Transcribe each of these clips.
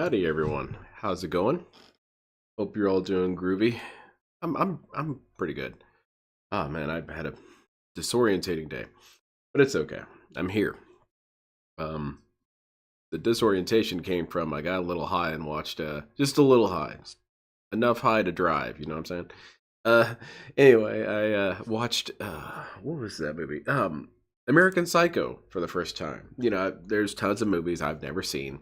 Howdy everyone. How's it going? Hope you're all doing groovy. I'm pretty good. Oh man, I've had a disorientating day. But it's okay. I'm here. Um the disorientation came from I got a little high and watched just a little high. Enough high to drive, you know what I'm saying? Uh anyway, I watched what was that movie? American Psycho for the first time. There's tons of movies I've never seen.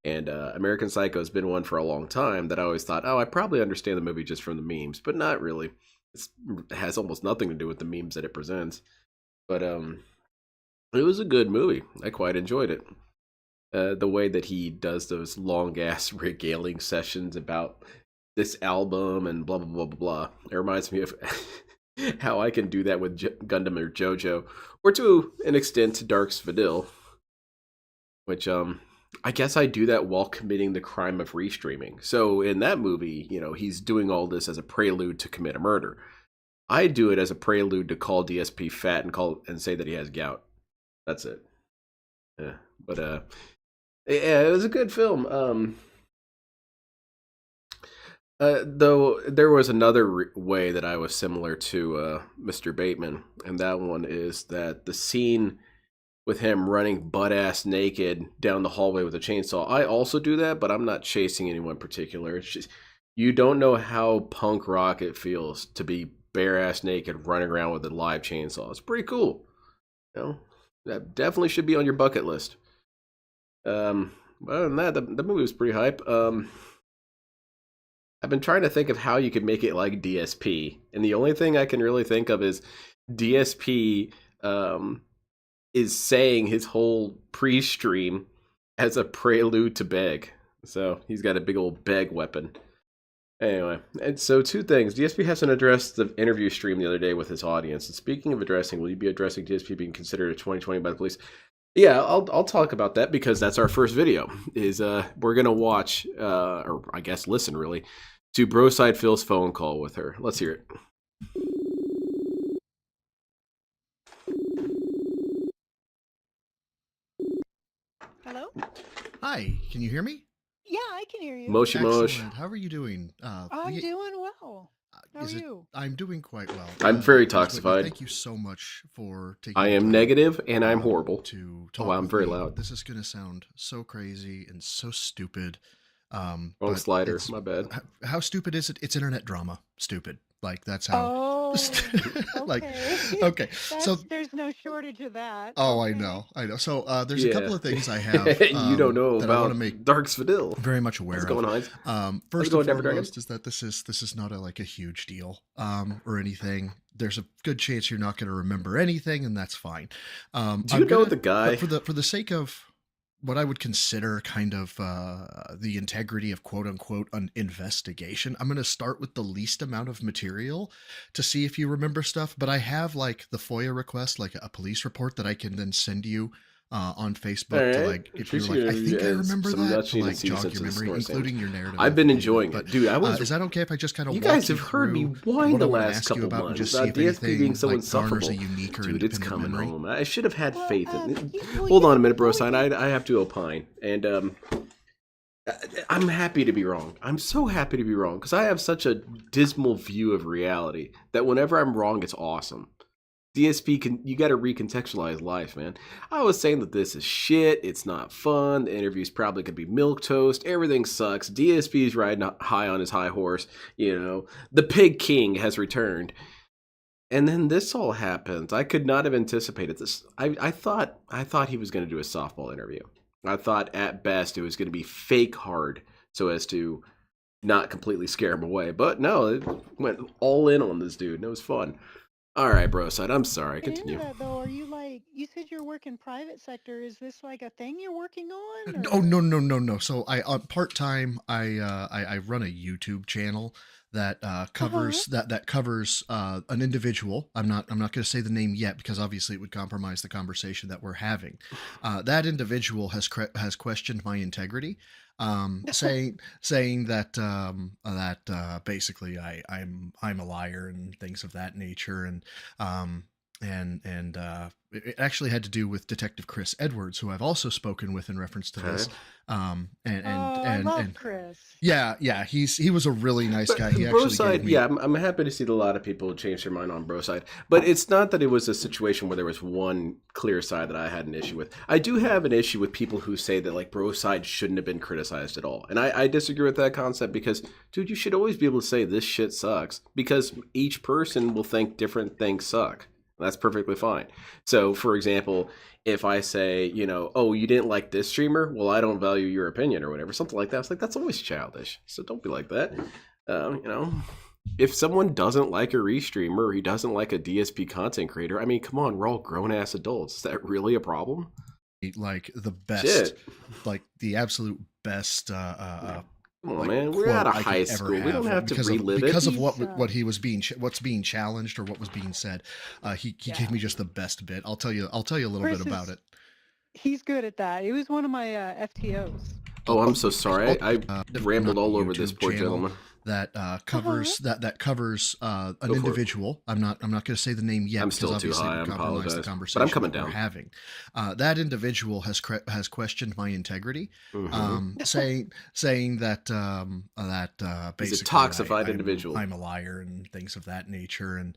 And American Psycho has been one for a long time that I always thought, oh, I probably understand the movie just from the memes, but not really. It has almost nothing to do with the memes that it presents. But it was a good movie. I quite enjoyed it. The way that he does those long ass regaling sessions about this album and blah blah blah blah blah. It reminds me of how I can do that with Gundam or JoJo, or to an extent, Dark's Vidil, which I guess I do that while committing the crime of restreaming. So in that movie, he's doing all this as a prelude to commit a murder. I do it as a prelude to call DSP fat and say that he has gout. That's it. Yeah. But yeah, it was a good film. Though there was another way that I was similar to Mr. Bateman, and that one is that the scene with him running butt ass naked down the hallway with a chainsaw. I also do that, but I'm not chasing anyone particular. It's just you don't know how punk rock it feels to be bare ass naked running around with a live chainsaw. It's pretty cool. That definitely should be on your bucket list. But other than that, the movie was pretty hype. I've been trying to think of how you could make it like DSP, and the only thing I can really think of is DSP is saying his whole pre-stream as a prelude to beg. So he's got a big old beg weapon. Anyway, and so two things. DSP hasn't addressed the interview stream the other day with his audience. And speaking of addressing, will you be addressing DSP being considered a 2020 by the police? Yeah, I'll talk about that because that's our first video. Is we're gonna watch, or I guess listen really, to Broside Phil's phone call with her. Let's hear it. Hello? Hi, can you hear me? Yeah, I can hear you. Moshi Mosh. Excellent. How are you doing? I'm doing well. How are you? I'm doing quite well. I'm very Ms. Whitney, toxified. Thank you so much for taking I the am time, negative and I'm horrible. To talk Oh, I'm with very me. loud. This is going to sound so crazy and so stupid. Wrong but slider. My bad. How stupid is it? It's internet drama. Stupid. Like that's how. Oh, like okay. okay. So there's no shortage of that. oh, Okay. I know. So there's a couple of things I have. You don't know that I want about to make Dark's Vidil. very much aware What's going on? first going, and Never Dragon? foremost is that this is not a huge deal or anything. There's a good chance you're not going to remember anything, and that's fine. Do you know the guy? For the sake of what I would consider kind of the integrity of quote unquote an investigation, I'm going to start with the least amount of material to see if you remember stuff. But I have like the FOIA request, like a police report that I can then send you on Facebook to like if you're like, I think I remember that to like jog your memory, including your narrative. I've been enjoying it, dude. Is that okay if I just kind of you guys have heard me whine the last couple about months just about see if DSP being so like, insufferable. A unique or Dude, it's coming memory. home. I should have had faith in it. Hold on a minute, bro. Sign. I have to opine, and I'm happy to be wrong. I'm so happy to be wrong because I have such a dismal view of reality that whenever I'm wrong, it's awesome. DSP you got to recontextualize life, man. I was saying that this is shit. It's not fun. The interview's probably gonna be milquetoast. Everything sucks. DSP's riding high on his high horse. The Pig King has returned, and then this all happens. I could not have anticipated this. I thought he was gonna do a softball interview. I thought at best it was gonna be fake hard, so as to not completely scare him away. But no, it went all in on this dude, and it was fun. All right, bro side. I'm sorry. Continue. Into that, though, are you like you said you're working private sector? Is this like a thing you're working on? Oh no. So I part time I run a YouTube channel that covers that covers an individual. I'm not going to say the name yet because obviously it would compromise the conversation that we're having. That individual has questioned my integrity, saying that basically I'm a liar and things of that nature, and it actually had to do with Detective Chris Edwards, who I've also spoken with in reference to this. Okay. I love Chris. Yeah, he was a really nice guy. He Bro actually side, gave me yeah, I'm happy to see that a lot of people change their mind on bro side. But it's not that it was a situation where there was one clear side that I had an issue with. I do have an issue with people who say that like bro side shouldn't have been criticized at all. And I disagree with that concept because, dude, you should always be able to say this shit sucks because each person will think different things suck. That's perfectly fine. So, for example, if I say, you know, oh, you didn't like this streamer, well, I don't value your opinion or whatever, something like that. It's like, that's always childish. So don't be like that. You know, if someone doesn't like a restreamer or he doesn't like a DSP content creator, I mean, come on, we're all grown ass adults. Is that really a problem? like the best, Shit. like the absolute best. Come on, Like, man. We're quote out of I high could ever school. We don't have to because relive because it. of what He's, he was being what's being challenged or what was being said. He gave Yeah. me just the best bit. I'll tell you a little Chris bit about is- it. He's good at that. He was one of my FTOs. Oh, I'm so sorry. I rambled all over YouTube this poor channel gentleman. that covers that covers an Go for it. individual. I'm not going to say the name yet I'm because still too obviously high. it would I compromise apologize. the But conversation I'm coming that we're down. having. That individual has questioned my integrity, Mhm. saying that basically He's a toxified I'm individual. a liar and things of that nature, and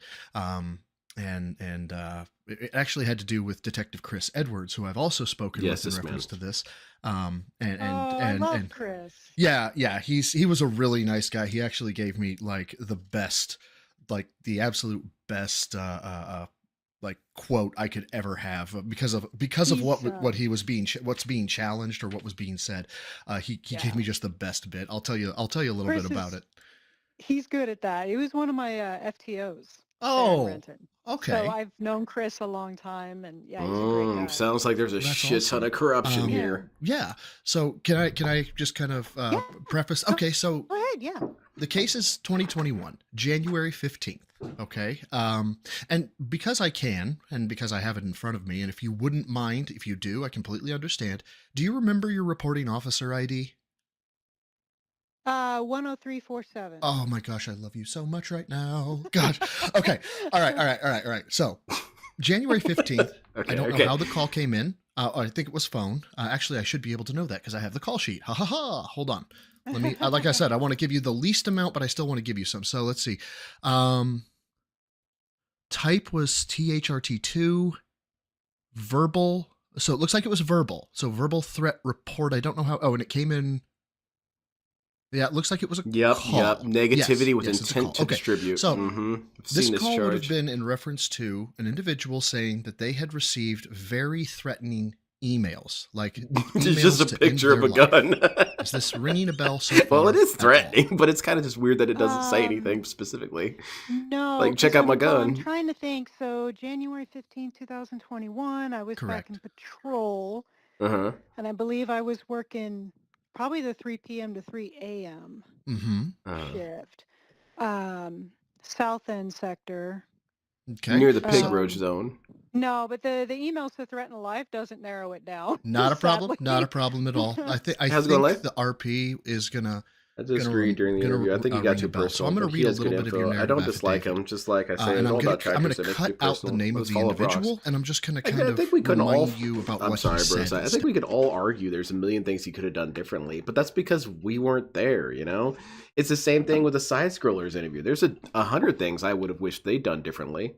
it actually had to do with Detective Chris Edwards, who I've also spoken Yes, with in this reference man. to this. I love Chris. Yeah, he was a really nice guy. He actually gave me like the best, like the absolute best like quote I could ever have because of what he was what's being challenged or what was being said. He gave me just the best bit. I'll tell you a little Chris bit about it. He's good at that. He was one of my FTOs. Oh, there in Renton. okay. So I've known Chris a long time, and yeah, he's a great guy. Sounds like there's a That's shit ton awesome. of corruption Yeah. here. Yeah. So can I just kind of preface? Okay, so Go ahead, yeah. the case is 2021, January 15th. Okay. And because I can, and because I have it in front of me, and if you wouldn't mind, if you do, I completely understand. Do you remember your reporting officer ID? 10347. Oh my gosh, I love you so much right now. Gosh. Okay. All right. So January 15th, Okay, I don't okay. know how the call came in. I think it was phone. Actually, I should be able to know that because I have the call sheet. Ha ha ha. Hold on. Let me, like I said, I want to give you the least amount, but I still want to give you some. So let's see. Type was THRT2. Verbal. So it looks like it was verbal. So verbal threat report. I don't know how. Oh, and it came in. Yeah, it looks like it was a call. Yep. Negativity with Yes, it's a intent call. to Okay, distribute. so I've this seen this call would have charge. been in reference to an individual saying that they had received very threatening emails. Like It's emails just a to end picture of their a life. gun. Is this ringing a bell so far? Well, it is at all? threatening, but it's kind of just weird that it doesn't say anything specifically. No. Like, check 'cause out my I'm gun. trying to think. So January 15th, 2021, I was Correct. back in patrol, Uh-huh. and I believe I was working probably the 3 p.m. to 3 a.m. Mm-hmm. shift. South End sector. Okay. Near the pig Um, roach zone. No, but the emails to threaten life doesn't narrow it down. Not a problem. sadly. Not a problem at all. I think How's it going, Life? the RP is gonna. I disagree during the interview. I think you got ring too a bell. So personal. I'm going but to he read a has good little bit of your info. I narrative don't dislike affidavit. him, just like I say, And it's all about I'm going tractors. to It makes cut you out the personal. name of Let's the follow Brox. individual, and I'm just going to I kind of think we could all. remind you about I'm what sorry, he bro. said. I think we could all argue there's a million things he could have done differently, but that's because we weren't there. You know, it's the same thing with the side scrollers interview. There's 100 things I would have wished they'd done differently.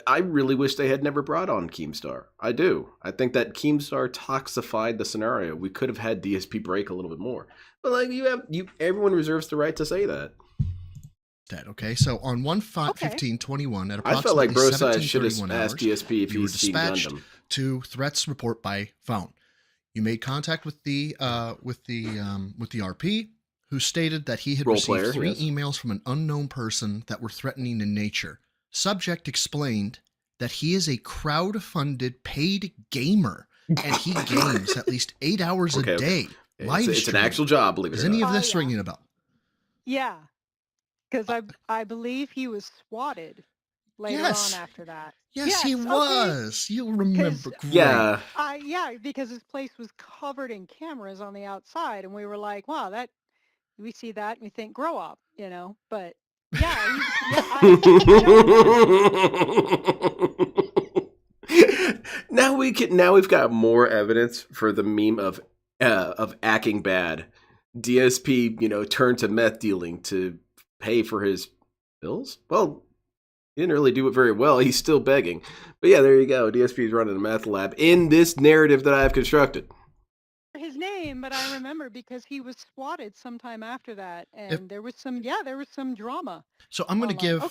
I really wish they had never brought on Keemstar. I do. I think that Keemstar toxified the scenario. We could have had DSP break a little bit more. But like everyone reserves the right to say that. Okay, so on 1/15/21 at I approximately felt like Bro Side should have 17:31 asked hours, DSP if you were he's seen dispatched Gundam. to threats report by phone. You made contact with the RP, who stated that he had Role received player, 3 yes. emails from an unknown person that were threatening in nature. Subject explained that he is a crowd-funded paid gamer and he games at least 8 hours Okay, a okay. day. It's, Live it's an stream. actual job, believe it Is or any not. of this yeah. ringing a bell? Yeah, because I believe he was swatted later Yes. on after that. Yes, he okay. was. You remember. Great. Yeah. Yeah, because his place was covered in cameras on the outside, and we were like, wow, we see that and we think, grow up, you know. But yeah, Now we've got more evidence for the meme of acting bad. DSP, turned to meth dealing to pay for his bills. Well, he didn't really do it very well. He's still begging. But yeah, there you go. DSP is running a meth lab in this narrative that I've constructed. His name, but I remember because he was swatted sometime after that, and there was some drama. So I'm going to give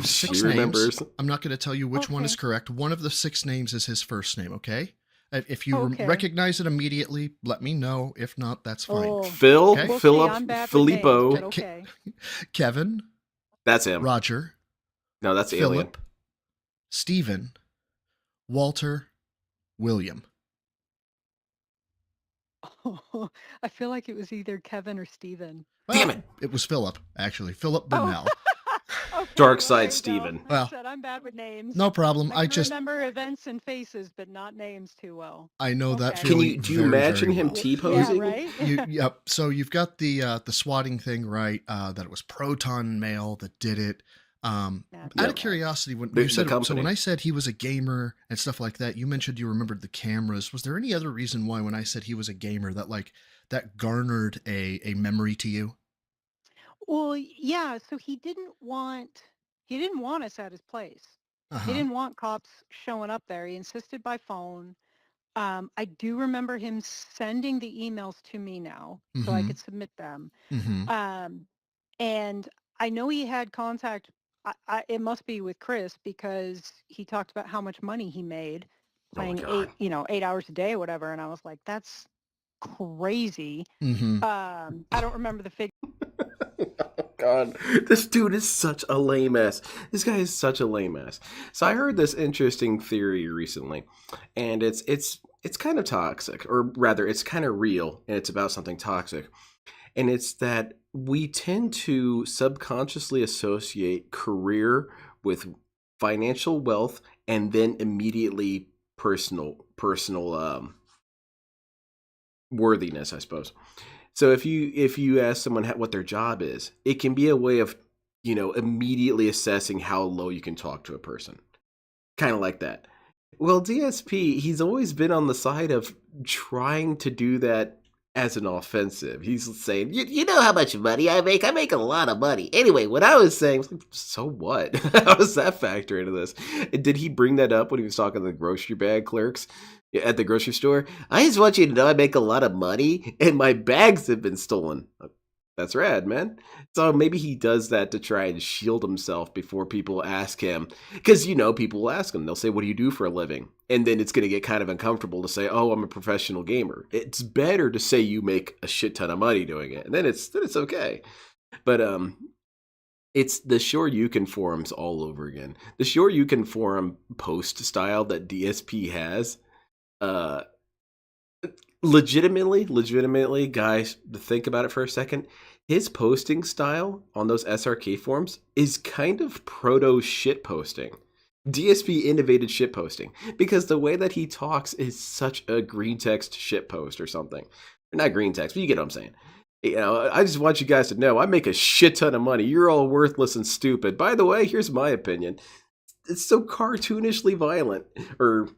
six She names. remembers. I'm not going to tell you which one is correct. One of the 6 names is his first name, okay? If you recognize it immediately, let me know. If not, that's fine. Oh. Phil, We'll Philip, see, I'm bad with Filippo. names, but okay. Kevin, That's him. Roger, No, that's Alien. Philip, Stephen, Walter, William. Oh, I feel like it was either Kevin or Steven. Well, Damn it. It was Philip, actually. Philip Burnell. Okay, Dark well, side there you go. Steven. Like Well, I said, I'm bad with names. No problem. I can remember events and faces, but not names too well. I know that Okay. feeling. Do you very, imagine very him well. T-posing? Yeah, right? Yep. So you've got the swatting thing, right? That it was Proton Mail that did it. Out of curiosity, when you said so, when I said he was a gamer and stuff like that, you mentioned you remembered the cameras. Was there any other reason why, when I said he was a gamer, that garnered a memory to you? Well, yeah. So he didn't want us at his place. Uh-huh. He didn't want cops showing up there. He insisted by phone. I do remember him sending the emails to me now, so I could submit them. And I know he had contact. It must be with Chris, because he talked about how much money he made playing 8 hours a day or whatever. And I was like, that's crazy. I don't remember the figure. Oh God, this dude is such a lame ass. This guy is such a lame ass. So I heard this interesting theory recently, and it's kind of toxic, or rather, it's kind of real, and it's about something toxic. And it's that we tend to subconsciously associate career with financial wealth, and then immediately personal worthiness, I suppose. So if you ask someone what their job is, it can be a way of, immediately assessing how low you can talk to a person. Kind of like that. Well, DSP, he's always been on the side of trying to do that as an offensive. He's saying, you know how much money I make? I make a lot of money. Anyway, what I was saying, so what? How does that factor into this? Did he bring that up when he was talking to the grocery bag clerks at the grocery store? I just want you to know I make a lot of money and my bags have been stolen. That's rad, man. So maybe he does that to try and shield himself before people ask him. Because, people will ask him. They'll say, what do you do for a living? And then it's going to get kind of uncomfortable to say, oh, I'm a professional gamer. It's better to say you make a shit ton of money doing it. And then it's okay. But it's the Shoryuken forums all over again. The Shoryuken forum post style that DSP has, legitimately, guys, to think about it for a second, his posting style on those SRK forums is kind of proto shit posting. DSP innovated shit posting because the way that he talks is such a green text shit post or something. Not green text, but you get what I'm saying. I just want you guys to know I make a shit ton of money. You're all worthless and stupid. By the way, here's my opinion. It's so cartoonishly violent or,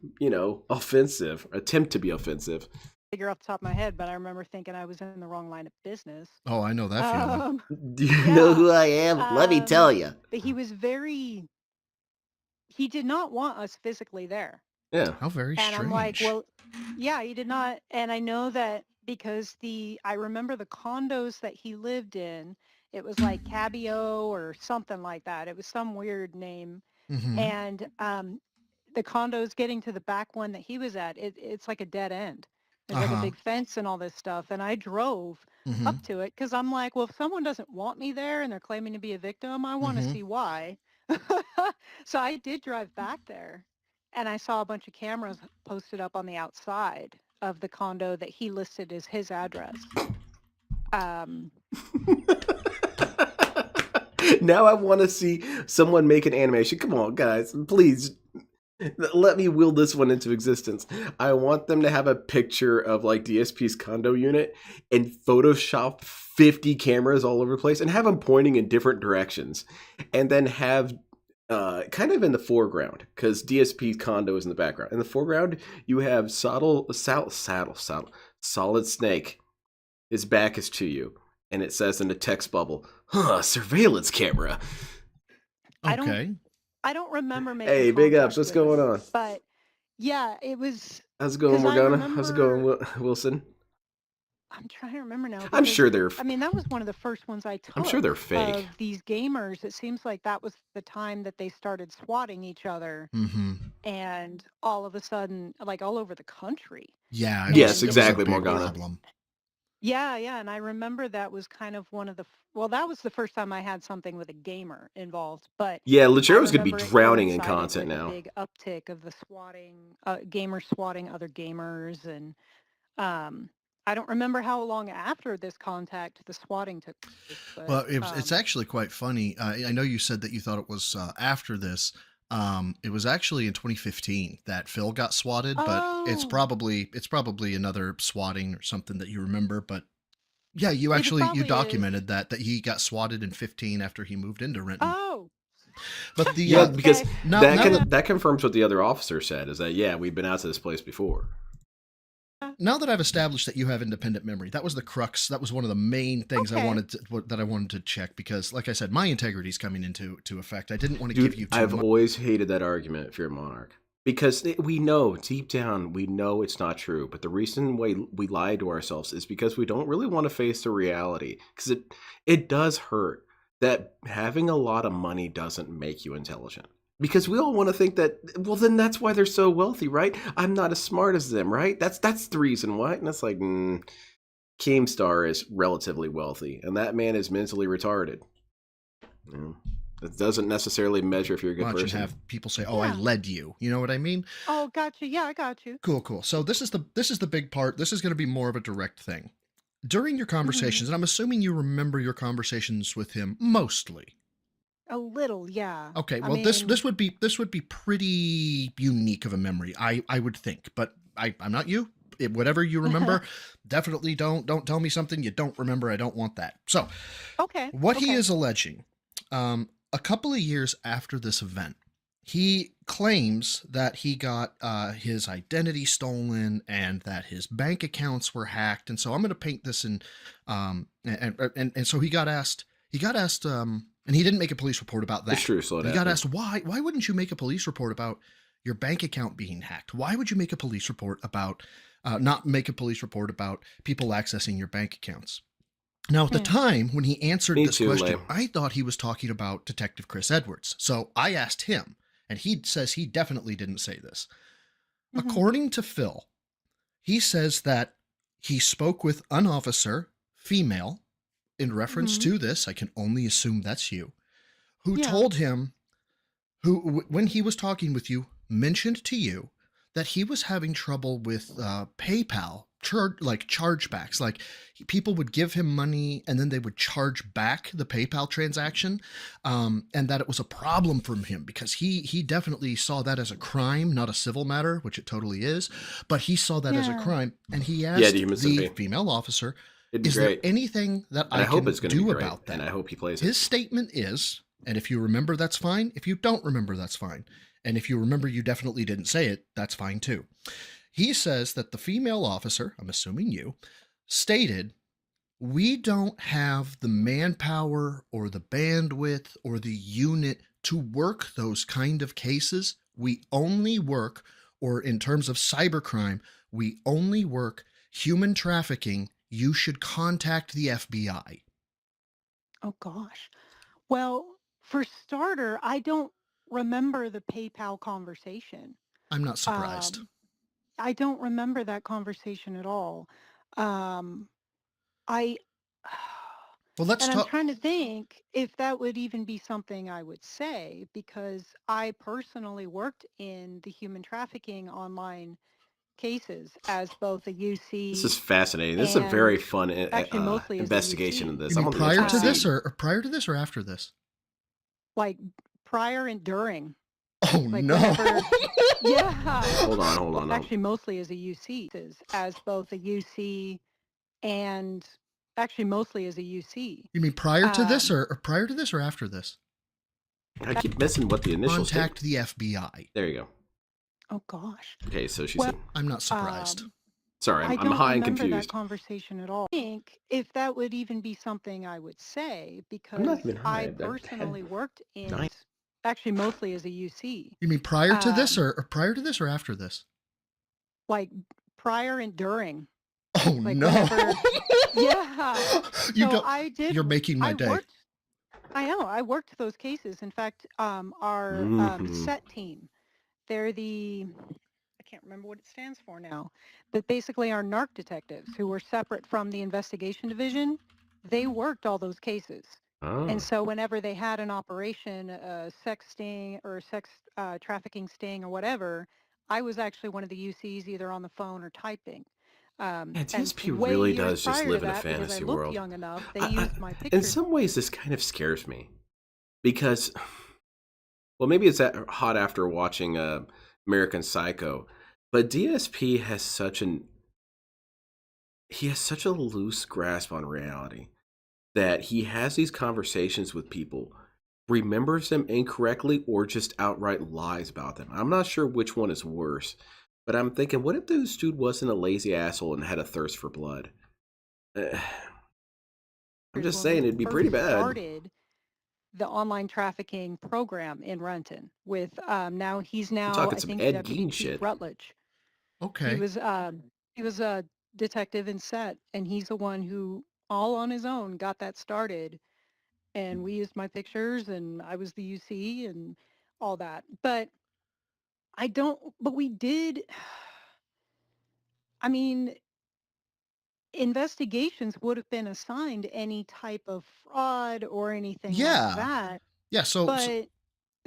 offensive, attempt to be offensive. Figure off the top of my head, but I remember thinking I was in the wrong line of business. Oh, I know that feeling. Do you know who I am? Let me tell you. But he did not want us physically there. Yeah. How very and strange. I'm like, well, yeah, he did not. And I know that because I remember the condos that he lived in, it was like Cabio or something like that. It was some weird name. And the condos getting to the back one that he was at, it's like a dead end. There's like a big fence and all this stuff. And I drove up to it because I'm like, well, if someone doesn't want me there and they're claiming to be a victim, I want to see why. So I did drive back there, and I saw a bunch of cameras posted up on the outside of the condo that he listed as his address. Now I want to see someone make an animation. Come on, guys, please. Let me will this one into existence. I want them to have a picture of like DSP's condo unit and Photoshop 50 cameras all over the place and have them pointing in different directions. And then have kind of in the foreground, because DSP's condo is in the background. In the foreground, you have Solid Snake. His back is to you, and it says in the text bubble, surveillance camera. Okay. I don't remember making Hey, big ups. contact What's with going him, on? but yeah, it was How's it going, 'cause I Morgana? How's it going, remember Wilson? I'm trying to remember now I'm because, sure they're. I mean, that was one of the first ones I I'm sure they're took fake. of these gamers. It seems like that was the time that they started swatting each other, Mm-hmm. and all of a sudden, like all over the country. Yeah. And Yes, It was a exactly, big Morgana. problem. yeah, and I remember that was kind of one of the well, that was the first time I had something with a gamer involved. But Yeah, I Legero's gonna be remember it drowning in coincided content with a now. big uptick of the swatting, gamers swatting other gamers, and um, I don't remember how long after this contact the swatting took place, but Well, it's actually quite funny. I know you said that you thought it was after this. It was actually in 2015 that Phil got swatted, but it's oh, probably another swatting or something that you remember. But yeah, you it you probably is. documented that he got swatted in 15 after he moved into Renton. Oh, But the Yeah, because okay. now that confirms what the other officer said. Is that we've been out to this place before. now that I've established that you have independent memory, that was the crux. That was one of the main things Okay. I wanted to check because, like I said, my integrity is coming into effect. I didn't want to Dude, give you too I've much. always hated that argument if you're a monarch. Because we know, deep down, we know it's not true. But the reason why we lie to ourselves is because we don't really want to face the reality. Because it does hurt that having a lot of money doesn't make you intelligent. Because we all want to think that, well, then that's why they're so wealthy, right? I'm not as smart as them, right? That's the reason why. And it's like, Keemstar is relatively wealthy, and that man is mentally retarded. It doesn't necessarily measure if you're a good Watch person. and have people say, "Oh, I Yeah. led you." You know what I mean? Oh, gotcha. Yeah, I got you. Cool. So this is the big part. This is going to be more of a direct thing. During your conversations, and I'm assuming you remember your conversations with him mostly. A little, yeah. Okay, I well this mean, would be pretty unique of a memory, I would think, but I'm not you. Whatever you remember, definitely don't tell me something you don't remember. I don't want that. So, okay. what he Okay. is alleging, a couple of years after this event, he claims that he got his identity stolen and that his bank accounts were hacked. And so I'm going to paint this in, and so he got asked, and he didn't make a police report about that. It's true, slow He down. got asked why wouldn't you make a police report about your bank account being hacked? Why would you make a police report about not make a police report about people accessing your bank accounts? Now, at the time when he answered Me this too, question, Lay. I thought he was talking about Detective Chris Edwards. So I asked him, and he says he definitely didn't say this. According to Phil, he says that he spoke with an officer, female, in reference to this. I can only assume that's you, who Yeah. told him, when he was talking with you, mentioned to you that he was having trouble with PayPal chargebacks. Like people would give him money and then they would charge back the PayPal transaction, and that it was a problem for him because he definitely saw that as a crime, not a civil matter, which it totally is. But he saw that as a Yeah. crime, and he asked the human the centipede. female officer, It'd be "Is there great. anything that And I I hope can it's going to be do great. about that?" And I hope he plays His it. statement is, and if you remember, that's fine. If you don't remember, that's fine. And if you remember you definitely didn't say it, that's fine too. He says that the female officer, I'm assuming you, stated, "We don't have the manpower or the bandwidth or the unit to work those kind of cases. We only work, or in terms of cybercrime, we only work human trafficking. You should contact the FBI." Oh gosh. Well, for starter, I don't remember the PayPal conversation. I'm not surprised. I don't remember that conversation at all. Um, I Well, let's and I'm talk. trying to think if that would even be something I would say because I personally worked in the human trafficking online cases as both a This is UC fascinating. This is a very and fun actually mostly as a investigation of UC. this. You I'm mean on the edge prior of my to this, seat. or prior to this, or after this? Like prior and during. Oh Like no! whenever, yeah. Hold on. Well, actually, mostly as a UC, as both a UC and actually mostly as a UC. You mean prior to this, Um, or prior to this, or after this? I keep missing what the initial Contact the FBI. There you go. Oh gosh. Okay, so she Well, said, I'm not surprised. sorry, I I'm don't high and remember that confused. conversation at all. I think if that would even be something I would say, I'm because not even high. I I've had personally worked in, 9. actually mostly as a UC, You mean prior to this, um, or prior to this, or after this? like prior and during, Oh like no! whenever, yeah. You So don't. I did, You're making my I day. worked, I know, I worked those cases. In fact, our Mm-hmm. set team, they're the, I can't remember what it stands for now, but basically our narc detectives who were separate from the investigation division, they worked all those cases. And Oh. so whenever they had an operation, a sex sting or sex trafficking sting or whatever, I was actually one of the UCs either on the phone or typing. Yeah, And DSP way really years does just prior to live in a that, because I fantasy looked world. young enough, they used my In pictures. some ways, this kind of scares me because, well, maybe it's that hot after watching American Psycho, but DSP has he has such a loose grasp on reality that he has these conversations with people, remembers them incorrectly, or just outright lies about them. I'm not sure which one is worse, but I'm thinking, what if this dude wasn't a lazy asshole and had a thirst for blood? I'm just When saying we it'd be first pretty bad. started the online trafficking program in Renton with he's I'm now talking I some think Ed Deputy Gein Chief shit. Rutledge. He Okay. was he was a detective in set, and he's the one who all on his own got that started. And we used my pictures, and I was the UC and all that. But I don't. But we did. I mean, investigations would have been assigned any type of fraud or anything like Yeah. that. Yeah. But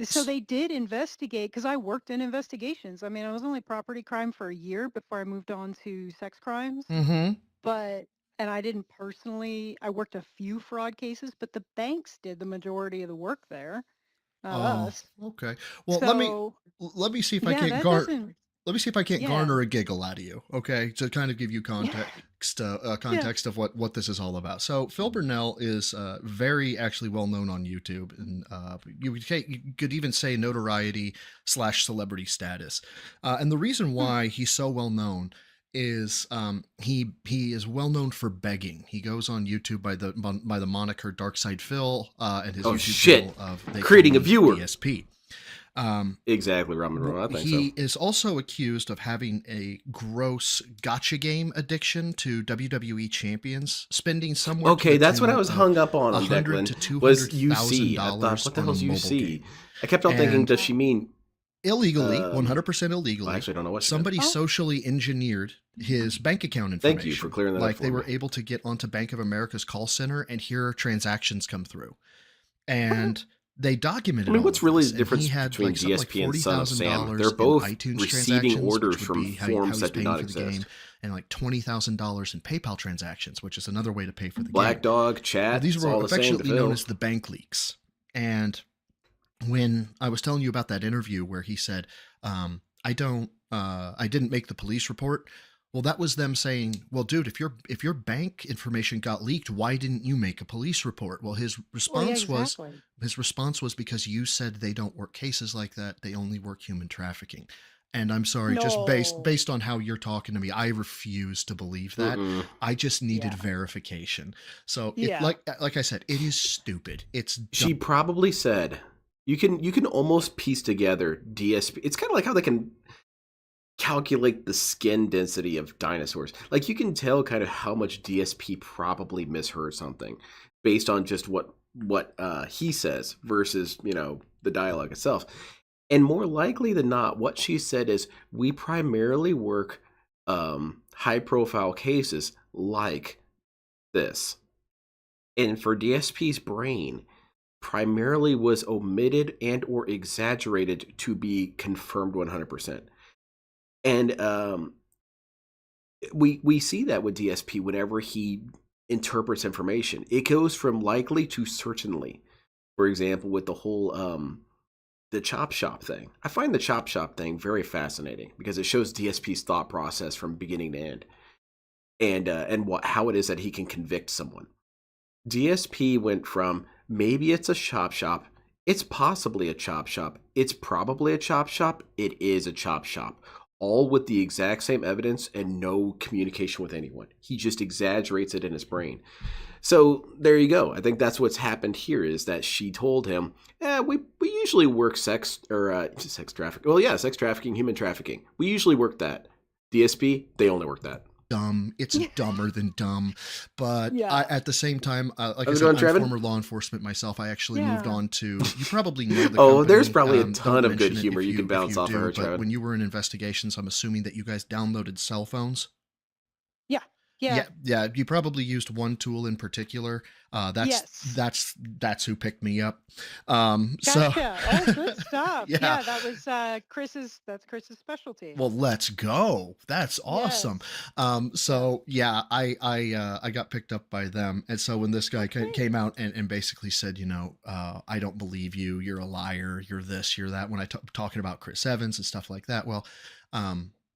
so they did investigate because I worked in investigations. I mean, I was only property crime for a year before I moved on to sex crimes. Mm-hmm. But, and I didn't personally, I worked a few fraud cases, but the banks did the majority of the work there, not Oh, us. okay. Well, So, let me see if I yeah, can't that doesn't, yeah, garner a giggle out of you. Okay, to kind of give you yeah, yeah. context of what this is all about. So Phil Burnell is very actually well known on YouTube, and you could even say notoriety slash celebrity status. And the reason Hmm. why he's so well known is he is well known for begging. He goes on YouTube by the moniker Dark Side Phil, and his Oh YouTube shit! channel of They Call Creating a Me viewer. DSP. Um, Exactly, Ramen. I think so. he is also accused of having a gross gotcha game addiction to WWE champions, spending somewhere to Okay, the that's what I tune was of hung up on $100 to Declan. Was UC? I thought, $200,000 what the on a hell's mobile UC? game. I kept on thinking, And does she mean? illegally, Um, 100% well, illegally, actually, I don't know what she somebody did. Oh, socially engineered his bank account Thank you for information. clearing that up Like for they me. were able to get onto Bank of America's call center and hear transactions come through. And they I documented mean, all what's of really this, the and he difference had between like something like DSP and Son of Sam? They're $40,000 in both iTunes receiving transactions, orders which would from be how forms he's that do paying not for the game, exist. and like $20,000 in PayPal transactions, which is another way to pay for the Black game. Dog, Well, chat, these it's were all the same to affectionately known Phil. as the bank leaks. And when I was telling you about that interview where he said, I didn't make the police report. Well, that was them saying, well, dude, if your bank information got leaked, why didn't you make a police report? Well, well, yeah, exactly. his response was because you said they don't work cases like that. They only work human trafficking. And I'm sorry, just No. based on how you're talking to me, I refuse to believe that. Mm-mm. I just needed Yeah. verification. So it Yeah. like I said, it is stupid. It's dumb. She probably said, you can almost piece together DSP. It's kind of like how they can calculate the skin density of dinosaurs. Like you can tell kind of how much DSP probably misheard something based on just what he says versus, the dialogue itself. And more likely than not, what she said is, we primarily work high profile cases like this. And for DSP's brain, primarily was omitted and or exaggerated to be confirmed 100%. And we see that with DSP whenever he interprets information. It goes from likely to certainly. For example, with the whole the chop shop thing. I find the chop shop thing very fascinating because it shows DSP's thought process from beginning to end, and how it is that he can convict someone. DSP went from maybe it's a chop shop, It's possibly a chop shop. It's probably a chop shop. It is a chop shop. All with the exact same evidence and no communication with anyone. He just exaggerates it in his brain. So there you go. I think that's what's happened here is that she told him, we usually work sex trafficking. Well, yeah, sex trafficking, human trafficking. We usually work that. DSP, they only work that. Dumb. It's dumber than dumb. But Yeah. at the same time, like I How's it said, going, I'm Trevin? former law enforcement myself. I actually Yeah. moved on to, you probably know the Oh, there's company. probably a ton Don't of good mention it humor if you can if bounce off of do, her, But Trevin. when you were in investigations, I'm assuming that you guys downloaded cell phones. Yeah. Yeah. You probably used one tool in particular. That's who picked me up. So Gotcha. Oh, good stuff. yeah. Yeah, that was Chris's specialty. Well, let's go. That's awesome. Yes. So yeah, I got picked up by them, and so when this guy came out and basically said, I don't believe you. You're a liar. You're this. You're that. When talking about Chris Evans and stuff like that. Well,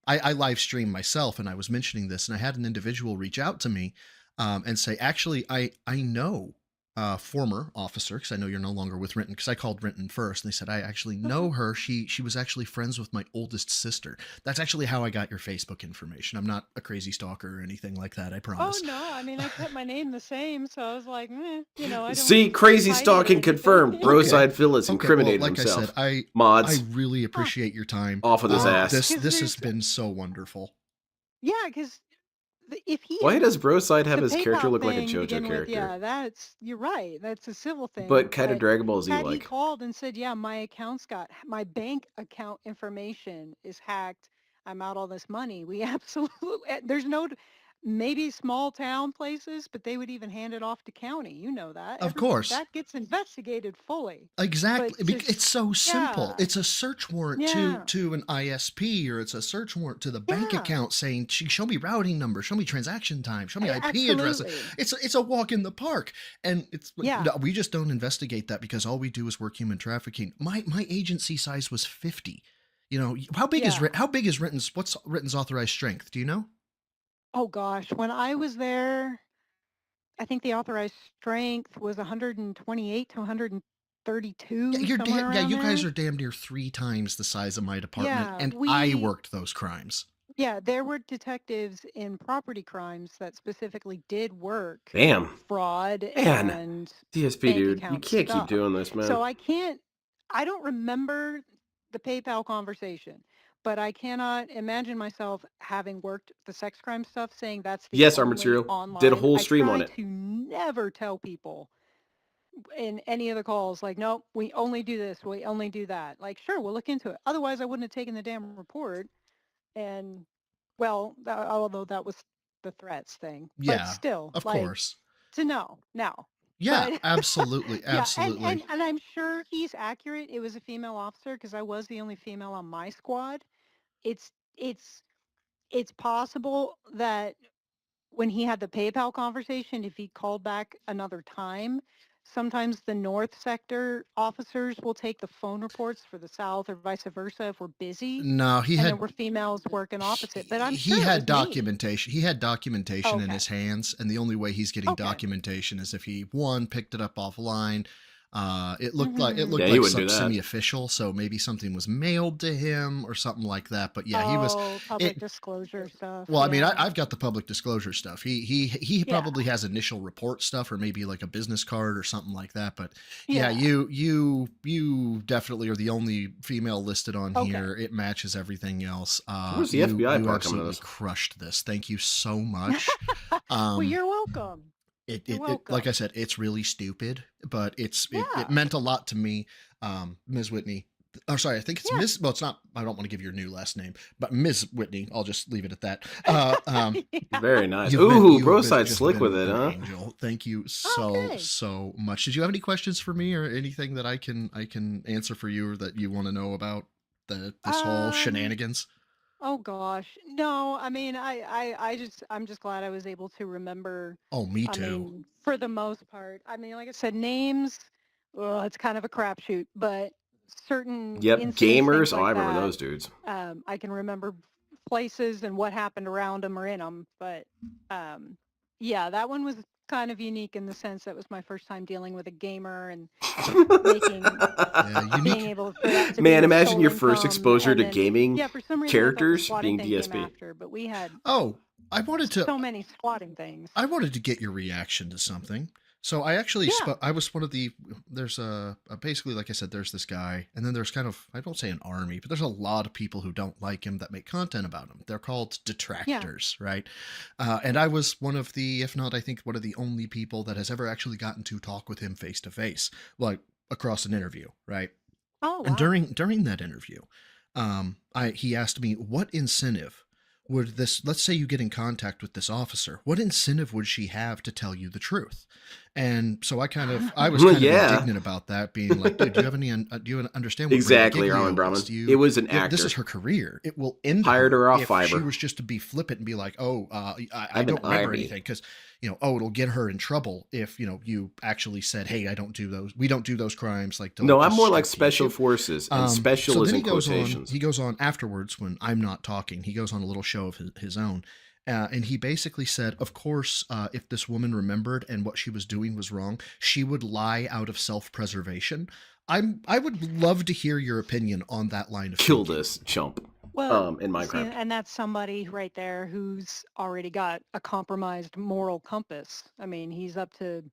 I live stream myself, and I was mentioning this, and I had an individual reach out to me and say, actually, I know former officer, because I know you're no longer with Renton, because I called Renton first, and they said, I actually know her. She was actually friends with my oldest sister. That's actually how I got your Facebook information. I'm not a crazy stalker or anything like that, I promise. Oh no, I mean I kept my name the same, so I was like, I don't See, crazy hide it or stalking anything. confirmed. Broside Phil has Okay, incriminated well, like himself. I said, I Mods, really appreciate your time. off of this ass. This Because has there's been so wonderful. yeah, because if he Why had does Broside have the his character PayPal look like a thing to JoJo begin with, character? yeah, you're right. That's a civil thing. But kind of Dragon Ball Z had he like. called and said, yeah, my bank account information is hacked. I'm out all this money. We absolutely, there's no, maybe small town places, but they would even hand it off to county. You know that. Of course. That gets investigated fully. Exactly. But It's so simple. yeah. It's a search warrant Yeah. to an ISP, or it's a search warrant to the bank Yeah. account saying, show me routing number, show me transaction time, show me IP address. Absolutely. It's a walk in the park. And Yeah. no, we just don't investigate that because all we do is work human trafficking. My agency size was 50. How big Yeah. is Renton's, what's Renton's authorized strength? Do you know? Oh gosh, when I was there, I think the authorized strength was 128 to 132, somewhere around you guys there. are damn near 3 times the size of my department, Yeah, and I worked those crimes. yeah, there were detectives in property crimes that specifically did work Damn. fraud Man. and DSP, bank dude. You account can't stuff. keep doing this, man. So I don't remember the PayPal conversation, but I cannot imagine myself having worked the sex crime stuff saying that's the Yes, our only material. online. Did a whole I stream try on it. to never tell people in any of the calls, like, nope, we only do this, we only do that. Like, sure, we'll look into it. Otherwise, I wouldn't have taken the damn report. And well, although that was the threats thing, Yeah, but still, of like, course. to know now. Yeah, But absolutely, yeah, absolutely. and I'm sure he's accurate. It was a female officer because I was the only female on my squad. It's it's it's possible that when he had the PayPal conversation, if he called back another time, sometimes the North sector officers will take the phone reports for the South or vice versa if we're busy. No, And there were females working opposite, but I'm he sure it had was me. documentation. He had documentation in Okay. his hands, and the only way he's getting Okay. documentation is if he picked it up offline. It looked like Yeah, he like wouldn't do some that. semi-official, so maybe something was mailed to him or something like that. But yeah, he was public disclosure stuff. Well, I mean, yeah. I've got the public disclosure stuff. He Yeah. probably has initial report stuff, or maybe like a business card or something like that. But yeah, Yeah. you definitely are the only female listed on Okay. here. It matches everything else. Where's the FBI you part coming to absolutely this? crushed this. Thank you so much. Well, you're welcome. It welcome. like I said, it's really stupid, but it Yeah. meant a lot to me. Ms. Whitney. Oh, sorry. I think it's Yeah. Ms. Well, it's not. I don't want to give your new last name, but Ms. Whitney. I'll just leave it at that. Yeah. Very nice. You've been- Ooh, you've been- Broside's just slick been with it, an huh? angel. Thank you Okay. so much. Did you have any questions for me or anything that I can answer for you or that you want to know about this whole shenanigans? Oh gosh, no. I mean, I'm just glad I was able to remember. Oh, me I too. mean, for the most part. I mean, like I said, names. Well, it's kind of a crapshoot, but certain Yep, incidents, gamers. things Oh, like I remember that, those dudes. I can remember places and what happened around them or in them. But yeah, that one was kind of unique in the sense that it was my first time dealing with a gamer and Yeah, being unique. able for that to Man, be imagine sole your first income. exposure And to then, gaming yeah, for some reason I thought the characters squatting being thing came DSP. after, but we had Oh, I wanted to so many squatting things. I wanted to get your reaction to something. So I actually Yeah. I was one of the there's basically, like I said, there's this guy, and then there's kind of, I don't say an army, but there's a lot of people who don't like him that make content about him. They're called detractors, right? And I was one of the, if not, I think one of the only people that has ever actually gotten to talk with him face to face, like across an interview, right? Oh, And wow. during that interview, he asked me, what incentive would this, let's say you get in contact with this officer, what incentive would she have to tell you the truth? And so I was kind Yeah. of indignant about that, being like, dude, do you understand what Exactly, Brenda Armin Giglio Brahman. was to you? It was an You know, actor. this is her career. It will end Hired her off if Fiverr. she was just to be flippant and be like, oh, I I'm don't an remember army. anything, because, you know, oh, it'll get her in trouble if, you know, you actually said, hey, we don't do those crimes. Like, No, I'm just more like strip the special issue. forces, and special So is then in quotations. he goes on afterwards when I'm not talking. He goes on a little show of his own. And he basically said, of course, if this woman remembered and what she was doing was wrong, she would lie out of self-preservation. I would love to hear your opinion on that line of Kill thinking. this chump. Well, In Minecraft. see, and that's somebody right there who's already got a compromised moral compass. I mean, he's up to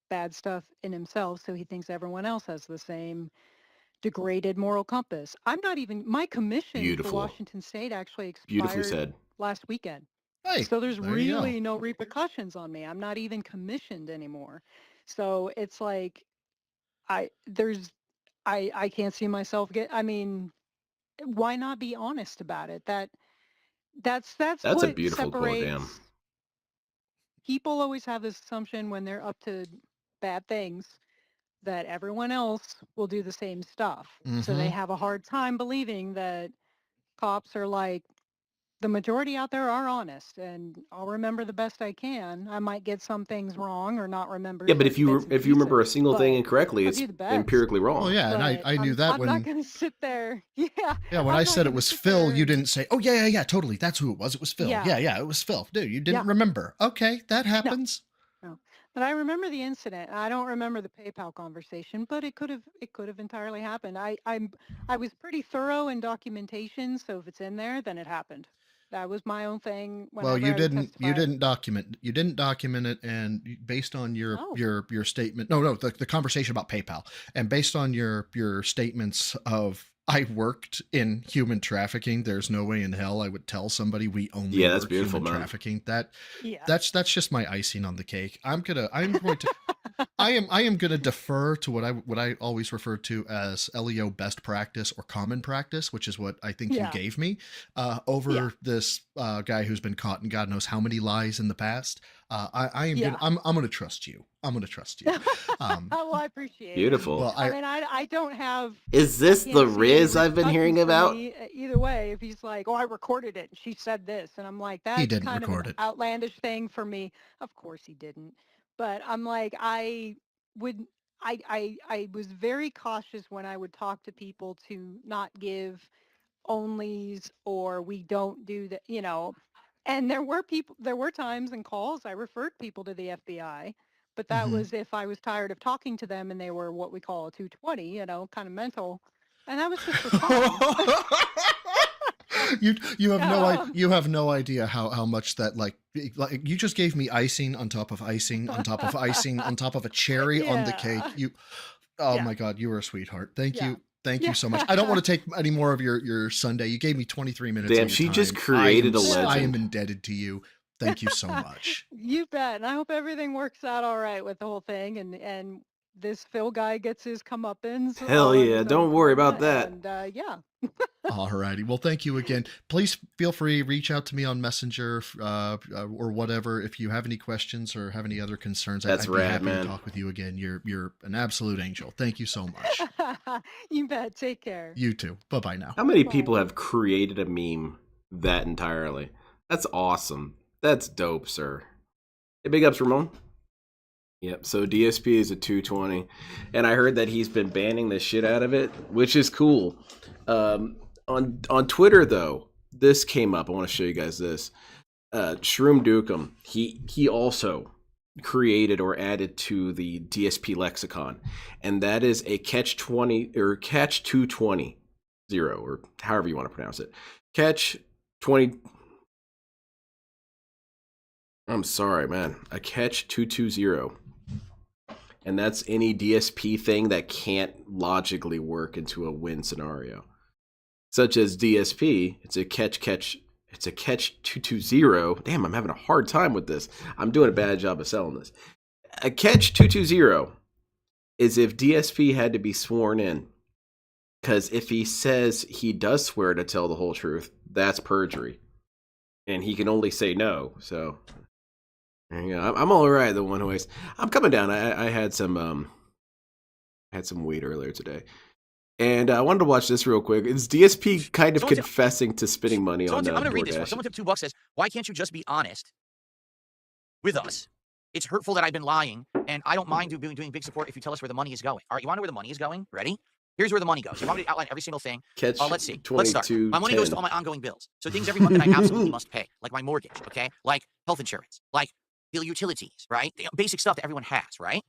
bad stuff in himself, so he thinks everyone else has the same degraded moral compass. I'm not even, my commission Beautiful. for Washington State actually Beautifully expired said. last weekend. Hey, So there's there you go. really no repercussions on me. I'm not even commissioned anymore. So it's like I can't see myself I mean, why not be honest about it? That's That's a what beautiful quote, separates. damn. People always have this assumption when they're up to bad things that everyone else will do the same stuff. So they Mhm. have a hard time believing that cops are like, the majority out there are honest, and I'll remember the best I can. I might get some things wrong or not remember. Yeah, but if certain bits and you remember a pieces, single thing but incorrectly, I'll it's do the best. empirically wrong. Well, yeah, and But I knew that I'm when not going to sit there. Yeah. yeah, when I'm I not said it gonna was sit Phil, there you and- didn't say, "Oh yeah, totally, that's who it was. It was Phil." Yeah. Yeah, it was Phil. Dude, you didn't Yeah. remember. Okay, that happens. No. But I remember the incident. I don't remember the PayPal conversation, but it could have entirely happened. I was pretty thorough in documentation, so if it's in there, then it happened. That was my own thing. Well, Whenever you I would didn't testify. you didn't document it, and based on Oh. your statement, no, the conversation about PayPal, and based on your statements of, I worked in human trafficking, there's no way in hell I would tell somebody we only Yeah, that's work beautiful, human man. trafficking. Yeah. That's just my icing on the cake. I'm going to I am going to defer to what I always refer to as LEO best practice or common practice, which is what I think you Yeah. gave me, over Yeah. this guy who's been caught in God knows how many lies in the past. I am Yeah. I'm going to trust you. I'm going to trust you. Well, I appreciate it. Beautiful. Well, I mean, I don't have. Is this I the can't see any Riz I've been hearing repercussions for about? me either way, if he's like, "Oh, I recorded it and she said this," and I'm like, "That's didn't kind of record an it. outlandish thing for me." Of course he didn't, but I'm like, would. I was very cautious when I would talk to people to not give onlys or we don't do that, you know. And there were times and calls I referred people to the FBI, but that Mhm. was if I was tired of talking to them and they were what we call a 220, you know, kind of mental. And that was just for fun. You have no idea how much that, like you just gave me icing on top of icing on top of icing on top of a cherry on the cake. Yeah. Oh Yeah. my God, you were a sweetheart. Thank Yeah. you. Thank Yeah. you so much. I don't want to take any more of your Sunday. You gave me 23 minutes. Damn, of your she just time. created a I am legend. indebted to you. Thank you so much. You bet. And I hope everything works out all right with the whole thing and this Phil guy gets his comeuppance. Hell on yeah, his don't own worry karma, about that. And yeah. Alrighty. Well, thank you again. Please feel free, reach out to me on Messenger or whatever if you have any questions or have any other concerns. That's I'd be rad, happy man. to talk with you again. You're an absolute angel. Thank you so much. You bet. Take care. You too. Bye-bye now. How many Bye. people have created a meme that entirely? That's awesome. That's dope, sir. Hey, big ups, Ramon. Yep, so DSP is a 220. And I heard that he's been banning the shit out of it, which is cool. On Twitter, though, this came up. I want to show you guys this. Shroom Dukem, he also created or added to the DSP lexicon, and that is a catch 20 or catch 220 or however you want to pronounce it. Catch 20. I'm sorry, man. A catch 220. And that's any DSP thing that can't logically work into a win scenario. Such as DSP, it's a catch 220. Damn, I'm having a hard time with this. I'm doing a bad job of selling this. A catch 220 is if DSP had to be sworn in. Because if he says he does swear to tell the whole truth, that's perjury. And he can only say no, so... Yeah, I'm all right. The one ways I'm coming down. I had some weed earlier today, and I wanted to watch this real quick. Is DSP kind of confessing to spending money on? I'm going to read DoorDash? this one. Someone tipped $2 says, "Why can't you just be honest with us? It's hurtful that I've been lying, and I don't mind doing big support if you tell us where the money is going. All right, you want to know where the money is going? Ready? Here's where the money goes. You want me to outline every single thing? Let's see. Let's start. My money goes to all my ongoing bills. So things every month that I absolutely must pay, like my mortgage, okay? Like health insurance, like the utilities, right? Basic stuff that everyone has, right?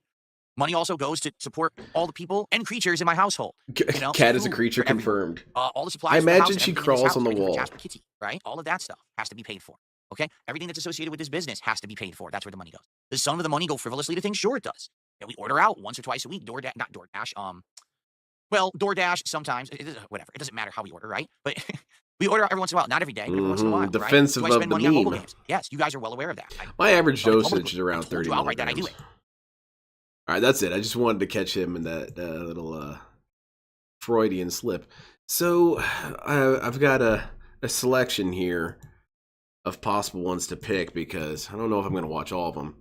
Money also goes to support all the people and creatures in my household. You know, Cat is a creature confirmed. All the supplies. I imagine the she crawls on the wall. Jasper Kitty, right? All of that stuff has to be paid for. Okay, everything that's associated with this business has to be paid for. That's where the money goes. Does some of the money go frivolously to things? Sure, it does. Yeah, we order out once or twice a week. DoorDash sometimes. Whatever. It doesn't matter how we order, right? But we order out every once in a while. Not every day, but every once in a while. Defensive right? Do I spend of the money on mobile meme. games? Yes, you guys are well aware of that. My average dosage is around 30 milligrams. That I do milligrams. it. All right, that's it. I just wanted to catch him in that little Freudian slip. So I've got a selection here of possible ones to pick because I don't know if I'm going to watch all of them.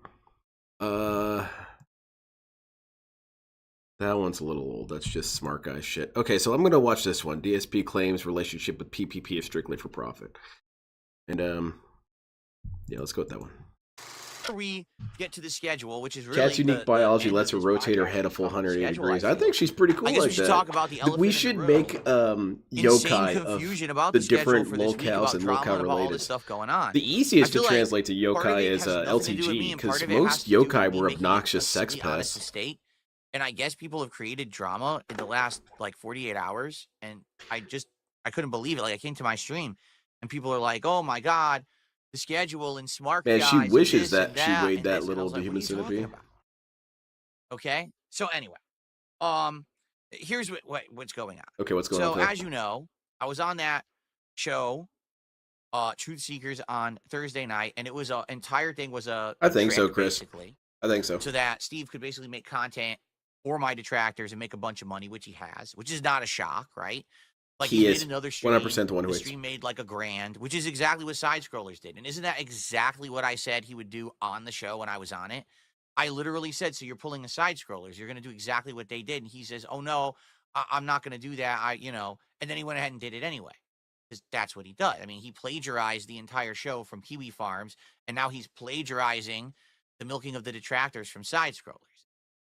That one's a little old. That's just smart guy shit. Okay, so I'm going to watch this one. DSP claims relationship with PPP is strictly for profit. And, yeah, let's go with that one. We get to the schedule, which is really Cat's unique biology lets her rotate her head a full 180 degrees. I think she's pretty cool I guess like we should that. talk about the elephant We in should the room. make yokai confusion of about the schedule different for this week, locales about and drama locale and about all related. this stuff going on. The easiest I to feel like translate to part of yokai it is has nothing to do with me, LTG and part because of it has most to do with yokai me were making it obnoxious a sex silly, honest pests. mistake. And I guess people have created drama in the last like 48 hours, and I couldn't believe it. Like I came to my stream, and people are like, "Oh my god, the schedule and smart Man, guys." she and wishes this that and she that weighed and that this. And I little was like, human what are you talking centipede. about? Okay, so anyway, here's what's going on. Okay, what's going on? So as you know, I was on that show, Truth Seekers, on Thursday night, and it was a entire thing was a I think so, trick, Chris. basically, I think so. so that Steve could basically make content for my detractors and make a bunch of money, which he has, which is not a shock, right? Like He made is another stream. 100% the one who The is. stream made like $1,000, which is exactly what Side Scrollers did. And isn't that exactly what I said he would do on the show when I was on it? I literally said, so you're pulling a Side Scrollers. You're going to do exactly what they did. And he says, oh, no, I'm not going to do that. And then he went ahead and did it anyway. Because that's what he does. I mean, he plagiarized the entire show from Kiwi Farms. And now he's plagiarizing the milking of the detractors from Side Scrollers.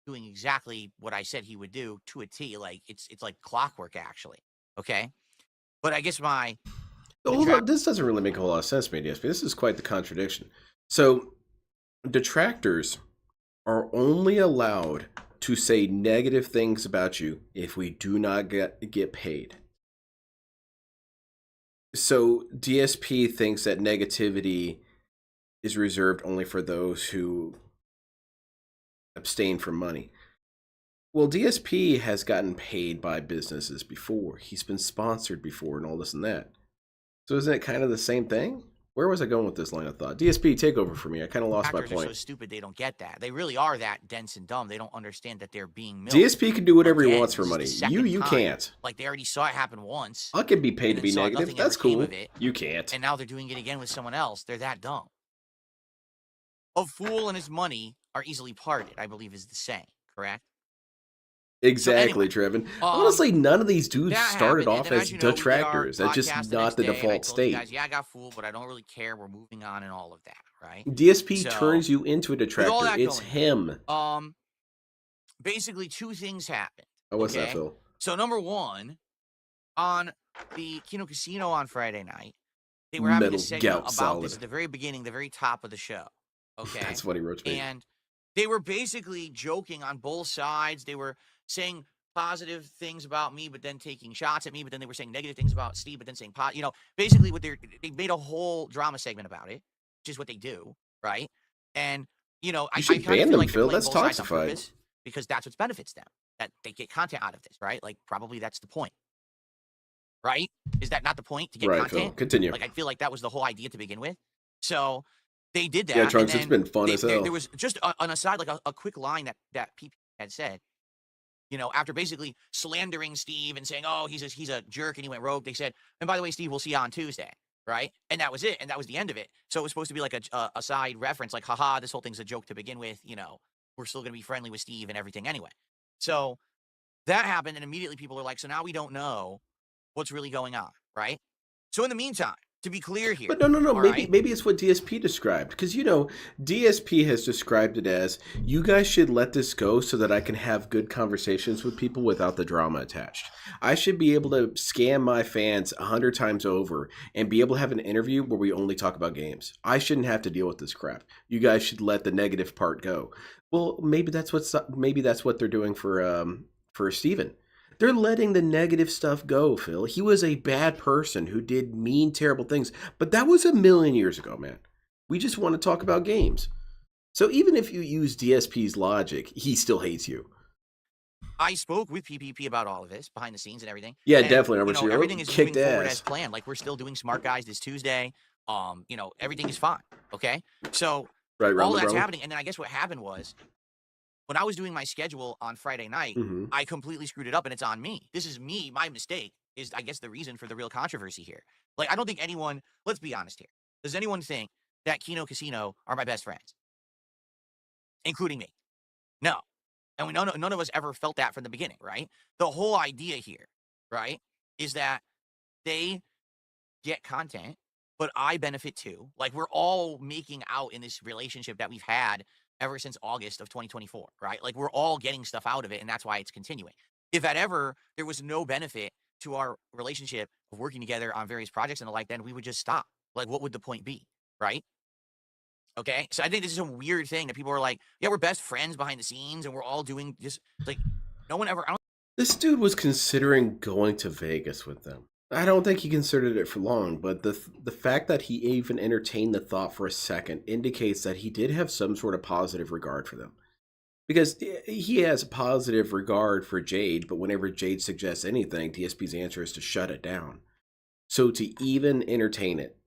Doing exactly what I said he would do to a T. Like, it's like clockwork, actually. Okay? But I guess Hold on, this doesn't really make a whole lot of sense to me, DSP. This is quite the contradiction. So, detractors are only allowed to say negative things about you if we do not get paid. So, DSP thinks that negativity is reserved only for those who abstain from money. Well, DSP has gotten paid by businesses before. He's been sponsored before and all this and that. So isn't it kind of the same thing? Where was I going with this line of thought? DSP, take over for me. I kind of lost my Actors point. are so stupid they don't get that. They really are that dense and dumb. They don't understand that they're being milked. DSP can do whatever he Again, wants for this is money. the second You time. can't. Like they already saw it happen once. I can be paid and to then be saw negative. nothing That's ever came cool. of it. You can't. And now they're doing it again with someone else. They're that dumb. A fool and his money are easily parted, I believe is the saying, correct? Exactly, So anyway, Trevin. Honestly, none of these dudes that started happened, off and then, as you know, we did our detractors. That's just podcast not next the day, and I default told you state. guys, yeah, I got fooled, but I don't really care. We're moving on and all of that, right? DSP So, turns you into a all detractor. that It's going him. Basically two things happened. Oh, what's that, okay? Phil? So number one, on the Kino Casino on Friday night, they were having Metal a segment gout about salad. this at the very beginning, the very top of the show. Okay. That's what he wrote to me. And They were basically joking on both sides. They were saying positive things about me, but then taking shots at me. But then they were saying negative things about Steve, but then saying, basically what they made a whole drama segment about it, which is what they do, right? And, I should kind of ban feel them, like they're Phil. playing That's both sides on toxified. purpose because that's what benefits them, that they get content out of this, right? Like, probably that's the point, right? Is that not the point, to get Right, content? Phil. Continue. Like, I feel like that was the whole idea to begin with. So they did that. Yeah, Trunks, and it's then been fun as hell. there was just an aside, like a quick line that PP had said, after basically slandering Steve and saying, oh, he's a jerk and he went rogue, they said, and by the way, Steve, we'll see you on Tuesday, right? And that was it. And that was the end of it. So it was supposed to be like a side reference, like, haha, this whole thing's a joke to begin with. We're still going to be friendly with Steve and everything anyway. So that happened. And immediately people are like, so now we don't know what's really going on, right? So in the meantime, to be clear here. But no. Maybe Maybe it's what DSP described. Because, DSP has described it as, you guys should let this go so that I can have good conversations with people without the drama attached. I should be able to scam my fans 100 times over and be able to have an interview where we only talk about games. I shouldn't have to deal with this crap. You guys should let the negative part go. Well, maybe that's what they're doing for Steven. They're letting the negative stuff go, Phil. He was a bad person who did mean, terrible things. But that was 1,000,000 years ago, man. We just want to talk about games. So even if you use DSP's logic, he still hates you. I spoke with PPP about all of this behind the scenes and everything. Yeah, and, definitely. Everything is moving kicked forward ass. as planned. Like, we're still doing Smart Guys this Tuesday. Everything is fine. Okay. So Right, all that's happening. And then I guess what happened was, when I was doing my schedule on Friday night, I completely screwed it up, and it's on me. This is me. My mistake is, I guess, the reason for the real controversy here. Like, I don't think anyone, let's be honest here. Does anyone think that Kino Casino are my best friends? Including me. No. And none of us ever felt that from the beginning, right? The whole idea here, right, is that they get content, but I benefit too. Like, we're all making out in this relationship that we've had ever since August of 2024, right? Like, we're all getting stuff out of it, and that's why it's continuing. If at ever there was no benefit to our relationship of working together on various projects and the like, then we would just stop. Like, what would the point be, right? Okay, so I think this is a weird thing that people are like, yeah, we're best friends behind the scenes, and we're all doing just, like, no one ever, This dude was considering going to Vegas with them. I don't think he considered it for long, but the fact that he even entertained the thought for a second indicates that he did have some sort of positive regard for them. Because he has a positive regard for Jade, but whenever Jade suggests anything, DSP's answer is to shut it down. So to even entertain it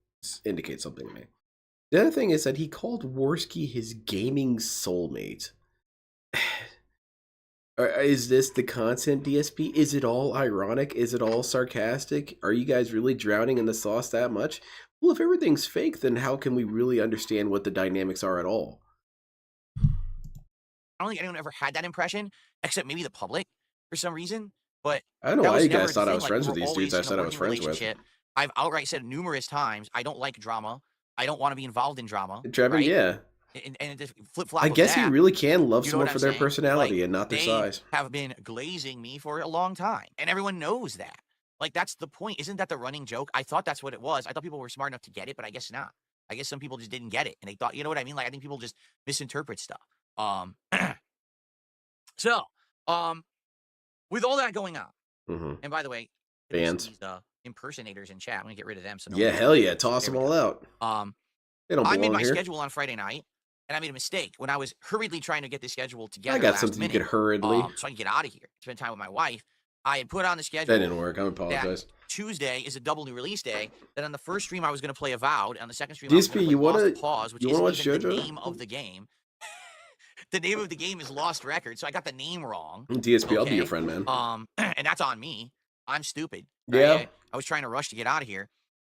indicates something to me. The other thing is that he called Worski his gaming soulmate. Is this the content, DSP? Is it all ironic? Is it all sarcastic? Are you guys really drowning in the sauce that much? Well, if everything's fake, then how can we really understand what the dynamics are at all? I don't think anyone ever had that impression, except maybe the public for some reason. But I don't know that why was you never guys the thought I thing. was Like, friends we with were these dudes I always in a said I was working friends with. relationship. I've outright said numerous times, I don't like drama. I don't want to be involved in drama. Trevor, right? yeah. And the flip-flop I of guess that, you really can love you know someone what for I'm their saying? personality Like, and not their they size. have been glazing me for a long time, and everyone knows that. Like, that's the point. Isn't that the running joke? I thought that's what it was. I thought people were smart enough to get it, but I guess not. I guess some people just didn't get it, and they thought, you know what I mean? Like, I think people just misinterpret stuff. So, with all that going on, and by the way, Fans. these impersonators in chat, I'm gonna get rid of them. So Yeah, hell yeah, toss them all out. They don't I made belong my here. schedule on Friday night, and I made a mistake when I was hurriedly trying to get the schedule together. I got last something minute, you could hurriedly. so I can get out of here, spend time with my wife. I had put on the That schedule didn't work. I apologize. Tuesday is a double new release day. Then on the first stream I was going to play Avowed. On the second stream I was DSP, going to you play Lost wanna- Pause, which you wanna isn't watch even the JoJo? name of the game. The name of the game is Lost Record, so I got the name wrong. DSP, I'll be your Okay. friend, man. And that's on me. I'm stupid. Yeah. right? I was trying to rush to get out of here.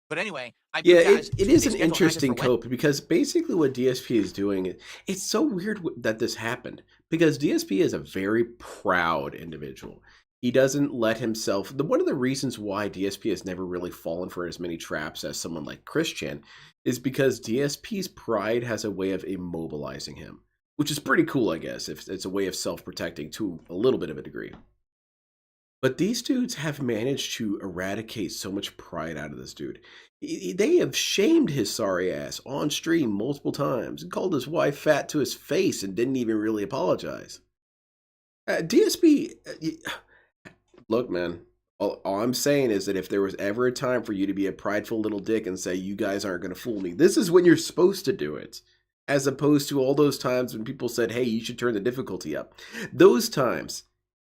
But anyway, I put Yeah, guys it Tuesday is an schedule, and I just interesting went. cope because basically what DSP is doing, it's so weird that this happened because DSP is a very proud individual. He doesn't let himself, one of the reasons why DSP has never really fallen for as many traps as someone like Christian is because DSP's pride has a way of immobilizing him, which is pretty cool, I guess, if it's a way of self-protecting to a little bit of a degree. But these dudes have managed to eradicate so much pride out of this dude. They have shamed his sorry ass on stream multiple times and called his wife fat to his face and didn't even really apologize. DSP, look, man, all I'm saying is that if there was ever a time for you to be a prideful little dick and say, you guys aren't going to fool me, this is when you're supposed to do it. As opposed to all those times when people said, hey, you should turn the difficulty up. Those times,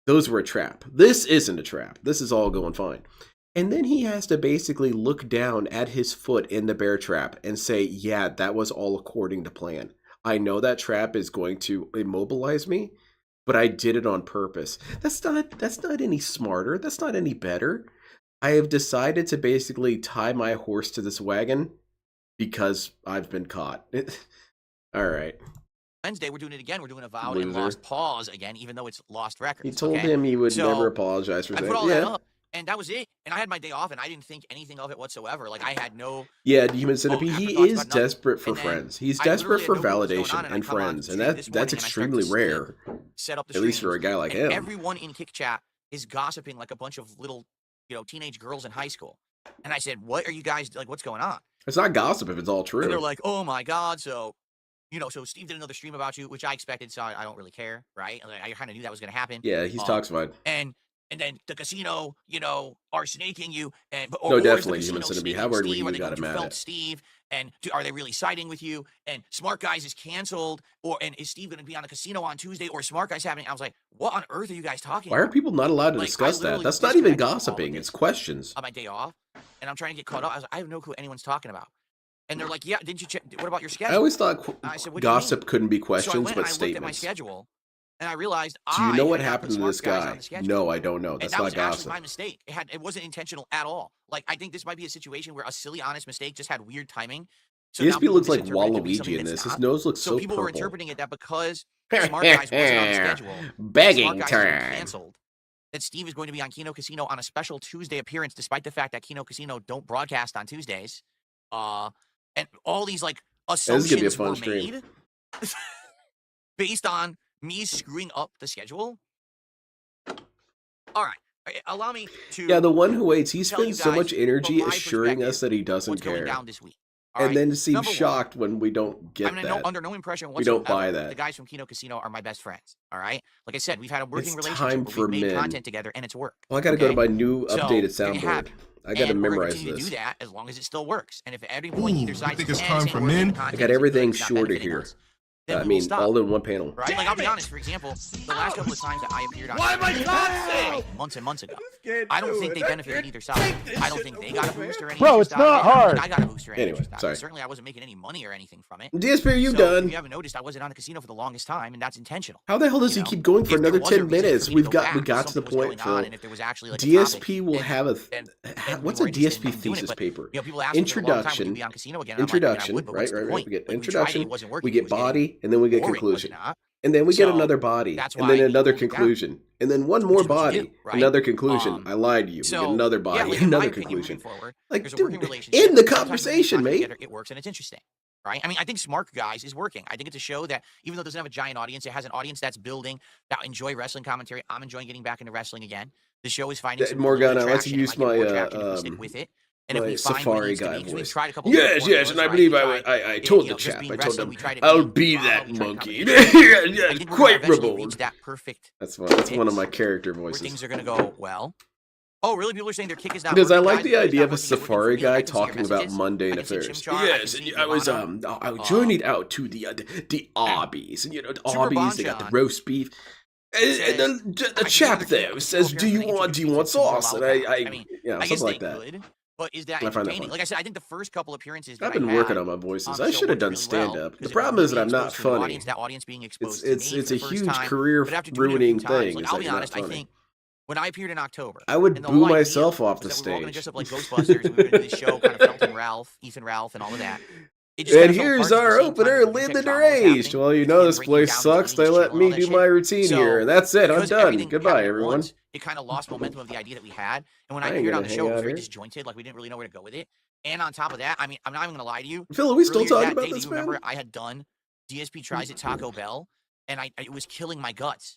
those were a trap. This isn't a trap. This is all going fine. And then he has to basically look down at his foot in the bear trap and say, yeah, that was all according to plan. I know that trap is going to immobilize me, but I did it on purpose. That's not any smarter. That's not any better. I have decided to basically tie my horse to this wagon because I've been caught. All right. Wednesday, we're doing it again. We're doing a vowed Loser. and lost pause again, even though it's lost records. He told him he would never apologize for I saying, put all that up, and that was it. And I had my day off, and I didn't think anything of it whatsoever. Like, I had no... Yeah, Human Centipede, he afterthoughts is about nothing. desperate for And then friends. He's I desperate literally for had no clue what's going on, validation and I and come on friends, and stream this that's morning, and I start extremely to rare, set up the at least for a streams, guy like and him. everyone in Kick Chat is gossiping like a bunch of little, teenage girls in high school. And I said, what are you guys, like, what's going on? It's not gossip if it's all And true. they're like, oh my God, so Steve did another stream about you, which I expected, so I don't really care, right? Like, I kind of knew that was going to happen. Yeah, he's toxified. And then the casino, are snaking you. No, definitely, Human Centipede. How weird you got him mad at? Steve, and are they really siding with you? And Smart Guys is canceled, and is Steve going to be on the casino on Tuesday, or Smart Guys happening? I was like, what on earth are you guys talking Why about? are people not allowed to Like, discuss I that? literally That's not even disconnected all of gossiping. this It's questions. on my day off, and I'm trying to get caught up. I was like, I have no clue what anyone's talking about. And they're like, yeah, didn't you check? What about your schedule? I always thought I said, what do you mean? gossip couldn't be So I questions, went but and I looked at my statements. schedule, and I realized Do you know what had not happened put to this Smart Guys on guy? the schedule. No, I don't know. And That's that not was actually gossip. my mistake. It wasn't intentional at all. Like, I think this might be a situation where a silly, honest mistake just had weird timing. So now DSP people looks like misinterpret it to be Waluigi something in that's this. His not. nose looks So so people were purple. interpreting it that because Smart Guys wasn't on the schedule, Begging Smart Guys has been time. canceled, that Steve is going to be on Kino Casino on a special Tuesday appearance, despite the fact that Kino Casino don't broadcast on Tuesdays. And all these, like, This is gonna be a assumptions fun were stream. made based on me screwing up the schedule. All right, allow me to Yeah, the one who waits, he tell you spends so guys much energy from my assuring us perspective that he doesn't what's going care. down this week. All And right? then to seem Number one, shocked when we don't get I'm that. under no impression We don't whatsoever buy that the that. guys from Kino Casino are my best friends. All right, like I said, we've had a working It's relationship time where for we've made men. content together, and it's worked. Well, I gotta go to Okay? my new So, updated there you have soundboard. it. I gotta And we're gonna memorize continue to this. do that as long as it still works. And if at any point either side think says, it's time for men? I got everything shorted here. then I we will mean, stop. all in one panel. Right? Like, I'll be honest, for example, the last couple of times that I appeared on months and months ago, I don't think they benefited either side. I don't think they got a boost or any Bro, interest it's out of not it. I don't hard. think I got a boost or any Anyway, interest out of sorry. it. Certainly, I wasn't making any money or anything from it. DSP, are you So, done? if you haven't noticed, I wasn't on the casino for the longest time, and that's intentional. How the hell does You he know, keep going for if there another was a 10 reason for minutes? me to We go got back, to the something was point going on, for and if there was actually like a DSP will topic, have a and what's we a were interested DSP in doing it, thesis but, paper? people ask me for a long time, would you Introduction, be on casino again? And I'm like, I introduction, would, but what's the right. point? We get Like, we tried it, introduction, it wasn't working. we It get was getting body, and then we get boring, was it conclusion. not? And then we get So, another body, that's and why then we another moved down. conclusion, and then one more Which is what you body, do, right? another conclusion. I lied to you. We get So, another yeah, body, like, in my another opinion, conclusion. moving forward, Like, there's a dude, working relationship. in the Sometimes when we do conversation, content mate. together, it works and it's interesting, right? I mean, I think Smart Guys is working. I think it's a show that, even though it doesn't have a giant audience, it has an audience that's building, that enjoy wrestling commentary. I'm enjoying getting back into wrestling again. The show is finding some Morgana, I like to traction. It use might get my more traction if we stick with it. And if my we find what it Safari needs to guy be, 'cause we've voice. tried a couple Yes, different yes, and I formulas, believe right? We I tried, told the just chap. being I told wrestling, him, we tried it I'll being be drama, that we tried monkey. comedy. Yeah, I yeah, think we're gonna quite eventually remote. reach that perfect That's one of mix my character where voices. things are going to go well. Oh, really? People are saying their kick is not Because I working, like guys. the Your kick is idea not of a working. It's working for Safari me. Like, guy I can see your talking about messages. mundane I can see affairs. Chimchar, I can Yes, see and I was Ivano. I journeyed out to the Arby's, and the Super Arby's, they got the Bonchon roast beef. And the chap there says, "Do you want sauce?" And I mean, yeah, I guess something like they that. could, but is that I find that entertaining? funny. Like I said, I think the first couple appearances that I've been I working had on my voices. the I show should have worked done really stand well, up. The because it problem was is that me I'm being not exposed to a new funny. audience, that audience being exposed It's to me for a the first huge time. career But after doing it a few ruining times, thing. like, Is I'll that be you're not honest, I funny. think when I appeared in October, I would and the boo whole idea myself off the was that we were all going to stage. dress up like Ghostbusters, and we were going to do this show, kind of Felton Ralph, Ethan Ralph, and all of that. It just And kinda fell here's apart at the our same time opener, that the Lynn Tech the drama was Deranged. happening. Well, you With know him this breaking place down the sucks. They Elite let channel and me all that do shit. my routine So, here. And that's it. I'm because done. everything Goodbye, happened at everyone. once, it kind of lost momentum of the idea that we had. And when I I ain't appeared on gonna the show, hang it was out very here. disjointed. Like, we didn't really know where to go with it. And on top of that, I mean, I'm not even going to lie to you. Phil, are we still Earlier talking that about day, do this, you man? remember I had done DSP Tries at Taco Bell, and it was killing my guts.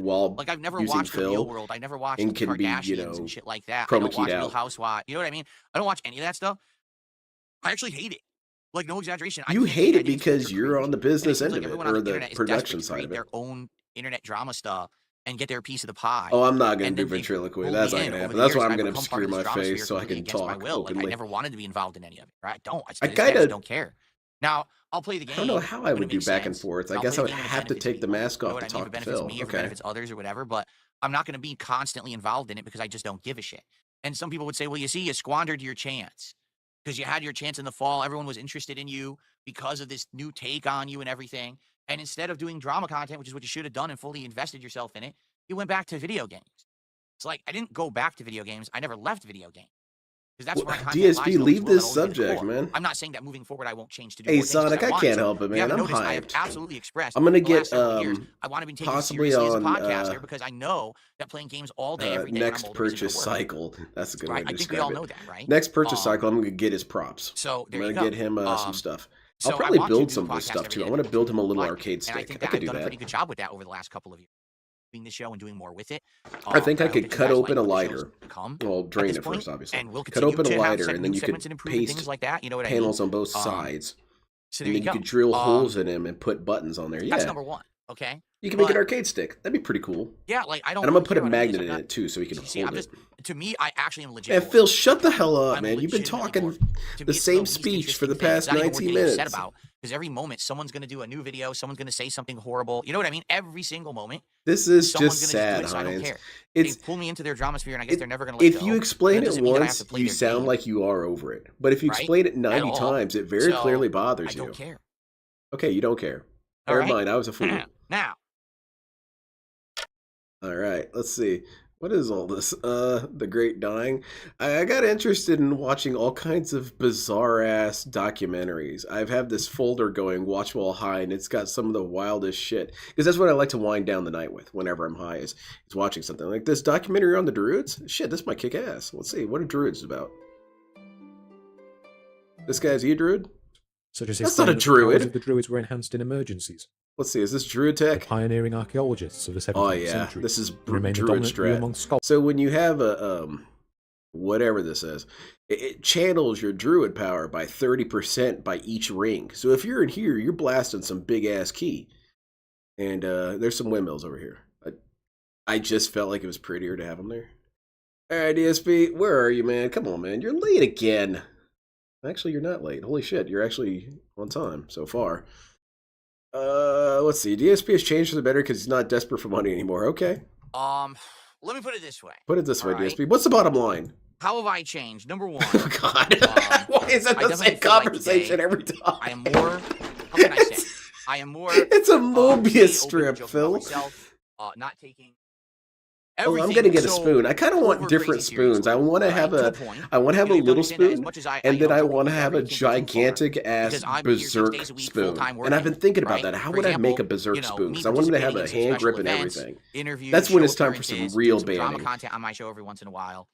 while Like, I've never using watched The Real Phil World. I never watched and The can be, you Kardashians and know, shit like that. I chroma don't keyed watch Real out. Housewives. You know what I mean? I don't watch any of that stuff. I actually hate it. Like, no exaggeration. I You can't hate stand. I it think it's because ultra you're cringe. on the And it business seems end like of it everyone on or the the internet is production desperate to side create of it. their own internet drama stuff and get their piece of the pie. Oh, I'm not gonna And do then they've ventriloquy. pulled That's me not in gonna over happen. the That's years, why and I'm I've gonna become part obscure of this my drama face sphere so I completely can against my talk will. Like, I openly. never wanted to be involved in any of it, right? I don't. I To this day, I kinda, just don't care. Now, I'll play the game I don't know how I when would it do makes back and sense. forth. I I'll guess play I the would game if it have to benefits take the people. mask You know off what to I mean? If it talk to benefits Phil. me, if it Okay. benefits others or whatever, but I'm not going to be constantly involved in it because I just don't give a shit. And some people would say, well, you see, you squandered your chance because you had your chance in the fall. Everyone was interested in you because of this new take on you and everything. And instead of doing drama content, which is what you should have done and fully invested yourself in it, you went back to video games. It's like, I didn't go back to video games. I never left video games. Because that's where my content lies DSP, and always leave will. this That'll always be the subject, core. man. I'm not saying that moving forward I won't change to do Hey, more things 'cause Sonic, I want can't to. help it, If you man. haven't I'm noticed, I have hyped. absolutely expressed I'm gonna the last get several years I want to be taken possibly seriously as a on podcaster because I know that playing games all day, every day when I'm next older isn't gonna purchase work. cycle. That's a good way Right? to I think we all describe know it. that, right? Next purchase cycle, I'm gonna get his props. So I'm there you gonna go. get him some stuff. I'll So I probably want to build do some of this podcasts stuff every too. day I want to that build him a people little like. arcade And I stick. think I that could I've do done a that. pretty good job with that over the last couple of years. Doing this show and doing more with it. I think I hope could that you cut guys open a like what the show's lighter. become Well, at drain this it point, first, obviously. and we'll Cut continue open a to have lighter, set and then new you segments could and improvement things paste like that. You know what I mean? panels on both sides. So And there then you you go. could drill holes in them and put buttons on there. That's Yeah. number one. Okay. You can make an But arcade stick. That'd be pretty cool. yeah, like I don't And I'm really gonna put care a about any of this. magnet I'm in not. it too, so he can See, I'm hold just. it. To me, I actually am legit. Man, bored. Phil, shut the hell up, I'm man. You've been legitimately talking bored. To the me, it's same least speech for the interesting thing. It's past not even worth 19 getting upset minutes. about because every moment someone's going to do a new video, someone's going to say something horrible. You know what I mean? Every single moment, This is someone's just going to sad, just do it. So I don't Heinz. care. It's They pull me into their drama sphere, and I guess they're never going to let if go. you But explain that it doesn't mean that I have once, to play you their sound game like you are over it. But if you right explain it at 90 all. times, it very So clearly I bothers don't you. care. Okay, you don't care. All Never right. mind, I was a fool. Now, All right, let's see. What is all this? The Great Dying. I got interested in watching all kinds of bizarre ass documentaries. I've had this folder going, Watch While High, and it's got some of the wildest shit. Because that's what I like to wind down the night with whenever I'm high is watching something. Like this documentary on the Druids? Shit, this might kick ass. Let's see, what are Druids about? This guy's a Druid? Such as That's not a his claim that the powers druid. of the druids were enhanced in emergencies. Let's see, is this Druid The tech? pioneering archaeologists of the 17th Oh yeah, century this is remain the Druid dominant view strat. among scholars. So when you have a whatever this is, it channels your druid power by 30% by each ring. So if you're in here, you're blasting some big ass key. And there's some windmills over here. I just felt like it was prettier to have them there. All right, DSP, where are you, man? Come on, man, you're late again. Actually, you're not late. Holy shit, you're actually on time so far. Let's see. DSP has changed for the better because he's not desperate for money anymore. Okay. let me put it this way. Put it this way, All right. DSP. What's the bottom line? How have I changed? Number one, Oh, God. Why is it I the definitely same feel like conversation today every time? I am more. How can I say? I am more. It's a way Mobius open to strip, joking about Phil. myself, not taking. Oh, I'm everything gonna get a so spoon. I kind of want over different crazy spoons. I seriously, want to right? have To a, point. I want to have You a know, you little understand that as spoon, much as I and you know, then I joke want to with have a everybody, can't go too far, gigantic ass because I'm here 6 berserk days a week, spoon. full-time And I've been working, thinking about right? that. How For would I make a example, berserk you know, spoon? me Because I want him to have participating a in some hand special grip and events, everything. interviews, That's when show it's time for some appearances, real doing some drama banning. content on my show every once in a while.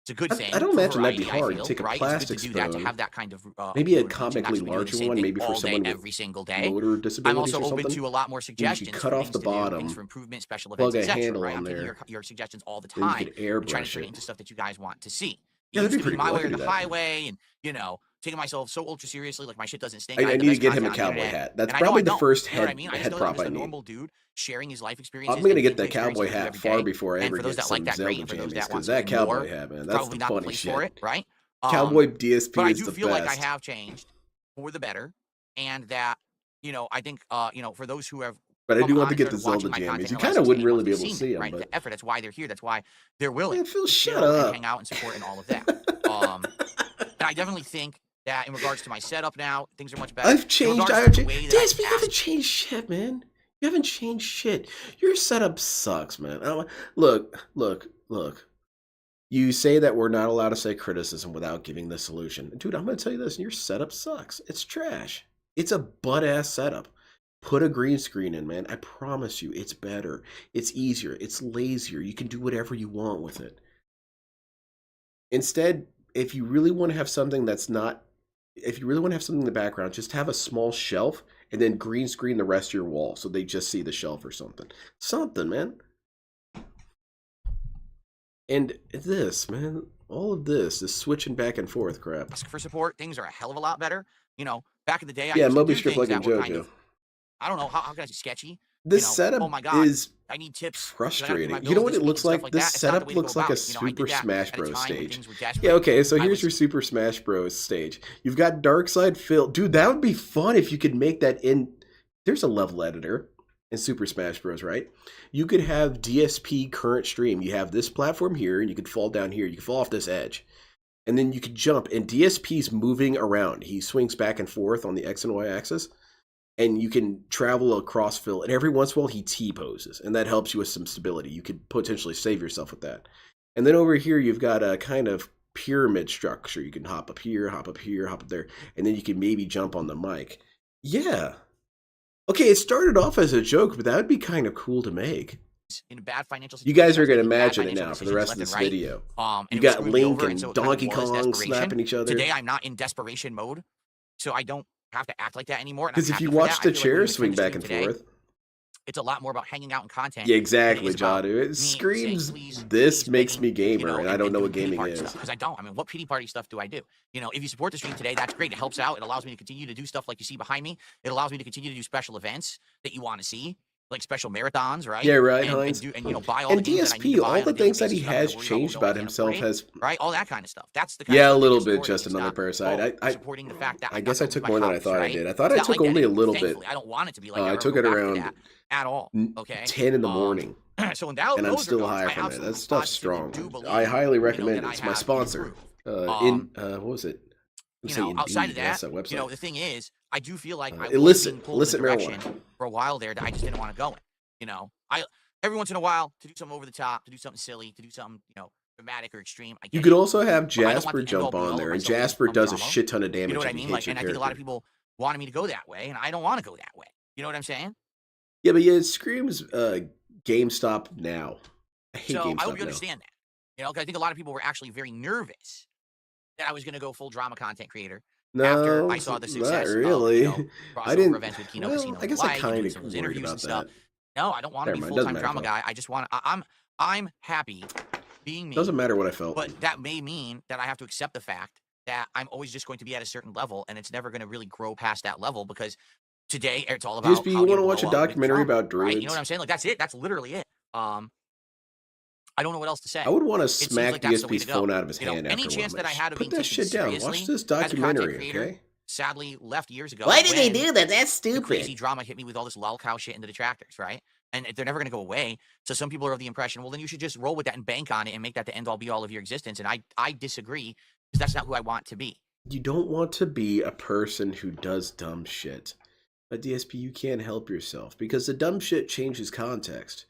It's a good thing. I don't for imagine that'd be variety, I hard. feel, Take a right? plastic It's good to do that, to spoon, have that kind of maybe a fluid region, not comically just be doing the larger same one, thing maybe for all day, someone with every single day. motor I'm disabilities also or open something. to a lot more And you suggestions could for cut off things the to do, things bottom, for improvement, special plug events, a etc. handle Right? on I'm taking there, your suggestions all the then you time could and trying to airbrush turn it it. into stuff that you guys want to see. It Yeah, that'd used be to be pretty cool. my I way or could the do that. highway, and taking myself so ultra seriously, like my shit doesn't stink. I have the need to best get him a content on the cowboy internet, hat. That's and I know probably I the don't. first You know what I mean? I just head know that I'm prop just I a need. normal dude sharing his life experiences. I'm gonna and get that gameplay experiences cowboy with you hat every far day. before I And ever for those get that like some that, Zelda great. And for those jammies, that want because that something more, cowboy hat, man, it's that's probably the not the funny place for shit. it, right? Cowboy But DSP I is do the feel like I best. have changed for the better, and that I think for those who have But I come do on want to and get the started Zelda watching my jammies. content You in the kind last of 6 to wouldn't 8 really months, be they've able to seen see that, them, right? but The effort. That's why they're here. That's why they're willing man, Phil, to shut chill and up. hang out and support and all of that. And I definitely think that in regards to my setup now, things are much better. I've In changed. regards I to have the changed. way that DSP, you I haven't ask, changed shit, man. You haven't changed shit. Your setup sucks, man. Look. You say that we're not allowed to say criticism without giving the solution. Dude, I'm going to tell you this. Your setup sucks. It's trash. It's a butt-ass setup. Put a green screen in, man. I promise you, it's better. It's easier. It's lazier. You can do whatever you want with it. Instead, if you really want to have something that's not... If you really want to have something in the background, just have a small shelf and then green screen the rest of your wall so they just see the shelf or something. Something, man. And this, man, all of this switching back and forth crap. for support, things are a hell of a lot better. Back in the day, I Yeah, used to do Moby Strip things like in that were kind JoJo. of, I don't know, how can I say sketchy? This You know, setup oh my God, is I need tips. frustrating. My You know bills what this it week looks and stuff like? like This that. It's not the setup way to go looks like a about it. You know, I Super did that Smash at a Bros. time when stage. things were desperate. Yeah, okay, so I here's was your Super Smash Bros. Stage. You've got Darkside Phil. Dude, that would be fun if you could make that in... There's a level editor in Super Smash Bros., right? You could have DSP current stream. You have this platform here, and you could fall down here. You could fall off this edge. And then you could jump, and DSP's moving around. He swings back and forth on the X and Y axis. And you can travel across Phil, and every once in a while he T-poses, and that helps you with some stability. You could potentially save yourself with that. And then over here you've got a kind of pyramid structure. You can hop up here, hop up here, hop up there, and then you can maybe jump on the mic. Yeah. Okay, it started off as a joke, but that would be kind of cool to make. in a bad financial You situation. guys are going to making bad imagine it financial now for the decisions rest left of this and right. video. And You it was got screwing me Link over, and so it kind of Donkey was Kong desperation. slapping each other. Today I'm not in desperation mode, so I don't have to act like that anymore. Because if you watch watch the chairs swing back and forth, it's a lot more about hanging out and content. yeah, exactly, John. It screams, this makes me gamer, and I don't know what gaming is. Because I don't. I mean, what pity party stuff do I do? You know, if you support the stream today, that's great. It helps out. It allows me to continue to do stuff like you see behind me. It allows me to continue to do special events that you want to see, like special marathons, right? Yeah, right, and, Heinz. And you know, buy all and the games that I need DSP, to buy all on a the daily things that he basis, so I don't has have to worry changed about about going himself to has... right? All that kind of stuff. That's the kind Yeah, of a stuff little that bit, support just is another not, parasite. I supporting the fact that I guess I took more than I thought I did. I It's thought I not took like only that a in little thankfully. bit. I don't want it to be like that. I or took go it back to around that at all. Okay. 10 in the morning. So in that, And I'm still higher from it. That stuff's strong. I highly recommend it. It's my sponsor. What was it? You know, outside of That's that, website. you know, the thing is, I do feel like I was illicit being pulled in a direction marijuana. for a while there that I just didn't want to go in. You know, every once in a while to do something over the top, to do something silly, to do something, you know, dramatic or extreme. I get You could it. also have But I don't want Jasper the end jump all be all on of there, and myself being Jasper does a drama. shit ton of damage You know what I if mean? he Like, hates your and I think a lot of character. people wanted me to go that way, and I don't want to go that way. You know what I'm saying? Yeah, but yeah, it screams GameStop now. I hate So GameStop I hope you now. understand that. You know, 'cause I think a lot of people were actually very nervous that I was going to go full drama content creator after No, I saw the not success really. of, you know, I crossover didn't. events with Kino Well, Casino I and guess the I like, and kind doing of some of those worried interviews about and stuff. that. No, I don't want to Never be mind, full-time doesn't matter, drama Phil. guy. I just want I'm happy being me. Doesn't matter what I felt. But that may mean that I have to accept the fact that I'm always just going to be at a certain level, and it's never going to really grow past that level because today it's all about DSP, how you do want to blow watch a up with documentary drama, about right? You know druids? what I'm saying? Like that's it. That's literally it. I don't know what else to say. I would want to It seems smack like that's the way DSP's to go. phone out of his You know, hand any after chance one that I match. had of Put being that taken shit down. seriously Watch this as a content documentary, creator, okay? sadly left years ago. Why did they when do that? That's the crazy stupid. drama hit me with all this lol cow shit and the detractors, right? And they're never going to go away. So some people are of the impression, well, then you should just roll with that and bank on it and make that the end all be all of your existence. And I disagree because that's not who I want to be. You don't want to be a person who does dumb shit. But DSP, you can't help yourself because the dumb shit changes context.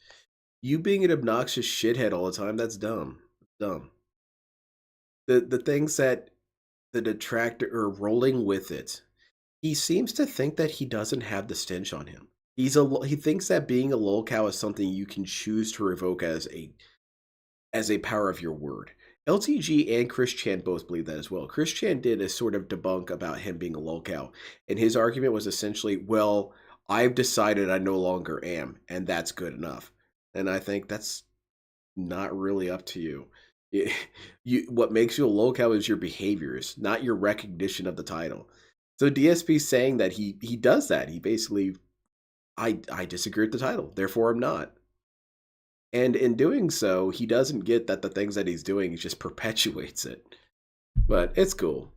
You being an obnoxious shithead all the time, that's dumb. Dumb. The things that the detractor are rolling with it. He seems to think that he doesn't have the stench on him. He thinks that being a lolcow is something you can choose to revoke as a power of your word. LTG and Chris Chan both believe that as well. Chris Chan did a sort of debunk about him being a lolcow, and his argument was essentially, well, I've decided I no longer am, and that's good enough. And I think that's not really up to you. What makes you a lolcow is your behaviors, not your recognition of the title. So DSP saying that he does that. He basically, I disagree with the title, therefore I'm not. And in doing so, he doesn't get that the things that he's doing, he just perpetuates it. But it's cool.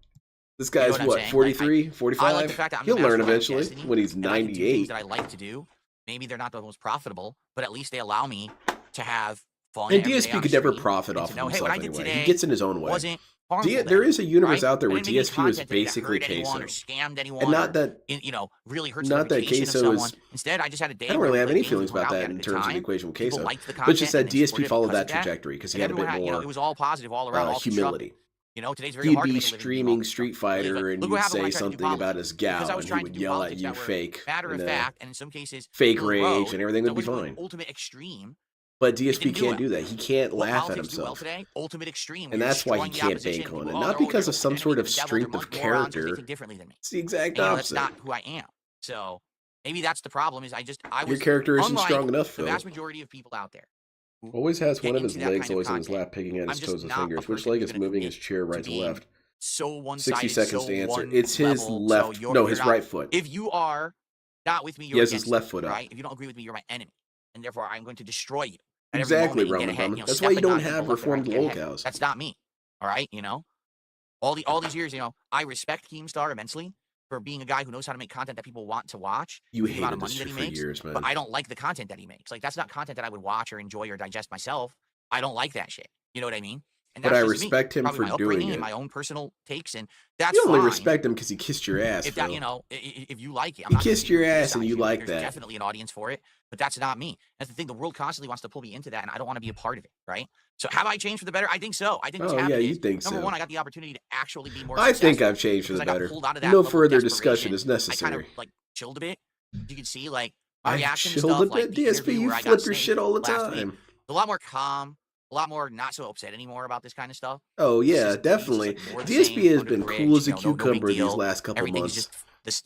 This guy's what I'm what, saying? 43, I like 45? the fact that I'm He'll the learn master of eventually destiny, when he's and I can do things 98. that I like to do. Maybe they're not the most profitable, but at least they allow me to have fun. And every day DSP on could never stream profit and off to of know, hey, what himself I did anyway. today He gets in his own way. wasn't harmful to There is a anyone, universe right? out there I where didn't make any DSP was content today that basically hurt anyone or queso. scammed anyone, And not that, you know, really hurts not the that reputation of queso someone. is... Instead, I just had a day I don't where really we have played any games, feelings we went about out, we that had a in good terms of the time. equation with People queso. liked the But content just that and they DSP supported it followed because that of that. trajectory because he And had a everyone bit had, you know, more it was all positive all around, all constructive. humility. You know, today's very He'd hard to be make a living doing all streaming this stuff. Street Fighter Look and what you'd happened when say I tried to do something about politics. his Because gal I was and he trying to would do yell at politics you that were fake matter of and fact, and in some cases fake middle of the rage road, and everything that would be wasn't going fine. ultimate extreme. But It DSP didn't do can't well. do that. He can't What laugh at politics do well himself. today? Ultimate extreme. And Where you're that's why he destroying the can't opposition. bank on People, it. oh, Not they're because they're of some an sort enemy, of the devil, they're strength of morons, because they character. think differently than me. It's the exact And, you know, that's opposite. not who I am. So maybe that's the problem. Is I Your was character isn't unlike strong enough, the Phil. vast majority of people out there who Always has get one of his into that legs kind of always in his content. lap, picking at I'm his just toes and not a fingers. Which person leg who's is going to moving his commit chair to right to being left? so 60 one-sided, seconds so to answer. one It's his level. left. So No, you're his not, right foot. if you are not with me, He you're has his against left me, foot up. right? If you don't agree with me, you're my enemy, and therefore I'm going to destroy you. At Exactly, every moment you get Roman. ahead, That's why you stepping don't on people have left and right reformed to get lol ahead. cows. That's not me. All right, all these years, I respect Keemstar immensely for being a guy who knows how to make content that people want to watch. You the amount hated of money this that he for makes, years, man. but I don't like the content that he makes. Like, that's not content that I would watch or enjoy or digest myself. I don't like that shit. You know what I mean? And But that's I just me. respect him Probably for my doing upbringing it. and my own personal takes, and that's You only fine. respect him because he kissed your ass, If Phil. that, if you like it, I'm He not gonna kissed sit here your and ass and criticize you like There's that. definitely an audience for it, but that's not me. That's the thing. The world constantly wants to pull me into that, and I don't want to be a part of it, right? So have I changed for the better? I think so. I think what's Oh, yeah, happened you is, think number so. one, I got the opportunity to actually be more I think successful I've changed for because the I got better. pulled out of that No level of further discussion desperation. is I kind necessary. of like chilled a bit. You can see like my I've reaction to chilled a stuff, like bit, the DSP. interview You where I flip got your snaked shit all the last week. time. A lot more calm, a lot more not so upset anymore about this kind of stuff. Oh, It's yeah, just- it's just, definitely. like, more the DSP same, has under the been bridge, cool as a no big cucumber these deal. last couple Everything's months. just this,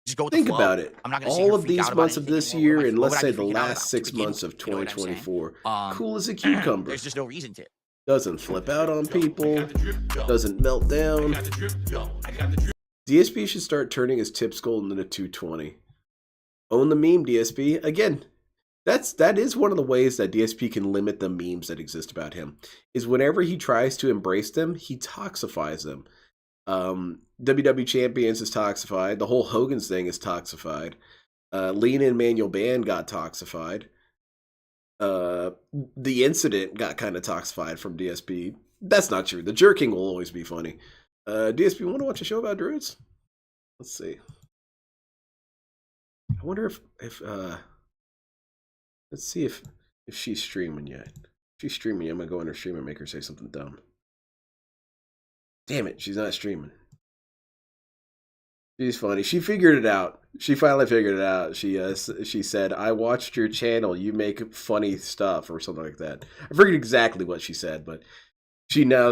just go with Think the flow. about it. I'm not going to sit here All and of freak these out about months of anything this anymore. year, What and would let's I say be the freaking out last about to 6 begin months with? of You know what I'm saying? 2024, cool as a cucumber. There's just no reason to. Doesn't flip out on people. Doesn't melt down. DSP should start turning his tips gold into 220. Own the meme, DSP. Again, that is one of the ways that DSP can limit the memes that exist about him. Is whenever he tries to embrace them, he toxifies them. WWE Champions is toxified. The whole Hogan's thing is toxified. Lean In Manual Band got toxified. The incident got kind of toxified from DSP. That's not true. The jerking will always be funny. DSP, want to watch a show about druids? Let's see. I wonder if let's see if she's streaming yet. If she's streaming, I'm gonna go on her stream and make her say something dumb. Damn it, she's not streaming. She's funny. She figured it out. She finally figured it out. She said, "I watched your channel. You make funny stuff," or something like that. I forget exactly what she said, but she now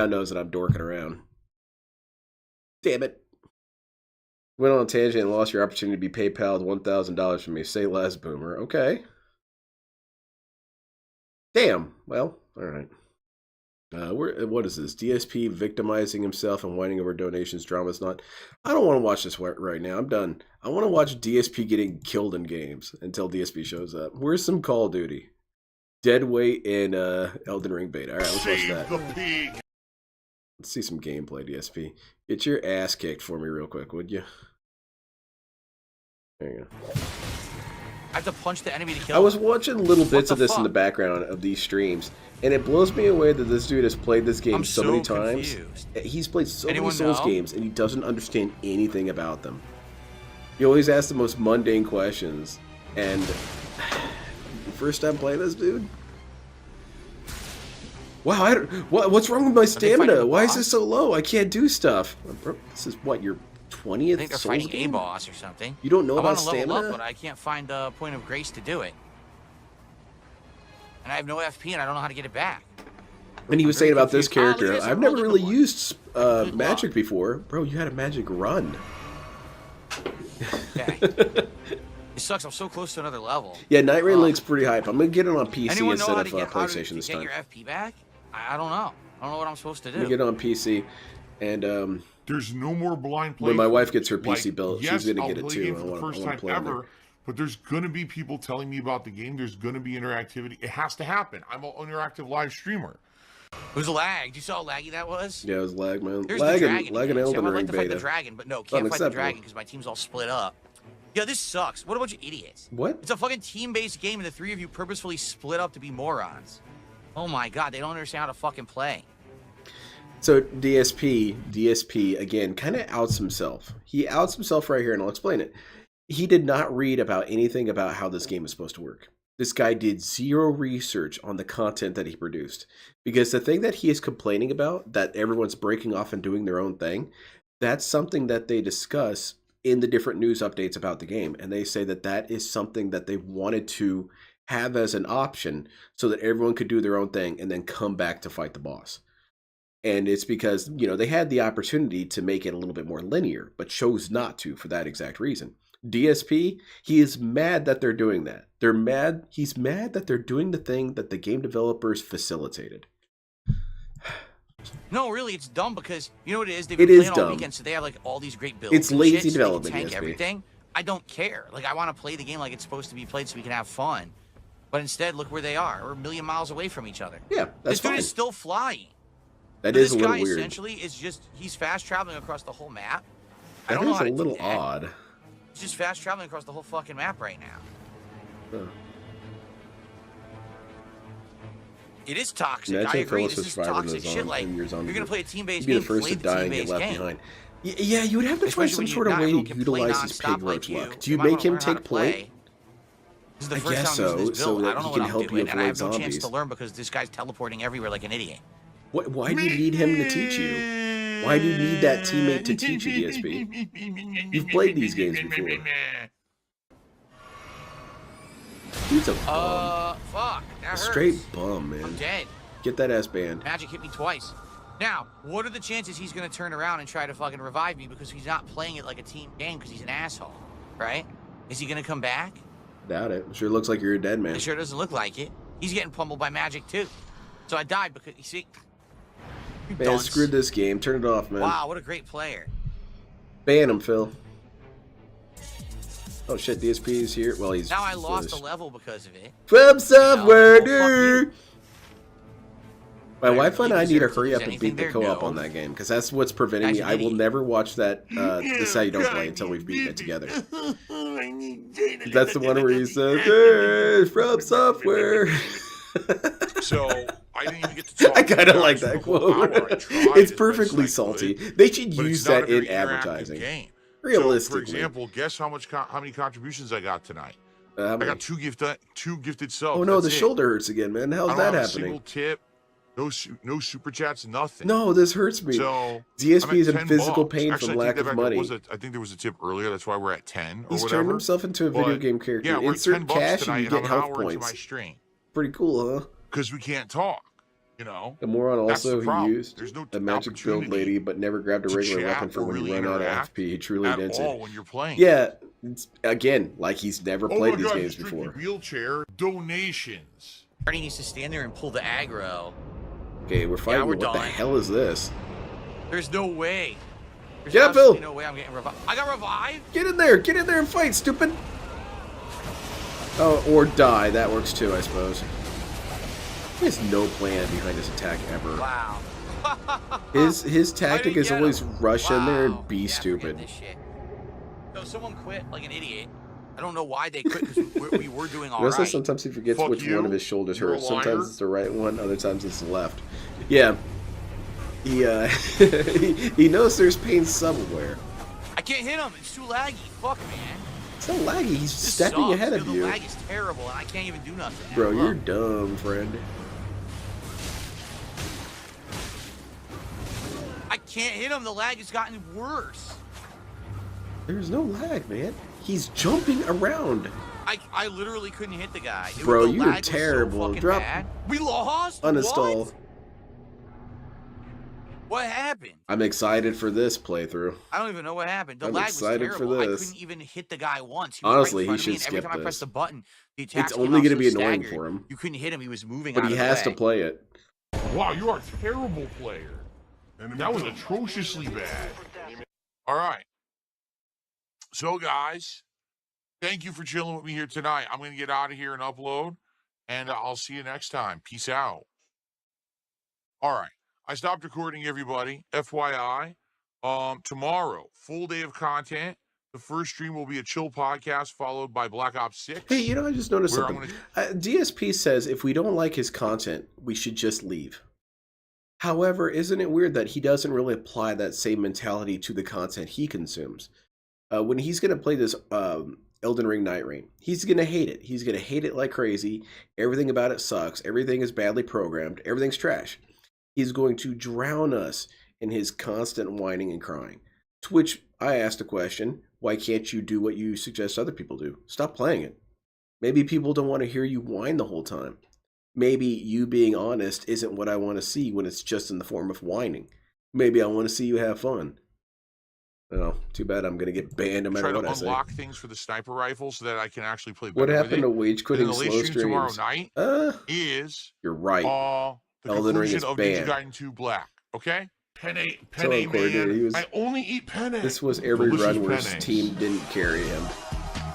knows that I'm dorking around. Damn it. Went on a tangent and lost your opportunity to be PayPal'd $1,000 from me. Say less, boomer. Okay. Damn. Well, all right. What is this? DSP victimizing himself and whining over donations. Drama's not. I don't want to watch this right now. I'm done. I want to watch DSP getting killed in games until DSP shows up. Where's some Call of Duty? Deadweight and Elden Ring beta. All right, let's watch that. Let's see some gameplay, DSP. Get your ass kicked for me real quick, would you? There you go. I have to punch the enemy to kill I was him. watching little bits the of this in the fuck? background of these streams, and it blows me away that this dude has played this game I'm so many so times. confused. He's played so Anyone many Souls know? games, and he doesn't understand anything about them. He always asks the most mundane questions, and first time playing this dude. Wow, what's wrong with my Are they fighting stamina? the Why is boss? this so low? I can't do stuff. Bro, this is what, your 20th I think they're Souls fighting game? a boss or something. You don't know I about want to level stamina? up, but I can't find a point of grace to do it. And I have no FP, and I don't know how to get it back. And he was I'm very saying about this confused. character, Look at this, I've I never rolled a really good one. used Good magic luck. before. Bro, you had a magic run. Okay. It sucks. I'm so close to another level. Yeah, Night Rain Ugh. link's pretty hype. I'm going to get it on PC Anyone know instead how of to get, how to PlayStation this get time. your FP back? I don't know. I don't know what I'm supposed to I'm going do. to get it on PC. And There's no more blind play. when my wife gets her PC Like, built, yes, she's going to I'll get it play too. the game I for the want first to time play on there. ever, but there's going to be people telling me about the game. There's going to be interactivity. It has to happen. I'm an interactive live streamer. It was lagged. You saw how laggy that was? Yeah, it was lag, man. There's Lag the and dragon. Elden again. See, I would Ring like to fight the beta. dragon, but no, can't fight the Unacceptable. dragon because my team's all split up. Yo, this sucks. What a bunch of idiots. What? It's a fucking team-based game, and the three of you purposefully split up to be morons. Oh my god, they don't understand how to fucking play. So DSP again kind of outs himself. He outs himself right here, and I'll explain it. He did not read about anything about how this game is supposed to work. This guy did zero research on the content that he produced. Because the thing that he is complaining about, that everyone's breaking off and doing their own thing, that's something that they discuss in the different news updates about the game. And they say that that is something that they wanted to have as an option so that everyone could do their own thing and then come back to fight the boss. And it's because, they had the opportunity to make it a little bit more linear, but chose not to for that exact reason. DSP, he is mad that they're doing that. He's mad that they're doing the thing that the game developers facilitated. No, really, it's dumb because you know what it is? They've It been is playing all dumb. weekend, so they have like all these great builds. It's and lazy shit, so they can development, tank DSP. everything. I don't care. Like, I want to play the game like it's supposed to be played so we can have fun. But instead, look where they are. We're a million miles away from each other. Yeah, that's this dude fine. is still flying. That So is a this little guy weird. essentially is just, he's fast traveling across the whole map. I That don't know is how a to do little that. odd. He's just fast traveling across the whole fucking map right now. Huh. It is toxic. I Imagine agree. Phyllis This was is five in toxic the shit. zone Like, 10 years on. you're gonna play a team-based You'd be game. the first Play to the die and get team-based left game. behind. Yeah, you would have to find Especially some when sort of not way everyone to can play utilize his nonstop pig like roach you. luck. Do you might make wanna him learn how to take point? play. This is the I first guess time I'm using so, this so build. that I don't he know can what I'm help you doing, and I have avoid no chance to zombies. learn because this guy's teleporting everywhere like an idiot. Why do you need him to teach you? Why do you need that teammate to teach you, DSP? You've played these games before. He's a bum. Fuck. That A hurts. straight bum, I'm man. dead. Get that ass banned. Magic hit me twice. Now, what are the chances he's gonna turn around and try to fucking revive me because he's not playing it like a team game because he's an asshole, right? Is he gonna come back? Doubt it. Sure looks like you're a dead man. It sure doesn't look like it. He's getting pummeled by Magic too. So I died because, you see? You Man, dunce. screw this game. Turn it off, man. Wow, what a great player. Ban him, Phil. Oh shit, DSP is here. Well, he's Now I lost a finished. level because of it. From software, well, fuck you. dude. My wife and I need to deserve to hurry lose up and anything beat the there? co-op No. on that game, because that's what's preventing me. Guy's I an will idiot. never watch that. This is how you don't play until we've beaten it together. That's the one where he says, "Hey, from software." So I didn't even get to talk. I to kind of you like guys that for the whole hour. I quote. tried It's as perfectly best I salty. could, They should but use it's not that a very in interactive advertising. game. So, Realistically. for example, guess how many contributions I got tonight? How I many? got two gifted subs. Oh no, the That's it. shoulder hurts again, man. I How's don't that have a happening? single tip. No super chats. Nothing. No, this hurts me. So DSP I'm is at in 10 physical bucks. pain Actually, from I take lack that of back. money. I think there was a tip earlier. That's why we're at 10 or He's whatever. turned himself into a video But, game character. Yeah, we're at Insert 10 bucks cash tonight, and you and I'm get an health hour into my points. stream Pretty cool, huh? because we can't talk. You know. The moron That's the also problem. he used There's no the magic build opportunity lady, but never grabbed a to regular chat weapon for or when really you run out of interact FP. He truly at didn't. all when you're playing. Yeah, it's, again, like he's never Oh played my these God, games he's drinking before. wheelchair donations. He needs to stand there and pull the aggro. Okay, we're fighting. we're What the done. hell is this? There's no way. There's Get up, Phil. absolutely no way I'm getting revived. I got revived? Get in there! Get in there and fight, stupid! Oh, or die. That works too, I suppose. He has no plan behind his attack ever. Wow. His I tactic didn't is get always him. rush in there Wow. and be Yeah, forget stupid. this shit. So someone quit like an idiot. I don't know why they quit because we were doing all Also, right. sometimes he forgets Fuck which you. one of his shoulders You're a hurts. Sometimes liar. it's the right one, other times it's the left. Yeah. He he knows there's pain somewhere. I can't hit him. It's too laggy. Fuck, man. It's not laggy. He's This stepping sucks, ahead dude. of The you. lag is terrible, and I can't even do nothing. Bro, Look. you're dumb, friend. I can't hit him. The lag has gotten worse. There's no lag, man. He's jumping around. I literally couldn't hit the guy. Bro, the you're lag was so terrible. fucking Drop- bad. We lost? Uninstall. What happened? I'm excited for this playthrough. I don't even know what happened. The I'm lag was excited for terrible. I this. couldn't even hit the guy once. He was Honestly, right in he front of me, should and every skip time I pressed this. the button, the attacks It's came only out gonna so be annoying staggered, for him. You couldn't hit him. He was moving But out he of the has to way. play it. Wow, you are a terrible player. That was atrociously bad. All right. So, guys, thank you for chilling with me here tonight. I'm going to get out of here and upload, and I'll see you next time. Peace out. All right. I stopped recording, everybody. FYI. Tomorrow, full day of content. The first stream will be a chill podcast followed by Black Ops 6. Hey, you know, I just noticed Where I'm something. DSP says if we don't like his content, we should just leave. However, isn't it weird that he doesn't really apply that same mentality to the content he consumes? When he's going to play this Elden Ring Night Reign, he's going to hate it. He's going to hate it like crazy. Everything about it sucks. Everything is badly programmed. Everything's trash. He's going to drown us in his constant whining and crying. To which I asked a question, why can't you do what you suggest other people do? Stop playing it. Maybe people don't want to hear you whine the whole time. Maybe you being honest isn't what I want to see when it's just in the form of whining. Maybe I want to see you have fun. Oh, too bad I'm going to get banned no matter try what to I say. unlock things for the sniper rifle so that I can actually play better What with happened it. to wage And quitting then the late slow stream tomorrow streams? night is You're right. the Elden Ring conclusion is of Ninja banned. Gaiden 2 Black. Okay? Penne coordinator. man. He was. I only eat penne. This was every Delicious run where his penne. team didn't carry him.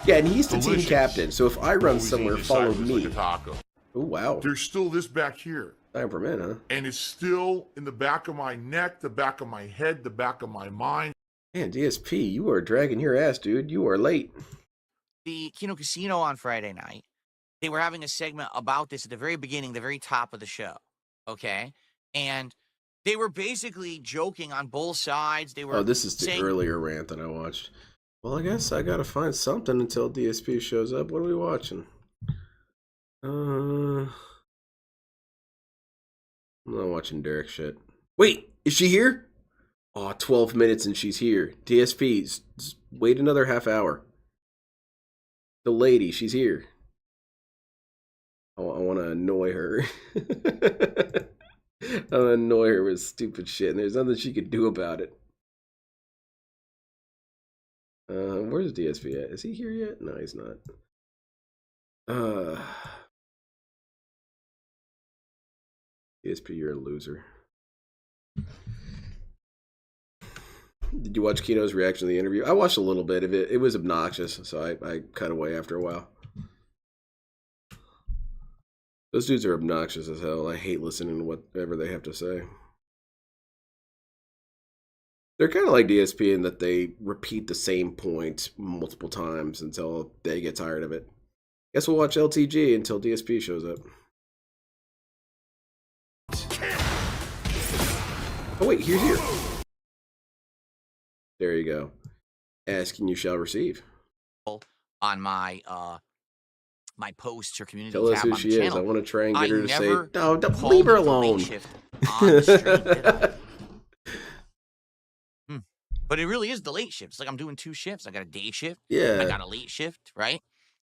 Yeah, and he's the team Delicious. captain. So if I run Always somewhere, eat it follow sideways me. like a taco. Oh wow. There's still this back here. Time for men, huh? And it's still in the back of my neck, the back of my head, the back of my mind. Man, DSP, you are dragging your ass, dude. You are late. The Kino Casino on Friday night, they were having a segment about this at the very beginning, the very top of the show. Okay? And they were basically joking on both sides. They were Oh, this is the saying, earlier rant that I watched. Well, I guess I gotta find something until DSP shows up. What are we watching? I'm not watching Derek shit. Wait, is she here? Oh, 12 minutes and she's here. DSP, wait another half hour. The lady, she's here. I want to annoy her. I want to annoy her with stupid shit, and there's nothing she could do about it. Where's DSP at? Is he here yet? No, he's not. DSP, you're a loser. Did you watch Kino's reaction to the interview? I watched a little bit of it. It was obnoxious, so I cut away after a while. Those dudes are obnoxious as hell. I hate listening to whatever they have to say. They're kind of like DSP in that they repeat the same point multiple times until they get tired of it. Guess we'll watch LTG until DSP shows up. Oh wait, here's here. There you go. Ask and you shall receive. on my my posts or community Tell us tab who on she the is. channel. I want to try and get her to say, never no, don't called leave her it the late alone. shift on the stream, did I? But it really is the late shift. It's like I'm doing two shifts. I got a day shift. I Yeah. got a late shift, right?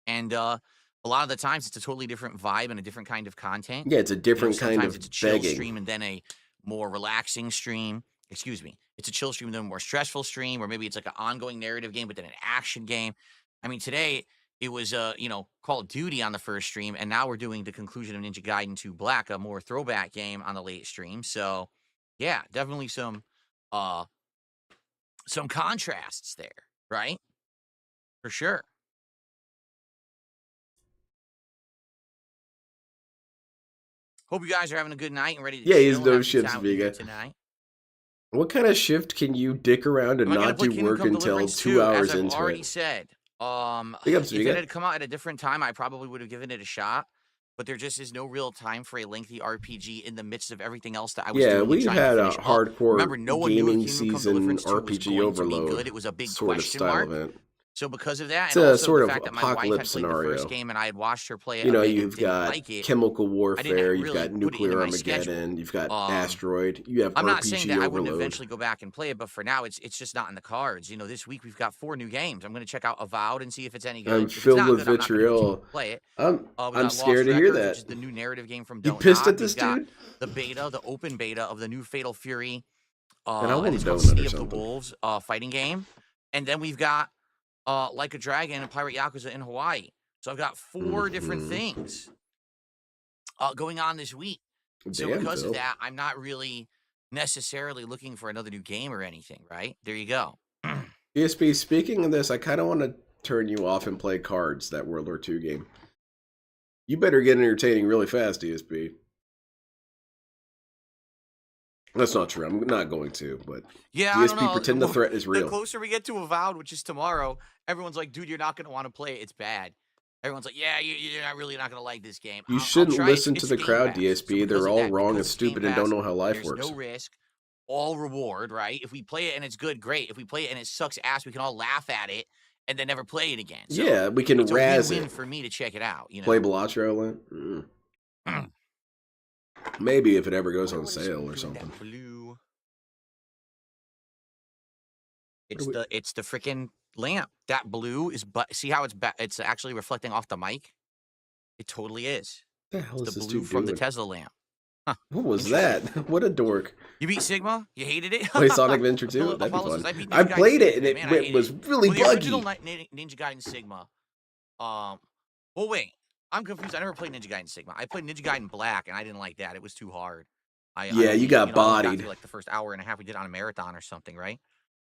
And a lot of the times it's a totally different vibe and a different kind of content. Yeah, it's a different kind Sometimes of it's a chill begging. stream and then a more relaxing stream. Excuse me. It's a chill stream and then a more stressful stream, or maybe it's like an ongoing narrative game, but then an action game. I mean, today it was Call of Duty on the first stream, and now we're doing the conclusion of Ninja Gaiden 2 Black, a more throwback game on the late stream. So yeah, definitely some contrasts there, right? For sure. Hope you guys are having a good night and ready to Yeah, he's chill no and have a good shits, time with me Vega. tonight. What kind of shift can you dick around and Am I gonna not play do Kingdom work Come until Deliverance 2 2? hours As I've into already it? said, Big ups, if it Vega. had come out at a different time, I probably would have given it a shot. But there just is no real time for a lengthy RPG in the midst of everything else that I was Yeah, doing and we've trying had to a finish up. hardcore Remember, no one knew gaming if Kingdom Come season Deliverance 2 was RPG going to be overload good. It was a big sort of question style mark. event. So because of that, It's and a also sort the of fact that my wife had apocalypse played the scenario. first game and I had watched her play it You know, a bit and you've didn't got like it, chemical I didn't warfare, you've really got put it into nuclear my schedule. Armageddon, you've got asteroid, you have I'm not saying RPG that I wouldn't overload. eventually go back and play it, but for now, it's just not in the cards. You know, this week we've got 4 new games. I'm going to check out Avowed and see if it's any good. I'm If it's filled not with good, I'm not going to vitriol. continue to play it. I'm We got I'm scared to Lost hear Records, that. which is the new narrative game from You Don't pissed Nod. at this We've got dude? the beta, the open beta of the new Fatal Fury. And I want And a it's called donut or City of the something. Wolves fighting game. And then we've got Like a Dragon and Pirate Yakuza in Hawaii. So I've got 4 different things going on this week. So Damn, because Phil. of that, I'm not really necessarily looking for another new game or anything, right? There you go. DSP, speaking of this, I kind of want to turn you off and play cards, that World War II game. You better get entertaining really fast, DSP. That's not true. I'm not going to, but Yeah, I don't DSP, know. pretend the threat is The real. closer we get to Avowed, which is tomorrow, everyone's like, dude, you're not going to want to play it. It's bad. Everyone's like, yeah, you're not really not going to like this game. You I'll shouldn't try it. listen to It's the Game crowd, Pass. So DSP. because They're of all that, wrong and because it's Game stupid and Pass, don't know how life there's works. no risk, all reward, right? If we play it and it's good, great. If we play it and it sucks ass, we can all laugh at it and then never play it again. So Yeah, we can it's a razz win-win it. for me to check it out. You know? Play Bellagio. Maybe if it ever goes on What is sale doing or that something. blue? What are we- It's the freaking lamp. That blue is, but see how it's actually reflecting off the mic. It totally is. What the hell It's is the this blue dude from the doing? Tesla lamp. Huh. What was Interesting. that? What a dork. You beat Sigma? You hated it? Play Sonic Adventure 2? Apollo That'd be says, fun. I beat I Ninja Gaiden played it and Sigma, it man, I hated was it. really Well, the original buggy. Ninja Gaiden Sigma. Well, wait. I'm confused. I never played Ninja Gaiden Sigma. I played Ninja Gaiden Black, and I didn't like that. It was too hard. Yeah, you got got bodied. through like the first hour and a half we did on a marathon or something, right?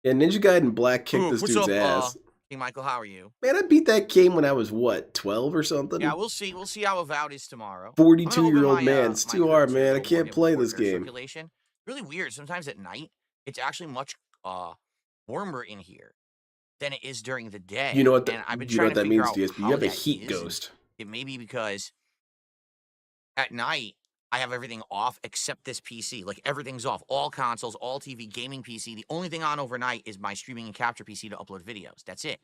Yeah, Ninja Gaiden Black kicked Ooh, this what's dude's up, ass. Hey, Michael, how are you? Man, I beat that game when I was, what, 12 or something? Yeah, we'll see. We'll see how Avowed is tomorrow. 42-year-old man. It's my too hard, curtains here man. a I little more, can't get play more this air game. circulation. Really weird. Sometimes at night, it's actually much warmer in here than it is during the day. You know what, and I've been you know trying what to that figure means, out DSP? You how have a that heat is. ghost. It may be because at night, I have everything off except this PC. Like, everything's off. All consoles, all TV, gaming PC. The only thing on overnight is my streaming and capture PC to upload videos. That's it.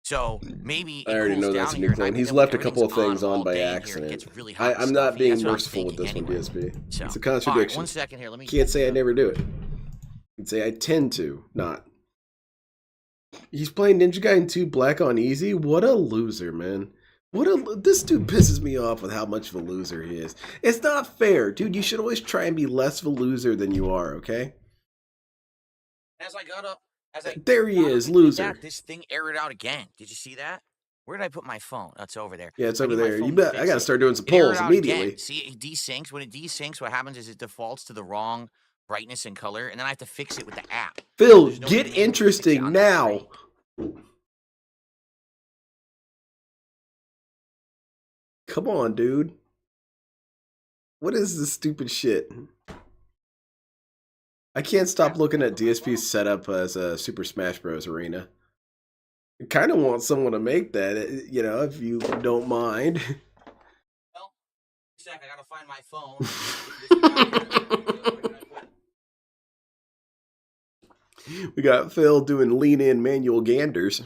So maybe it I already cools know down that's a in new here at clone. night, He's but then when left a couple of everything's things on on all by day in here, it accident. gets really hot and I'm not stuffy. being That's what I'm merciful with this thinking one, anyway. DSP. So, It's a all right, contradiction. 1 second here. Let me Can't say I never do it. You can say I tend to not. He's playing Ninja Gaiden 2 Black on easy. What a loser, man. This dude pisses me off with how much of a loser he is. It's not fair, dude. You should always try and be less of a loser than you are, okay? As I got up, there he is, loser. this thing aired out again. Did you see that? Where did I put my phone? That's over there. Yeah, it's I over need my there. phone You to bet. I fix gotta it. start doing some It aired polls out immediately. again. See, it desyncs. When it desyncs, what happens is it defaults to the wrong brightness and color, and then I have to fix it with the app. Phil, There's no way get to manually fix it interesting on that now. screen. Come on, dude. What is this stupid shit? I can't stop looking at DSP's setup as a Super Smash Bros. Arena. I kind of want someone to make that, you know, if you don't mind. Well, a sec, I gotta find my phone. We got Phil doing lean-in manual ganders.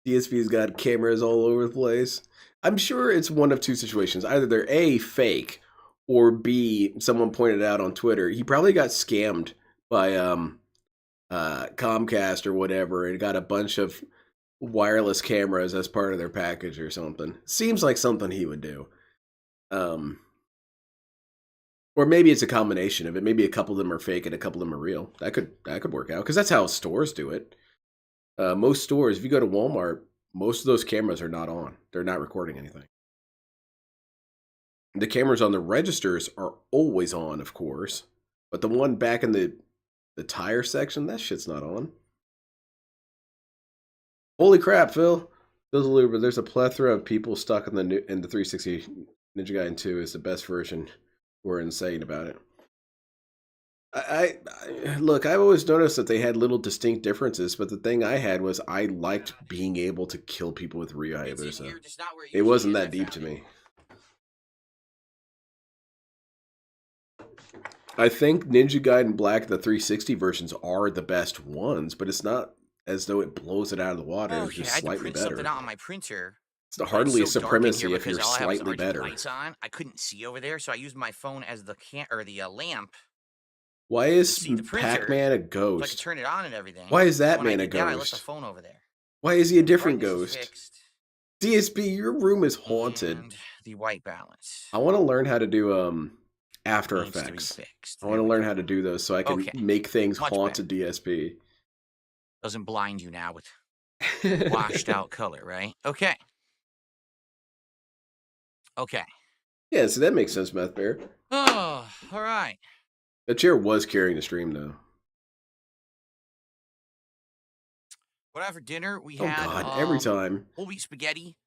DSP's got cameras all over the place. I'm sure it's one of two situations. Either they're A, fake, or B, someone pointed out on Twitter, he probably got scammed by Comcast or whatever and got a bunch of wireless cameras as part of their package or something. Seems like something he would do. Or maybe it's a combination of it. Maybe a couple of them are fake and a couple of them are real. That could work out because that's how stores do it. Most stores, if you go to Walmart, most of those cameras are not on. They're not recording anything. The cameras on the registers are always on, of course. But the one back in the tire section, that shit's not on. Holy crap, Phil. There's a plethora of people stuck in the 360 Ninja Gaiden 2 is the best version. We're insane about it. Look, I've always noticed that they had little distinct differences, but the thing I had was I liked being able to kill people with Ryu Hayabusa. It wasn't that deep to me. I think Ninja Gaiden Black, the 360 versions, are the best ones, but it's not as though it blows it out of the water. It's just slightly better. Something out on my printer. It's hardly a supremacy if you're slightly better. Lights on. I couldn't see over there, so I used my phone as the lamp. Why is Pac-Man a ghost? So I could turn it on and everything. Why is that man a ghost? I left the phone over there. Why is he a different ghost? DSP, your room is haunted. And the white balance. I want to learn how to do After Effects. I want to learn how to do those so I can make things haunted. DSP. Doesn't blind you now with washed out color, right? Okay. Yeah, so that makes sense, Meth Bear. Oh, all right. The chair was carrying the stream, though. What I had for dinner, we had... Oh, God, every time. Whole wheat spaghetti,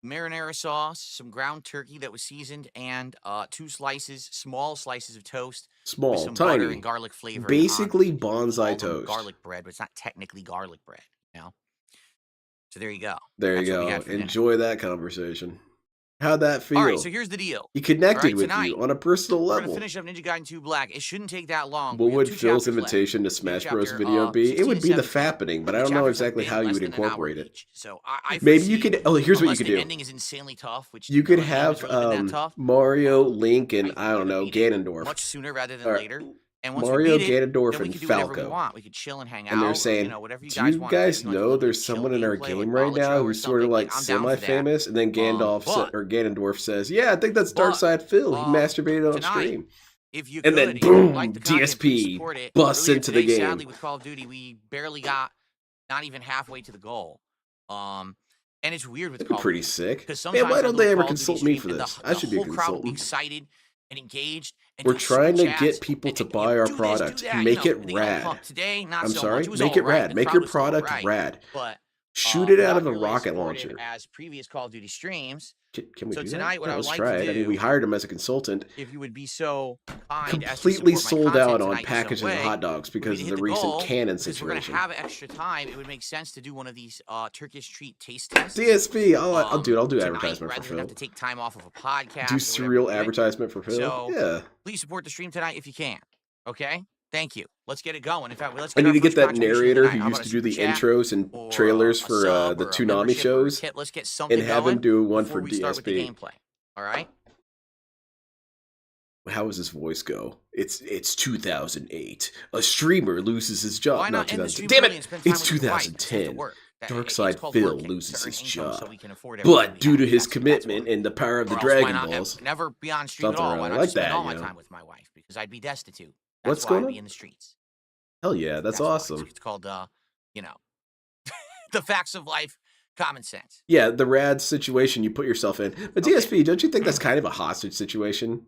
marinara sauce, some ground turkey that was seasoned, and 2 small slices of toast. Small, with some tiny. butter and garlic flavor. Basically bonsai toast. Garlic bread, but it's not technically garlic bread, you know? So there you go. There you go. Enjoy that conversation. How'd that feel? All right, so here's the deal. He connected with you on a personal level. We're going to finish up Ninja Gaiden 2 Black. It shouldn't take that long. What would Phil's invitation to Smash Bros. Video be? It would be the fappening, but I don't know exactly how you would incorporate it. So maybe you could... Oh, here's what you could do. The ending is insanely tough, which you could have Mario, Link, and, I don't know, Ganondorf. Much sooner rather than later. And once Mario, we beat it, Ganondorf, then we and could do Falco. whatever we want. We could chill and hang out. And they're saying, do you guys know there's someone in our game right now who's sort of like semi-famous? And then Ganondorf says, yeah, I think that's Darkside Phil. He masturbated on stream. And then boom, DSP busts into the game. Sadly, with Call of Duty, we barely got not even halfway to the goal. And it's weird with That'd be Call of pretty Duty, sick. because Man, sometimes why I don't do a they ever Call of Duty consult me stream for and this? the I should be a whole crowd will be consultant. excited and engaged and We're do trying super to chats get people and, to you buy know, our do this, do product. that, Make you it know, they get all rad. pumped. Today, not I'm so sorry? much. It was Make all it right. rad. The Make crowd your was still all product right, rad. but Shoot it out not of a nearly as rocket supportive launcher. as previous Call of Duty streams. Can we So do tonight, that? what Yeah, I would let's like try to it. I mean, we do, hired him as a consultant. if you would be so kind as to Completely support my sold content out on tonight in some packages of way, hot dogs would be because to of hit the recent goal, cannon because we're going to situation. have extra time. It would make sense to do one of these Turkish treat taste tests. DSP, I'll do Tonight, advertisement for rather than have Phil. to take time off of a podcast. Do or whatever serial we're doing. advertisement for Phil. So Yeah. please support the stream tonight if you can. Okay? Thank you. Let's get it going. In fact, let's I get need our to get first that contribution narrator tonight. who How used about to a do the super chat intros and or trailers a for sub the or a Toonami membership or a shows tip? Let's get something and have him going do one before for we start with the DSP. gameplay. All right? How does his voice go? It's 2008. A streamer loses his job. Why Not not end the 2010. stream Damn early it! and spend time It's with your wife instead of 2010. work? It's Darkside called Phil working, loses to earn his income so job. we can afford everything But we due have. to his That's commitment why. and the power of the Or else why Dragon not Balls, never be on stream at something all? around Why not like just spend that, all you my know. time with my wife? Because I'd be destitute. What's That's why going I'd on? be in the streets. Hell yeah, that's why. awesome. It's called, you know, the facts of life, common sense. Yeah, the rad situation you put yourself in. But DSP, don't you think that's kind of a hostage situation?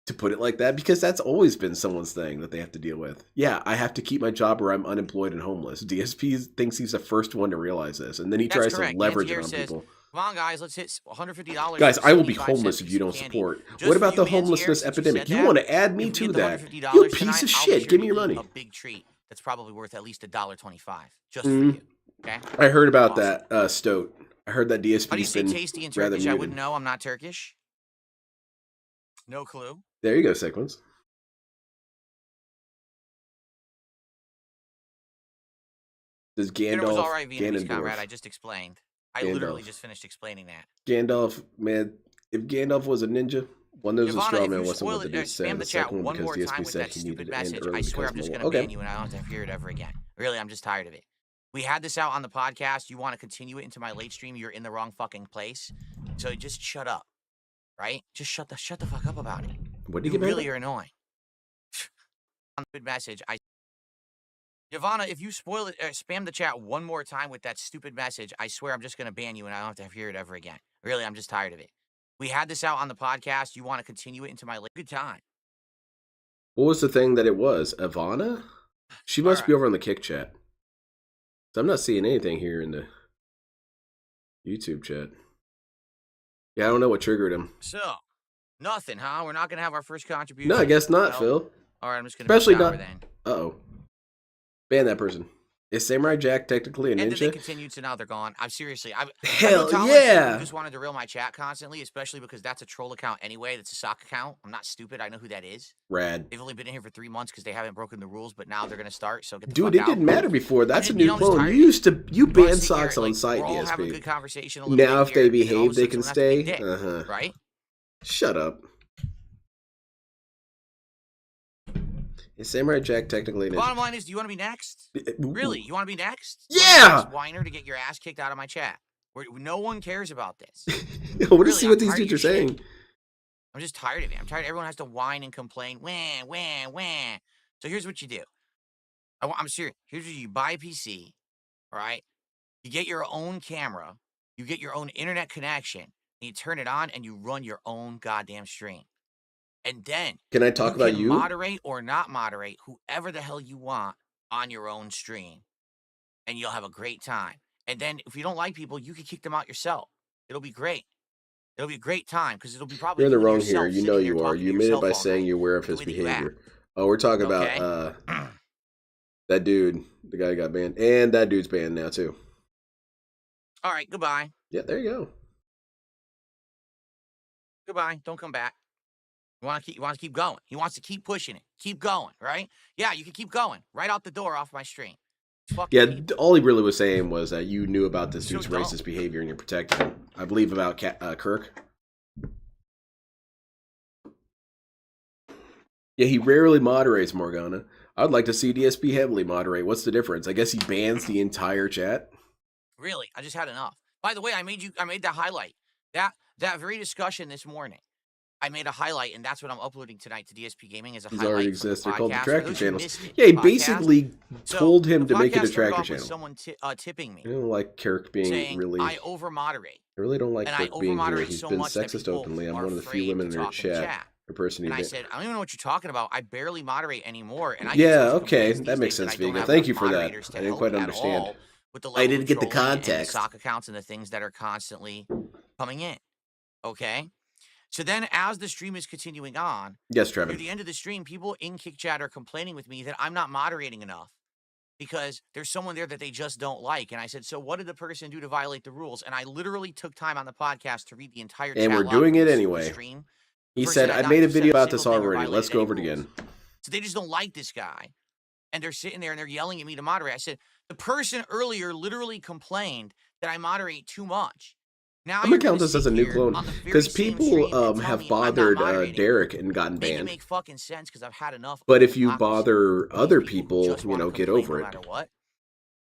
To put it like that, because that's always been someone's thing that they have to deal with. Yeah, I have to keep my job or I'm unemployed and homeless. DSP thinks he's the first one to realize this, and then he tries to leverage it on people. Come on, guys, let's hit $150. Guys, I will be homeless if you don't support. What about the homelessness epidemic? You want to add me to that? You piece of shit. Give me your money. A big treat that's probably worth at least $1.25 just for you. Okay. I heard about that, Stoat. I heard that DSP's How do you say been tasty in rather Turkish? I muted. wouldn't know. I'm not Turkish. No clue. There you go, Sequence. Does Dinner was Gandalf, all right, Vietnamese comrade. I Ganondorf, just explained. I literally just finished explaining that. Gandalf, man, if Gandalf was a ninja, one that was a Ivana, straw if man you wasn't spoil what it, the dude said. spam The the chat second one one because more DSP time with said that he stupid needed to end message. early I swear I'm because just mobile. going to Okay. ban you and I don't have to hear it ever again. Really, I'm just tired of it. We had this out on the podcast. You want to continue it into my late stream, you're in the wrong fucking place. So just shut up, right? Just shut the fuck up about it. What did you You get really mad are annoying. Good message. Ivana, if you spoil it, spam the chat one more time with that stupid message, I swear I'm just going to ban you and I don't have to hear it ever again. Really, I'm just tired of it. We had this out on the podcast. You want to continue it into my good time. What was the thing that it was? Ivana? She must be over on the Kick chat. So I'm not seeing anything here in the YouTube chat. Yeah, I don't know what triggered him. So, nothing, huh? We're not going to have our first contribution? No, I guess not, No? Phil. All right, I'm just going to Especially be not. then. Uh-oh. Ban that person. Is Samurai Jack technically a And then they ninja? continued, so now they're gone. I'm seriously. Hell Who yeah! just wanted to reel my chat constantly, especially because that's a troll account anyway. That's a sock account. I'm not stupid. I know who that is. Rad. They've only been in here for 3 months because they haven't broken the rules, but now they're going to start, so get the Dude, fuck it out. didn't matter before. That's a You new know, I'm just clone. tired You of used to You wanna ban sit socks here, on like, site, we're all having a DSP. good conversation a little Now bit if they here, and all of behave, a they sudden can someone has to be a stay. dick, Uh-huh. right? Shut up. Is Samurai Jack technically a The ninja? bottom line is, do you want to be next? Really? You want to be next? Yeah! Whiner to get your ass kicked out of my chat. No one cares about this. Yo, what Really, see I'm what these tired of dudes are your shit. saying. I'm just tired of it. I'm tired. Everyone has to whine and complain. Wah, wah, wah. So here's what you do. I'm serious. Here's what you buy a PC, all right? You get your own camera. You get your own internet connection. And you turn it on and you run your own goddamn stream. And then Can I talk about can you? moderate or not moderate whoever the hell you want on your own stream. And you'll have a great time. And then if you don't like people, you can kick them out yourself. It'll be great. It'll be a great time because it'll be probably You're in the you and wrong here. yourself You know sitting there you are. talking to You admitted yourself by all saying night, you're aware of the his way that you act. behavior. Oh, we're talking Okay? about that dude, the guy who got banned, and that dude's banned now too. All right, goodbye. Yeah, there you go. Goodbye. Don't come back. You want to keep going. He wants to keep pushing it. Keep going, right? Yeah, you can keep going. Right out the door off my stream. Fucking Yeah, people. all he really was saying was that you knew about this So dude's dumb. racist behavior and you're protecting him. I believe about Kirk. Yeah, he rarely moderates, Morgana. I'd like to see DSP heavily moderate. What's the difference? I guess he bans the entire chat. Really, I just had enough. By the way, I made that highlight. That very discussion this morning. I made a highlight, and that's what I'm uploading tonight to DSP Gaming as a He's highlight already from the exists. They're called podcast. For Detractor those who channels. missed it, Yeah, he the podcast. basically So told him the to make a podcast started Detractor off with channel. someone tipping me, I don't like Kirk being saying really. I over moderate, I really don't like and I Kirk over being here. moderate He's so been much that sexist people openly. I'm are one of the few afraid women to in her talk in the chat. chat. A person And who I said, I don't even know what you're talking about. I barely moderate anymore. And I Yeah, get so much okay, complaints that these makes days that sense, I don't Vigo. have Thank enough you for that. moderators to I didn't help quite at understand. all with the I level didn't of get the trolling and context. sock accounts and the things that are constantly coming in. Okay? So then as the stream is continuing on, Yes, near Trevin. the end of the stream, people in Kick Chat are complaining with me that I'm not moderating enough because there's someone there that they just don't like. And I said, so what did the person do to violate the rules? And I literally took time on the podcast to read the entire chat And we're log doing from it the anyway. stream. He Person said, had I not made a said video about single this thing or already. Let's violated go any over it rules. again. So they just don't like this guy. And they're sitting there and they're yelling at me to moderate. I said, the person earlier literally complained that I moderate too much. Now I'm you're gonna count gonna this as sit a new here clone on the very because same people stream and tell have me I'm not bothered moderating. Derek and gotten Make it banned. make fucking sense because I've had enough. But of if you hypocrisy bother from these other who people, just you wanna know, get complain over no it. matter what.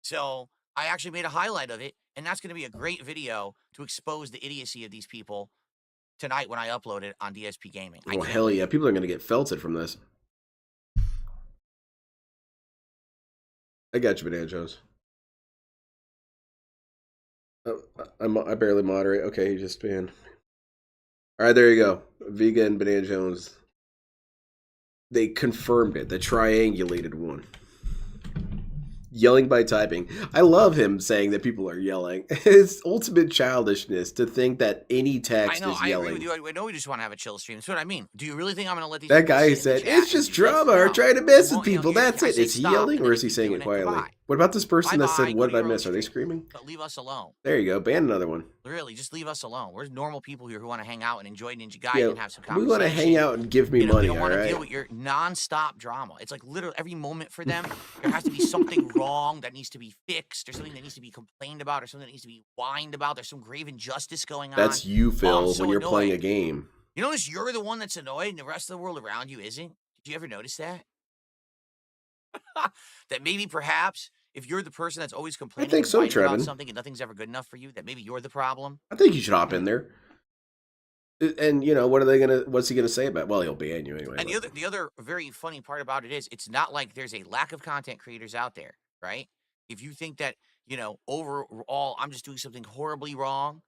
So I actually made a highlight of it, and that's going to be a great video to expose the idiocy of these people tonight when I upload it on DSP Gaming. I Oh, can't hell wait. yeah. People are going to get felted from this. I got you, Banana Jones. I barely moderate. Okay, he just banned. All right, there you go. Vega and Banana Jones. They confirmed it. The triangulated one. Yelling by typing. I love him saying that people are yelling. It's ultimate childishness to think that any I text know, is I agree yelling. with you. I know we just want to have a chill stream. That's what I mean. Do you really think I'm going to let these That people guy sit in the said, chat it's and just do this? drama or No. trying to I mess with won't, you know, people. here, That's I it. say Is he stop, yelling and or then is he keep saying doing it it. quietly? Goodbye. What about this person that Bye-bye. said, Go what to did I your own miss? Are they stream. screaming? But leave us alone. There you go. Ban another one. Really, just leave us alone. We're normal people here who want to hang out and enjoy Ninja Gaiden Yeah, and have some we conversation. want to hang out and give me You know, money, we don't all want to right? deal with your non-stop drama. It's like literally every moment for them, there has to be something wrong that needs to be fixed, or something that needs to be complained about, or something that needs to be whined about. There's some grave injustice going on. That's you, Phil, I'm so when you're playing a annoyed. game. You notice you're the one that's annoyed and the rest of the world around you isn't? Did you ever notice that? That maybe perhaps if you're the person that's always complaining think and so, whining about Trevin. something and nothing's ever good enough for you, that maybe you're the problem. I think you should hop in there. And, you know, what's he gonna say about it? Well, he'll ban you anyway. And but- the other very funny part about it is it's not like there's a lack of content creators out there, right? If you think that, you know, overall I'm just doing something horribly wrong,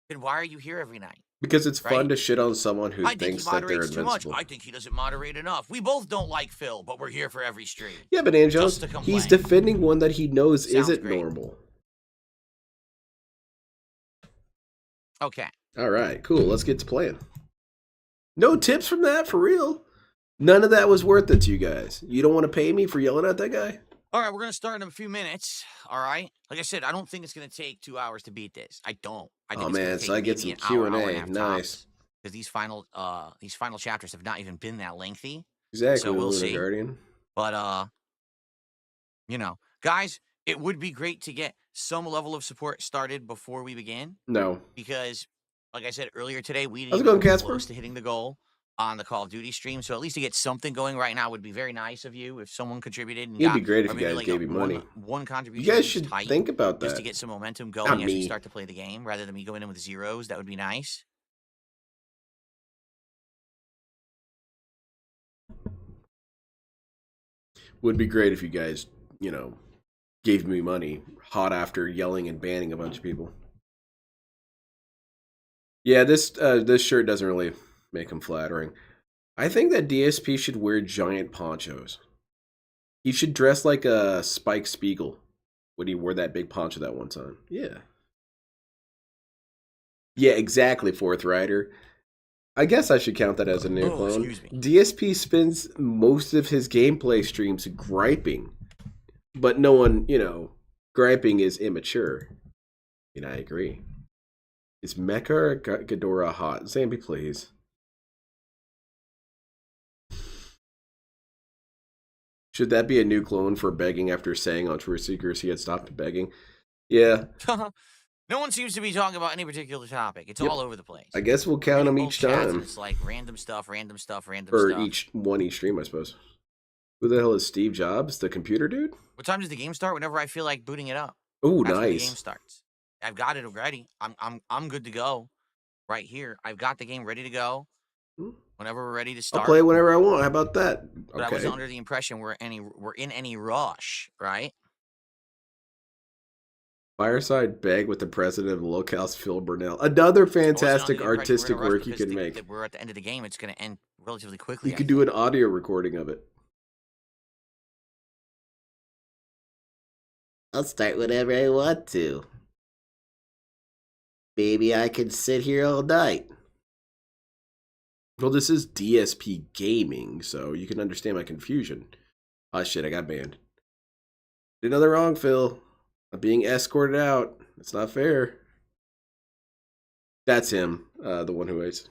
then why are you here every night? Because it's fun Right? to shit on someone who I think he thinks that they're moderates too much. invincible. I think he doesn't moderate enough. We both don't like Phil, but we're here for every stream. Yeah, but Angelos, Just to he's complain. defending one that he knows Sounds isn't great. normal. Okay. All right, cool. Let's get to playing. No tips from that, for real. None of that was worth it to you guys. You don't want to pay me for yelling at that guy? All right, we're going to start in a few minutes. All right. Like I said, I don't think it's going to take 2 hours to beat this. I don't. I think Oh it's gonna man, take so I get maybe some an hour, hour and a Q&A. half Nice. tops, because these final chapters have not even been that lengthy. Exactly, So we'll Lunar see. Guardian. But you know, guys, it would be great to get some level of support started before we begin, No. because like I said earlier today, we How's it didn't going, even come Casper? close to hitting the goal on the Call of Duty stream. So at least to get something going right now would be very nice of you if someone contributed and It'd be got, great if or you maybe guys like gave me money. one You contribution. guys that was should tight, think about just that. to get some momentum Not going as we me. start to play the game, rather than me going in with zeros. That would be nice. Would be great if you guys, you know, gave me money hot after yelling and banning a bunch of people. Yeah, this shirt doesn't really make him flattering. I think that DSP should wear giant ponchos. He should dress like a Spike Spiegel when he wore that big poncho that one time. Yeah. Yeah, exactly, Fourth Rider. I guess I should count that as a new Oh, clone. excuse me. DSP spends most of his gameplay streams griping. But no one, you know, griping is immature. And I agree. Is Mecha or Ghidorah hot? Zambi, please. Should that be a new clone for begging after saying on Truth Seekers he had stopped begging? Yeah. No one seems to be talking about any particular topic. It's Yep. all over the place. I guess we'll count them Reading each both chats, and time. it's like random stuff, random stuff, random Or stuff. each stream, I suppose. Who the hell is Steve Jobs? The computer dude? What time does the game start? Whenever I feel like booting it up. Oh, That's when the game nice. starts. I've got it already. I'm good to go. Right here. I've got the game ready to go. Whenever we're ready to I'll start. play whenever I want. How about that? But I Okay. wasn't under the impression we're in any rush, right? Fireside Bag with the president of the locale's Phil Burnell. Another I wasn't under fantastic the impression we're in a artistic rush work you because can make. that we're at the end of the game. It's going to end relatively quickly. You could do an audio recording of it. I'll start whenever I want to. Baby, I can sit here all night. Well, this is DSP Gaming, so you can understand my confusion. Oh shit, I got banned. Did nothing wrong, Phil. I'm being escorted out. It's not fair. That's him, the one who is.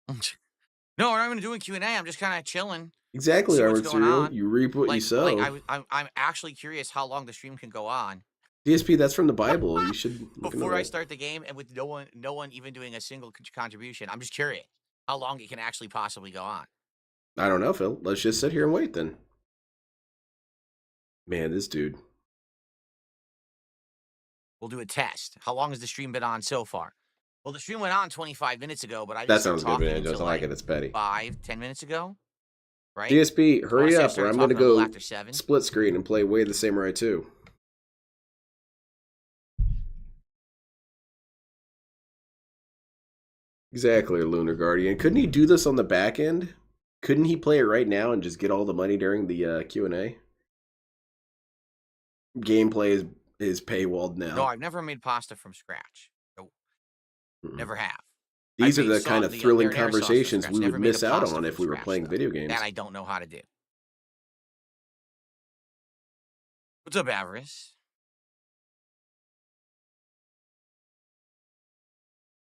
No, we're not even doing Q&A. I'm just kind of chilling. Exactly, See Armored what's going Serial. on. You reap what you sow. I'm actually curious how long the stream can go on. DSP, that's from the Bible. You should look Before into I that. start the game and with no one even doing a single contribution. I'm just curious how long it can actually possibly go on. I don't know, Phil. Let's just sit here and wait then. Man, this dude. We'll do a test. How long has the stream been on so far? Well, the stream went on 25 minutes ago, but I That just sounds started good, talking man. until I like it. It's petty. 5-10 minutes ago, right? DSP, hurry I up, or started I'm going to talking a little go after 7. split screen and play Way of the Samurai 2. Exactly, Lunar Guardian. Couldn't he do this on the back end? Couldn't he play it right now and just get all the money during the Q&A? Gameplay is paywalled now. No, I've never made pasta from scratch. Nope. Never have. These are I've the made kind of the thrilling marinara sauce from conversations scratch. we Never would made a miss out pasta on from if we were scratch, playing though. video games. That I don't know how to do. What's up, Avarice?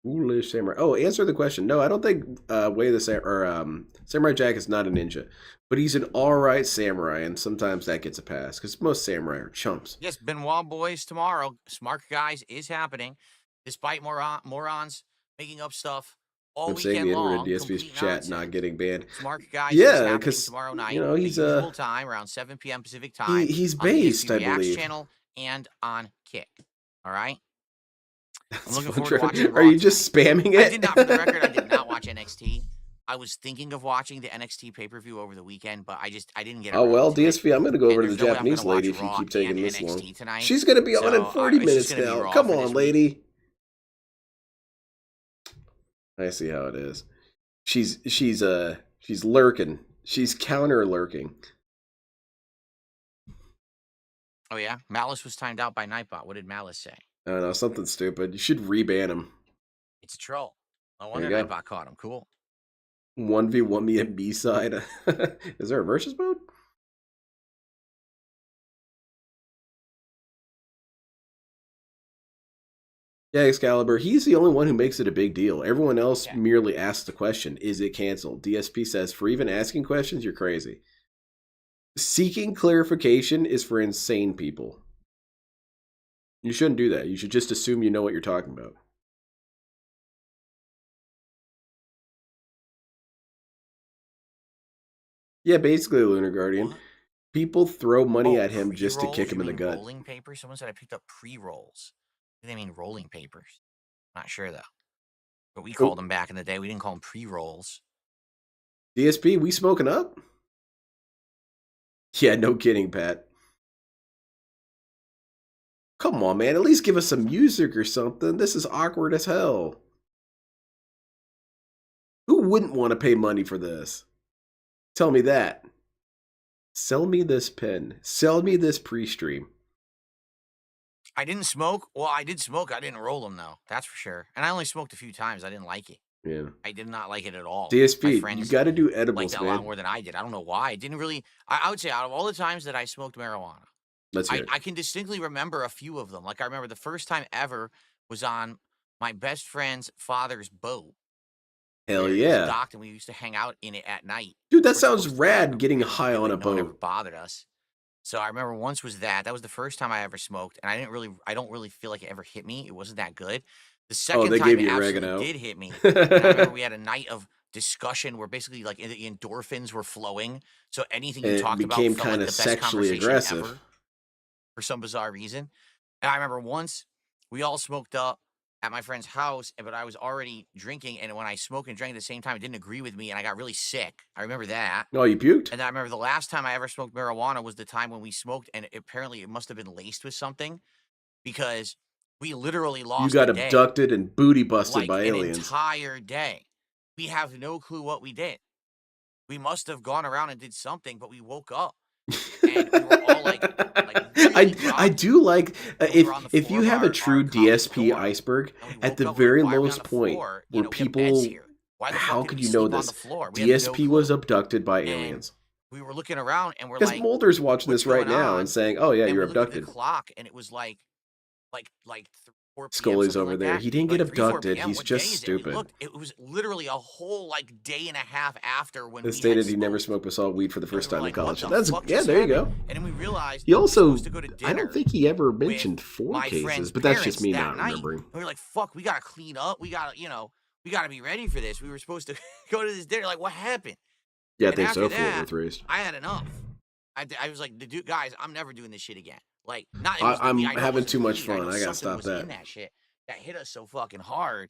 Foolish Samurai. Oh, answer the question. No, I don't think Way of the Samurai Jack is not a ninja, but he's an alright samurai, and sometimes that gets a pass because most samurai are chumps. Yes, Benoit Boys tomorrow. Smart Guys is happening, despite morons making up stuff all I'm saying weekend the N-word long. in DSP's Complete chat nonsense. not getting banned. Smart Guys is Yeah, happening because tomorrow night. you know he's the usual time around 7 p.m. Pacific time. he's on the based, DSP I Reacts believe. channel and on Kick. All right. That's I'm looking fun, forward to watching Trevor. Are Raw you just spamming it? I did not, for the record, I did not watch NXT. I was thinking of watching the NXT pay-per-view over the weekend, but I didn't get Oh around well, to it. DSP, I'm going to go And over to the there's no way I'm Japanese gonna watch lady if you Raw keep taking and this long. NXT tonight. She's going to be on in So, 40 it's just minutes gonna be now. Raw Come for on, this week. lady. I see how it is. She's lurking. She's counter lurking. Oh yeah, Malice was timed out by Nightbot. What did Malice say? I don't know, something stupid. You should reban him. It's a troll. No There wonder you go. Nightbot caught him. Cool. 1v1 me at B side. Is there a versus mode? Yeah, Excalibur, he's the only one who makes it a big deal. Everyone else merely asks the question, is it canceled? DSP says, for even asking questions, you're crazy. Seeking clarification is for insane people. You shouldn't do that. You should just assume you know what you're talking about. Yeah, basically, Lunar Guardian. What? People throw money Oh, at him just to kick pre-rolls? him in You the mean gut. rolling papers? Someone said I picked up pre-rolls. I think they mean rolling papers. Not sure though. But we called them back in the day. We didn't call them pre-rolls. DSP, we smoking up? Yeah, no kidding, Pat. Come on, man. At least give us some music or something. This is awkward as hell. Who wouldn't want to pay money for this? Tell me that. Sell me this pen. Sell me this pre-stream. I didn't smoke. Well, I did smoke. I didn't roll them though. That's for sure. And I only smoked a few times. I didn't like it. Yeah. I did not like it at all. DSP, you got to do edibles, liked it a lot more than I did. I don't know why. I didn't really. I would say out of all the times that I smoked marijuana, I can distinctly remember a few of them. Like I remember the first time ever was on my best friend's father's boat. Hell yeah. Docked and we used to hang out in it at night. Dude, that sounds rad, getting high on a boat. No one ever bothered us. So I remember once was that. That was the first time I ever smoked, and I don't really feel like it ever hit me. It wasn't that good. The second time it absolutely did hit me. And I remember we had a night of discussion where basically like the endorphins were flowing. So anything you talked about felt like the best conversation ever for some bizarre reason. And I remember once we all smoked up at my friend's house, but I was already drinking, and when I smoked and drank at the same time, it didn't agree with me, and I got really sick. I remember that. Oh, you puked? And then I remember the last time I ever smoked marijuana was the time when we smoked, and apparently it must have been laced with something, because we literally You lost got a day, abducted and booty busted like by an aliens. entire day. We have no clue what we did. We must have gone around and did something, but we woke up. And we were all like really I drunk. do like And we were on the if floor you of have a our true common DSP dorm, iceberg and we at woke the up, we were very like, "Why are we on lowest the point floor? where We have beds people, here. Why the how fuck did could we you know sleep on this? the floor?" We had no DSP was clue. abducted by And aliens. we were looking around, and we're Because like, Mulder's watching "What's this right going now on?" and saying, "Oh yeah, And you're we looked at the abducted." clock, and it was like 4 p.m. Scully's something over like there. that. He didn't We're get like 3, 4 abducted. p.m. He's What day just is it? We stupid. looked. It was literally a whole day and a half after when It we had stated he never smoked. smoked basalt weed for the And we first were time in like, "What college. the That's fuck yeah, just there you happened?" go. And then we realized He we were also, supposed to go to I don't dinner think he ever with mentioned 4 my cases, friend's but that's just parents me that not night. remembering. And we were like, "Fuck, we gotta clean up. We gotta, we gotta be ready for this. We were supposed to go to this dinner. Like, what happened?" Yeah, I And think after so. Fort that, Worth raised. I had enough. I was like, "Dude, guys, I'm never doing this shit again." Like, not it was the I'm weed. I know it having wasn't too the much weed. I fun. know I gotta something stop was that. in that shit that hit us so fucking hard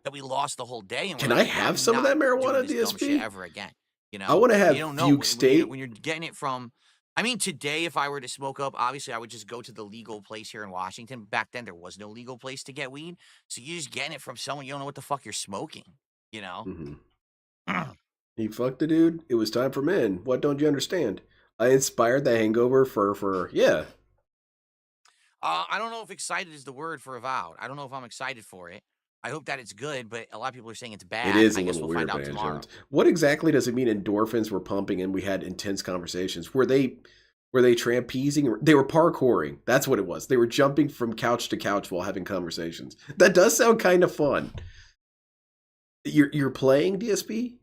that we lost the whole day. And Can we're I like, have "I'm some of not that marijuana, doing this dumb shit DSP? ever again." I want to have You don't know Fugue State. when you're getting it from. I mean, today, if I were to smoke up, obviously I would just go to the legal place here in Washington. Back then, there was no legal place to get weed, so you're just getting it from someone you don't know what the fuck you're smoking. You know. Mm-hmm. He fucked a dude. It was time for men. What don't you understand? I inspired the Hangover for yeah. I don't know if excited is the word for Avowed. I don't know if I'm excited for it. I hope that it's good, but a lot of people are saying it's bad. It is a I guess little we'll weird, find out man, tomorrow. Jones. What exactly does it mean endorphins were pumping and we had intense conversations? Were they trapezing? They were parkouring. That's what it was. They were jumping from couch to couch while having conversations. That does sound kind of fun. You're playing DSP?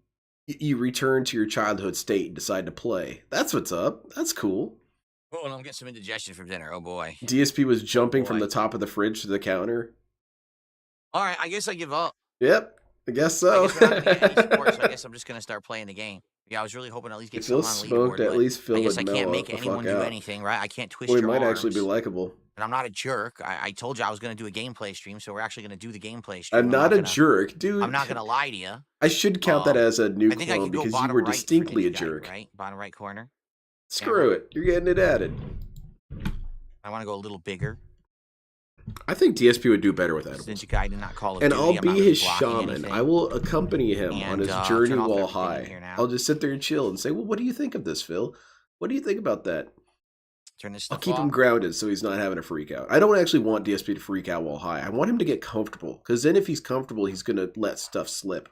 You return to your childhood state and decide to play. That's what's up. That's cool. Oh, and I'm getting some indigestion from dinner. Oh boy. DSP was jumping from boy. the top of the fridge to the counter. All right, I guess I give up. Yep, I guess so. I guess we're not gonna get any sports, so I guess I'm just gonna start playing the game. Yeah, I was really hoping to at least get If Phil something on smoked, leaderboard, at least Phil I guess would I can't mellow make the anyone fuck do out. anything, right? I can't twist Well, he your might arms. actually be likable. And I'm not a jerk. I told you I was going to do a gameplay stream, so we're actually going to do the gameplay stream. I'm not a jerk, dude. I'm not going to lie to you. I should count that as a new I think I clone could go because you bottom were right for distinctly a Ninja Gaiden, jerk. right? Bottom right corner. Screw it. You're getting it added. I want to go a little bigger. I think DSP would do better with It's edibles. Ninja Gaiden, not Call of And Duty. I'll I'm not be really his blocking shaman. anything. I will accompany him on his And, journey turn off while everything in high. here now. I'll just sit there and chill and say, well, what do you think of this, Phil? What do you think about that? Turn this I'll stuff keep him off. grounded so he's not having a freak out. I don't actually want DSP to freak out while high. I want him to get comfortable, because then if he's comfortable, he's going to let stuff slip.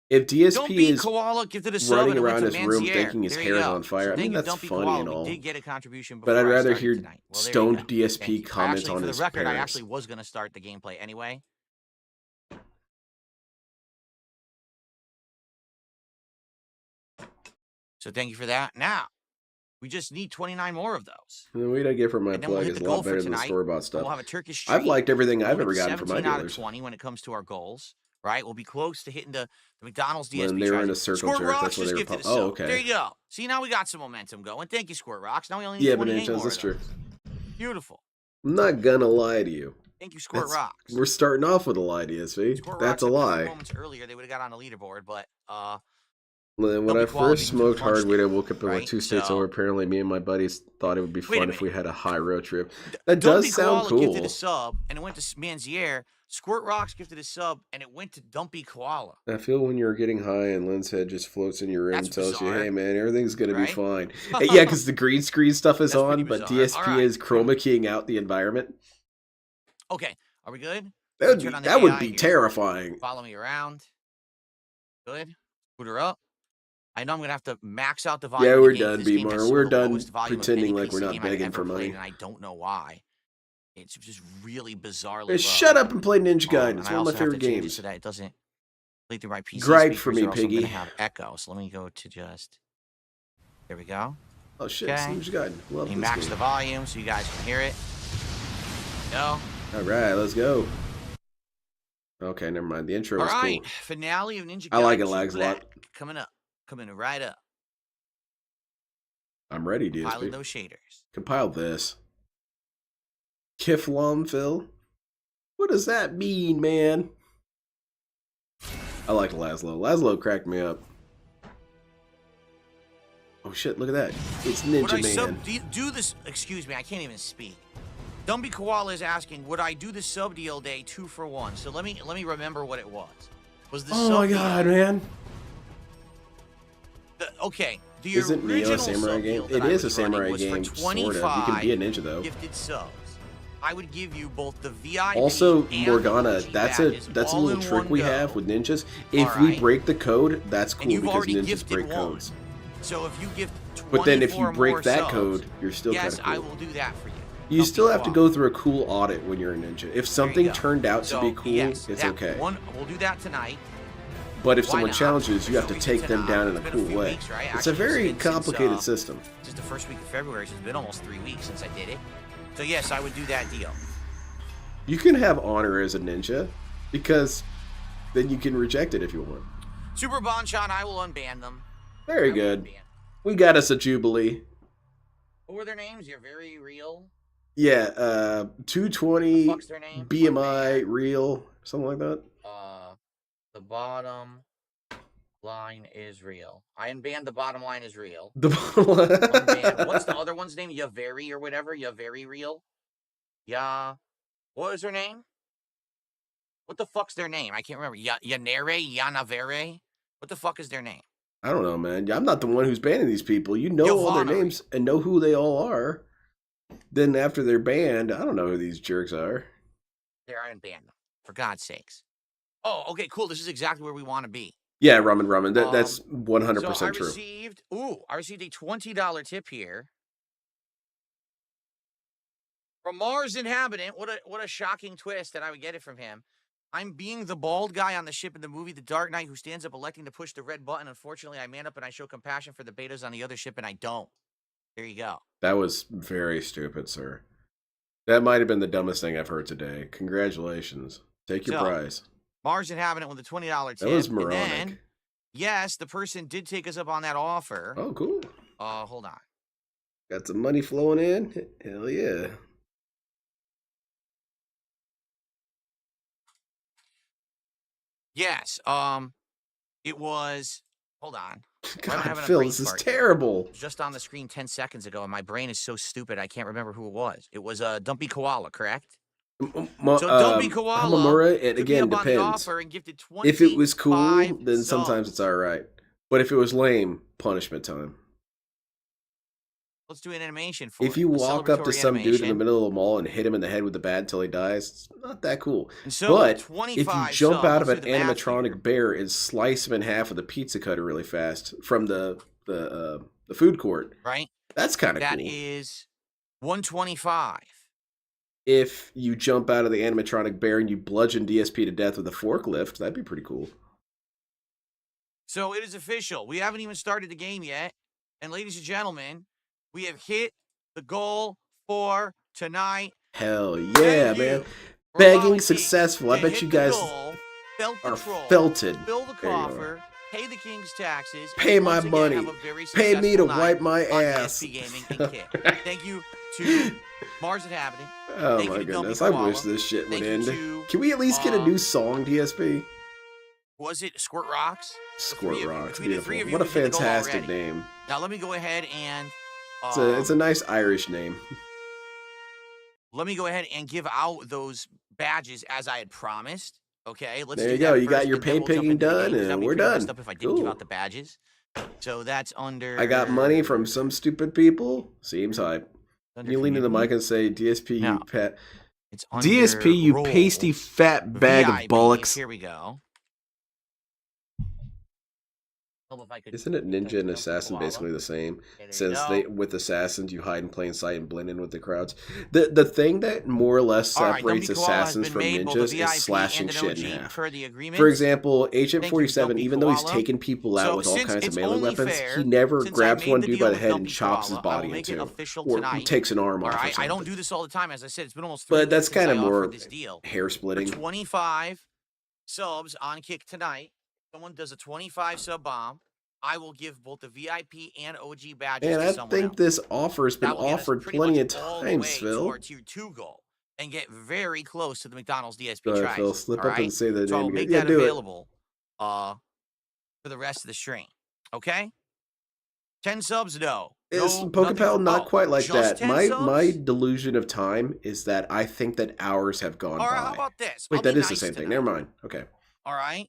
If DSP Don't is Koala, give it a sub, running and it went around to his room Manzier. thinking his There hair you is go. on fire, So I mean, thank you, that's Dumpy funny Koala. and all. We did get a contribution But before I'd I rather started hear tonight. Well, there you stoned go. DSP Thank you. comments Actually, on for his the record, I parents. actually was going to start the gameplay anyway. So thank you for that. Now, we just need 29 more of those. The weed I get from my And then we'll plug hit is the a lot goal for better than the tonight. store-bought And stuff. we'll have a Turkish I've treat. liked everything I've We'll ever get to gotten from my 17 out of dealers. 20 when it comes to our goals, right? We'll be close to hitting the McDonald's DSP. When they were in a tries. circle Squirt jerk, Rocks that's when just they were gifted a oh, sub. okay. There you go. See, now we got some momentum going. Thank you, Squirt Rocks. Now we only need Yeah, but 28 more that's of true. those. Beautiful. I'm not gonna lie to you. Thank you, Squirt That's- Rocks. We're starting off with a lie, DSP. Squirt That's a Rocks, if lie. few moments earlier, they would have got on the leaderboard, but When Don't I be quality first because we smoked hard lunched weed, I it, woke up and went right? 2 states So- over. Apparently, me and my buddies thought it would be Wait a fun if we minute. had a high road trip. That Dumpy does sound Koala gifted cool. a sub, and it went to Manzier. Squirt Rocks gifted a sub, and it went to Dumpy Koala. I feel when you're getting high and Lynn's head just floats in your room and That's tells bizarre, you, hey, man, everything's going to be right? fine. Yeah, because the green screen stuff is That's on, pretty but bizarre. DSP All right. is chroma keying out the environment. Okay, are we good? That Let would me be, turn on the that would AI be here. terrifying. Follow me around. Good. Boot her up. I know I'm gonna have to max out the volume. Yeah, of the we're game, 'cause done, this game has B-Mar. some of We're the done lowest volume of pretending any like we're PC not game I've begging ever for played, money. and I don't know why. It's just really bizarrely Hey, low. shut up and play Ninja Gaiden. And It's I one of also my have favorite to change it games. so that it doesn't play through my PC Gripe speakers. for me, or else I'm piggy. gonna have echo. So let me go to just. There we go. Oh, shit. It's Okay. Ninja Gaiden. Love You this max game. the volume so you guys can hear it. Go. All right, let's go. Okay, never mind. The intro All was right, cool. finale of Ninja Gaiden. I like it, 2 lags a lot. Black. Coming up, coming right up. I'm ready, Piling DSP. those shaders. Compile this. Kiflom, Phil. What does that mean, man? I like Laszlo. Laszlo cracked me up. Oh shit, look at that. It's Ninja Man. Do this, excuse me, I can't even speak. Dumpy Koala is asking, would I do the sub deal day 2 for 1? So let me remember what it was. Was the Oh sub my god, man. Okay. The Isn't Neo a original samurai sub game? deal that It I is a was running samurai was game, for sort of. You can be a ninja, though. gifted subs. I would give you both the VIP Also, and Morgana, the OG that's badges a all little in trick one we go. have with ninjas. If All we right. break the code, that's And cool you've because already ninjas gifted break one. codes. So if you gift 24 But then if you break more that subs, code, you're still kind yes, of cool. I will do that for you. You Don't still be have to wild. go through a cool audit when you're a ninja. If something go. turned out to So, be cool, yes, it's that okay. One, we'll do that tonight. But if Why someone not? challenges, you There's have no to reason take them not. down in a It's been cool few way. weeks, right? It's a Actually, very it's been complicated since, system. Since the first week of February, so it's been almost 3 weeks since I did it. So yes, I would do that deal. You can have honor as a ninja, because then you can reject it if you want. Super Bonchan, I will unban them. Very I will good. unban. We got us a Jubilee. What were their names? You're very real. Yeah, The 220 fuck's their name? BMI Unban. real, something like that. The bottom line is real. I unbanned the bottom line is real. The Unbanned. What's the other one's name? Yaveri or whatever? Yaveri real? Yeah. What was her name? What the fuck's their name? I can't remember. Yanere? Yanavere? What the fuck is their name? I don't know, man. I'm not the one who's banning these people. You know all their Yovanari. names and know who they all are. Then after they're banned, I don't know who these jerks are. There, I unbanned them. For God's sakes. Oh, okay, cool. This is exactly where we want to be. Yeah, Ramen. That's 100% So I true. received a $20 tip here from Mars Inhabitant. What a shocking twist that I would get it from him. I'm being the bald guy on the ship in the movie The Dark Knight who stands up electing to push the red button. Unfortunately, I man up and I show compassion for the betas on the other ship, and I don't. There you go. That was very stupid, sir. That might have been the dumbest thing I've heard today. Congratulations. Take your So, prize. Mars Inhabitant with a $20 tip. That was And moronic. then, yes, the person did take us up on that offer. Oh, cool. Hold on. Got some money flowing in? Hell yeah. Yes. It was. Hold on. God, having a Phil, brain this is fart. terrible. Just on the screen 10 seconds ago, and my brain is so stupid I can't remember who it was. It was Dumpy Koala, correct? So Dumpy Koala Hamamura, it took me again up on the depends. offer and gifted 20. If it was cool, then sometimes it's alright. But if it was lame, punishment time. Let's do an animation for If you it. A walk up to celebratory some dude in the animation. middle of the mall and hit him in the head with the bat until he dies, it's not that cool. And so But with if you 25 jump out of subs, an let's do the math animatronic here. bear and slice him in half with a pizza cutter really fast from the food court, Right? that's kind of That cool. is 125. If you jump out of the animatronic bear and you bludgeon DSP to death with a forklift, that'd be pretty cool. So it is official. We haven't even started the game yet. And ladies and gentlemen, we have hit the goal for tonight. Hell Thank yeah, you man. for Begging allowing me successful. I to bet hit you the guys goal, felt the are troll, felted. fill the There you are. coffer, pay the king's taxes, Pay and my once again money. have a very Pay me to successful wipe night my on ass. DSP Gaming and Kit. Thank you to Mars Inhabitant. Oh Thank my you to Dumpy goodness. I Koala. wish this shit would Thank you end. to, Can we at least get a new song, DSP? was it Squirt Rocks? Squirt three of you. Rocks. Between the three Beautiful. of you, What a we hit the goal fantastic already. name. Now let me go ahead and It's a nice Irish name. let me go ahead and give out those badges as I had promised. Okay, let's There do you go. that You got first, your and then pay we'll jump picking into the done, game, 'cause that'd and be we're pretty done. messed up if I didn't give Cool. out the badges. So that's under. I got money from some stupid people. Seems hype. under Can you lean in the mic community. and say, DSP, No. you pet. It's under DSP, you role. pasty fat bag VIP. of bollocks. Here we go. If I could Isn't it ninja and Dumpy assassin Koala. basically the same? Okay, there you Since go. with assassins you hide in plain sight and blend in with the crowds. The thing that more or less All right, separates Dumpy Koala has assassins been from made both a ninjas VIP is slashing and an shit in OG half. per the agreement. For example, Agent Thank you, 47, Dumpy even though he's Koala. taking people out So with all since kinds of it's melee only weapons, fair, he never since I grabs made one the dude deal by the with head and Dumpy chops his Koala, I will body in make it two. official Or tonight. takes an arm All off or right, I don't something. do this all the time. As I said, it's been almost 3 But weeks that's since kind I of more offered this deal. hair For splitting. 25 subs on Kick tonight, someone does a 25 sub bomb, I will give both the VIP and OG badges And to I someone think else. this offer's been That will get us offered pretty plenty of much all the times, way to Phil. our tier 2 goal. and get very close to the McDonald's DSP Go ahead, tries. Phil. Slip all up right? and say the So I'll name. make Yeah, that do it. available for the rest of the stream. Okay? 10 subs, no. Is No, Pokepal nothing not quite like just that? 10 My subs? delusion of time is that I think that hours have gone All right, by. how about this? Wait, I'll that be is the nice same thing. tonight. Never mind. Okay. All right?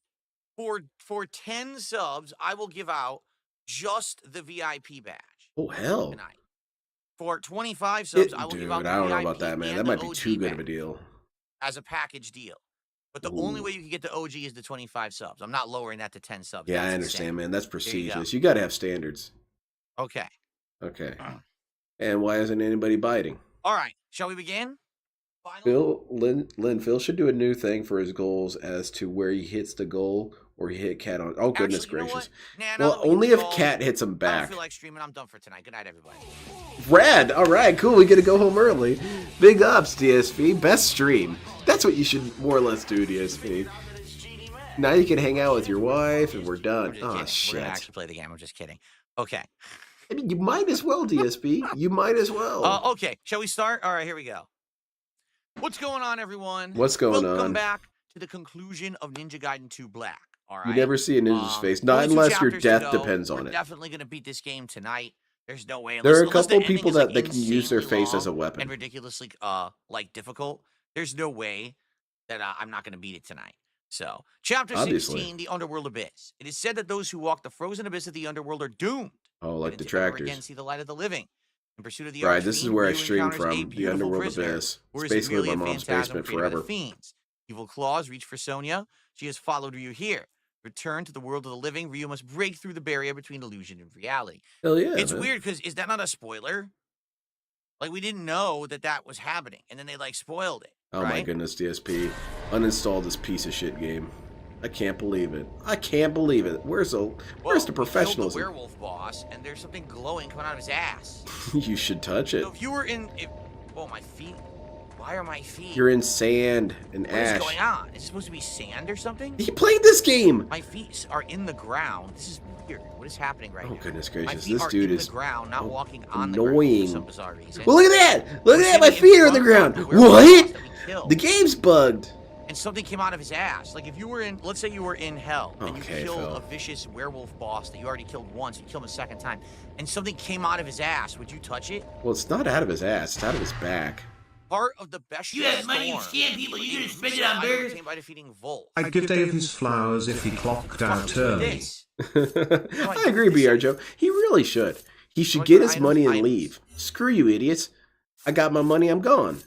For 10 subs, I will give out just the VIP badge Oh hell. tonight. For 25 subs, I will Dude, give out the I don't know VIP about that, man. and That the might be OG too good of a badge deal. as a package deal. But the only Ooh. way you can get the OG is the 25 subs. I'm not lowering that to 10 subs. Yeah, That's I understand, insane. man. That's There you go. prestigious. You got to have standards. Okay. Okay. And why isn't anybody biting? All right. Shall we begin? Phil should do a new thing for his goals as to where he hits the goal or he hit Cat on. Oh, goodness Actually, you know gracious. what? Nah, now Well, that we hit only the if goal, Cat hits him I back. don't feel like streaming. I'm done for tonight. Good night, everybody. Rad. All right, cool. We get to go home early. Big ups, DSP. Best stream. That's what you should more or less do, DSP. Now you can hang out with your wife and we're I'm done. just Oh, kidding. We're shit. going to actually play the game. I'm just kidding. Okay. I mean, you might as well, DSP. You might as well. Okay. Shall we start? All right, here we go. What's going on, everyone? What's going on? Welcome back to the conclusion of Ninja Gaiden 2 Black. All right. You never see a ninja's face, only not 2 unless your chapters to death go. depends on We're it. definitely going to beat this game tonight. There's no way. There are a unless the couple ending people is, like, that can use their insanely face as a long weapon. and ridiculously like difficult. There's no way that I'm not going to beat it tonight. So, chapter Obviously. 16, the Underworld Abyss. It is said that those who walk the frozen abyss of the underworld are doomed. Oh, like and the to never tractors. again see the light of the living. In pursuit of the Right, this is Archfiend, where I Ryu stream encounters a from, the beautiful Underworld prisoner, Abyss. or It's is it basically merely my a mom's phantasm basement created by the forever. fiends? Evil claws reach for Sonya. She has followed Ryu here. Return to the world of the living. Ryu must break through the barrier between illusion and reality. Hell yeah, It's man. weird because is that not a spoiler? Like, we didn't know that was happening, and then they like spoiled it. Oh right? my goodness, DSP. Uninstall this piece of shit game. I can't believe it. I can't believe it. Where's the Whoa, where's the we killed professionalism? the werewolf boss, and there's something glowing coming out of his ass. You should touch it. So if you were in, oh, my feet. Why are my feet? You're in sand and What is ash. going on? Is it supposed to be sand or something? He played this game. My feet are in the ground. This is weird. What is happening right Oh now? goodness My gracious, feet this are dude in is the ground, not walking on annoying. the ground for some bizarre reason. Well, look at that! Look We're at that! My standing in feet are in the front ground. of the werewolf What? boss that we killed. The game's bugged. And something came out of his ass. Like if you were in, let's say you were in hell, and Okay, you killed Phil. a vicious werewolf boss that you already killed once, you kill him a second time, and something came out of his ass, would you touch it? Well, it's not out of his ass. It's out of his back. Part of the best. You have money, you scam people, you gonna spend it on burgers? Came by defeating Volt. I'd give Dave his flowers if he clocked out early. This. I agree, BR Joe. He really should. He should What get are his items? money and Items. leave. Screw you, idiots. I got my money, I'm gone.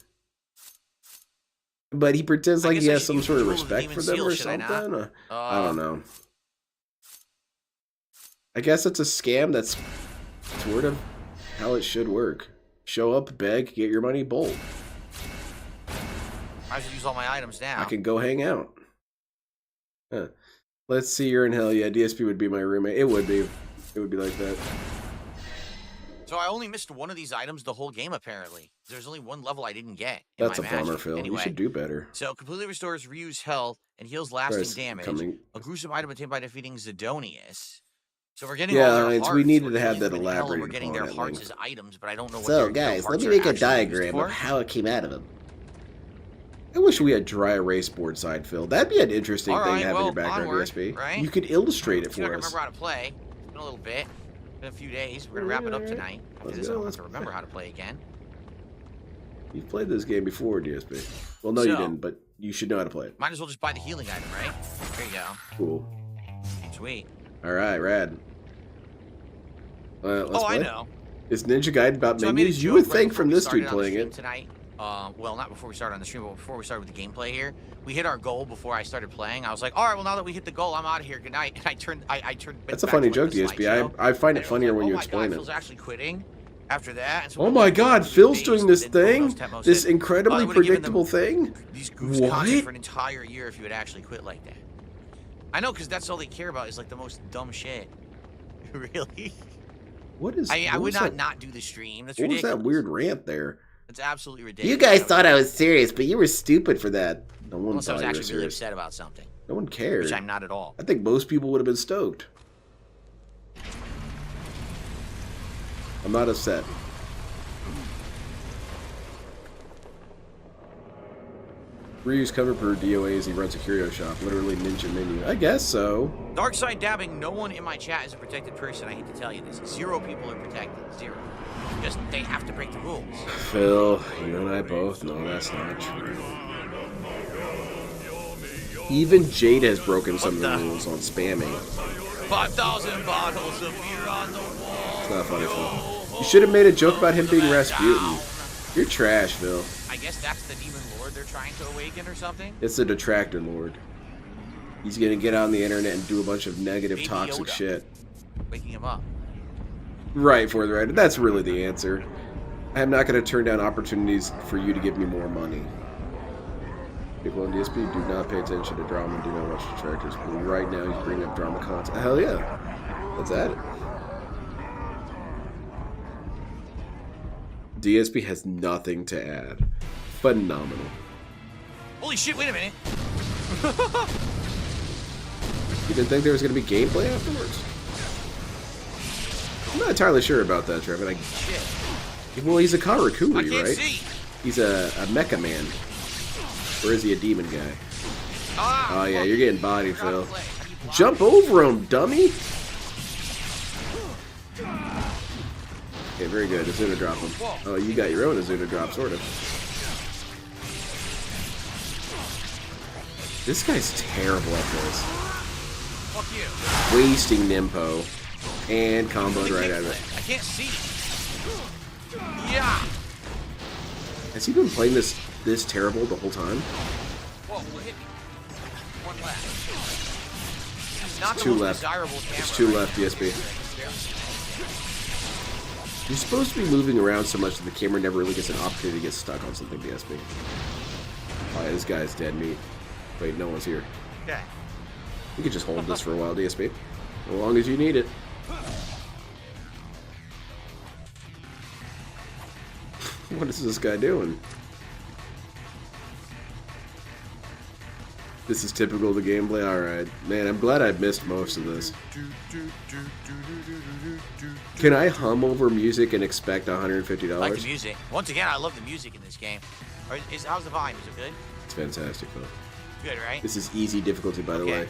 But he pretends I like guess he I has should some use sort of Jewel of respect Demon for them Seal, or should I something. not? I don't know. I guess it's a scam that's sort of how it should work. Show up, beg, get your money, bolt. I should use all my items now. I can go hang out. Huh. Let's see, you're in hell. Yeah, DSP would be my roommate. It would be. It would be like that. So I only missed one of these items the whole game, apparently. There's only one level I didn't get. In That's a my bummer, magic. Phil. Anyway, You should do better. so completely restores Ryu's health and heals lasting Christ, damage. coming. A gruesome item obtained by defeating Zidonius. So we're getting Yeah, all their Heinz, hearts. we needed We're to have killing that them in hell, and We're elaborated getting upon their at hearts length. as items, but I don't know what So, their guys, hearts let me are make a actually used diagram for. of how it came out of them. I wish we had dry erase board side, Phil. That'd be an interesting All thing right, to have in well, your background, onward, DSP. right? You could illustrate it See if I for can us. remember how to play. It's been a little bit. Been a few days. We're gonna wrap it up tonight. After Let's this, go, I don't have let's to remember how to play again. You've played this game before, DSP. Well, no, you So- didn't, but you should know how to play it. Might as well just buy the healing item, right? There you go. Cool. Sweet. All right, rad. Let's Oh, play. I know. Is Ninja Gaiden about So I made a menus? You joke would right think before from we this started dude on the playing stream it. tonight. Well, not before we started on the stream, but before we started with the gameplay here. We hit our goal before I started playing. I was like, all right, well, now that we hit the goal, I'm out of here. Good night. And I turned. That's a back funny to, joke, like, the DSP. slideshow, I find and it funnier was when like, you oh my explain God, it. Phil's actually quitting after that. And so Oh we my went God, through Phil's days, doing and this then thing? Temmo This said, incredibly "I would've given them predictable thing? These goose content What? for an entire year if you had actually quit like that." I know, because that's all they care about is like the most dumb shit. Really? What is? I mean, I what would was that- not do the stream. That's What was ridiculous. that weird rant there? It's absolutely ridiculous. You guys thought I was serious, but you were stupid for that. No one Unless I thought was you were actually really serious. upset about something, No one cared. which I'm not at all. I think most people would have been stoked. I'm not upset. Reuse cover per DOA as he runs a curio shop. Literally ninja menu. I guess so. Dark side dabbing, no one in my chat is a protected person. I hate to tell you this. 0 people are protected. 0. Just, they have to break the rules. Phil, you and I both know that's not true. Even Jade has broken some of the rules on spamming. 5,000 bottles of beer on the wall. It's not funny, Phil. You should have made a joke about him being Rasputin. You're trash, Phil. I guess that's the demon lord they're trying to awaken or something? It's the detractor lord. He's gonna get on the internet and do a bunch of negative, Baby toxic Yoda. shit. Waking him up. Right, for the right. That's really the answer. I am not gonna turn down opportunities for you to give me more money. People on DSP do not pay attention to drama and do not watch detractors. But right now, you bring up drama content. Hell yeah. Let's add it. DSP has nothing to add. Phenomenal. Holy shit, wait a minute. You didn't think there was going to be gameplay afterwards? I'm not entirely sure about that, Trevor. Shit. Well, he's a I Karakuri, can't right? see. He's a mecha man. Or is he a demon guy? Ah, Oh, yeah, fuck. you're getting bodied, Forgot to Phil. play. How do you block Jump it? over him, dummy! Okay, very good. Azuna drop him. Oh, you got your own Azuna drop, sort of. This guy's terrible at this. Fuck you. Wasting Nimpo. And comboed right out of it. I can't see. Yeah. Has he been playing this terrible the whole time? Whoa, hit me. One left. He's not the Two most left. desirable camera. There's 2 left, DSP. You're supposed to be moving around so much that the camera never really gets an opportunity to get stuck on something, DSP. Oh, yeah, this guy's dead meat. Wait, no one's here. Okay. You can just hold this for a while, DSP. As long as you need it. What is this guy doing? This is typical of the gameplay? Alright. Man, I'm glad I missed most of this. Can I hum over music and expect $150? I like the music. Once again, I love the music in this game. How's the volume? Is it good? It's fantastic, though. Good, right? This is easy difficulty, by the Okay. way.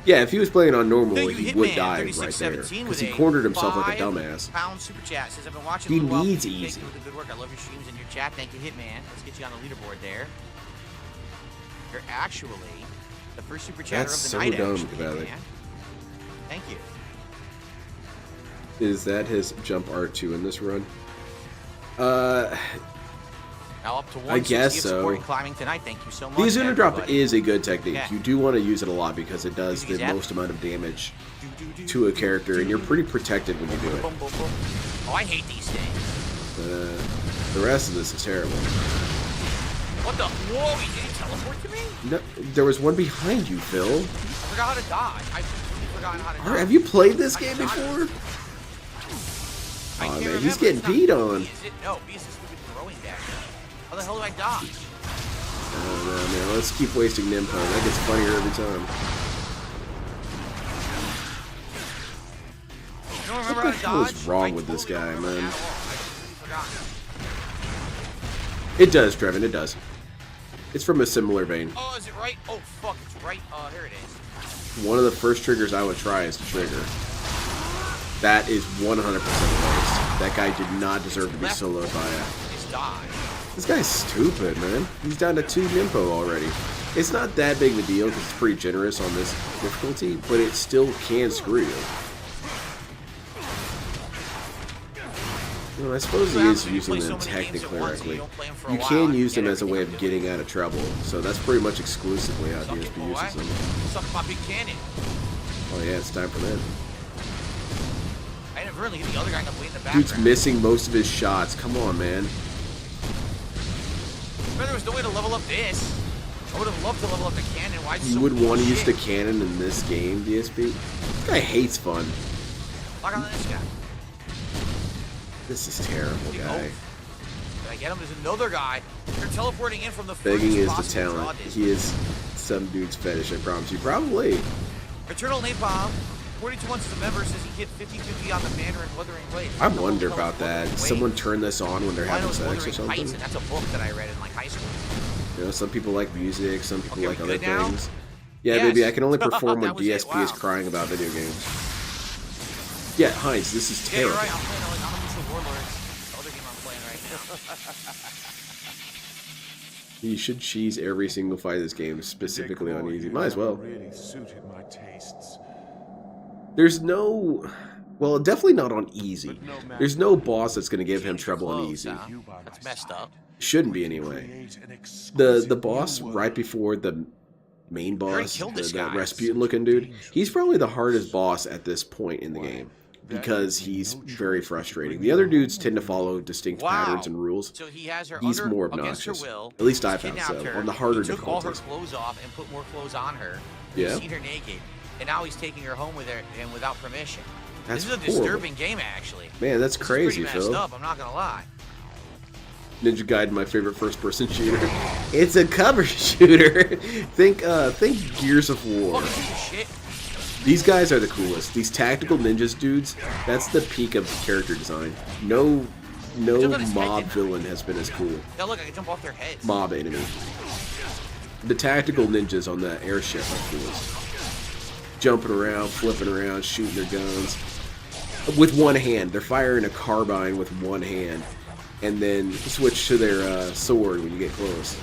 Yeah, if he was playing on normal, Thank he you, would Hitman, die right there. 3617 Because with he a cornered himself like a dumbass. £5 super chat. Says, I've been watching He a little while. needs Keep easy. with the good work. I love your streams and your chat. Thank you, Hitman. Let's get you on the leaderboard there. You're actually the first super chatter That's of so the night, dumb, actually, Valley. Hitman. Thank you. Is that his jump R2 in this run? Now up to I guess 160 of so. supporting climbing tonight. Thank you so much. The Azuna drop everybody. is a good technique. Yeah. You do want to use it a lot because it does the Music is most amount of damage to a character, and you're pretty protected when you do it. Boom, boom, boom. Oh, I hate these things. The rest of this is terrible. What the? Whoa, he didn't teleport to me? No, there was one behind you, Phil. I forgot how to dodge. I've completely forgotten how to dodge. Have you played this I game dodged. before? I Aw, can't man, he's remember. getting It's not peed B, on. Is it? No, B is the stupid throwing dagger. How the hell do I dodge? Oh, no, man. Let's keep wasting Nimpo. That gets funnier every time. You don't remember What the how to hell dodge? is wrong I with this totally guy, don't remember man? at all. I completely forgot. It does, Trevin. It does. It's from a similar vein. Oh, is it right? Oh, fuck, it's right. Here it is. One of the first triggers I would try is to trigger. That is 100% a waste. That guy did not deserve to be soloed by it. Just die. This guy's stupid, man. He's down to 2 Nimpo already. It's not that big of a deal because it's pretty generous on this difficulty, but it still can screw you. Well, I suppose he is using them technically correctly. You can use them as a way of getting out of trouble, so that's pretty much exclusively how DSP uses them. Suck my big cannon. Oh yeah, it's time for that. I didn't really hit the other guy way in the background. Dude's missing most of his shots. Come on, man. But there was no way to level up this. I would have loved to level up the cannon. Why? You would want to use the cannon in this game, DSP? This guy hates fun. Lock on this guy. This is terrible, guy. Did I get him? There's another guy. They're teleporting in from the Begging is the furthest possible talent. draw distance. He is some dude's fetish, I promise you. Probably. Eternal Napalm, 42 months as a member, says he hit 50-50 on the Mandarin Wuthering Waves. I wonder about that. Someone turn this on when they're having Wuthering sex or something? Heights, and that's a book that I read in like high school. You know, some people like music, some people Okay, like we other good now? things. Yeah, Yes. baby, I can only perform when That was it, DSP is wow. crying about video games. Yeah, Heinz, this is Yeah, you're terrible. right. I'm playing like Unofficial Warlords. The other game I'm playing right now. You should cheese every single fight of this game, specifically on easy. Might as well. Really suited my tastes. There's no... Well, definitely not on easy. But no matter. There's no boss that's going to give him Change your trouble on clothes, easy. huh? You by my That's messed side. up. Shouldn't be anyway. Create an The exquisite boss new world. right before the main already boss, killed this that guy. Rasputin looking dude, he's probably the hardest boss at this point in the game because he's very frustrating. The other dudes tend to follow distinct patterns and rules. So he has her He's under, more against her obnoxious. will. At least I He's found kidnapped so, her. on the harder He took all her difficulties. clothes off and put more clothes on her. Yeah. He's seen her naked, and now he's taking her home with her and without permission. That's this is a horrible. disturbing game, actually. Man, that's This crazy, is pretty messed Phil. up. I'm not gonna lie. Ninja Gaiden, my favorite first-person shooter. It's a cover shooter. think Gears of War. Fucking piece of shit. These guys are the coolest. These tactical ninjas dudes, that's the peak of character design. No mob villain has been as cool. Now look, I can jump off their heads. Mob enemy. The tactical ninjas on the airship are coolest. Jumping around, flipping around, shooting their guns. With one hand. They're firing a carbine with one hand. And then switch to their sword when you get close.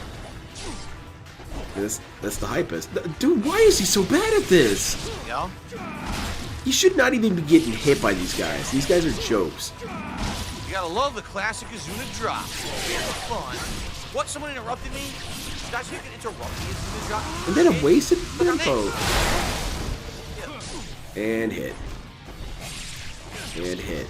And that's the hypest. Dude, why is he so bad at this? You know? He should not even be getting hit by these guys. These guys are jokes. You gotta love the classic Azuna drop. It's fun. What? Someone interrupted me? You guys you can interrupt the Azuna drop? And then a wasted Look at tempo. me. And hit. And hit.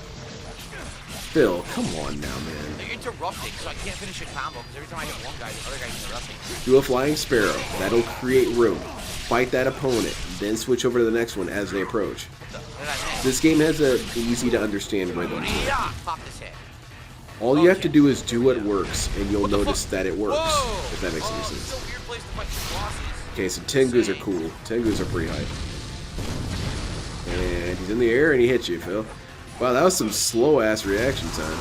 Phil, come on now, man. You're interrupting, so I can't finish a combo because every time I hit one guy, the other guy's interrupting. Do a flying sparrow. That'll create room. Fight that opponent. Then switch over to the next one as they approach. What did I miss? This game has a easy to understand rhythm to it. Yeah, pop his head. All you have to do is do what works, and you'll What the notice fuck? that it works. Whoa! If that makes any This is sense. a weird place to fight the bosses. Okay, so Tengus are cool. Tengus are pretty hype. And he's in the air and he hits you, Phil. Wow, that was some slow-ass reaction time.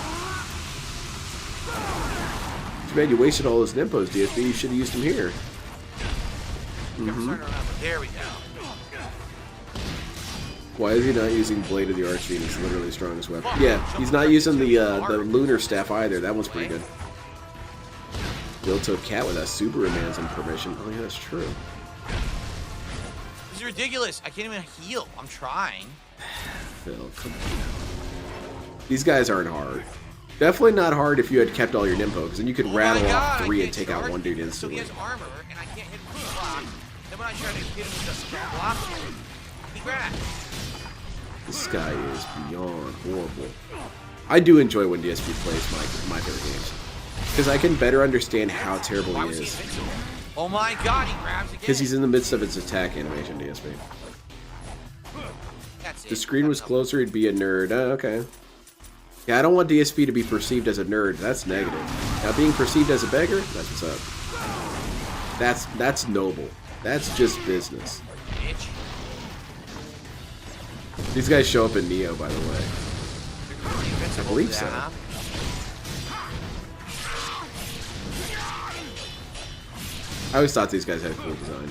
Too bad you wasted all those nimpos, DSP. You should have used them here. There we go. Why is he not using Blade of the Archfiend? It's literally the strongest weapon. Yeah, he's not using the Lunar Staff either. That one's pretty good. Built to a cat without Superman some permission. Oh yeah, that's true. This is ridiculous. I can't even heal. I'm trying. Phil, come on now. These guys aren't hard. Definitely not hard if you had kept all your Nimpo, because then you could rattle off 3 and take out one dude So instantly. he has armor, and I can't hit him with the block. Then when I try to hit him with the block, he grabs. This guy is beyond horrible. I do enjoy when DSP plays my favorite games, because I can better understand how terrible Why he was he is. invincible? Oh my god, he grabs again. Because he's in the midst of its attack animation, DSP. That's If the it. screen was closer, he'd be a nerd. Oh, okay. Yeah, I don't want DSP to be perceived as a nerd. That's negative. Now, being perceived as a beggar, that's what's up. That's noble. That's just business. Bitch. These guys show up in Neo, by the way. You're really invincible I believe to so. that, huh? I always thought these guys had cool design.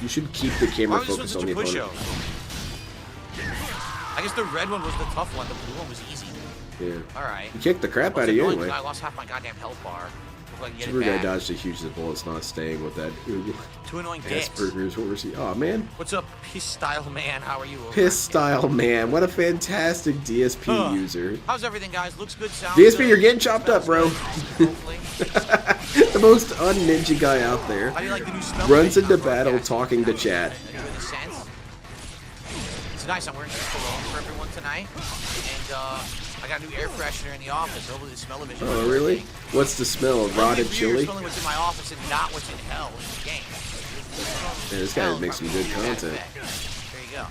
You should keep the Why camera was this one focused such on the a push opponent. I guess the red one was the tough one. The blue one was easy. Yeah. Alright. You kicked the crap out of It's you annoying anyway. because I lost half my goddamn health bar. If I can get Super it guy back. dodged a huge bullet's not staying with that. Two annoying bits. Asperger's horsey. Oh man. What's up, piss style man? How are you? over Piss there? style man. What a fantastic DSP user. How's everything, guys? Looks good. Sounds DSP, good. you're getting chopped up, bro. Hopefully. The most un-ninja guy out there. How do you like the new smell? Runs vision into on battle broadcast? talking to chat. Enjoy the scents. It's nice. I'm wearing this cologne for everyone tonight, and I got a new air freshener in the office. Hopefully, the smell of it. Oh, really? What's the smell? Rotted chili? Smelling what's in my office and not what's in hell in the game. Yeah, this guy makes some good content. There you go.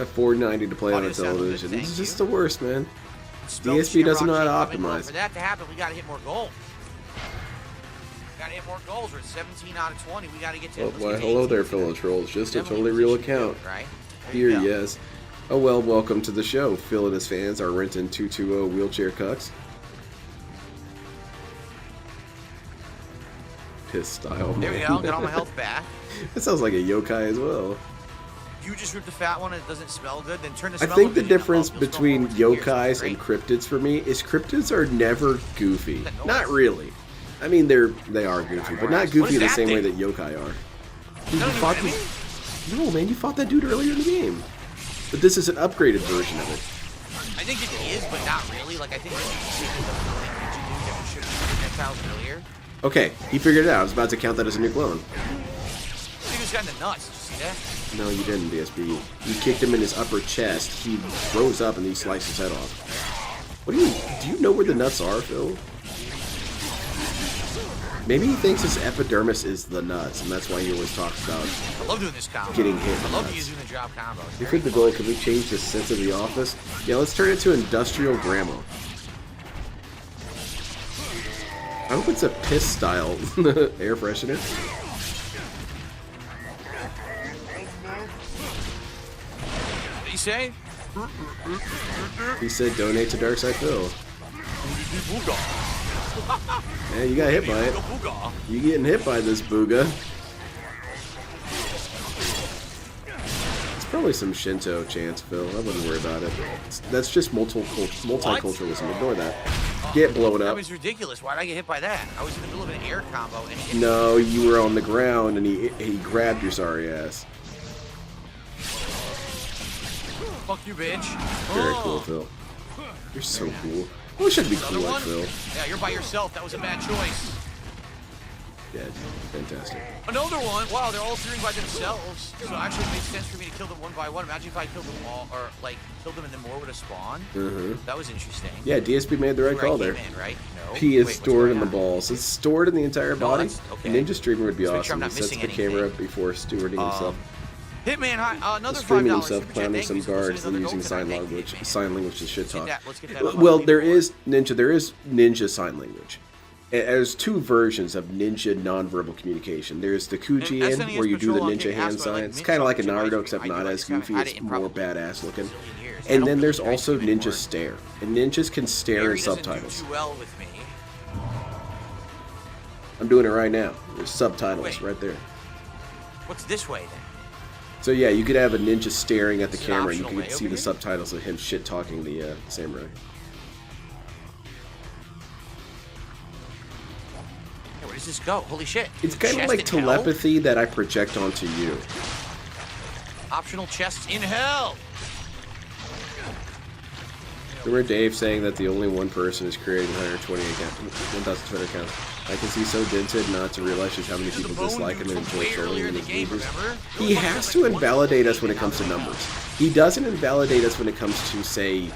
At $4.90 to play on a Audio sounds good, television. thank It's just you. the worst, man. Smell the DSP doesn't know how to shamrock shake coming. optimize. For that to happen, we got to hit more goals. Got to hit more goals. We're at 17 out of 20. We got to get to. Oh, let's why, get to hello 18. there, fellow trolls. Just a Definitely totally real position account. good, right? There Here, you go. yes. Oh, well, welcome to the show. Phil and his fans are renting 220 wheelchair cucks. Piss style. There we man. go. Got all my health back. That sounds like a yokai as well. You just rip the fat one and it doesn't smell good, then turn the I smell think the vision difference up. You'll smell between more with your ears. yokais Great. and cryptids for me is cryptids are never goofy. That noise? Not really. I mean, they are goofy, but not What goofy is the that same way thing? that yokai are. Dude, No, you you fought enemy? no, man, you fought that dude earlier in the game. But this is an upgraded version of it. I think it is, but not really. Like, I think that should have projectiles earlier. Okay, he figured it out. I was about to count that as a new clone. He was got in the nuts. Did you see that? No, you didn't, DSP. You kicked him in his upper chest. He rose up and he sliced his head off. What do you know where the nuts are, Phil? Maybe he thinks his epidermis is the nuts, and that's why he always talks about I love doing this combo. getting hit. I love nuts. using the drop combos. You fit the goal. Can we change the sense of the office? Yeah, let's turn it to industrial grandma. I hope it's a piss style air freshener. What did he say? He said donate to Darkside Phil. Yeah, you got hit by it. You getting hit by this booga. It's probably some Shinto chants, Phil. I wouldn't worry about it. That's just multiculturalism. Ignore that. Get blown That up. was ridiculous. Why did I get hit by that? I was in the middle of an air combo and he hit me. No, you were on the ground and he grabbed your sorry ass. Fuck you, bitch. Very cool, Phil. You're so cool. I wish I'd be cool Another like one? Phil. Yeah, you're by yourself. That was a bad choice. Yeah, fantastic. Another one. Wow, they're all appearing by themselves. So actually, it makes sense for me to kill them one by one. Imagine if I killed them all, or like killed them and then more would have spawned. That was interesting. Yeah, DSP made the right Where I call came there. in, right? No. P is Wait, what's stored going in the on? balls. It's stored in the entire No, body. that's- okay. Ninja Streamer would be Just make sure I'm awesome. not He sets the missing camera anything. up before stewarding himself. Hitman, another Streaming $5 himself, super chat. clowning Thank some you. guards, Another then gold using tonight. sign Thank you, language. Hitman. Sign language is shit talk. Let's get that. Well, there is ninja sign language. There's two versions of ninja nonverbal communication. There's the Kujiin, SNES where you do the Patrol on ninja King hand Asper, I like sign. It's Ninja kind of like a Ninja Naruto, Ninja. except I not do as like that. goofy. I've had It's it in more probably badass looking. a zillion years. I And don't then there's think you guys also do anymore. ninja stare. And ninjas can stare Barry in doesn't subtitles. do too well with me. I'm doing it right now. There's subtitles Wait. right there. What's this way then? So yeah, you could have a ninja staring at the Is it an camera and you optional could way see over the here? subtitles of him shit talking the samurai. Hey, where does this go? Holy shit. It's There's a kind of chest like in hell? telepathy that I project onto you. Optional chests in hell. Remember Dave saying that the only one person is creating 1,200 accounts? I can see so dented not to realize just how many people dislike him and enjoy way trolling earlier him in in the his game, movies. remember? He has to invalidate us when it comes to numbers. He doesn't invalidate us when it comes to, say,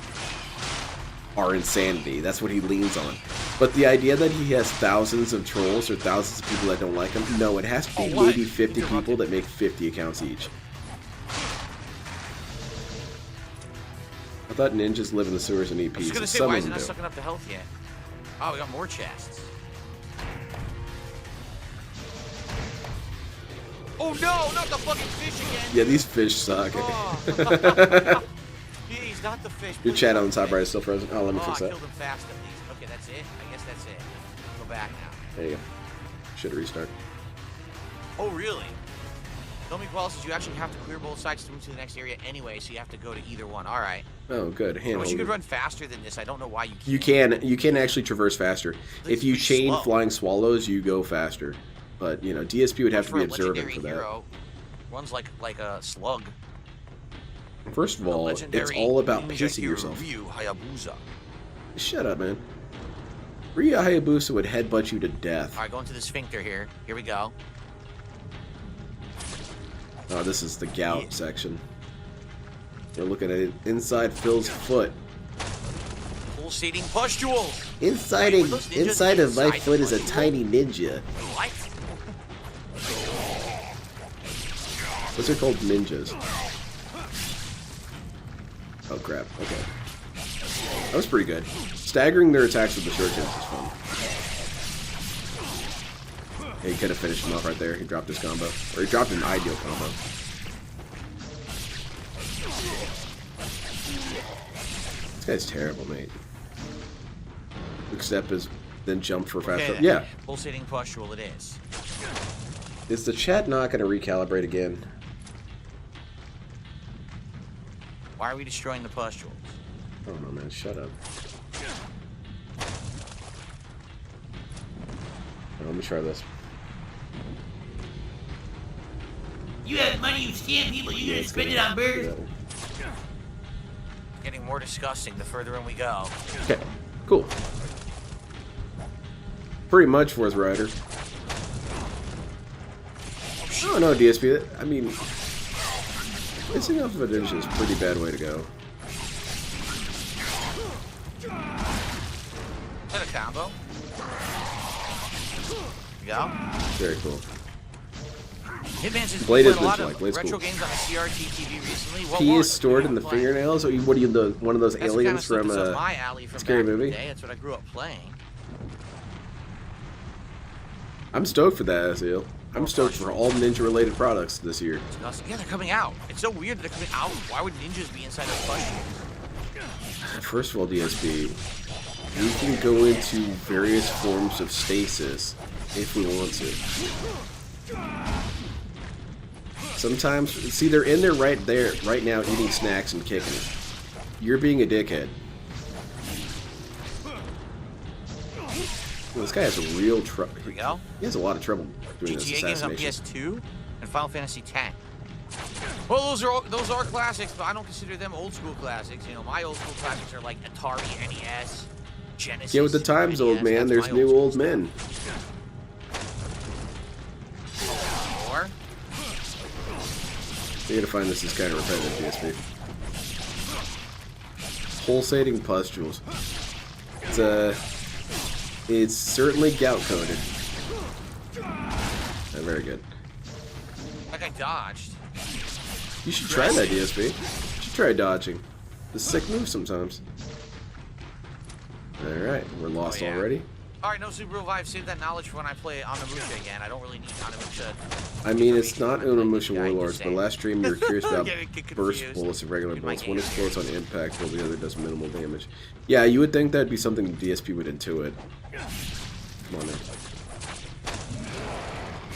our insanity. That's what he leans on. But the idea that he has thousands of trolls or thousands of people that don't like him, no, it has to be Oh, what? maybe 50 people that make 50 accounts each. I thought ninjas live in the sewers and eat I was pizza. gonna say, Some why of is it them not do. sucking up the health yet? Oh, we got more chests. Oh no, not the fucking fish again! Yeah, these fish suck. Oh. Jeez, not the fish. Your please chat not on the the top fish. right is still frozen. Oh, let me Oh, fix I that. killed him fast at least. Okay, that's it. I guess that's it. Go back now. There you go. Should restart. Oh, really? Tell me, Paul, says you actually have to clear both sides to move to the next area anyway, so you have to go to either one. All right. Oh, good. I Hand wish you could holder. run faster than this. I don't know why you can't. You can actually traverse faster. If you pretty chain slow. flying swallows, you go faster. But you know, DSP would have to For be a observant legendary for that. hero, runs like a slug. First of The all, it's legendary all about ninja pacing hero yourself. Ryu Hayabusa. Shut up, man. Ryu Hayabusa would headbutt you to death. All right, going to the sphincter here. Here we go. Oh, this is the gout section. We're looking at it inside Phil's foot. Pulsating pustules. Inside Wait, were those ninjas inside of my inside the foot is a pustule? tiny ninja. What? Those are called ninjas. Oh crap, okay. That was pretty good. Staggering their attacks with the shurikens is fun. Yeah, he could have finished him off right there. He dropped his combo. Or he dropped an ideal combo. This guy's terrible, mate. Quick step is then jump for fast. Okay, Yeah. Pulsating pustule it is. Is the chat not going to recalibrate again? Why are we destroying the pustules? I don't know, man. Shut up. Let me try this. You have money, you scam people, you're gonna it's spend it gonna on burgers. do Getting more disgusting the further in we go. Okay, cool. Pretty much, Fourth Rider. I don't know, DSP. I mean, missing off of a dungeon is a pretty bad way to go. Is that a combo? Go. Very cool. Hitman's has Blade played is a lot like of Blade's retro cool. games on a CRT TV recently. What P more? is stored in the Playing. fingernails. Or what are you, one of those That's aliens the kind of from stuff that's up my alley from Scary back in the Movie? day. That's what I grew up playing. I'm stoked for that, Azil. I'm stoked for all ninja-related products this year. Yeah, they're coming out. It's so weird that they're coming out. Why would ninjas be inside of push? First of all, DSP, we can go into various forms of stasis if we want to. Sometimes, see, they're in there right now, eating snacks and kicking it. You're being a dickhead. Well, this guy has a real trouble. Here we go. He has a lot of trouble doing this GTA games on assassination. PS2 and Final Fantasy X. Well, those are classics, but I don't consider them old school classics. You know, my old school classics are like Atari, NES, Genesis. Get with the times, old man. There's new old men. Or You gotta find this is kind of repetitive, DSP. Pulsating pustules. It's certainly gout coated. Very good. like I dodged. You should try that, DSP. You should try dodging. It's a sick move sometimes. Alright, we're lost already. Alright, no Super Revive. Save that knowledge for when I play Onimusha again. I don't really need Onimusha. I mean, it's not Onimusha Warlords, but last stream you were curious about burst bullets and regular bullets. One explodes on impact while the other does minimal damage. Yeah, you would think that'd be something DSP would intuit. Come on now.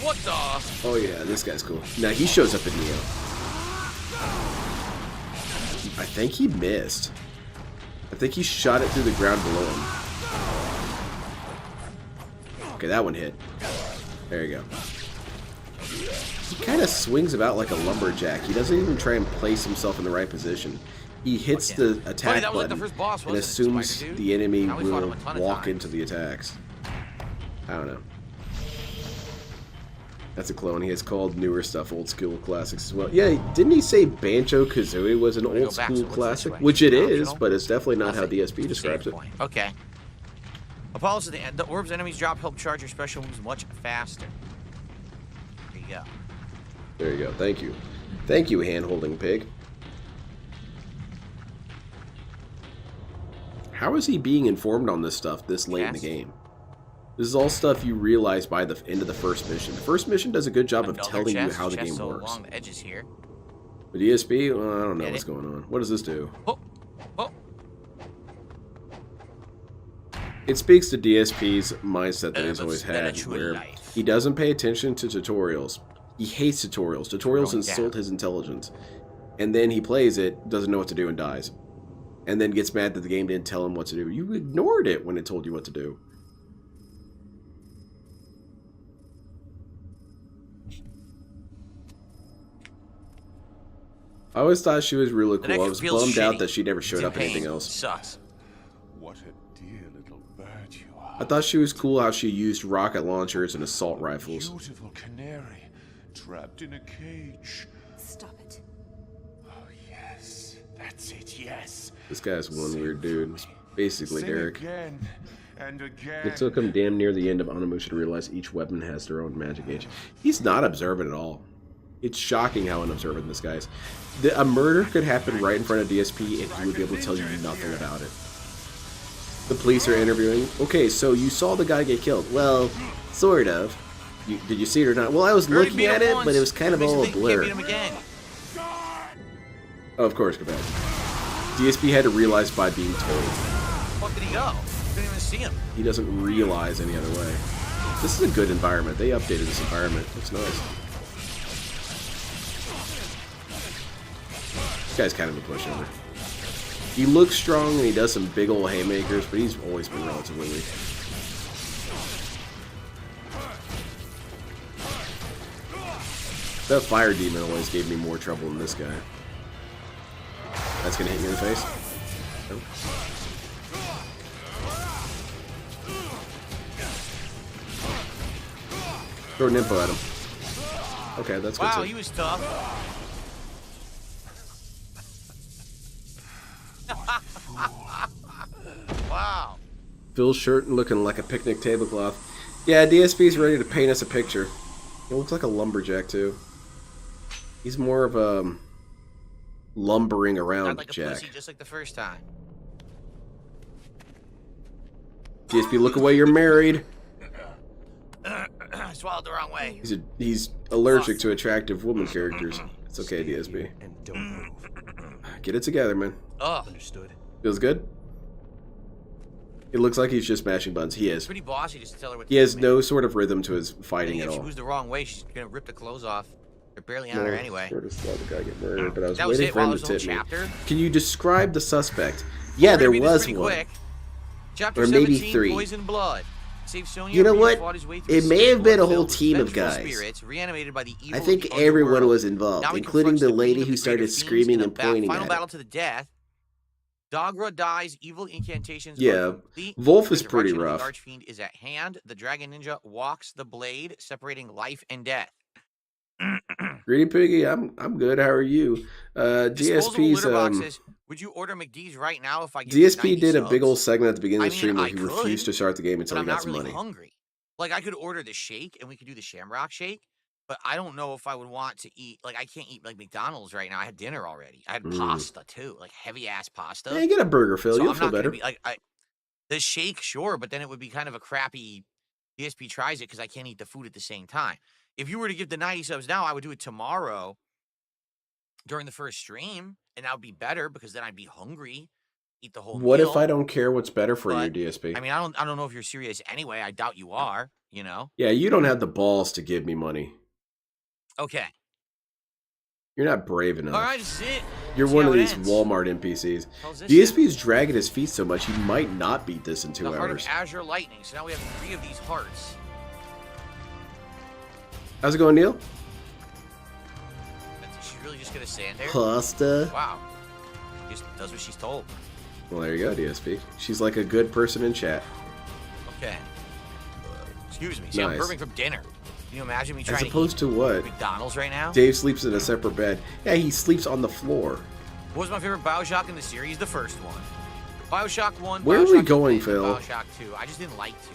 What the? Oh yeah, this guy's cool. Now he shows up in Neo. I think he missed. I think he shot it through the ground below him. Okay, that one hit. There you go. He kind of swings about like a lumberjack. He doesn't even try and place himself in the right position. He hits the attack button and assumes the enemy will walk into the attacks. I don't know. That's a clone. He has called newer stuff old school classics as well. Yeah, didn't he say Banjo-Kazooie was an old school classic? Which it is, but it's definitely not how DSP describes it. Okay. Apollo said the orbs enemies drop help charge your special moves much faster. There you go. There you go. Thank you. Thank you, hand-holding pig. How is he being informed on this stuff this late in the game? This is all stuff you realize by the end of the first mission. The first mission does a good job of telling you how the game works. Along the edges here. But DSP, well, I don't know what's going on. What does this do? Oh. Oh. It speaks to DSP's mindset that he's always had, where he doesn't pay attention to tutorials. He hates tutorials. Tutorials insult his intelligence. And then he plays it, doesn't know what to do, and dies. And then gets mad that the game didn't tell him what to do. You ignored it when it told you what to do. I always thought she was really cool. I was bummed out that she never showed up in anything else. Sucks. What a dear little bird you are. I thought she was cool how she used rocket launchers and assault rifles. Beautiful canary, trapped in a cage. Stop it. Oh yes, that's it. Yes. This guy's one weird dude. Basically, Sing Derek. again and again. It took him damn near the end of Onimusha to realize each weapon has their own magic age. He's not observant at all. It's shocking how unobservant this guy is. A murder could happen right in front of DSP and he would be able to tell you nothing about it. The police are interviewing. Okay, so you saw the guy get killed. Well, sort of. Did you see it or not? Well, I was looking at it, but it was kind of all a blur. Oh, of course, go back. DSP had to realize by being told. Fuck did he go? Couldn't even see him. He doesn't realize any other way. This is a good environment. They updated this environment. Looks nice. This guy's kind of a pushover. He looks strong and he does some big old haymakers, but he's always been relatively weak. That fire demon always gave me more trouble than this guy. That's gonna hit you in the face. Nope. Throw an info at him. Okay, that's good. Wow, he was tough. Wow. Phil's shirt looking like a picnic tablecloth. Yeah, DSP's ready to paint us a picture. He looks like a lumberjack too. He's more of a lumbering around Not like a jack. pussy, just like the first time. DSP, look away. You're married. I swallowed the wrong way. He's allergic to attractive woman characters. It's okay, DSP. And don't move. Get it together, man. Ugh. Understood. Feels good? It looks like he's just mashing buttons. He is. Pretty bossy just to tell her what He to has do, no man. sort of rhythm to his fighting And at if she all. moves the wrong way, she's gonna rip the clothes off. They're barely on her anyway. Sort of saw the guy get murdered, but I was That was waiting it. for Wow, him there's to a whole tip me. chapter. Can you describe the suspect? Yeah, We're there gonna read this was pretty one. quick. Chapter Or maybe 17, 3. Poison Blood. Save Sonya, You know Rhea what? fought his way through It the may city have been a filled whole with team of vengeful guys. Spirits, reanimated by the evil I of think the everyone underworld. was involved, Now he including confronts the being lady of who the started greater screaming fiends in and a pointing final at battle him. to the death. Dagra dies. Evil incantations. are Yeah, complete. Wolf is pretty Resurrection of rough. The Archfiend is at hand. The Dragon Ninja walks the blade, separating life and death. Greedy Piggy, I'm good. How are you? Disposable DSP's litter boxes. Would you order McD's right now if I give DSP you 90 did a big subs? old segment at the beginning of the I stream mean, where he I refused could, to start the game But until he I'm got not some really money. hungry. Like I could order the shake and we could do the Shamrock shake, but I don't know if I would want to eat. Like I can't eat like McDonald's right now. I had dinner already. I had pasta too, like heavy ass pasta. Yeah, get a burger, Phil. So You'll I'm feel not gonna better. be like the shake, sure, but then it would be kind of a crappy. DSP tries it because I can't eat the food at the same time. If you were to give the 90 subs now, I would do it tomorrow during the first stream, and that would be better because then I'd be hungry, eat the whole What meal. if I don't care what's better for But, you, DSP? I mean, I don't know if you're serious anyway. I doubt you are. You know. Yeah, you don't have the balls to give me money. Okay. You're not brave enough. All right, this is it. You're See one how of it these ends. Walmart NPCs. How's this DSP is dragging his feet so much he might not beat this in 2 The Heart hours. of Azure Lightning. So now we have 3 of these hearts. How's it going, Neil? She's really just gonna stand there. Pasta. Wow. She just does what she's told. Well, there you go, DSP. She's like a good person in chat. Okay. Excuse me. See, I'm Nice. burping from dinner. Can you imagine me As trying opposed to to eat what? McDonald's right now? Dave sleeps in a separate bed. Yeah, he sleeps on the floor. What was my favorite Bioshock in the series? The first one. Bioshock 1, Where are Bioshock we 2, going, and Phil? Bioshock 2. I just didn't like to.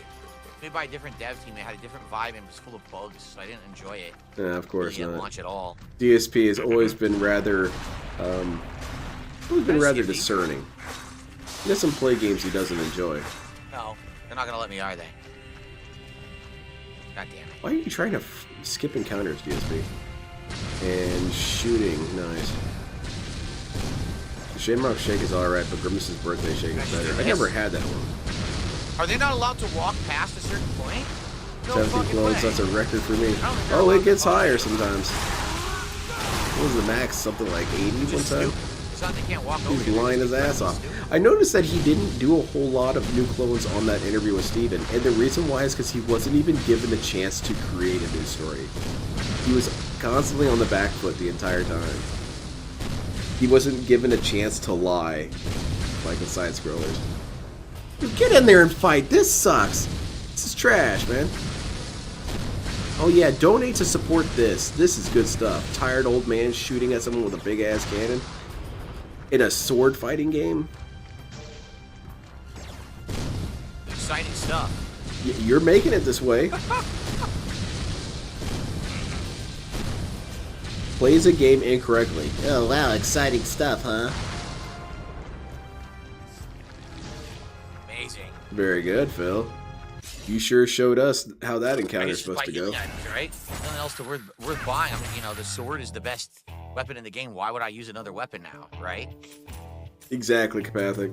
Made by a different dev team. They had a different vibe and it was full of bugs, so I didn't enjoy it. Yeah, of course Really at not. launch at all. DSP has always been rather, Skippy. discerning. He doesn't play games he doesn't enjoy. No, they're not gonna let me, are they? God damn it. Why are you trying to skip encounters, DSP? And shooting, nice. The Shamrock Shake is alright, but Grimace's birthday shake is better. I never had that one. Are they not allowed to walk past a certain point? No 17 fucking clones, way. that's a record for me. I don't think they're Oh, allowed it gets to- higher sometimes. What was the max? Something like 80 one Just time? stupid. It's not they can't walk over. He's here, they're lying just his ass incredibly off. stupid. I noticed that he didn't do a whole lot of new clones on that interview with Steven, and the reason why is because he wasn't even given a chance to create a new story. He was constantly on the back foot the entire time. He wasn't given a chance to lie, like the side scrollers. Get in there and fight! This sucks! This is trash, man. Oh yeah, donate to support this. This is good stuff. Tired old man shooting at someone with a big ass cannon in a sword fighting game. Exciting stuff. You're making it this way. Plays a game incorrectly. Oh wow, exciting stuff, huh? Amazing. Very good, Phil. You sure showed us how that I encounter guess is supposed to just by go. healing items, right? Nothing else to worth buying. I mean, you know, the sword is the best weapon in the game. Why would I use another weapon now, right? Exactly, Kapathic.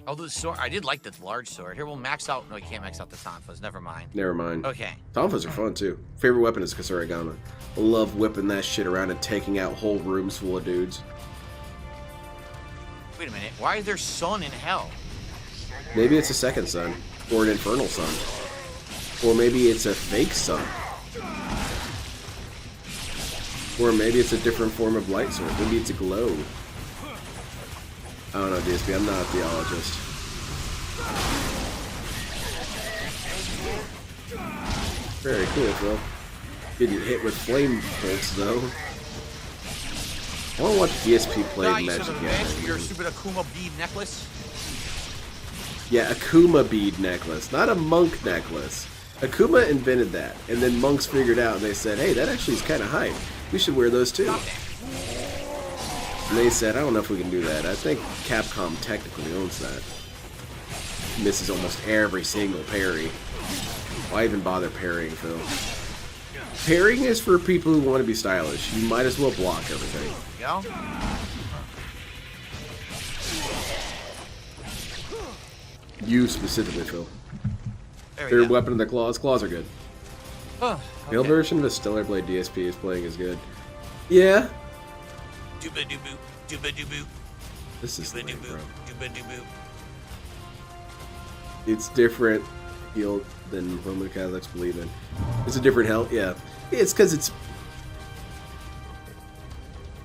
Oh, the sword. I did like the large sword. Here, we'll max out. No, you can't max out the tonfas. Never mind. Never mind. Okay. Tonfas are fun too. Favorite weapon is Kasarigama. I love whipping that shit around and taking out whole rooms full of dudes. Wait a minute. Why is there sun in hell? Maybe it's a second sun, or an infernal sun, or maybe it's a fake sun, or maybe it's a different form of light source. Maybe it's a glow. I don't know, DSP. I'm not a theologist. Very cool, Phil. Getting hit with flame bolts, though. I want to watch DSP play Magic Gaiden. Your stupid Akuma bead necklace. Yeah, Akuma bead necklace, not a monk necklace. Akuma invented that, and then monks figured out, and they said, hey, that actually is kind of hype. We should wear those too. And they said, I don't know if we can do that. I think Capcom technically owns that. Misses almost every single parry. Why even bother parrying, Phil? Parrying is for people who want to be stylish. You might as well block everything. Go. You specifically, Phil. There we Third go. weapon of the claws. Claws are good. Oh, Male okay. version of the Stellar Blade DSP is playing is good. Yeah. Dooba-doo-boo, dooba-doo-boo, This is lame, dooba-doo-boo, bro. dooba-doo-boo. It's different field than Roman Catholics believe in. It's a different hell. Yeah. It's because it's...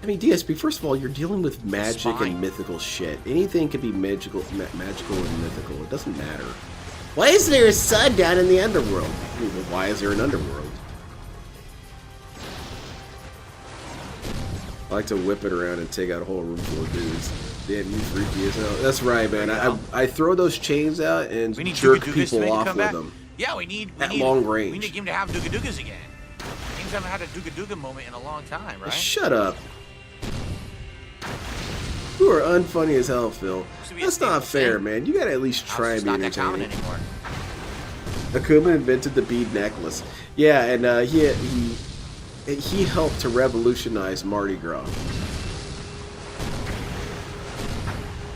I mean, DSP, first of all, you're dealing with magic fine. and mythical shit. Anything can be magical and mythical. It doesn't matter. Why is there a sun down in the underworld? Well, why is there an underworld? I like to whip it around and take out a whole room full of dudes. Damn, you freaky as hell. That's right, man. I throw those chains out and We need jerk Duga Dugas to people make it off come with back. them. Yeah, we need At long range. We need a game to have Duga Dugas again. Games haven't had a Duga Duga moment in a long time, right? Shut up. You are unfunny as hell, Phil. to be a That's not staple fair, thing. man. You gotta at least try and It's be not that common entertaining. anymore. Akuma invented the bead necklace. Yeah, and he helped to revolutionize Mardi Gras.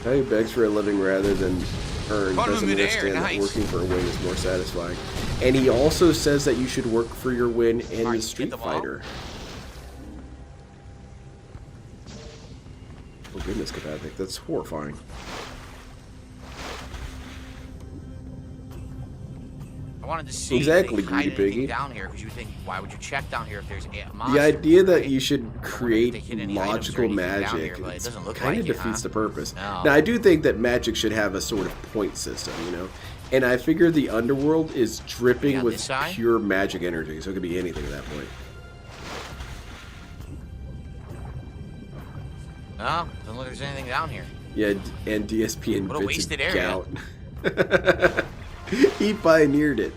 Now he begs for a living rather than earn. Bottom of Doesn't midair, understand that nice. working for a win is more satisfying. And he also says that you should work for your win in Alright, the get Street them all. Fighter. Oh goodness, Kapathic, that's horrifying. I wanted to see Exactly, if they hide Greedy anything Piggy. down here because you would think, why would you check down here if there's a monster? The idea that right? you should if create they hid any items or logical anything down magic here, but it doesn't look kind of like it, defeats huh? the purpose. No. Now, I do think that magic should have a sort of point system, you know? And I figure the underworld is dripping on with this side? pure magic energy, so it could be anything at that point. No, doesn't look like there's anything down here. Yeah, and DSP What a invented wasted area. gout. He pioneered it.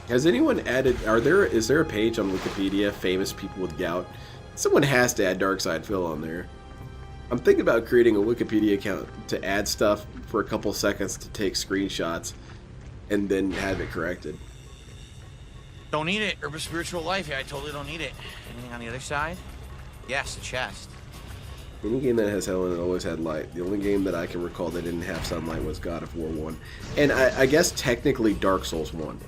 Has anyone added? Is there a page on Wikipedia, famous people with gout? Someone has to add Darkside Phil on there. I'm thinking about creating a Wikipedia account to add stuff for a couple seconds to take screenshots, and then have it corrected. Don't need it. Herb of Spiritual Life. Yeah, I totally don't need it. Anything on the other side? Yes, a chest. Any game that has hell in it always had light. The only game that I can recall that didn't have sunlight was God of War 1. And I guess technically Dark Souls 1.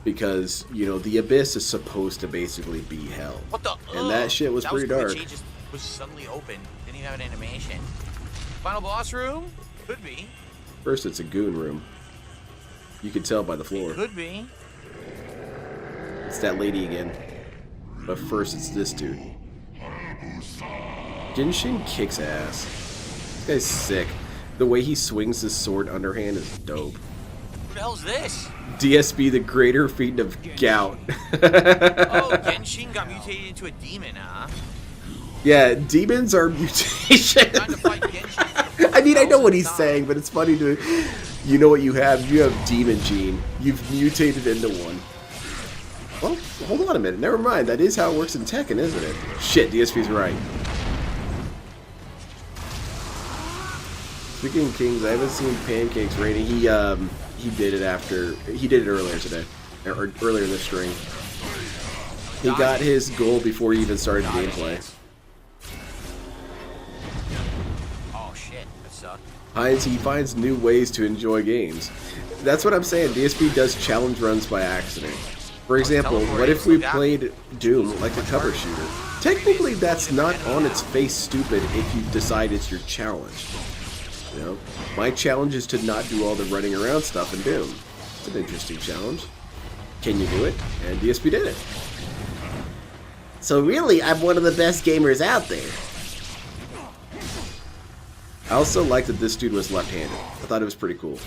Because, you know, the Abyss is supposed to basically be hell. What the? And that shit was pretty dark. It just was suddenly open. Didn't even have an animation. Final boss room? Could be. First, it's a goon room. You can tell by the floor. Could be. It's that lady again. But first, it's this dude. Genshin kicks ass. This guy's sick. The way he swings his sword underhand is dope. Who the hell's this? DSP, the greater fiend of gout. Oh, Genshin got mutated into a demon, huh? Yeah, demons are mutations. Trying to fight Genshin. I mean, I know what he's saying, but it's funny to... You know what you have? You have demon gene. You've mutated into one. Well, hold on a minute. Never mind. That is how it works in Tekken, isn't it? Shit, DSP's right. Speaking of kings, I haven't seen Pancakes rating. He did it after... He did it earlier today. Or earlier in the stream. He got his goal before he even started gameplay. Oh shit, that's suck. He finds new ways to enjoy games. That's what I'm saying. DSP does challenge runs by accident. For example, what if we played Doom like a cover shooter? Technically, that's not on its face stupid if you decide it's your challenge. You know, my challenge is to not do all the running around stuff in Doom. It's an interesting challenge. Can you do it? And DSP did it. So really, I'm one of the best gamers out there. I also like that this dude was left-handed. I thought it was pretty cool.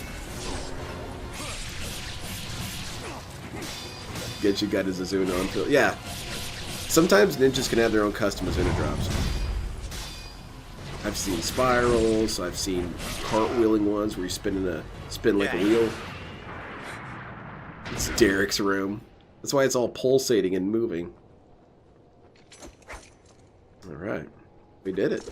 Get you got his Azuna on field. Yeah. Sometimes ninjas can have their own custom Azuna drops. I've seen spirals. I've seen cartwheeling ones where you spin like a wheel. It's Derek's room. That's why it's all pulsating and moving. All right, we did it.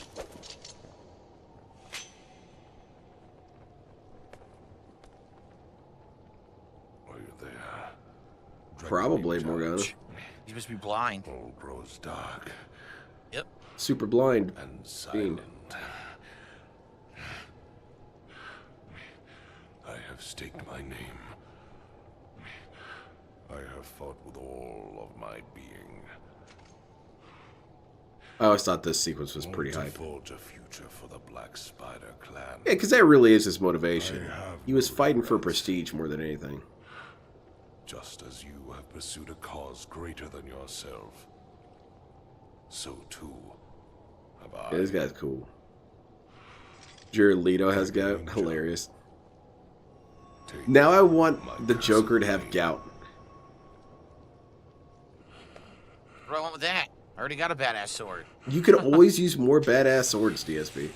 Are you there? Probably, Morgana. You must be blind. All grows dark. Yep. Super blind. And silent. I have staked my name. I have fought with all of my being. I always thought this sequence was pretty To hype. forge a future for the Black Spider clan. Yeah, because that really is his motivation. He was fighting for prestige more than anything. Just as you have pursued a cause greater than yourself, so too have I. Yeah, this guy's cool. Jared Leto has gout. Hilarious. Now I want the Joker to have gout. What do I want with that? I already got a badass sword. You can always use more badass swords, DSP.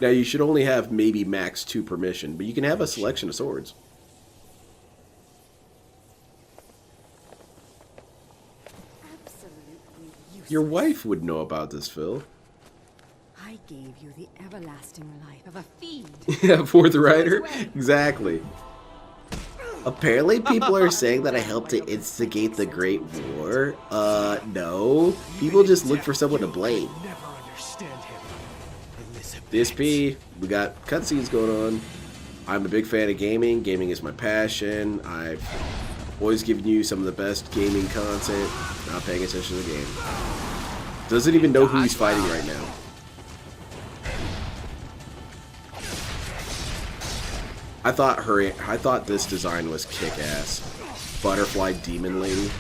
Now you should only have maybe max 2 per mission, but you can have a selection of swords. Your wife would know about this, Phil. I gave you the everlasting life of a fiend. Yeah, Fourth Rider? Exactly. Apparently people are saying that I helped to instigate the Great War. No. People just look for someone to blame. DSP, we got cutscenes going on. I'm a big fan of gaming. Gaming is my passion. I've always given you some of the best gaming content. Not paying attention to the game. Doesn't even know who he's fighting right now. I thought this design was kick-ass. Butterfly Demon Lady.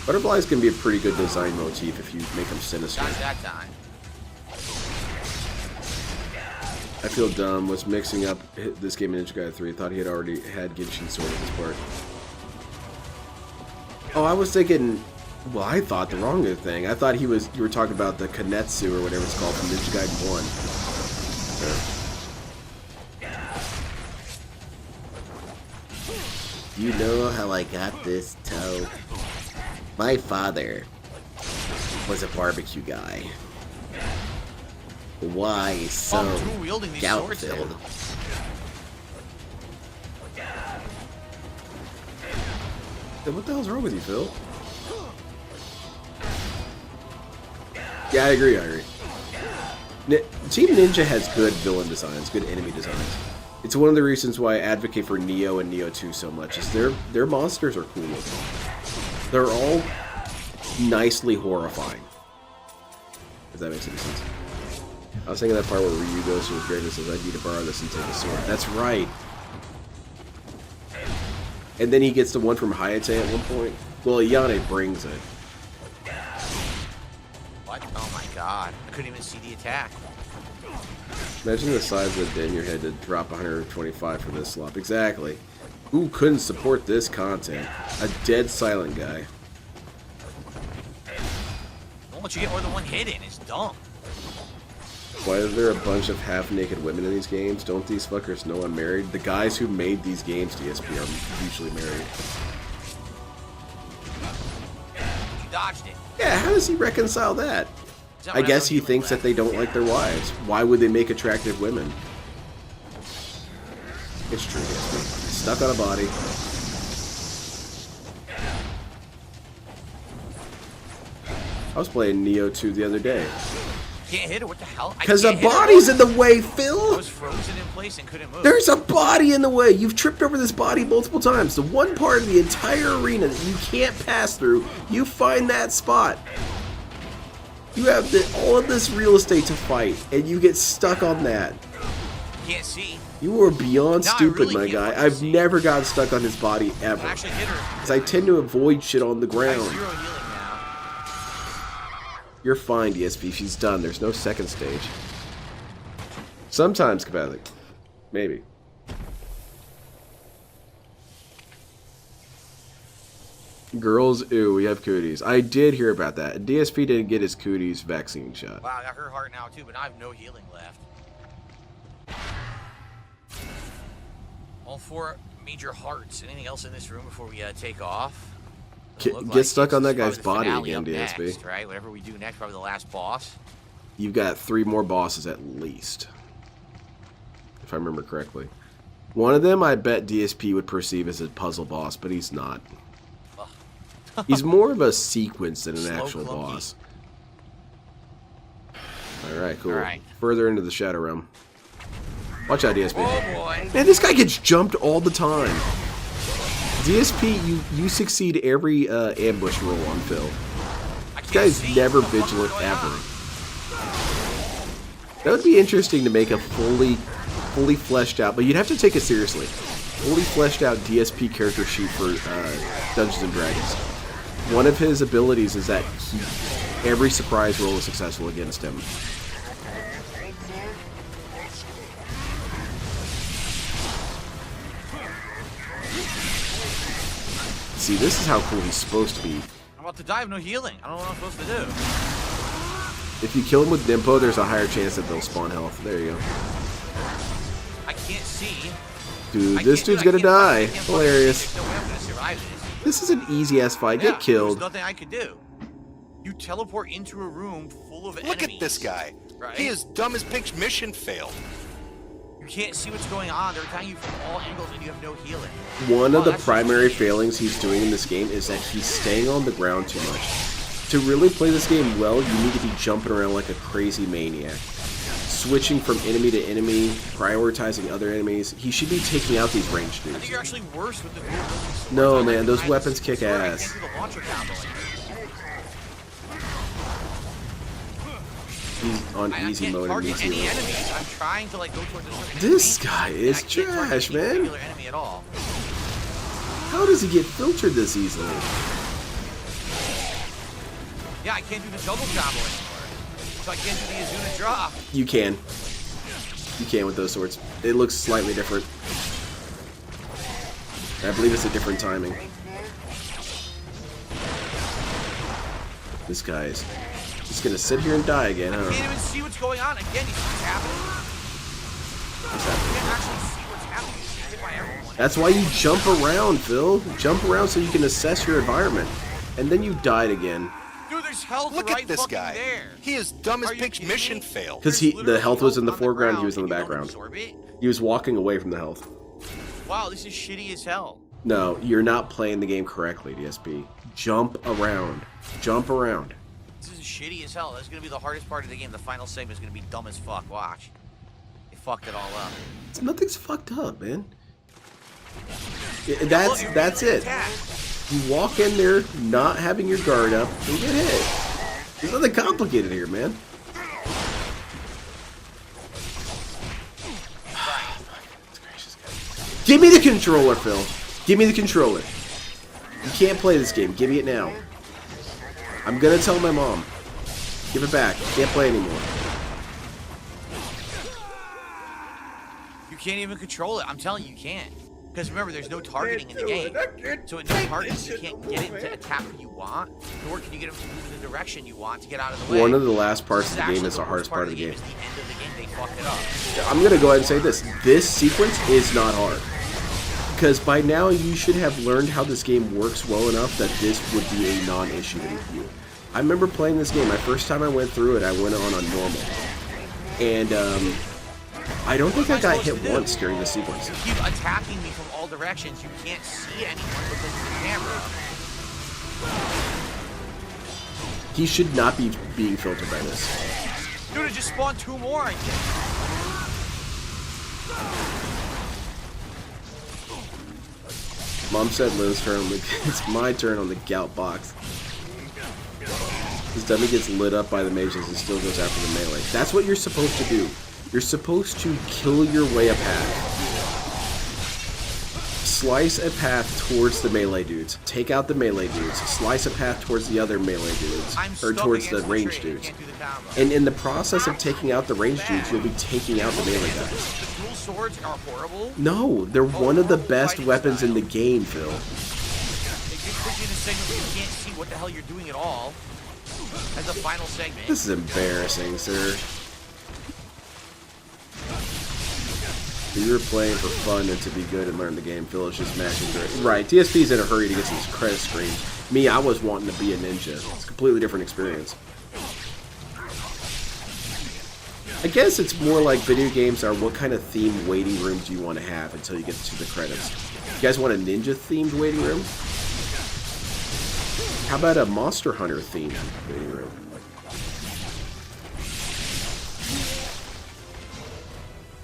Butterflies can be a pretty good design motif if you make them sinister. Got that time. I feel dumb. Was mixing up this game in Ninja Gaiden 3. Thought he had already had Genshin Sword at this part. Oh, I was thinking. Well, I thought the wrong thing. I thought you were talking about the Kanetsu or whatever it's called from Ninja Gaiden 1. You know how I got this toe? My father was a barbecue guy. Why so gout-filled? What the hell's wrong with you, Phil? Yeah, I agree. Team Ninja has good villain designs, good enemy designs. It's one of the reasons why I advocate for Neo and Neo 2 so much, is their monsters are cool looking. They're all nicely horrifying. If that makes any sense. I was thinking that part where Ryu goes to his grave and says, I need to borrow this and take a sword. That's right. And then he gets the one from Hayate at one point. Well, Yane brings it. What? Oh my god. I couldn't even see the attack. Imagine the size of the dent in your head to drop 125 for this slop. Exactly. Who couldn't support this content? A dead silent guy. Don't let you get more than one hit in. It's dumb. Why is there a bunch of half-naked women in these games? Don't these fuckers know I'm married? The guys who made these games, DSP, are usually married. You dodged it. Yeah, how does he reconcile that? I guess he thinks that they don't like their wives. Why would they make attractive women? It's true, DSP. Stuck on a body. I was playing Neo 2 the other day. Can't hit her. What the hell? Because a body's in the way, I Phil. was frozen in place and couldn't move. There's a body in the way. You've tripped over this body multiple times. The one part of the entire arena that you can't pass through, you find that spot. You have all of this real estate to fight, and you get stuck on that. Can't see. You are beyond No, I stupid, really my can't guy. fucking I've see. never gotten stuck on his body I ever. actually hit her. Because I tend to avoid shit on the I have ground. 0 healing now. You're fine, DSP. She's done. There's no second stage. Sometimes, Kapathic. Maybe. Girls, ooh, we have cooties. I did hear about that. DSP didn't get his cooties vaccine shot. Wow, I got her heart now too, but I have no healing left. All 4 major hearts. Anything else in this room before we take off? Get stuck on that It's guy's probably body the again, finale DSP. up next, right? Whatever we do next, probably the last boss. You've got 3 more bosses at least. If I remember correctly. One of them I bet DSP would perceive as a puzzle boss, but he's not. He's more of a sequence than an Slow, actual clunky. boss. Alright, cool. Alright. Further into the Shadow Realm. Watch out, DSP. Oh boy. Man, this guy gets jumped all the time. DSP, you succeed every ambush roll on Phil. This guy's never vigilant ever. That would be interesting to make a fully fleshed out, but you'd have to take it seriously. Fully fleshed out DSP character sheet for Dungeons and Dragons. One of his abilities is that every surprise roll is successful against him. See, this is how cool he's supposed to be. I'm about to die. I have no healing. I don't know what I'm supposed to do. If you kill him with Nimpo, there's a higher chance that they'll spawn health. There you go. I can't see. Dude, I this can't do dude's it. I gonna can't fucking- die. I can't fucking Hilarious. see. There's no way I'm gonna survive this. This is an easy ass fight. Yeah, Get killed. There's nothing I could do. You teleport into a room full of Look enemies. at this guy. Right? He is dumb as pig's mission failed. You can't see what's going on. They're attacking you from all angles and you have no healing. One of Oh, the that's primary just- failings he's doing in this game is that he's staying on the ground too much. To really play this game well, you need to be jumping around like a crazy maniac. Switching from enemy to enemy, prioritizing other enemies. He should be taking out these ranged I think dudes. you're actually worse with the dual wielding swords. No, I like man, the those kind of weapons kick sword I ass. can't do the launcher comboing. He's on I easy can't mode and target needs any healing. enemies. I'm trying to like go towards a certain This enemy, guy and is I can't target trash, any man. particular enemy at all. How does he get filtered this easily? Yeah, I can't do the double combo anymore. So I can't do the Azuna draw. You can. You can with those swords. It looks slightly different. I believe it's a different timing. This guy is just gonna sit here and die again, I huh? can't even see what's going on. Again, you see what's happening? What's You happening? can't actually see what's happening. You get hit by everyone. That's why you jump around, Phil. Jump around so you can assess your environment. And then you died again. Dude, there's health Look right at this fucking guy. there. He is dumb as Are you pig's kidding mission me? failed. Because There's the literally health was in the on foreground, he was in ground the and you don't background. absorb it? He was walking away from the health. Wow, this is shitty as hell. No, you're not playing the game correctly, DSP. Jump around. Jump around. This is shitty as hell. That's gonna be the hardest part of the game. The final segment is gonna be dumb as fuck. Watch. They fucked it all up. Nothing's fucked up, man. That's it. You walk in there not having your guard up and get hit. There's nothing complicated here, man. Give me the controller, Phil. Give me the controller. You can't play this game. Give me it now. I'm gonna tell my mom. Give it back. Can't play anymore. You can't even control it. I'm telling you, you can't. Because remember, there's no targeting in the game. So at no targeting, you can't get it to attack who you want, nor can you get him to move in the direction you want to get out of the way. One of the last parts of This the game actually is the hardest part of the game. Is the end of the game. They fucked it up. I'm gonna go ahead and say this. This sequence is not hard. Because by now you should have learned how this game works well enough that this would be a non-issue to you. I remember playing this game. My first time I went through it, I went on normal. And I don't think I got hit once during the sequence. You keep attacking me from all directions. You can't see anyone because of the camera. He should not be being filtered by this. Dude, it just spawned 2 more, I think. Mom said Lynn's turn on the... It's my turn on the gout box. His dummy gets lit up by the mages and still goes after the melee. That's what you're supposed to do. You're supposed to kill your way a path. Slice a path towards the melee dudes. Take out the melee dudes. Slice a path towards the other melee dudes. Or towards the ranged dudes. And in the process of taking out the ranged dudes, you'll be taking out the melee guys. The dual swords are horrible. No, they're one of the best weapons in the game, Phil. It puts you in a segment where you can't see what the hell you're doing at all. As the final segment. This is embarrassing, sir. You were playing for fun and to be good and learn the game. Phil is just mashing through it. Right, DSP's in a hurry to get some credit screens. Me, I was wanting to be a ninja. It's a completely different experience. I guess it's more like video games are what kind of themed waiting room do you want to have until you get to the credits. You guys want a ninja-themed waiting room? How about a Monster Hunter-themed waiting room?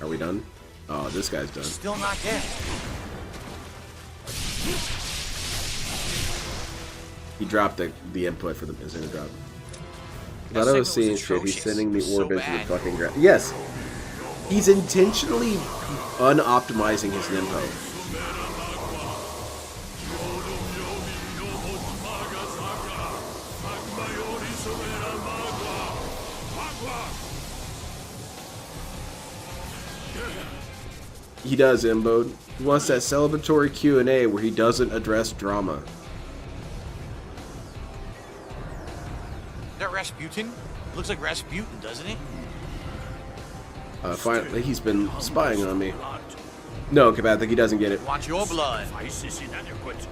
Are we done? Oh, this guy's done. Still not dead. He dropped the input for his inner drop. I thought I was seeing shit. He's sending the orb into the fucking ground. Yes! He's intentionally unoptimizing his Nimpo. He does, Imbode. He wants that celebratory Q&A where he doesn't address drama. Is that Rasputin? Looks like Rasputin, doesn't it? Finally, he's been spying on me. No, Kabathik, he doesn't get it. Want your blood. Ice is inadequate.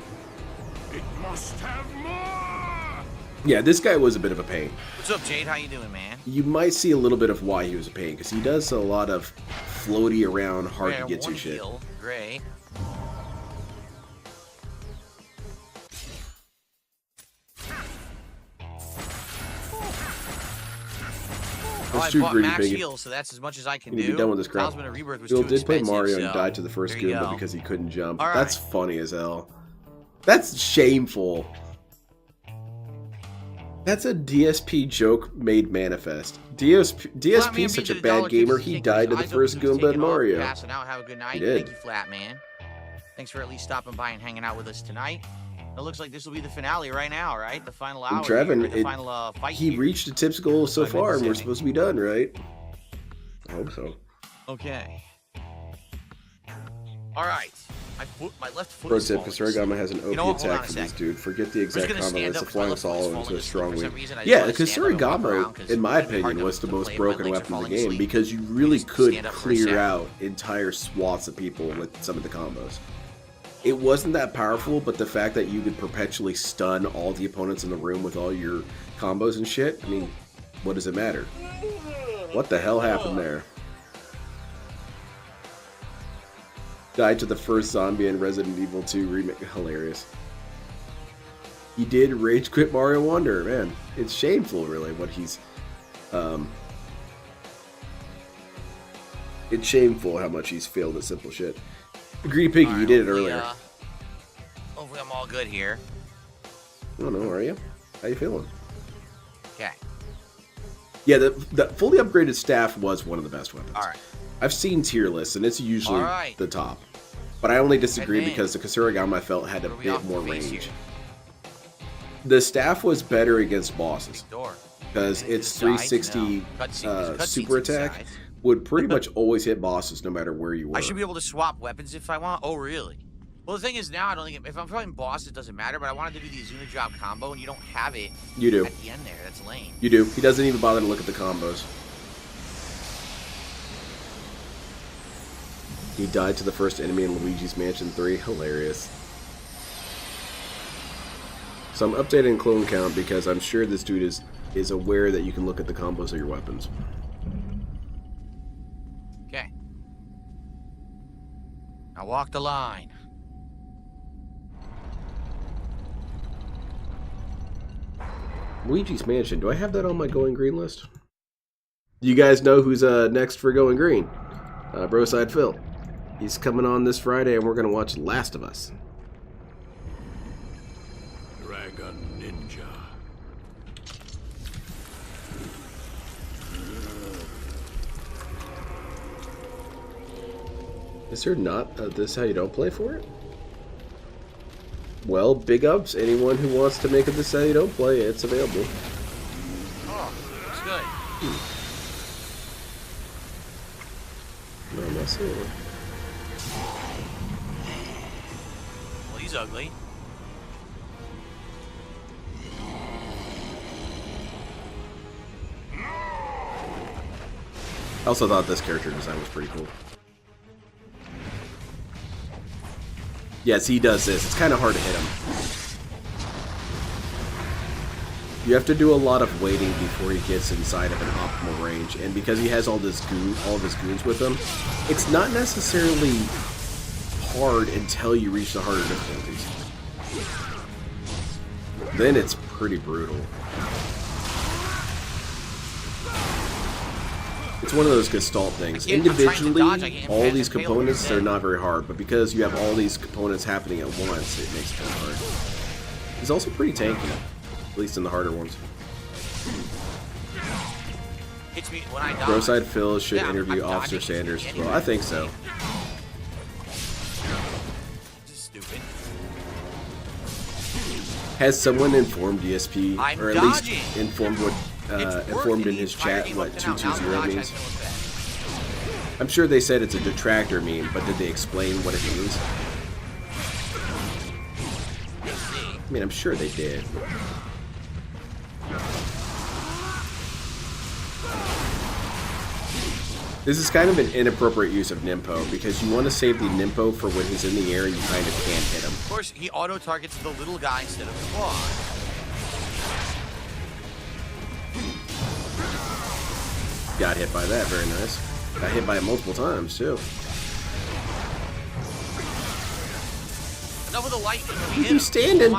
It must have more. Yeah, this guy was a bit of a pain. What's up, Jade? How you doing, man? You might see a little bit of why he was a pain, because he does a lot of floaty around, hard to get to shit. Great. That's too greedy, Piggy. Heal, so that's as much as I can do. Be done with this crap. Bill did play Mario and died to the first Goomba because he couldn't jump. Right. That's funny as hell. That's shameful. That's a DSP joke made manifest. DSP's such a bad gamer, he died to the first Goomba in Mario. Passing out. Have a good night. He did. Thank you, Flat Man. Thanks for at least stopping by and hanging out with us tonight. It looks like this will be the finale right now, right? The final hour. Trevin, the final fight. He reached the tips goal so far, and we're supposed to be done, right? I hope so. Okay. All right. My left foot. Pro tip: Kasarigama has an OP attack for this dude. Forget the exact combo. It's a flying solo into a strong wing. Yeah, Kasarigama, in my opinion, was the most broken weapon in the game because you really could clear out entire swaths of people with some of the combos. It wasn't that powerful, but the fact that you could perpetually stun all the opponents in the room with all your combos and shit, I mean, what does it matter? What the hell happened there? Died to the first zombie in Resident Evil 2 remake. Hilarious. He did rage quit Mario Wonder, man. It's shameful, really, what he's... It's shameful how much he's failed at simple shit. Greedy Piggy, you did it earlier. Hopefully I'm all good here. I don't know, are you? How you feeling? Okay. Yeah, the fully upgraded staff was one of the best weapons. Alright. I've seen tier lists, and it's usually the top. But I only disagree because the Kasarigama I felt had a bit more range. The staff was better against bosses. Because its 360 super attack would pretty much always hit bosses no matter where you were. I should be able to swap weapons if I want. Oh, really? Well, the thing is now I don't think if I'm fighting bosses it doesn't matter. But I wanted to do the Azuna drop combo, and you don't have it. You do. At the end there, that's lame. You do. He doesn't even bother to look at the combos. He died to the first enemy in Luigi's Mansion 3. Hilarious. So I'm updating clone count because I'm sure this dude is aware that you can look at the combos of your weapons. Okay. Now walk the line. Luigi's Mansion. Do I have that on my Going Green list? You guys know who's next for Going Green? Broside Phil. He's coming on this Friday, and we're going to watch Last of Us. Dragon Ninja. Is there not this how you don't play for it? Well, big ups. Anyone who wants to make it this how you don't play, it's available. Oh, looks good. No, I'm not seeing it. Well, he's ugly. I also thought this character design was pretty cool. Yes, he does this. It's kind of hard to hit him. You have to do a lot of waiting before he gets inside of an optimal range, and because he has all of his goons with him, it's not necessarily hard until you reach the harder difficulties. Then it's pretty brutal. It's one of those Gestalt things. Individually, all these components, they're not very hard, but because you have all these components happening at once, it makes it kind of hard. He's also pretty tanky, at least in the harder ones. Broside Phil should interview Officer Sanders as well. I think so. Stupid. Has someone informed DSP, or at least informed what? Informed in his chat what 220 means. I'm sure they said it's a detractor meme, but did they explain what it means? I mean, I'm sure they did. This is kind of an inappropriate use of Nimpo, because you want to save the Nimpo for when he's in the air and you kind of can't hit him. Of course, he auto-targets the little guy instead of the quad. Got hit by that, very nice. Got hit by it multiple times, too. Enough with the light. If you stand on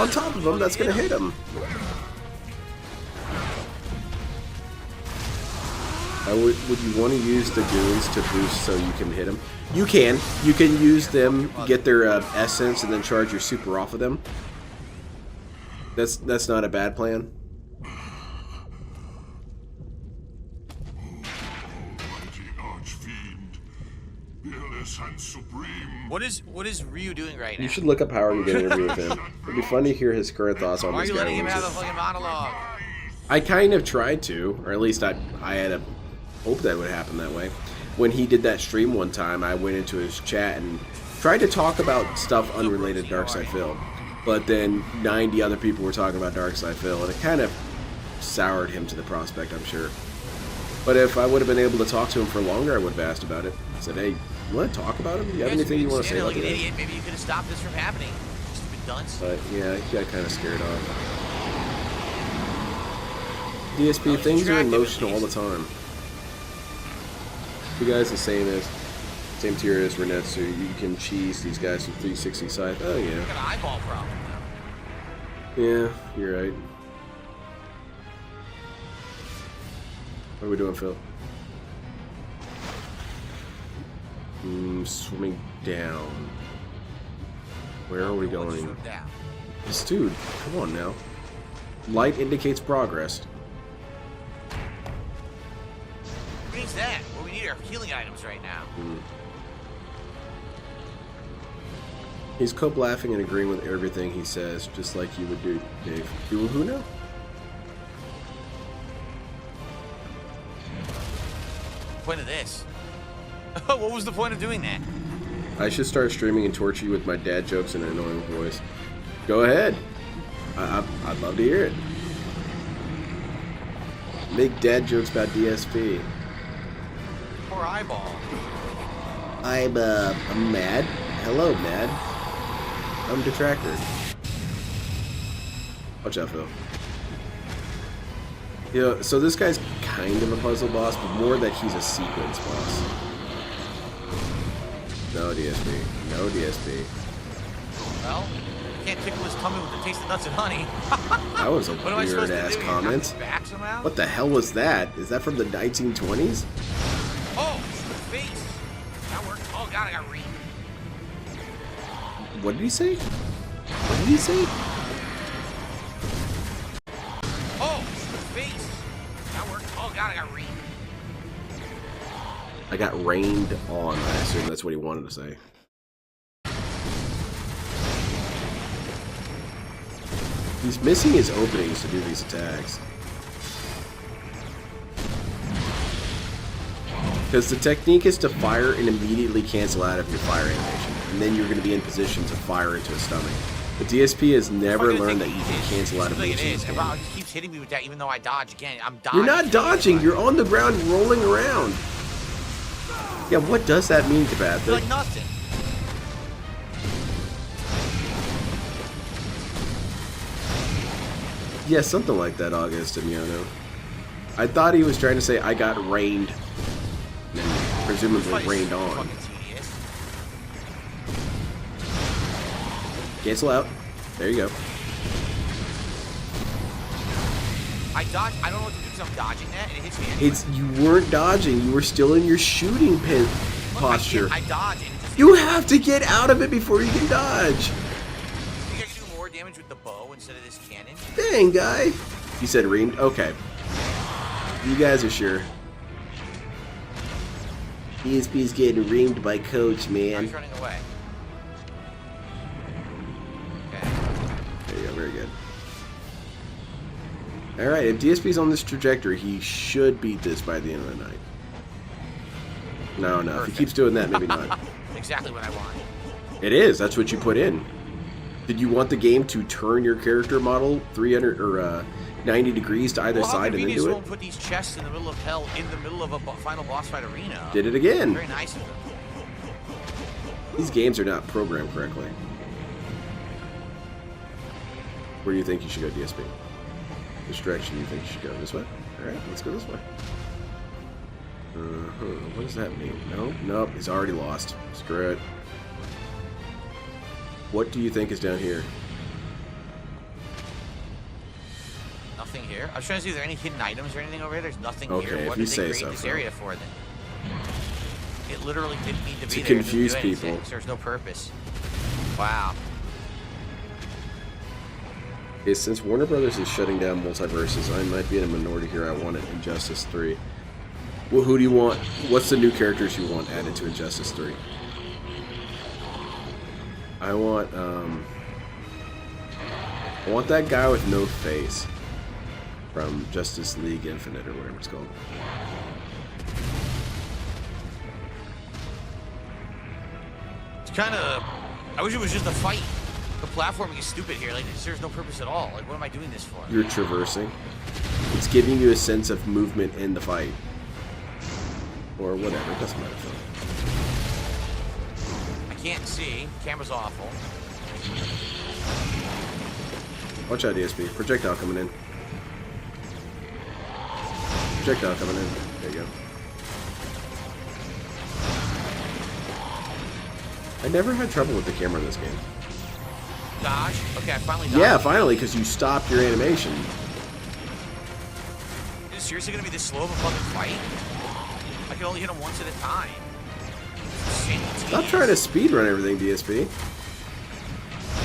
top of him, that's going to hit him. Would you want to use the goons to boost so you can hit him? You can. You can use them, get their essence, and then charge your super off of them. That's not a bad plan. What is Ryu doing right now? You should look up Howard and get an interview with him. It'd be funny to hear his current thoughts on Why this are you guy. letting him have a fucking monologue? I kind of tried to, or at least I had a hope that would happen that way. When he did that stream one time, I went into his chat and tried to talk about stuff unrelated to Darkside Phil, but then 90 other people were talking about Darkside Phil, and it kind of soured him to the prospect, I'm sure. But if I would have been able to talk to him for longer, I would have asked about it. I said, hey, you want to talk about him? Do you have anything you want to say about like an that? idiot. Maybe you could have stopped this from happening. Stupid dunce. But yeah, he got kind of scared off. DSP, things are emotional all the time. You guys the same tier as Renetsu. You can cheese these guys from 360 side. Oh yeah. Got an eyeball problem now. Yeah, you're right. What are we doing, Phil? Swimming down. Where are we going? This dude, come on now. Light indicates progress. What means that? What we need are healing items right now. He's co-laughing and agreeing with everything he says, just like you would do, Dave. You who now? Point of this? What was the point of doing that? I should start streaming and torture you with my dad jokes and an annoying voice. Go ahead. I'd love to hear it. Make dad jokes about DSP. Poor eyeball. I'm Mad. Hello, Mad. I'm Detractor. Watch out, Phil. You know, so this guy's kind of a puzzle boss, but more that he's a sequence boss. No DSP. No DSP. Well, can't tickle his tummy with the taste of nuts and honey. That was a What am I supposed weird to ass do? Knock comment. his back somehow? What the hell was that? Is that from the 1920s? Oh, face. That worked. Oh god, I got reamed. What did he say? What did he say? Oh, face. That worked. Oh god, I got reamed. I got rained on. I assume that's what he wanted to say. He's missing his openings to do these attacks. Because the technique is to fire and immediately cancel out of your fire animation. And then you're going to be in position to fire into his stomach. The DSP has never learned that you can cancel out of Like it moves. is. Rob just keeps hitting me with that even though I dodge again. I'm dodging. You're not dodging, you're on the ground rolling around. Yeah, what does that mean, Tabatha? Like nothing. Yeah, something like that, August Damiano. I thought he was trying to say I got rained. And then presumably rained on. Cancel out. There you go. I dodge. I don't know what to do because I'm dodging that and it hits me anyway. It's you weren't dodging, you were still in your shooting pin posture. I dodge and it just You have to get out of it before you can dodge. You guys do more damage with the bow instead of this cannon? Dang, guy. You said reamed? Okay. You guys are sure. DSP's getting reamed by Coach, man. He's running away. There you go, very good. Alright, if DSP's on this trajectory, he should beat this by the end of the night. No, Perfect. if he keeps doing that, maybe not. Exactly what I want. It is, that's what you put in. Did you want the game to turn your character model 300 or 90 degrees to either side and then do it? Won't put these chests in the middle of hell in the middle of a final boss fight arena. Did it again. Very nice of them. These games are not programmed correctly. Where do you think you should go, DSP? Which direction do you think you should go? This way? Alright, let's go this way. What does that mean? Nope, he's already lost. Screw it. What do you think is down here? Nothing here. I was trying to see if there are any hidden items or anything over here. There's nothing Okay, here. if What you did they say create so, this Phil. area for then? It literally didn't need to be To there. It didn't confuse do anything, people. so there's no purpose. Wow. Okay, since Warner Brothers is shutting down multiverses, I might be in a minority here. I want it Injustice 3. Well, who do you want? What's the new characters you want added to Injustice 3? I want that guy with no face from Justice League Infinite or whatever it's called. It's kind of... I wish it was just a fight. The platforming is stupid here. Like, there's no purpose at all. Like, what am I doing this for? You're traversing. It's giving you a sense of movement in the fight. Or whatever, it doesn't matter. I can't see. Camera's awful. Watch out, DSP. Projectile coming in. Projectile coming in. There you go. I never had trouble with the camera in this game. Dodge? Okay, I finally dodged. Yeah, finally, because you stopped your animation. Is it seriously going to be this slow of a fucking fight? I can only hit him once at a time. Stop trying to speedrun everything, DSP.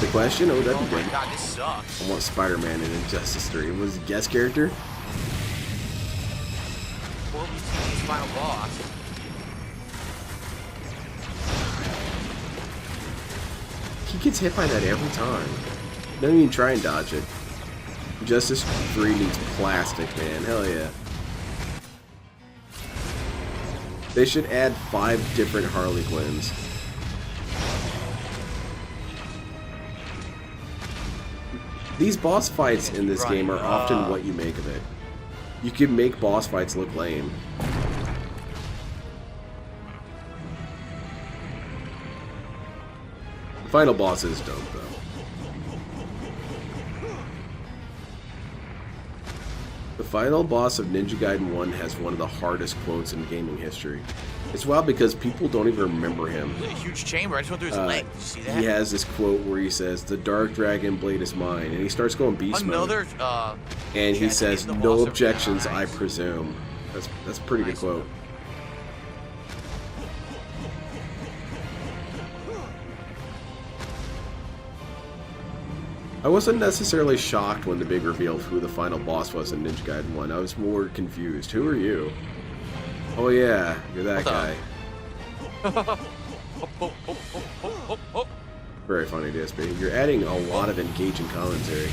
The question? Oh, that'd be Oh my good. god, this sucks. I want Spider-Man in Injustice 3. Was he a guest character? World TV's final boss. He gets hit by that every time. Don't even try and dodge it. Injustice 3 needs plastic, man. Hell yeah. They should add 5 different Harley Quinns. These boss fights in this game are often what you make of it. You can make boss fights look lame. The final boss is dope, though. The final boss of Ninja Gaiden 1 has one of the hardest quotes in gaming history. It's wild because people don't even remember him. A huge chamber. I just went through his leg. Did you see that? He has this quote where he says, "The Dark Dragon blade is mine," and he starts going beast mode. And he says, "No objections, I presume." That's a pretty good quote. I wasn't necessarily shocked when the big reveal of who the final boss was in Ninja Gaiden 1. I was more confused. Who are you? Oh yeah, you're that guy. Very funny, DSP. You're adding a lot of engaging commentary.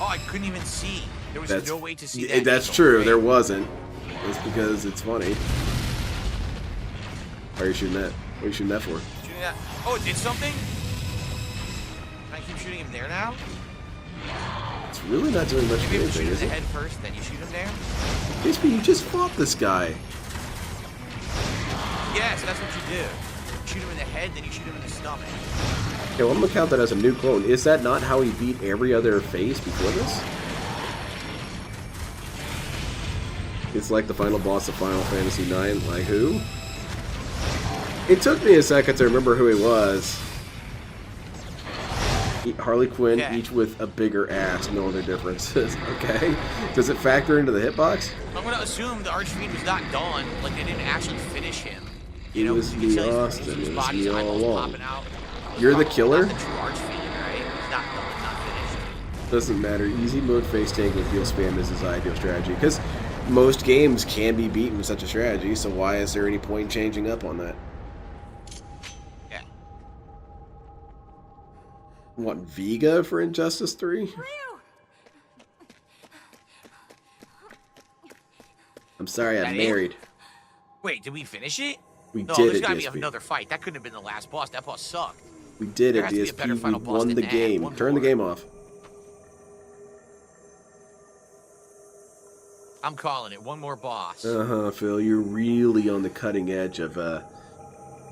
Oh, I couldn't even see. There was no way to see that. That's true. Right? There wasn't. It's because it's funny. Why are you shooting that? What are you shooting that for? Shooting that. Oh, it did something? Can I keep shooting him there now? It's really not doing much of anything, is it? Maybe if you shoot him in the head first, then you shoot him there? DSP, you just fought this guy. Yeah, so that's what you do. You shoot him in the head, then you shoot him in the stomach. Okay, well, I'm gonna count that as a new clone. Is that not how he beat every other phase before this? It's like the final boss of Final Fantasy IX. Like who? It took me a second to remember who he was. Harley Quinn, each with a bigger ass, no other differences. Okay. Does it factor into the hitbox? I'm gonna assume the Archfiend was not done. Like they didn't actually finish him. It was me, Austin. It was me all along. You're the killer? Not the true Archfiend, right? He's not done, not finished. Doesn't matter. Easy mode face tank with heal spam is his ideal strategy. Because most games can be beaten with such a strategy, so why is there any point in changing up on that? Yeah. Want Vega for Injustice 3? I'm sorry, I'm married. Wait, did we finish it? We no, did there's it, gotta be DSP. another fight. That couldn't have been the last boss. That boss sucked. We did there it, has to be a better DSP. final We boss won than the that. game. One Turn the more. game off. I'm calling it. One more boss. Uh-huh, Phil. You're really on the cutting edge of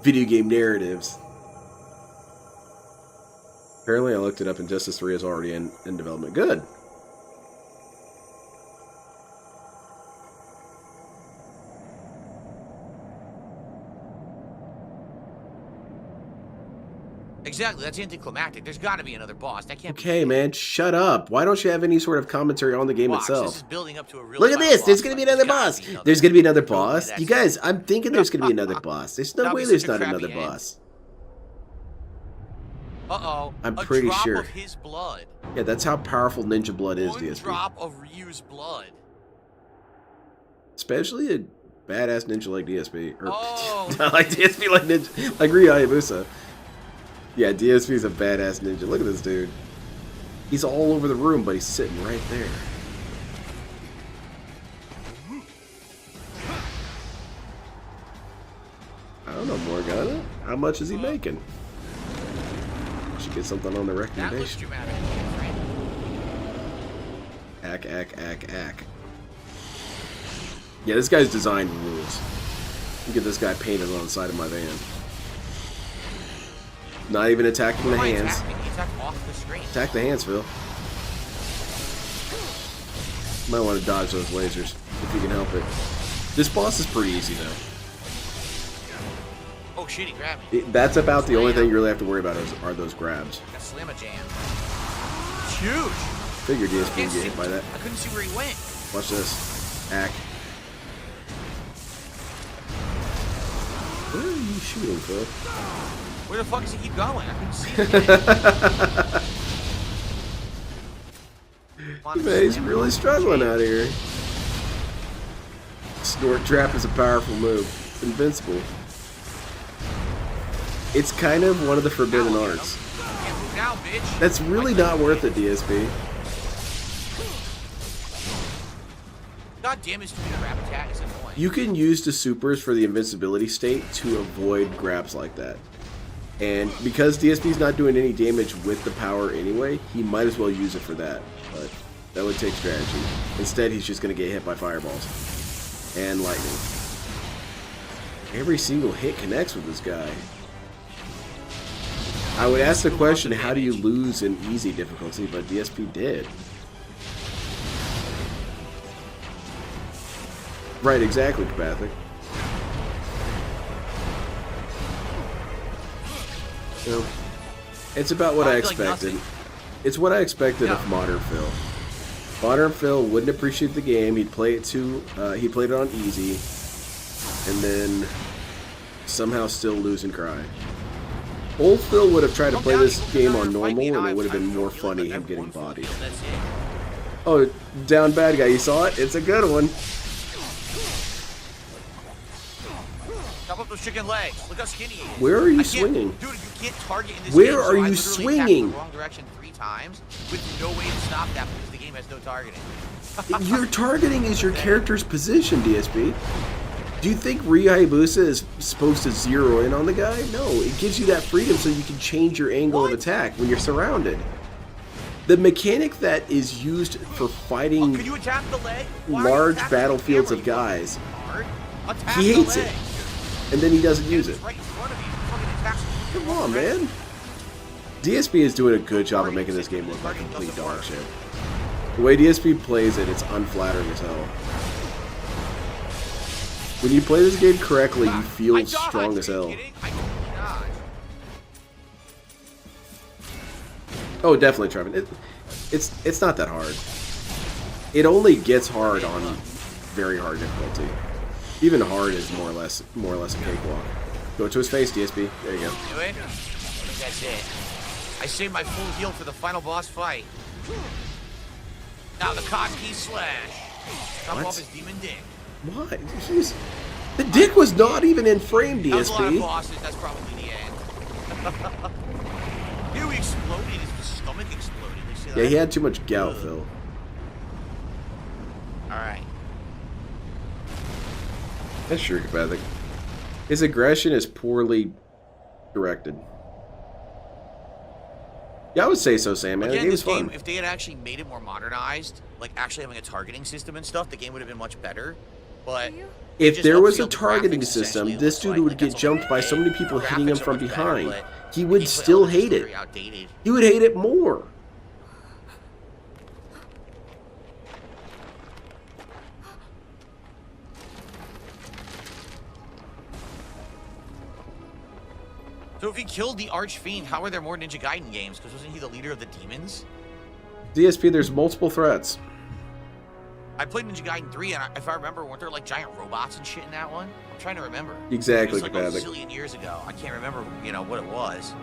video game narratives. Apparently, I looked it up, and Injustice 3 is already in development. Good. Exactly. That's anticlimactic. There's got to be another boss. That can't Okay, man, shut up. Why don't you have any sort of commentary on the game Watch, itself? This is building up to a real Look at final this. boss There's going to be fight. another There's boss. gotta be another There's going to be another Totally, boss. that's You it. guys, I'm thinking there's going to be another boss. There's no That'd way be there's such a not another crappy end. boss. Uh-oh. I'm a pretty drop sure. of his blood. Yeah, that's how powerful Ninja Blood is, One DSP. drop of Ryu's blood. Especially a badass ninja like DSP. Or, Oh. not like DSP, like ninja, like Ryu Hayabusa. Yeah, DSP's a badass ninja. Look at this dude. He's all over the room, but he's sitting right there. I don't know, Morgana. How much is he making? Should get something on the That looks recommendation. dramatic. Right? Ack. Yeah, this guy's design rules. You get this guy painted on the side of my van. Not even attacking the Why hands. attacking? He attacked off the screen. Attack the hands, Phil. Might want to dodge those lasers if you can help it. This boss is pretty easy though. Oh shit, he grabbed me. That's about the only thing you really have to worry about are those grabs. That slamma jam. It's huge. Figure DSP I can can't get see- hit by that. I couldn't see where he went. Watch this. Ack. Where are you shooting, Phil? Where the fuck does he keep going? I couldn't see him. Man, he's really struggling out here. Snort Trap is a powerful move. It's invincible. It's kind of one of the forbidden arts. Now, bitch. That's really not worth it, DSP. God damn, his grab attack is annoying. You can use the supers for the invincibility state to avoid grabs like that. And because DSP's not doing any damage with the power anyway, he might as well use it for that. But that would take strategy. Instead, he's just going to get hit by fireballs. And lightning. Every single hit connects with this guy. I would ask the question, how do you lose in easy difficulty? But DSP did. Right, exactly, Kapathic. You know, it's about what I expected. It's what I expected of Modern Phil. Modern Phil wouldn't appreciate the game. He'd play it he played it on easy, and then somehow still lose and cry. Old Phil would have tried to play this game on normal, and it would have been more funny him getting bodied. Oh, down bad guy. You saw it? It's a good one. Chop up those chicken legs. Look how skinny he is. Where are you swinging? Dude, you can't target in this Where game, are so you I literally swinging? attacked in the wrong direction 3 times with no way to stop that because the game has no targeting. Your targeting is your character's position, DSP. Do you think Ryu Hayabusa is supposed to zero in on the guy? No, it gives you that freedom so you can change your angle of attack when you're surrounded. The mechanic that is used for fighting Can you attack the leg? large battlefields of guys, he hates it, and then he doesn't use it. Right in front of you. Fucking attacks. Come on, man. DSP is doing a good job of making this game look like complete dog shit. The way DSP plays it, it's unflattering as hell. When you play this game correctly, you feel strong as hell. Oh, definitely, Trevin. It's not that hard. It only gets hard on very hard difficulty. Even hard is more or less a cakewalk. Go to his face, DSP. There you go. Do it. That's it. I saved my full heal for the final boss fight. Now the Koski slash. Chop off his demon dick. What? The dick was not even in frame, That was a lot of DSP. bosses. That's probably the end. Here we exploded. His stomach exploded. You see that? Yeah, he had too much gout, Phil. Alright. That's true, Kapathic. His aggression is poorly directed. Yeah, I would say so, Sam, man. Again, The game this was fun. game, if they had actually made it more modernized, like actually having a targeting system and stuff, the game would have been much better. But If there was a targeting system, this dude would get jumped by so many people hitting him from behind. He would still hate it. He would hate it more. So if he killed the Archfiend, how are there more Ninja Gaiden games? Because wasn't he the leader of the demons? DSP, there's multiple threats. I played Ninja Gaiden 3, and if I remember, weren't there like giant robots and shit in that one? I'm trying to remember. Exactly, It was like a Kapathic. zillion years ago. I can't remember, what it was.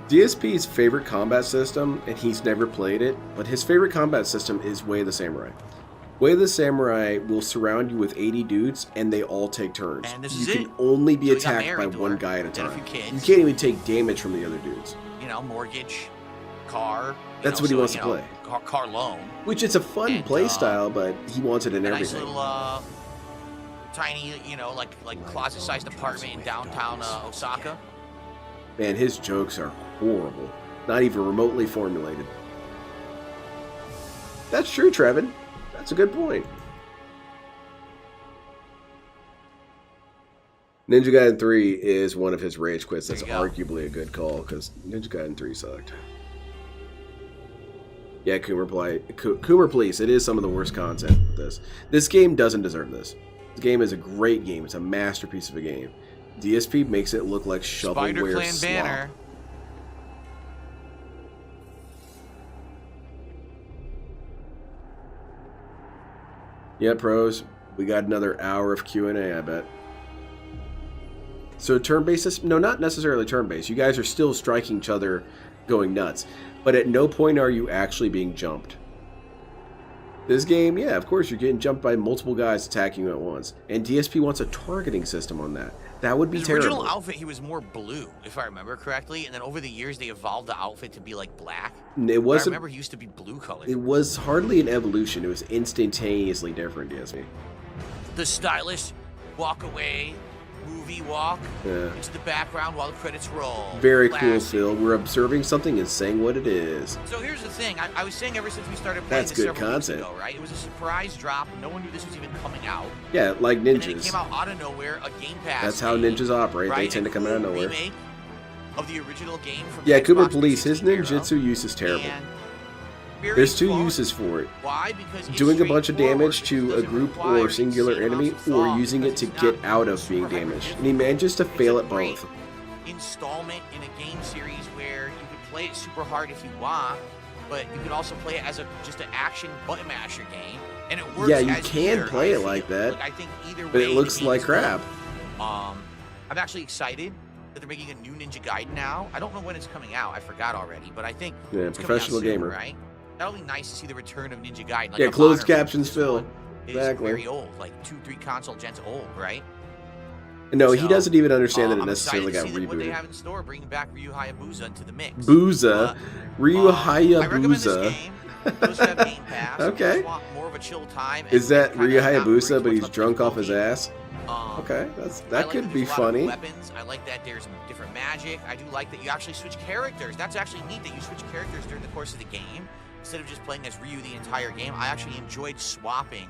DSP's favorite combat system, and he's never played it, but his favorite combat system is Way of the Samurai. Way of the Samurai will surround you with 80 dudes, and they all take turns. And this you is can it. only be So we got attacked by married to one her, guy at a had a time. few kids. You can't even take damage from the other dudes. Mortgage, car. That's what he wants to play. Car loan. Which it's a fun play style, but he wants it in A nice everything. little, tiny, like closet-sized apartment in downtown Osaka. Man, his jokes are horrible. Not even remotely formulated. That's true, Trevin. That's a good point. Ninja Gaiden 3 is one of his rage quits. That's arguably a good call, because Ninja Gaiden 3 sucked. Yeah, Coomer, please. It is some of the worst content with this. This game doesn't deserve this. This game is a great game. It's a masterpiece of a game. DSP makes it look like shovelware slop. Banner. Yeah, pros. We got another hour of Q&A, I bet. So turn-based system? No, not necessarily turn-based. You guys are still striking each other, going nuts. But at no point are you actually being jumped. This game, yeah, of course, you're getting jumped by multiple guys attacking you at once. And DSP wants a targeting system on that. That would be His terrible. original outfit, he was more blue, if I remember correctly. And then over the years, they evolved the outfit to be like black. It was I remember he used to be blue colored. It was hardly an evolution. It was instantaneously different, DSP. The stylish walk away, movie walk Yeah. into the background while the credits roll. Very cool, Classic. Phil. We're observing something and saying what it is. So here's the thing. I was saying ever since we started playing That's this good several weeks content. ago, right? It was a surprise drop. No one knew this was even coming out. Yeah, like And then it ninjas. came out of nowhere, a Game Pass. That's how game, ninjas operate. They right? tend to come out of nowhere. Remake of the original game from Yeah, the Cooper Xbox Police, his 360 era. ninjutsu use is terrible. And very There's two fun. uses for it. Why? Because it's Doing a bunch of straightforward, damage because it to a doesn't group require or singular insane enemy, amounts of or thought, using it because to it's get not out of being super damaged. hyper And he manages to difficult. fail It's at a great both. installment in a game series where you can play it super hard if you want, but you can also play it as just an action button masher game, and it works. Yeah, you as can either, play I it like feel. that, Like, I think either but way, it the looks game like is good. crap. I'm actually excited that they're making a new Ninja Gaiden now. I don't know when it's coming out. I forgot already, but I think Yeah, it's coming out professional soon, gamer. right? That'll be nice to see the return of Ninja Gaiden. Like Yeah, a closed modern captions this fill. one is Exactly. very old, like 2-3 console gens old, right? No, he So, doesn't even understand that it I'm excited necessarily to got see what they rebooted. have in store, bringing back Ryu Hayabusa into the mix. Booza. Ryu I recommend this Hayabusa. game. Those who have Game Pass, Okay. who just want more of a chill time. Is that kinda Ryu not worry Hayabusa, too but much he's about drunk off his difficulty? ass? Okay, I that like could that be there's a lot of funny. weapons. I like that there's different magic. I do like that you actually switch characters. That's actually neat that you switch characters during the course of the game instead of just playing as Ryu the entire game. I actually enjoyed swapping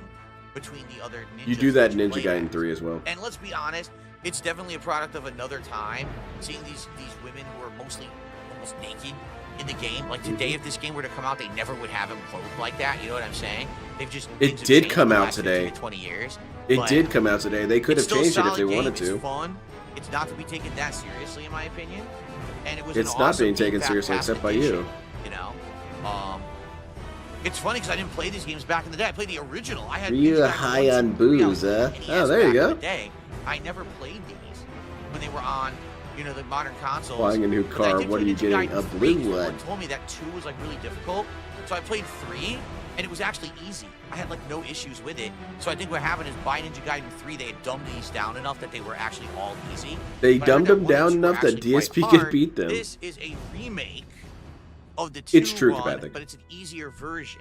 between the other ninjas. You do that in you Ninja play Gaiden as. 3 as well. And let's be honest, it's definitely a product of another time. Seeing these women who are mostly almost naked in the game. Like today, if this game were to come out, they never would have them clothed like that. You know what I'm saying? They've just It things have did changed come in the out last 15 today. to 20 years. It but did come out today. They could it's have still a changed it if solid they game. wanted It's to. fun. It's not to be taken that seriously, in my opinion. And it was It's an not awesome being taken Game seriously Pass except by addition, you. You know, it's funny because I didn't play these games back in the day. I played the original. I had Ryu Ninja Gaiden 1, 2, 3 on Hayabusa. NES Oh, there you back in go. the day. I never played these when they were on, the modern consoles. Buying a new But I car, did what play are you Ninja getting? Gaiden A 3 blue 'cause one. Someone told me that 2 was like really difficult, so I played 3, and it was actually easy. I had like no issues with it. So I think what happened is by Ninja Gaiden 3, they had dumbed these down enough that they were actually all easy. They But I heard dumbed that them 1 and down 2 were enough that actually quite DSP could hard. beat them. This is a remake of the 2 It's true, run, Kapathic. but it's an easier version.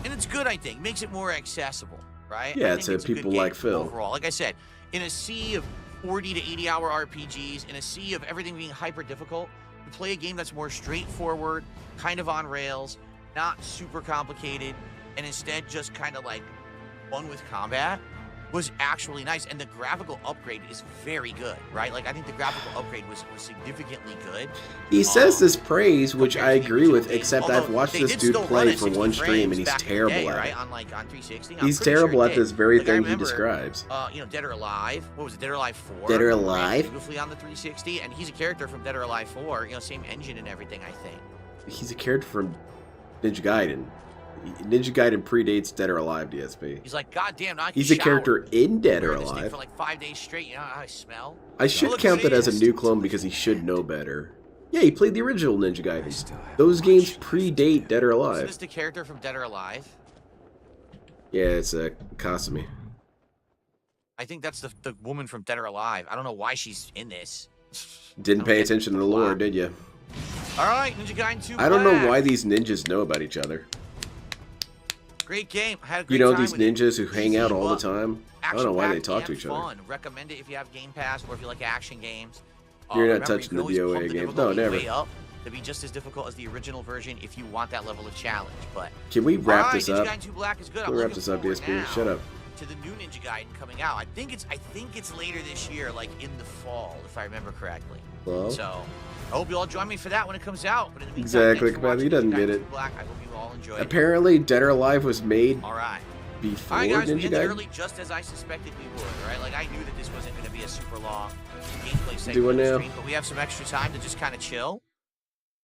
And it's good, I think. Makes it more accessible, right? Yeah, I think to it's a good people game like Phil. Overall, like I said, in a sea of 40 to 80 hour RPGs, in a sea of everything being hyper difficult, to play a game that's more straightforward, kind of on rails, not super complicated, and instead just kind of like fun with combat was actually nice. And the graphical upgrade is very good, right? Like I think the graphical upgrade was significantly good. He says this praise, which I compared to the agree original with, game. except Although I've watched they this did dude still run play at for 60 one stream, and frames he's back in the terrible day, at right? it. On 360. I'm He's pretty terrible sure at it this did. very Like, I thing he remember, describes. Dead or Alive. What was it? Dead or Alive 4. Dead or ran Alive? Beautifully on the 360, and he's a character from Dead or Alive 4. Same engine and everything, I think. He's a character from Ninja Gaiden. Ninja Gaiden predates Dead or Alive DSP. He's like, God damn, now I can He's a shower. character in Dead or Wear this thing Alive. for like 5 days straight. You know how I smell? I should Look count at that as a this. new clone because he should know better. Yeah, he played the original Ninja Gaiden. Those games predate Dead or Isn't Alive. this the character from Dead or Alive? Yeah, it's Kasumi. I think that's the woman from Dead or Alive. I don't know why she's in this. Didn't I pay don't get attention to the the lore, plot. did you? All right, Ninja Gaiden 2 I don't know Black. why these ninjas know about each other. Great game. I had a great You know, time these with it. ninjas who hang Easy, out all the but time? I don't know why they action-packed talk to and each other. fun. Recommend it if you have Game Pass or if you like action games. You're not Remember, you touching can the always DOA pump the games. No, difficulty never. way up to be just as difficult as the original version if you want that level of challenge. But Can we wrap all right, this Ninja up? Gaiden 2 Black is good. Can I'm we wrap looking this up, forward DSP? now Shut up. to the new Ninja Gaiden coming out. I think it's later this year, like in the fall, if I remember correctly. Well, So I hope you all join me for that when it comes out. But in the meantime, exactly, thanks for Kapathic. He watching doesn't Ninja get Gaiden it. 2 Black. I hope you all enjoy it. apparently Dead or Alive was made All right. before All right, guys, we Ninja ended Gaiden. early just as I suspected we would, right? Like, I knew that this wasn't going to be a super long gameplay segment Do it of the now. stream, but we have some extra time to just kind of chill.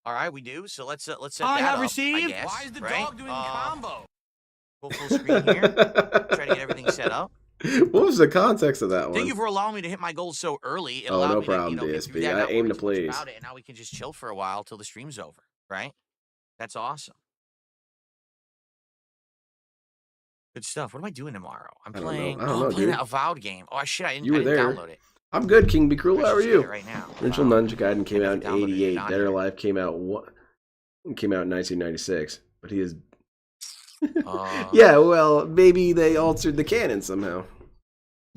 All right, we do. So let's set I that have up, received. I guess, Why is the right? dog doing combo? Full screen here. Try to get everything set up. What was the context of that one? Thank you for allowing me to hit my goals so early. It Oh, allowed no me problem, to, get through DSP. that, I not aim worry to too much please. about it, and now we can just chill for a while till the stream's over, right? That's awesome. Good stuff. What am I doing tomorrow? I'm I don't know. playing. I don't I'm know, playing dude. that Avowed game. Oh shit! I You were didn't there. download it. I'm good, King Be Cruel. I How are should get you? it right now. Original Wow. Ninja Gaiden came I out in never downloaded it 88. on Dead or here. Alive came out in 1996. But he is. Yeah, well, maybe they altered the canon somehow.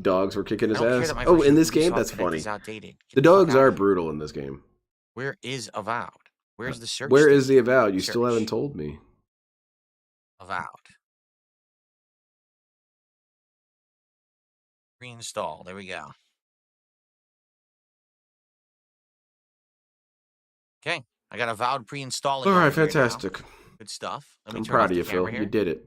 Dogs were kicking his I don't care ass. that my Oh, version in of this game, Ubisoft that's Connect funny. is outdated. Get The the fuck dogs out are of here. brutal in this game. Where is Avowed? Where's the search? Where thing? is the Avowed? You still Search. haven't told me. Avowed? Reinstall. There we go. Okay, I got Avowed pre-installing. All right, over here now. fantastic. Good stuff. Let me I'm turn proud off of the you, Phil. camera here. You did it.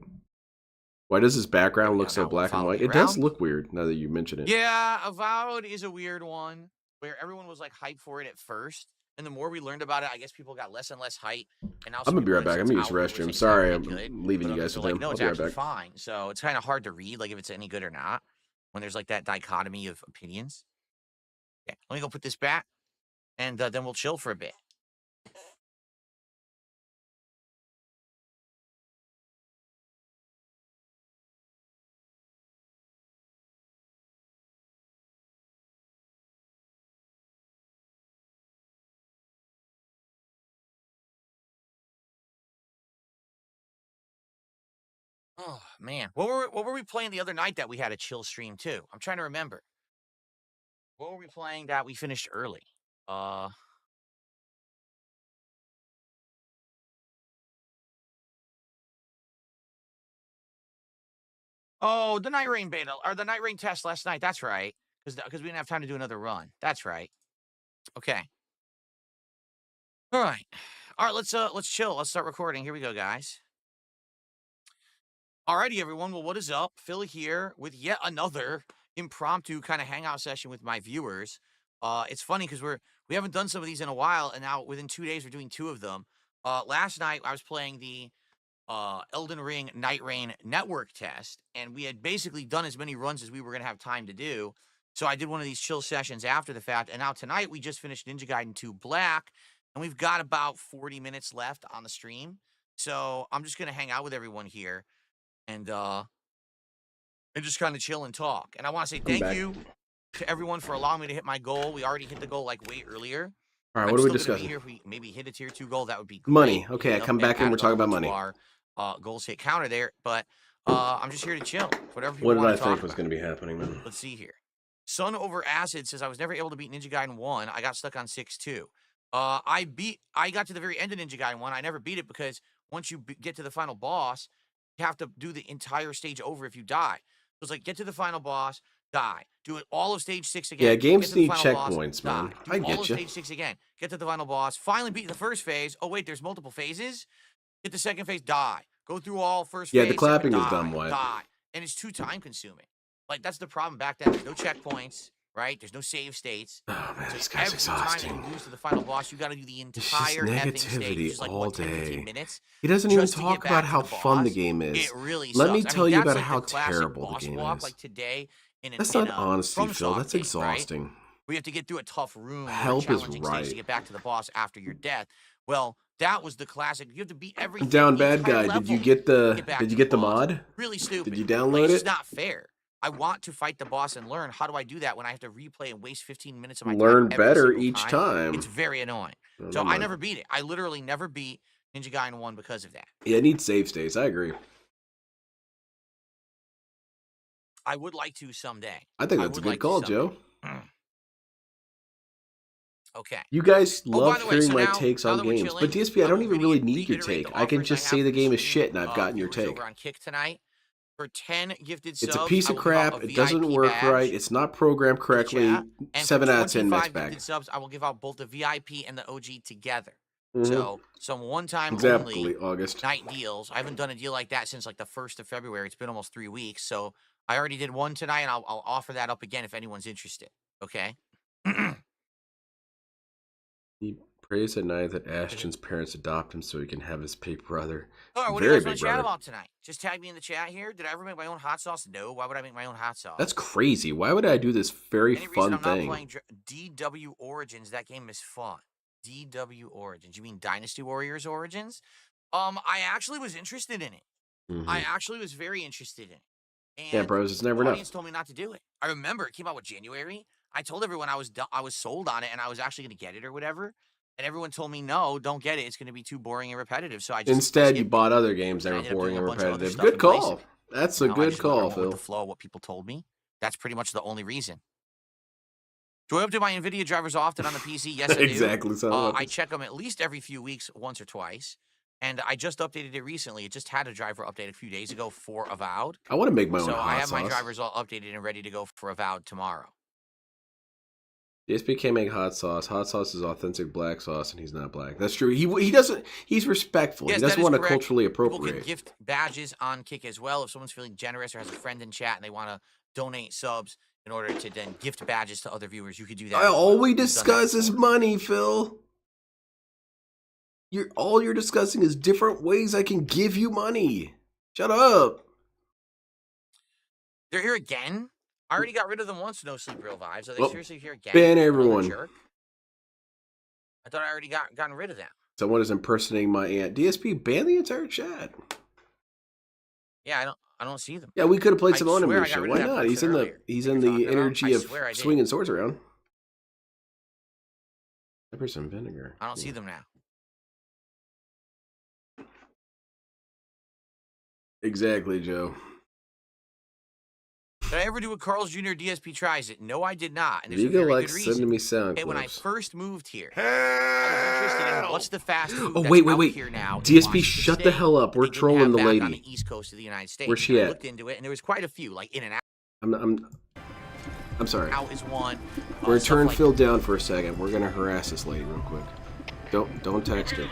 Why does this There background we look go. so Now we'll black and follow white? me It does around. look weird now that you mention it. Yeah, Avowed is a weird one where everyone was like hyped for it at first, and the more we learned about it, I guess people got less and less hype. And now I'm some gonna be people right that back. I'm it's gonna use out, people are Restream. saying it's Sorry, not I'm really good, leaving but you others guys are with like, him. no, I'll it's be right actually back. fine. So it's kind of hard to read, like if it's any good or not, when there's like that dichotomy of opinions. Yeah, let me go put this back, and then we'll chill for a bit. Oh man, what were we playing the other night that we had a chill stream too? I'm trying to remember. What were we playing that we finished early? Oh, the Night Rain beta or the Night Rain test last night. That's right, because we didn't have time to do another run. That's right. Okay. All right. All right. Let's chill. Let's start recording. Here we go, guys. Alrighty, everyone. Well, what is up? Phil here with yet another impromptu kind of hangout session with my viewers. It's funny because we haven't done some of these in a while, and now within 2 days we're doing 2 of them. Last night I was playing the Elden Ring Night Rain network test, and we had basically done as many runs as we were going to have time to do. So I did one of these chill sessions after the fact, and now tonight we just finished Ninja Gaiden 2 Black, and we've got about 40 minutes left on the stream. So I'm just going to hang out with everyone here and just kind of chill and talk. And I want to say thank you to everyone for allowing me to hit my goal. We already hit the goal like way earlier. All right, I'm what are we still gonna discussing? be here if we maybe hit a tier 2 goal. That would be great. Money. Okay, I Yep, come back and add we're talking about element money. to our goals hit counter there, but I'm just here to chill. Whatever people What did want I to talk think was about. going to be happening, man? Let's see here. Sun Over Acid says I was never able to beat Ninja Gaiden 1. I got stuck on 6-2. I got to the very end of Ninja Gaiden 1. I never beat it because once you get to the final boss, you have to do the entire stage over if you die. So it's like get to the final boss, die. Do it all of stage 6 again. Yeah, games get to the need final boss, checkpoints, die. man. Do I all get of you. stage 6 again. Get to the final boss. Finally beat the first phase. Oh wait, there's multiple phases. Get the second phase, die. Go through all first Yeah, phase. the clapping second, is dumb, die, Wyatt. die. And it's too time consuming. Like that's the problem back then. There's no checkpoints, right? There's no save states. Oh man, So this guy's every exhausting. time you lose to the final boss, you got to do the It's just entire effing stage, negativity which is like all what, 10, day. 15 minutes. He doesn't even just to get talk back about to how the fun the boss. game is. It really Let sucks. me I tell mean, you that's about like how the classic terrible the boss game walk, is. like today in That's in not a honesty, Phil. FromSoft That's game, right? exhausting. Where you have to get through a tough room or a Help is challenging stage to right. get back to the boss after your death. Well, that was the classic. You have to beat everything. Down the bad entire guy. Did you level get to the? back Did to you get the boss. mod? Really stupid. Did you Like, download it's it? just not fair. I want to fight the boss and learn. How do I do that when I have to replay and waste 15 minutes of my time Learn every better single each time. It's very annoying. Oh, So never I mind. never beat it. I literally never beat Ninja Gaiden 1 because of that. Yeah, it needs save states. I agree. I would like to someday. I think that's a good call, Joe. Okay. You guys Oh, by love the way, hearing so my now takes that on we're games, chilling, but DSP, I I'm don't even gonna really need your reiterate take. the I can offers I just have say for the game is stream, shit, and I've gotten your viewers take. over on Kick tonight. For 10 gifted It's subs, a piece I of will give out crap. a It doesn't VIP work badge right. It's not programmed for the correctly. chat. And 7 for out of 10 next 25 bag. gifted subs, I will give out both the VIP and the OG together. Mhm. So some one-time Exactly, only August. night deals. I haven't done a deal like that since like the 1st of February. It's been almost 3 weeks. So I already did one tonight, and I'll offer that up again if anyone's interested. Okay. He prays at night that Ashton's parents adopt him so he can have his big brother. All right, what do you Very guys want big to chat brother. about tonight? Just tag me in the chat here. Did I ever make my own hot sauce? No. Why would I make my own hot sauce? That's crazy. Why would I do this very Any reason fun I'm not thing? playing DW Origins? That game is fun. DW Origins. You mean Dynasty Warriors Origins? I actually was interested in it. I actually was very interested in it. And Yeah, bros, it's never the enough. audience told me not to do it. I remember it came out with January. I told everyone I was sold on it and I was actually going to get it or whatever. And everyone told me, no, don't get it. It's going to be too boring and repetitive. So I just Instead, you skipped bought it. other games that And I were ended up boring doing and a bunch of other repetitive. stuff Good in place of call. it. That's a You know, I good just went call, with Phil. the flow of what people told me. That's pretty much the only reason. Do I update my NVIDIA drivers often on the PC? Yes, I do. Exactly. So I check them at least every few weeks, once or twice. And I just updated it recently. It just had a driver update a few days ago for Avowed. I want to make my own So I hot have my sauce. drivers all updated and ready to go for Avowed tomorrow. DSP can't make hot sauce. Hot sauce is authentic black sauce, and he's not black. That's true. He doesn't. He's respectful. Yes, he that doesn't is want to correct. culturally People appropriate. can gift badges on Kick as well. If someone's feeling generous or has a friend in chat and they want to donate subs in order to then gift badges to other viewers, you could do that. All we discuss is money, Phil. All you're discussing is different ways I can give you money. Shut up. They're here again. I already got rid of them once. No Sleep Real Vibes. Are they Well, seriously here again? ban Another everyone. jerk? I thought I already gotten rid of them. Someone is impersonating my aunt. DSP, ban the entire chat. Yeah, I don't see them. Yeah, we could have played I some on swear him I got show. rid of Why that not? person He's in earlier. the energy I of swear I did. swinging swords around. Pepper some vinegar. I don't see them now. Exactly, Joe. Did I ever do a Carl's Jr. DSP tries it? No, I did not. And there's a Vigo very likes good reason. sending me sound Okay, when I clips. first moved here, I was interested in what's the fast food Oh, that's wait. out here now in DSP, Washington shut the State hell up. We're they didn't trolling have the back lady. on the East Coast of the United States. Where's she And I at? looked into it, and there was quite a few, like In and I'm sorry. Out is one. We're gonna stuff turn like Phil down for a second. We're gonna harass this lady real quick. Don't text her.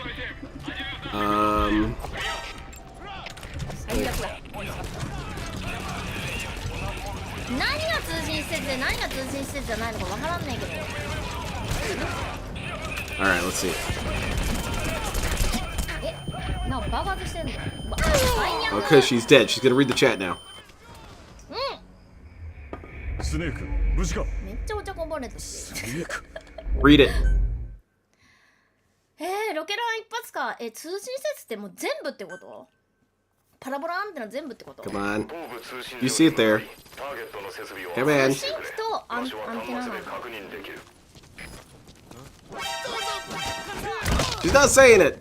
All right, let's see. Oh, because she's dead. She's gonna read the chat now. Read it. ロケラン一発か。通信施設ってもう全部ってこと？パラボラアンテナ全部ってこと？ Come on. You see it there. Come on. 通信機とアンテナなの。 She's not saying it.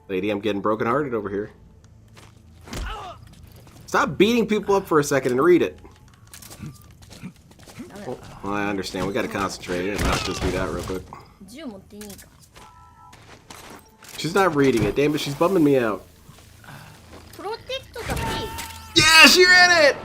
Lady, I'm getting brokenhearted over here. Stop beating people up for a second and read it. Well, I understand. We gotta concentrate and knock this dude out real quick. She's not reading it. Damn it, she's bumming me out. Yes, you're in it!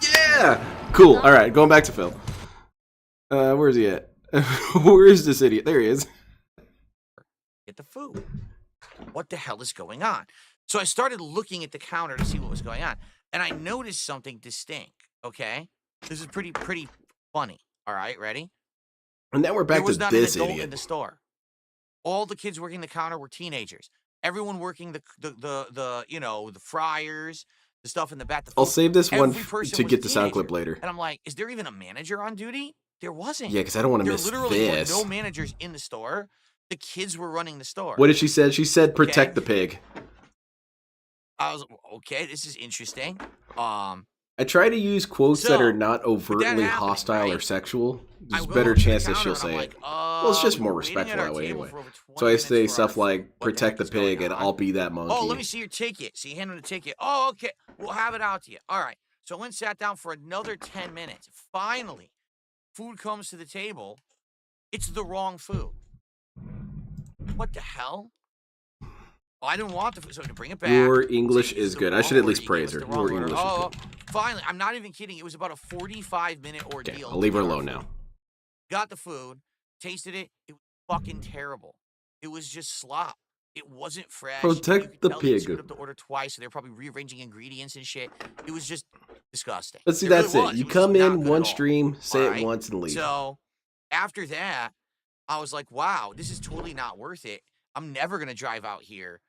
Yeah! Cool. Alright, going back to Phil. Where's he at? Where is this idiot? There he is. Get the food. What the hell is going on? So I started looking at the counter to see what was going on, and I noticed something distinct. Okay, this is pretty funny. All right, ready? And now we're back to not this an adult idiot in the store. All the kids working the counter were teenagers. Everyone working the fryers, the stuff in the back. I'll save this one Every person to was get a the sound teenager. clip later. And I'm like, is there even a manager on duty? There wasn't. Yeah, because I don't want to There miss literally this. were no managers in the store. The kids were running the store. What did she say? She said, "Protect the pig." I was okay. This is interesting. I try to use quotes that are not overtly happening, hostile or right? sexual. There's a go better up to the chance that counter she'll and I'm say like, it. Well, it's just more we're waiting respectful at our that way table anyway. for over 20 So I minutes say for stuff our like, food. What the "Protect the heck is going pig," and on? I'll be that monkey. Oh, let me see your ticket. So you hand him the ticket. Oh, okay. We'll have it out to you. All right. So I went and sat down for another 10 minutes. Finally, food comes to the table. It's the wrong food. What the hell? Oh, I didn't want the food, so to bring it back. Your English say, "This is the good. I wrong should at order, least you gave praise us her. the wrong Your order." English is Oh, good. finally, I'm not even kidding. It was about a 45-minute ordeal. Okay, I'll leave her alone now. Got the food, tasted it. It was fucking terrible. It was just slop. It wasn't fresh. Protect You could the tell they pig. screwed up the order twice, so they're probably rearranging ingredients and shit. It was just disgusting. Let's see, It really that's it. was. You was come just not in good one at all. stream, say All it once, and leave. So after that, I was like, wow, this is totally not worth it. I'm never gonna drive out here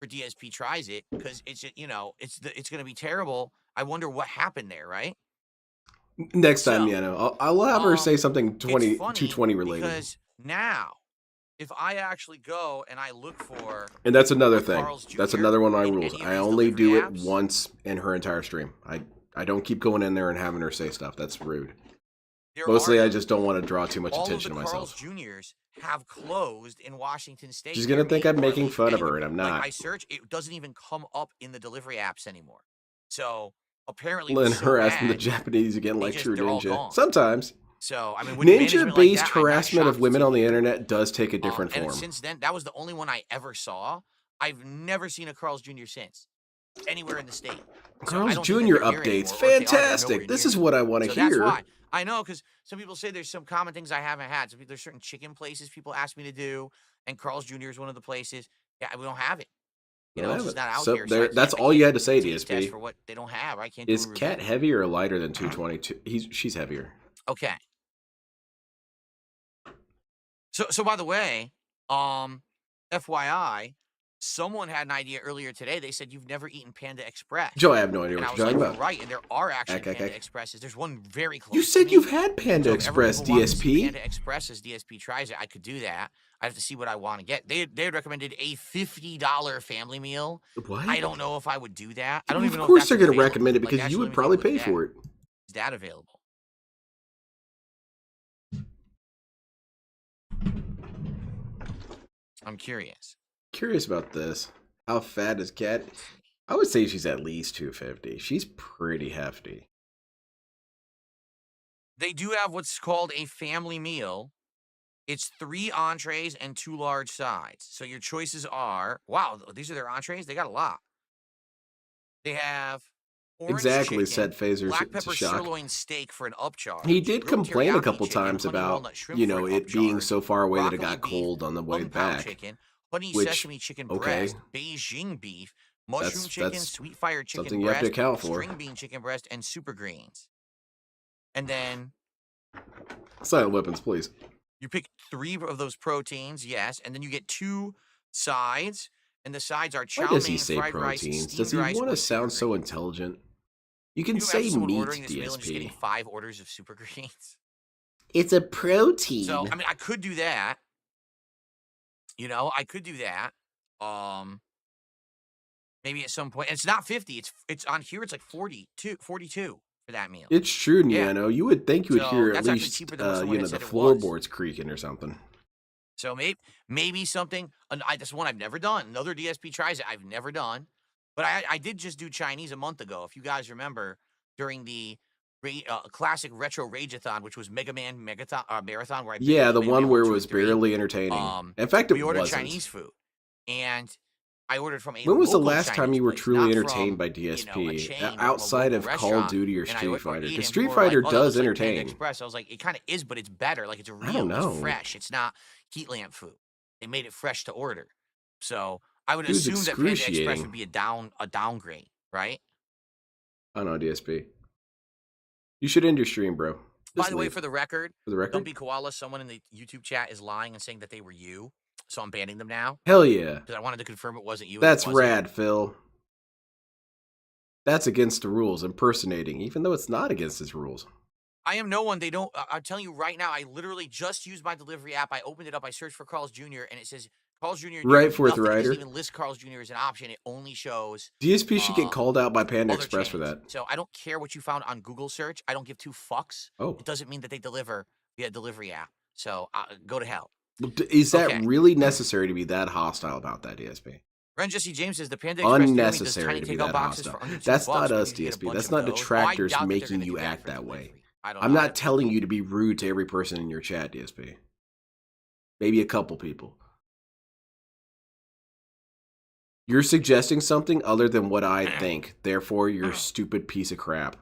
for DSP tries it because it's it's gonna be terrible. I wonder what happened there, right? Next time, I'll have her say something It's funny 220 related. Because now, if I actually go and I look for And that's another thing. Carl's Jr. That's another one of my in rules. any of I these only do delivery it apps, once in her entire stream. I don't keep going in there and having her say stuff. That's rude. there Mostly, are I just don't want to draw too much all attention of to the Carl's myself. Juniors have closed in Washington State. She's gonna They're think being I'm making closed fun of her, anyway. and I'm Like not. I search, it doesn't even come up in the delivery apps anymore. So apparently, Letting it's so her asking the bad, Japanese again they like just- true they're all ninja. gone. Sometimes. So, I mean, with management like Ninja-based that, I'm not harassment of shocked women to on the hear. internet does take a different And form. since then, that was the only one I ever saw. I've never seen a Carl's Jr. since anywhere in the state. So I Carl's don't think that Jr. they're here updates, anymore, or if they are, they're nowhere fantastic. This near is me. what I want to So that's hear. why. I know, because some people say there's some common things I haven't had. So there's certain chicken places people ask me to do, and Carl's Jr. is one of the places. Yeah, we don't have it. You know, it's just not out So here. there, I that's can't- all I you can't had to say, taste test DSP. for what they don't have. I can't do Is a Cat review. heavier or lighter than 222? She's heavier. Okay. So by the way, FYI, someone had an idea earlier today. They said you've never eaten Panda Express. Joe, I have no idea And what I you're was talking like, about. you're right, and there are actually Ack, ack, Panda ack. Expresses. There's one very close. You to said me. you've had Panda So if ever Express, people want to see DSP. Panda Express as DSP tries it, I could do that. I have to see what I want to get. They had recommended a $50 family meal. What? I don't know if I would do that. I don't even know. Of course if they're that's going to available. recommend it Like, because that's you the would only probably thing pay with for it. Is that available? I'm curious. Curious about this. How fat is Cat? I would say she's at least 250. She's pretty hefty. They do have what's called a family meal. It's 3 entrees and 2 large sides. So your choices are, wow, these are their entrees? They got a lot. They have orange Exactly, chicken, said Phaser black to pepper shock. sirloin steak for an upcharge. He did grilled complain a teriyaki couple chicken, times honey about, walnut shrimp you for know, an it being upcharge, so far away that it broccoli got beef, cold on the way kung pao back. chicken, honey which, sesame chicken okay, breast, Beijing beef, mushroom chicken, that's sweet fire chicken something you have to breast, account for. string bean chicken breast, and super greens. And then Silent weapons, please. you pick 3 of those proteins, yes, and then you get 2 sides, and the sides are chow Why does he mein, say fried rice, proteins? steamed Does he rice, want to or sound super so greens. intelligent? You can Can you say imagine someone meat, ordering this meal and just getting DSP. 5 orders of super greens? It's a protein. So, I mean, I could do that. You know, I could do that. Maybe at some point. It's not 50. It's on here. It's like 42 for that meal. It's true, Yeah. Niano. You would think you would So hear at that's actually least, cheaper than what someone you know, had the said it was. floorboards creaking or something. So maybe something. That's one I've never done. Another DSP tries it. I've never done, but I did just do Chinese a month ago. If you guys remember, during the classic retro Rageathon, which was Mega Man Marathon, where I Yeah, the Mega one Man where it 1, 2, was and 3. barely entertaining. In fact, it We ordered wasn't. Chinese food, and I ordered from a When was the local last time Chinese you were place, truly not entertained from, by you know, a DSP chain or from a outside local of Call of restaurant, Duty or and I Street ate Fighter? and Because people Street were Fighter like, "Oh, that does looks like Panda entertain. Express." I was like, it kind of is, but it's better. Like, it's I don't real. know. It's fresh. It's not heat lamp food. They made it fresh to order. So I would Dude's assume that Panda Express excruciating. would be a downgrade, right? I don't know, DSP. You should end your stream, bro. By Just the way, leave. for the record, For the record? Don't Be Koala, someone in the YouTube chat is lying and saying that they were you. So I'm banning them now. Hell yeah. Because I wanted to confirm it wasn't you. That's and it wasn't. rad, Phil. That's against the rules, impersonating, even though it's not against his rules. I am no one. They don't. I'm telling you right now, I literally just used my delivery app. I opened it up. I searched for Carl's Jr. and it says Carl's Jr. Right, Fourth It Rider. doesn't even list Carl's Jr. as an option. It only shows DSP should get called out by Panda other Express for chains. that. So I don't care what you found on Google search. I don't give 2 fucks. Oh. It doesn't mean that they deliver via delivery app. So go to hell. Is that Okay. really necessary to be that hostile about that, DSP? Ren Jesse James says the Panda Express near me does Unnecessary tiny to be takeout that boxes hostile. for under $2. That's not but us, you get a DSP. bunch That's of not those. detractors I doubt that they're making gonna you do that act for that delivery. way. I don't I'm know. not telling you to be rude to every person in your chat, DSP. Maybe a couple people. You're suggesting something other than what I think. Therefore, you're a stupid piece of crap.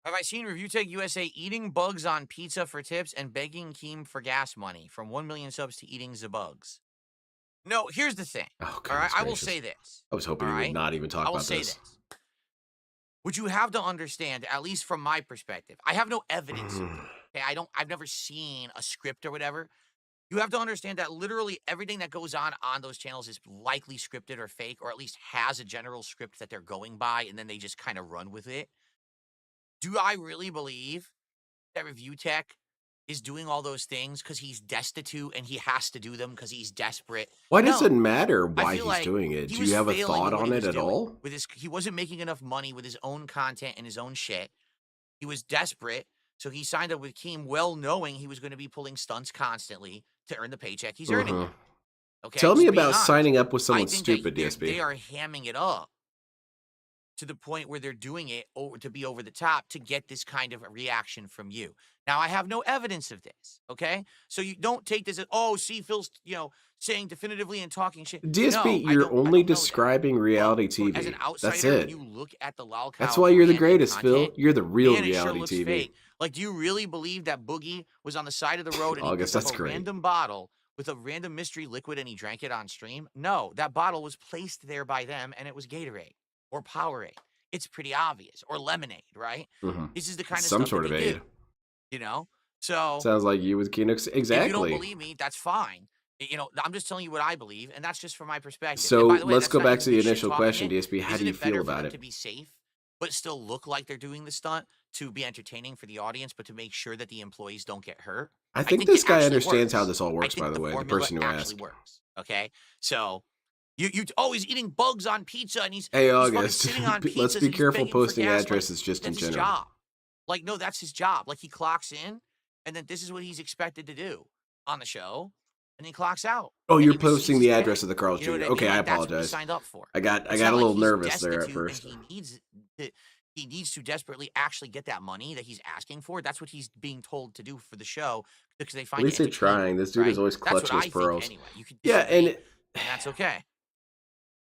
Have I seen Review Tech USA eating bugs on pizza for tips and begging Keem for gas money from 1 million subs to eating the bugs? No, here's the thing. Oh, All right, goodness I will gracious. say this. I was hoping all you would right? not even talk I will about say this. What you have to understand, at least from my perspective, I have no evidence. of it, okay? I've never seen a script or whatever. You have to understand that literally everything that goes on those channels is likely scripted or fake, or at least has a general script that they're going by, and then they just kind of run with it. Do I really believe that Review Tech is doing all those things because he's destitute and he has to do them because he's desperate? Why does No. it matter I why feel he's like doing it? he Do was you have a failing thought at what on he it was at doing. all? He wasn't making enough money with his own content and his own shit. He was desperate, so he signed up with Keem, well knowing he was going to be pulling stunts constantly to earn the paycheck he's earning. Mhm. Okay, Tell me just being about honest. signing up with I someone think stupid, that DSP. they are hamming it up. to the point where they're doing it to be over the top to get this kind of a reaction from you. Now, I have no evidence of this, okay? So you don't take this as, oh, see, Phil's, saying definitively and talking shit. DSP, No, you're only I don't know describing reality as TV. an That's outsider, when it. you look at the lolcow That's why you're the brand and greatest, Phil. content, You're the real man, it sure reality looks TV. fake. Like, do you really believe that Boogie was on the side of the road and he August, picked that's up a great. random bottle with a random mystery liquid and he drank it on stream? No, that bottle was placed there by them and it was Gatorade or Powerade. It's pretty obvious. Or lemonade, right? This is the kind of Some stuff sort that of they aid. do, So Sounds like you with Kino. if you don't Exactly. believe me, that's fine. I'm just telling you what I believe, and that's just from my perspective. So and by the way, let's that's go not back even to the me shit initial talking question, it. DSP. How Isn't do you it better feel for about them it? to be safe, but still look like they're doing the stunt to be entertaining for the audience, but to make sure that the employees don't get hurt? I think it this guy actually understands how works. this all I works, think by the way, the formula person who actually asked. works. Okay, so he's eating bugs on pizza, and he's Hey, fucking August, sitting on pizzas let's be and he's careful begging for posting gas, addresses just in that's his general. job. Like, no, that's his job. Like, he clocks in, and then this is what he's expected to do on the show, and he clocks out. Oh, and you're he receives posting the his pay. address of the Carl's You know Jr. what I mean? Okay, I Like, that's what he apologize. signed up for. I got It's a not like little he's nervous there at destitute first. and he needs to desperately actually get that money that he's asking for. That's what he's being told to do for the show because they At find least it they're entertaining, trying. This dude right? is always That's what clutching I his think pearls. anyway. You could Yeah, disagree, and and that's okay.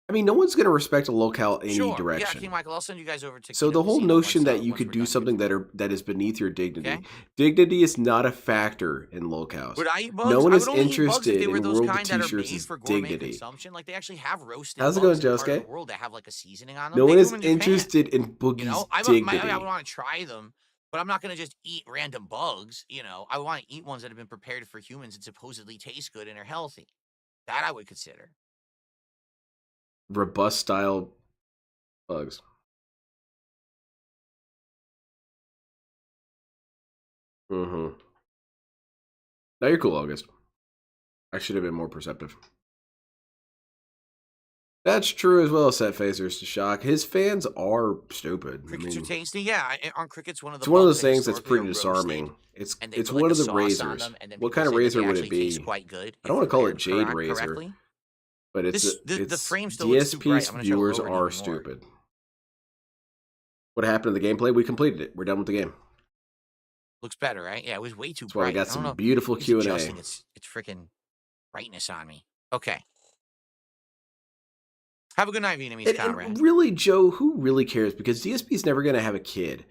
I mean, no one's going to respect a locale any Sure. Yeah, direction. King Michael, I'll send you guys over to So Kino the whole Casino notion once, that you once could we're do done something here. that is beneath your dignity. Okay. Dignity is not a factor in locales. Would I eat bugs? No one I is would only eat bugs if interested they were in those World of kind that are T-shirts' made for gourmet dignity. consumption. Like, they actually have roasted How's it bugs going, in part of Josuke? the world that have like a seasoning on them. No They one do is them in Japan. interested in Boogie's I dignity. would want to try them, but I'm not going to just eat random bugs. I want to eat ones that have been prepared for humans and supposedly taste good and are healthy. That I would consider. Robust style bugs. No, you're cool, August. I should have been more perceptive. That's true as well, Set Phasers to Shock. His fans are stupid. Crickets are tasty, yeah. Aren't crickets one of the It's one of bugs those that things that's historically pretty are disarming. roasted, and they It's put, like, one a of the sauce on razors. them, and then What people kind of say that razor they would it actually taste be? quite good I don't if want to call it prepared Jade Razor, correctly. but The frame still looks too bright. DSP's I'm gonna try to viewers lower it are even more. stupid. What happened to the gameplay? We completed it. We're done with the game. Looks better, right? Yeah, it was way too That's why we bright. got I don't some know. beautiful It's Q&A. adjusting its freaking brightness on me. Okay. Have a good night, Vietnamese Conrad. And really, Joe, who really cares? Because DSP's never going to have a kid.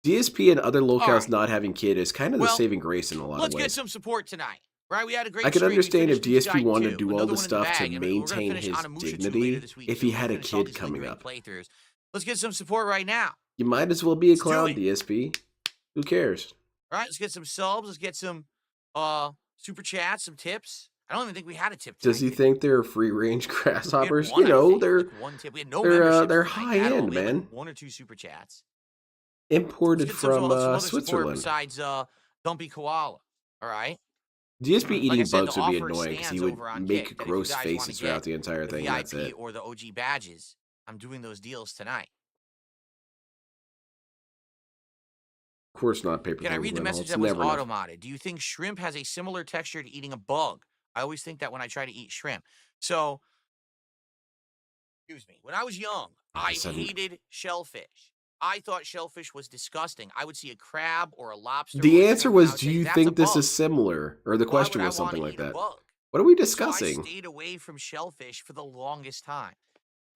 DSP and other locales right. not having kid is kind of the Well, saving grace in a lot of Let's ways. get some support tonight. Right? We had a great I could stream. We understand if finished DSP wanted to Gaiden do 2, all another the one in stuff bag. to I mean, we're gonna maintain finish his Onimusha 2 later dignity this week, if too. he We're had a gonna finish all kid these coming great up. playthroughs. Let's get some support right now. You might as well be a Let's do clown, it. DSP. Who cares? All right, let's get some subs. Let's get some super chats, some tips. I don't even think we had a tip tonight. Does he think they're free range grasshoppers? one, You know, I think. they're Like one tip. We had no memberships they're tonight high at all. end, We had, like, man. 1 or 2 super chats. Imported Let's get some from other support Switzerland. besides Dumpy Koala. All right. DSP Like eating I said, bugs the would be offer annoying because he stands would over on make Kick, that if you gross guys wanna faces throughout get the entire the thing. And that's VIP it. or the OG badges, I'm doing those deals tonight. Of course not paper. Can I read the thin message It's that was never enough. auto-modded? Do you think shrimp has a similar texture to eating a bug? I always think that when I try to eat shrimp. So, excuse me. When I was young, I hated shellfish. I thought shellfish was disgusting. I would see a crab or a lobster. or The a answer shrimp, and I was, would do say, you "That's a think this bug. is similar? Or the Why question would I was something wanna like eat a that. bug?" What are we So I discussing? stayed away from shellfish for the longest time.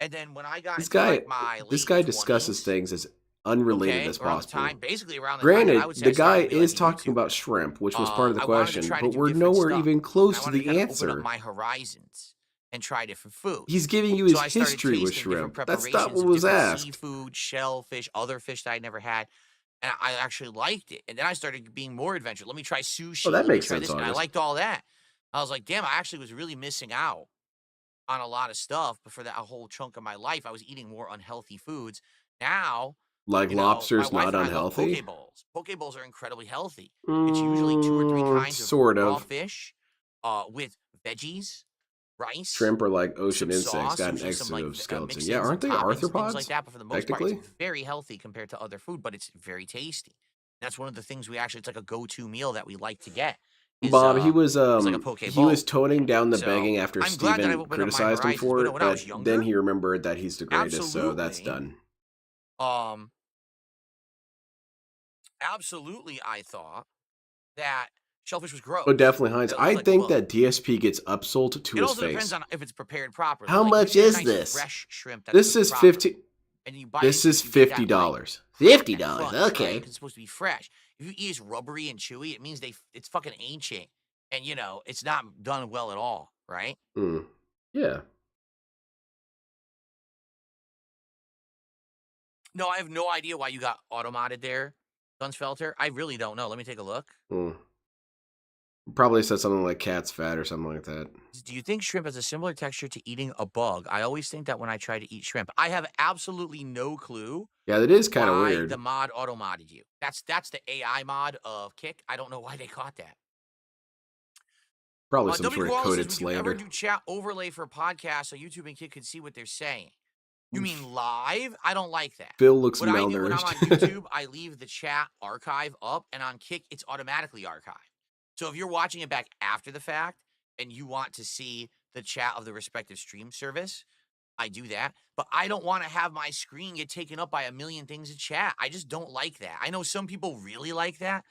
And then when I got This into guy, like my this late guy discusses 20s, things as unrelated okay, as around the possible. time, basically around the time that I Granted, would say the I started guy is realizing talking YouTube, about shrimp, which was part of the I wanted to question, try to but do we're different nowhere stuff. even And close I to wanted to the kind of open up answer. my horizons and try different foods. He's giving you So his I started history with tasting different shrimp. That's not preparations what of was different asked. seafood, shellfish, other fish that I never had. And I actually liked it. And then I started being more adventurous. Let me try sushi. Oh, that Let me makes try sense, this. And I August. liked all that. I was like, damn, I actually was really missing out on a lot of stuff. But for that whole chunk of my life, I was eating more unhealthy foods. Now, Like you know, my lobster's wife not and I love unhealthy? poke bowls. Poke bowls are incredibly healthy. It's usually 2 or 3 kinds of Sort raw of. fish with veggies, rice, Shrimp are like ocean some insects, sauce, got an usually some like exoskeleton. mixed Yeah, in some aren't they toppings, things arthropods? like that. But for the most part, Technically? it's very healthy compared to other food, but it's very tasty. That's one of the things it's like a go-to meal that we like to get. Is, Bob, he is like a poke he bowl. was toning down the So begging after I'm glad that I've Steven opened up my criticized him horizons. for But it, when I was but younger, then he remembered that he's the greatest, so that's absolutely, done. absolutely, I thought that shellfish was gross. Oh, definitely, Heinz. It looks I like a think bug. that DSP gets upsold to It his also depends face. on if it's prepared properly. How Like, much you get a is nice this? fresh shrimp that's This cooked is properly, 50. and you bite This it, is you get that, like, $50. crack, $50. that crunch, Okay. right? 'Cause it's supposed to be fresh. If you eat it's rubbery and chewy, it means it's fucking ancient, and it's not done well at all, right? Yeah. No, I have no idea why you got auto-modded there, Gunsfelter. I really don't know. Let me take a look. Probably said something like cat's fat or something like that. Do you think shrimp has a similar texture to eating a bug? I always think that when I try to eat shrimp. I have absolutely no clue. Yeah, that is kind of why weird. the mod auto-modded you. That's the AI mod of Kick. I don't know why they caught that. Probably some W. sort of Koala coded says, would you ever slander. do chat overlay for a podcast so YouTube and Kick could see what they're saying? You mean live? I don't like that. Phil looks What I do when I'm on malnourished. YouTube, I leave the chat archive up, and on Kick, it's automatically archived. So if you're watching it back after the fact and you want to see the chat of the respective stream service, I do that. But I don't want to have my screen get taken up by a million things in chat. I just don't like that. I know some people really like that.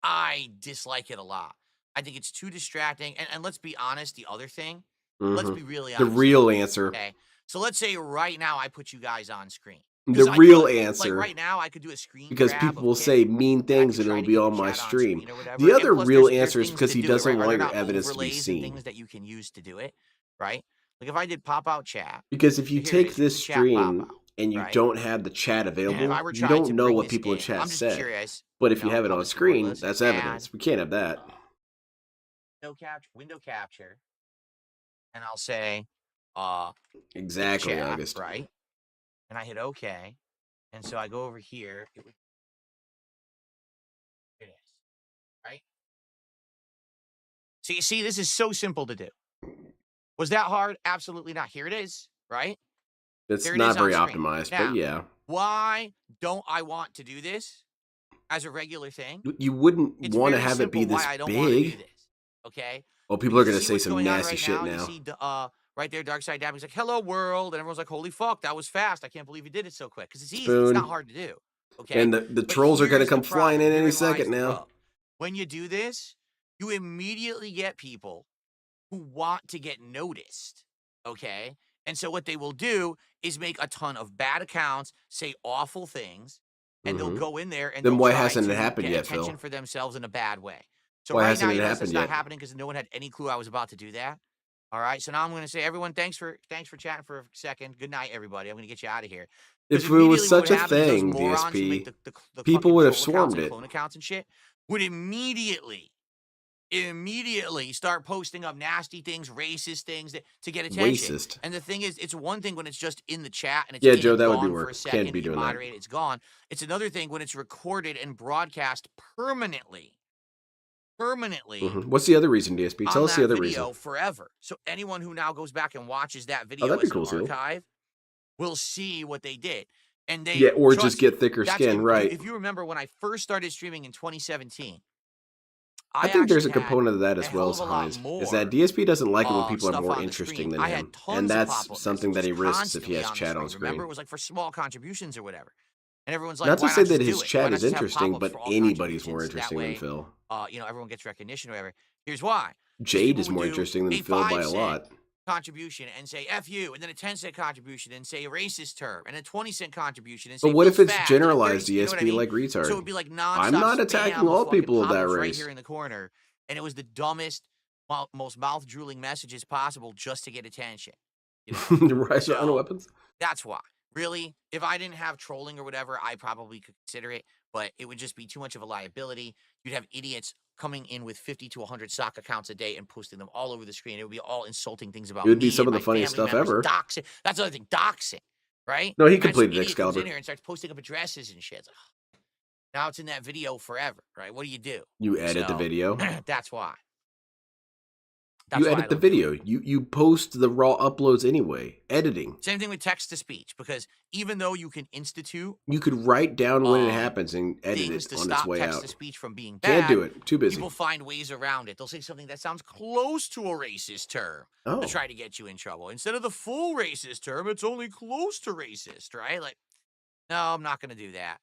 I dislike it a lot. I think it's too distracting. And let's be honest, the other thing, let's be really The honest. real answer. Okay. So let's say right now I put you guys on screen. The real Like answer. right now, I could do a screen Because grab people of will Kick, say mean things and try it'll to be get on the my chat on stream. screen or whatever. The And other plus, real there's answer is things because to he do it, doesn't right? Are want there your not evidence to be overlays and seen. things that you can use to do it, right? Like if I did pop out chat. Because if you here it take is, this chat pop stream out, and you right? don't have the chat And if available, I were you trying don't to know bring what this people in in, chat I'm just said. curious. But if you have it on public screen, cordless, that's add, evidence. We can't have that. window capture, and I'll say, Exactly, chat, August. right? And I hit OK, and so I go over here. It is, right? So you see, this is so simple to do. Was that hard? Absolutely not. Here it is, right? It's There it not is on very screen. optimized, Now, but yeah. why don't I want to do this as a regular thing? You wouldn't It's want to very have it be simple this why I don't want to do big. this. Okay. Well, people But are you going to see say what's some going on nasty right shit now. You now. see, right there, Dark Side Dabbing's like, "Hello, world," and everyone's like, "Holy fuck, that was fast! I can't believe you did it so quick." Because it's easy. Spoon. It's not hard to do. Okay. And the But trolls are going to here's the come flying in problem. any Herein second lies the now. rub. When you do this, you immediately get people who want to get noticed. Okay. And so what they will do is make a ton of bad accounts, say awful things, and they'll go in there and Then they'll why try hasn't to it happened get yet, attention Phil? for themselves in a bad way. So Why right hasn't now, it you notice happened it's not yet? happening because no one had any clue I was about to do that. All right. So now I'm going to say, everyone, thanks for chatting for a second. Good night, everybody. I'm going to get you out of here. If it was Immediately what such would a happen is those thing, morons who make DSP, the people fucking would have troll accounts swarmed and it. clone accounts and shit would immediately start posting up nasty things, racist things to get attention. Racist. And the thing is, it's one thing when it's just in the chat and it's Yeah, in Joe, and that would be gone for a work. second, Can't be you doing that. moderate it, it's gone. It's another thing when it's recorded and broadcast permanently. What's the other reason, DSP? Tell On us the that other video reason. forever. So anyone who now goes back and watches that Oh, video that'd be as cool, an Seal. archive will see what they did. And they Yeah, or trust just get thicker that's skin, right? If you remember when I first started streaming in 2017, I think there's a actually had component of that a as hell well of as a lot Heinz. Is more, that DSP doesn't like it when people are stuff more on the interesting screen. than I had him. tons And of that's pop-up something that he messages risks if he has constantly chat on the screen. Remember, it was like for small contributions or whatever. And everyone's like, Not to why say not that just his do it? Why chat not is just have interesting, pop-ups but for all anybody's more contributions? That interesting than way, Phil. everyone gets recognition or whatever. Here's why. Jade People is would more do interesting than a Phil by a 5-cent lot. contribution and say F you, and then a 10-cent contribution and say a racist term, and a 20-cent contribution and say But what if Phil's it's fat, generalized you know what I DSP mean? like So it retard? would be like nonstop I'm not attacking spam all of fucking people of that pop-ups right race. here in the corner, and it was the dumbest, most mouth-drooling messages possible just to get attention. You know? Rise of So Unweapons? that's why. Really, if I didn't have trolling or whatever, I probably could consider it, but it would just be too much of a liability. You'd have idiots coming in with 50 to 100 sock accounts a day and posting them all over the screen. It would be all insulting things about It would be me some and of the my funniest family stuff members. ever. Doxing. That's the other thing. Doxing, right? No, he Imagine some completed idiot comes Excalibur. in here and starts posting up addresses and shit. It's like, now it's in that video forever, right? What do? You edit the video. That's why. You edit the video. You post the raw uploads anyway. Editing. Same thing with text to speech, because even though you can institute You could write down when it happens and edit things it to on stop its way text out. to speech from being bad, Can't do it. Too busy. people find ways around it. They'll say something that sounds close to a racist term Oh. to try to get you in trouble. Instead of the full racist term, it's only close to racist, right? Like, No, I'm not going to do that.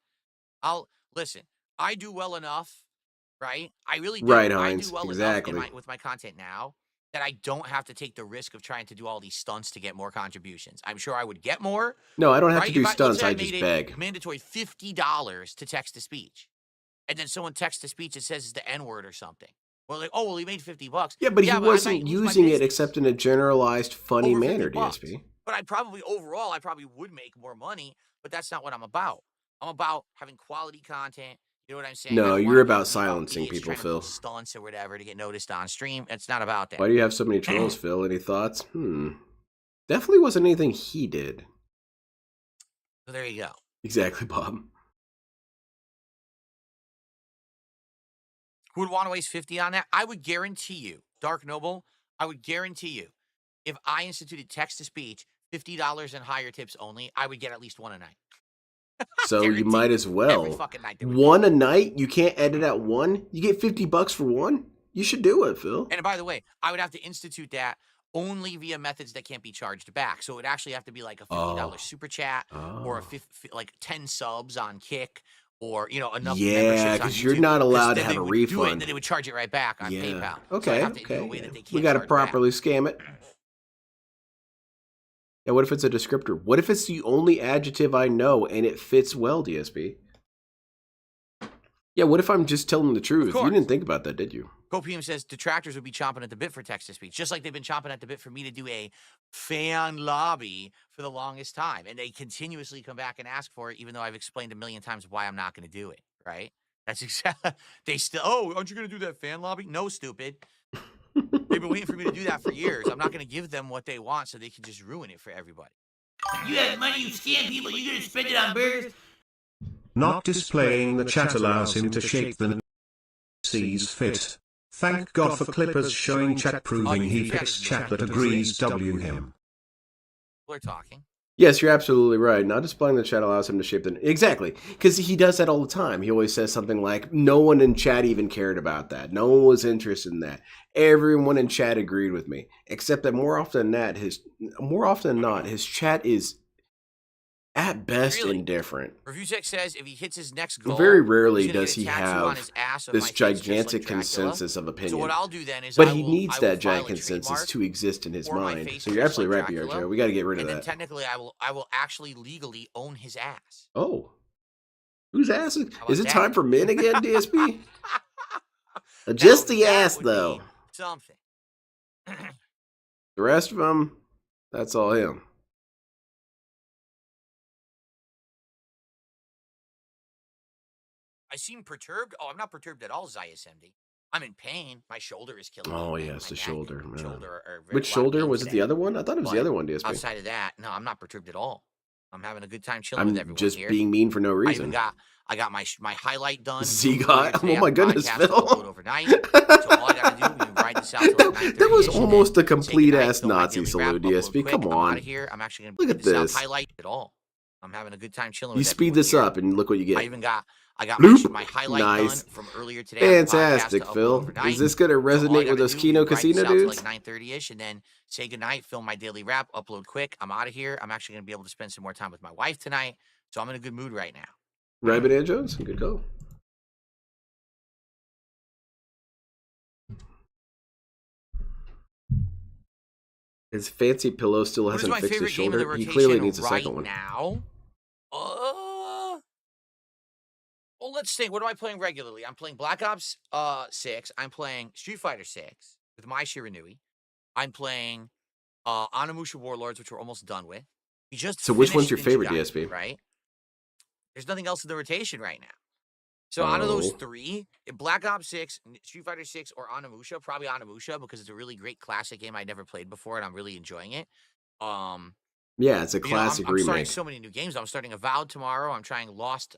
I'll listen. I do well enough, right? I really do. Right, I Heinz. do well Exactly. enough with my content now that I don't have to take the risk of trying to do all these stunts to get more contributions. I'm sure I would get more. No, I don't have right? to do Let's stunts. say I I just made beg. it mandatory $50 to text to speech, and then someone texts to speech that says it's the N-word or something. Well, like, oh, well, he made $50. Yeah, but he I wasn't might lose my using it business except in a generalized, funny over manner, $50. DSP. But I probably would make more money, but that's not what I'm about. I'm about having quality content. You know what I'm saying? No, I don't you're wanna about be silencing idiots people, trying to pull Phil. stunts or whatever to get noticed on stream. It's not about that. Why do you have so many trolls, Phil? Any thoughts? Definitely wasn't anything he did. So there you go. Exactly, Bob. Who would want to waste 50 on that? I would guarantee you, Dark Noble, I would guarantee you, if I instituted text to speech, $50 and higher tips only, I would get at least one a night. So you might as Every well. fucking night. One a night? You can't edit out one? You get $50 for one? You should do it, Phil. And by the way, I would have to institute that only via methods that can't be charged back. So it would actually have to be like a $50 super chat or like 10 subs on Kick. Or, enough Yeah, because you're not allowed to have a refund. And then they would charge it right back on PayPal. Okay, so okay. We got to properly scam it. Yeah, what if it's a descriptor? What if it's the only adjective I know and it fits well, DSP? Yeah, what if I'm just telling the truth? You didn't think about that, did you? Copium says detractors would be chomping at the bit for text-to-speech, just like they've been chomping at the bit for me to do a fan lobby for the longest time. And they continuously come back and ask for it, even though I've explained a million times why I'm not going to do it, right? That's exactly... They still... Oh, aren't you going to do that fan lobby? No, stupid. They've been waiting for me to do that for years. I'm not going to give them what they want so they can just ruin it for everybody. You have money, you scam people, you're going to spend it on burgers? Not displaying the chat allows him to shape the sees fit. Thank God for Clippers showing chat proving he picks chat that agrees W him. We're talking. Yes, you're absolutely right. Not displaying the chat allows him to shape the... Exactly. Because he does that all the time. He always says something like, no one in chat even cared about that. No one was interested in that. Everyone in chat agreed with me. Except that more often than not, his chat is at best indifferent. ReviewTech says if he hits his next goal, very rarely does he have this gigantic like consensus of opinion. So what I'll do then is but he needs that giant consensus to exist in his mind. So you're absolutely right, BRJ. We got to get rid of that. Technically, I will actually legally own his ass. Oh, whose ass is it? Time for men again, DSP? Just the ass, though. Something. The rest of them, that's all him. I seem perturbed. Oh, I'm not perturbed at all, ZayasMD. I'm in pain. My shoulder is killing me. Oh, yes, the shoulder. Which shoulder? Was it the other one? I thought it was the other one, DSP. Outside of that, no, I'm not perturbed at all. I'm having a good time chilling with everyone. I'm just here. being mean for no reason. I got my highlight done. Got? Oh my goodness, Phil. Overnight. So all I gotta do is ride this out till like that was almost a complete ass Nazi salute, DSP. Come on. I'm out of here. I'm actually gonna look at this. Highlight at all. I'm having a good time chilling. You speed this up and look what you get. I got my highlight done from earlier today. Fantastic, Phil. Is this going to resonate with those Kino Casino dudes? Like 9:30ish, and then say goodnight, film my daily wrap, upload quick. I'm out of here. I'm actually going to be able to spend some more time with my wife tonight, so I'm in a good mood right now. Right, Banana Jones? Good call. His fancy pillow still hasn't fixed his shoulder. He clearly needs a second one. Now, well, let's think. What am I playing regularly? I'm playing Black Ops 6. I'm playing Street Fighter 6 with Mai Shiranui. I'm playing Onimusha Warlords, which we're almost done with. So which one's your favorite, DSP? Right? There's nothing else in the rotation right now. So out of those three, Black Ops 6, Street Fighter 6, or Onimusha, probably Onimusha because it's a really great classic game I never played before, and I'm really enjoying it. Yeah, it's a classic remake. I'm starting so many new games. I'm starting Avowed tomorrow. I'm trying Lost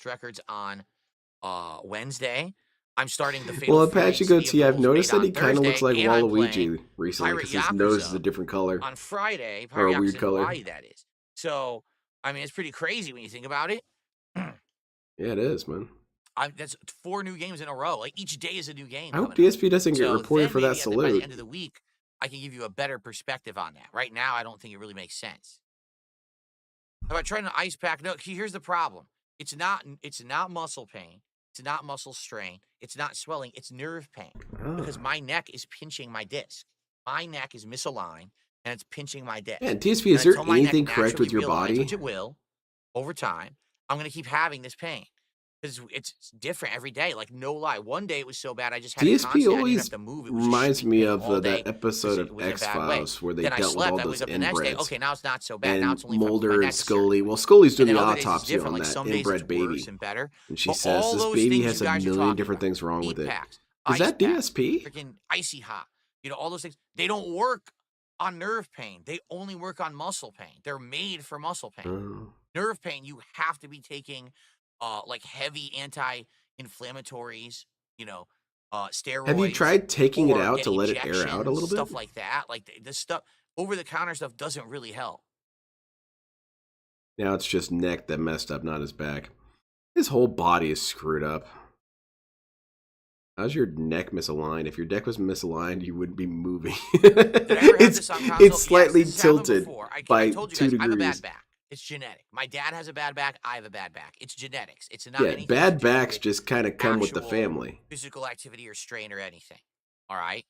Records on Wednesday. I'm starting the Fatal Apache Goatee, I've noticed that he kind of looks like Waluigi recently because his nose is a different color. On Friday, or a weird color. Hawaii, that is. So, I mean, it's pretty crazy when you think about it. Yeah, it is, man. That's 4 new games in a row. Like, each day is a new game. I hope DSP doesn't get reported for that salute. By the end of the week, I can give you a better perspective on that. Right now, I don't think it really makes sense. If I try an ice pack, no. Here's the problem. It's not muscle pain. It's not muscle strain. It's not swelling. It's nerve pain because my neck is pinching my disc. My neck is misaligned and it's pinching my disc. Yeah, DSP, is there anything correct with your body? Which it will over time. I'm going to keep having this pain because it's different every day. Like, no lie. One day it was so bad I just had DSP always to move. It reminds me of that that episode of X-Files where they then dealt with all those inbreds. Okay, now it's not so bad. And now it's only Mulder and Scully. Well, Scully's doing the autopsy on like that inbred baby. And better. And she says this baby has a million different things wrong with it. Is that DSP? Freaking icy hot. You know, all those things. They don't work on nerve pain. They only work on muscle pain. They're made for muscle pain. Nerve pain, you have to be taking like heavy anti-inflammatories, you know, steroids. Have you tried taking it out to let it air out a little bit? Stuff like that. Like this stuff, over-the-counter stuff doesn't really help. Now it's just neck that messed up, not his back. His whole body is screwed up. How's your neck misaligned? If your neck was misaligned, you wouldn't be moving. It's slightly tilted by 2 degrees. I have a bad back. It's genetic. My dad has a bad back. I have a bad back. It's genetics. It's not anything. Bad backs just kind of come with the family. Physical activity or strain or anything. All right.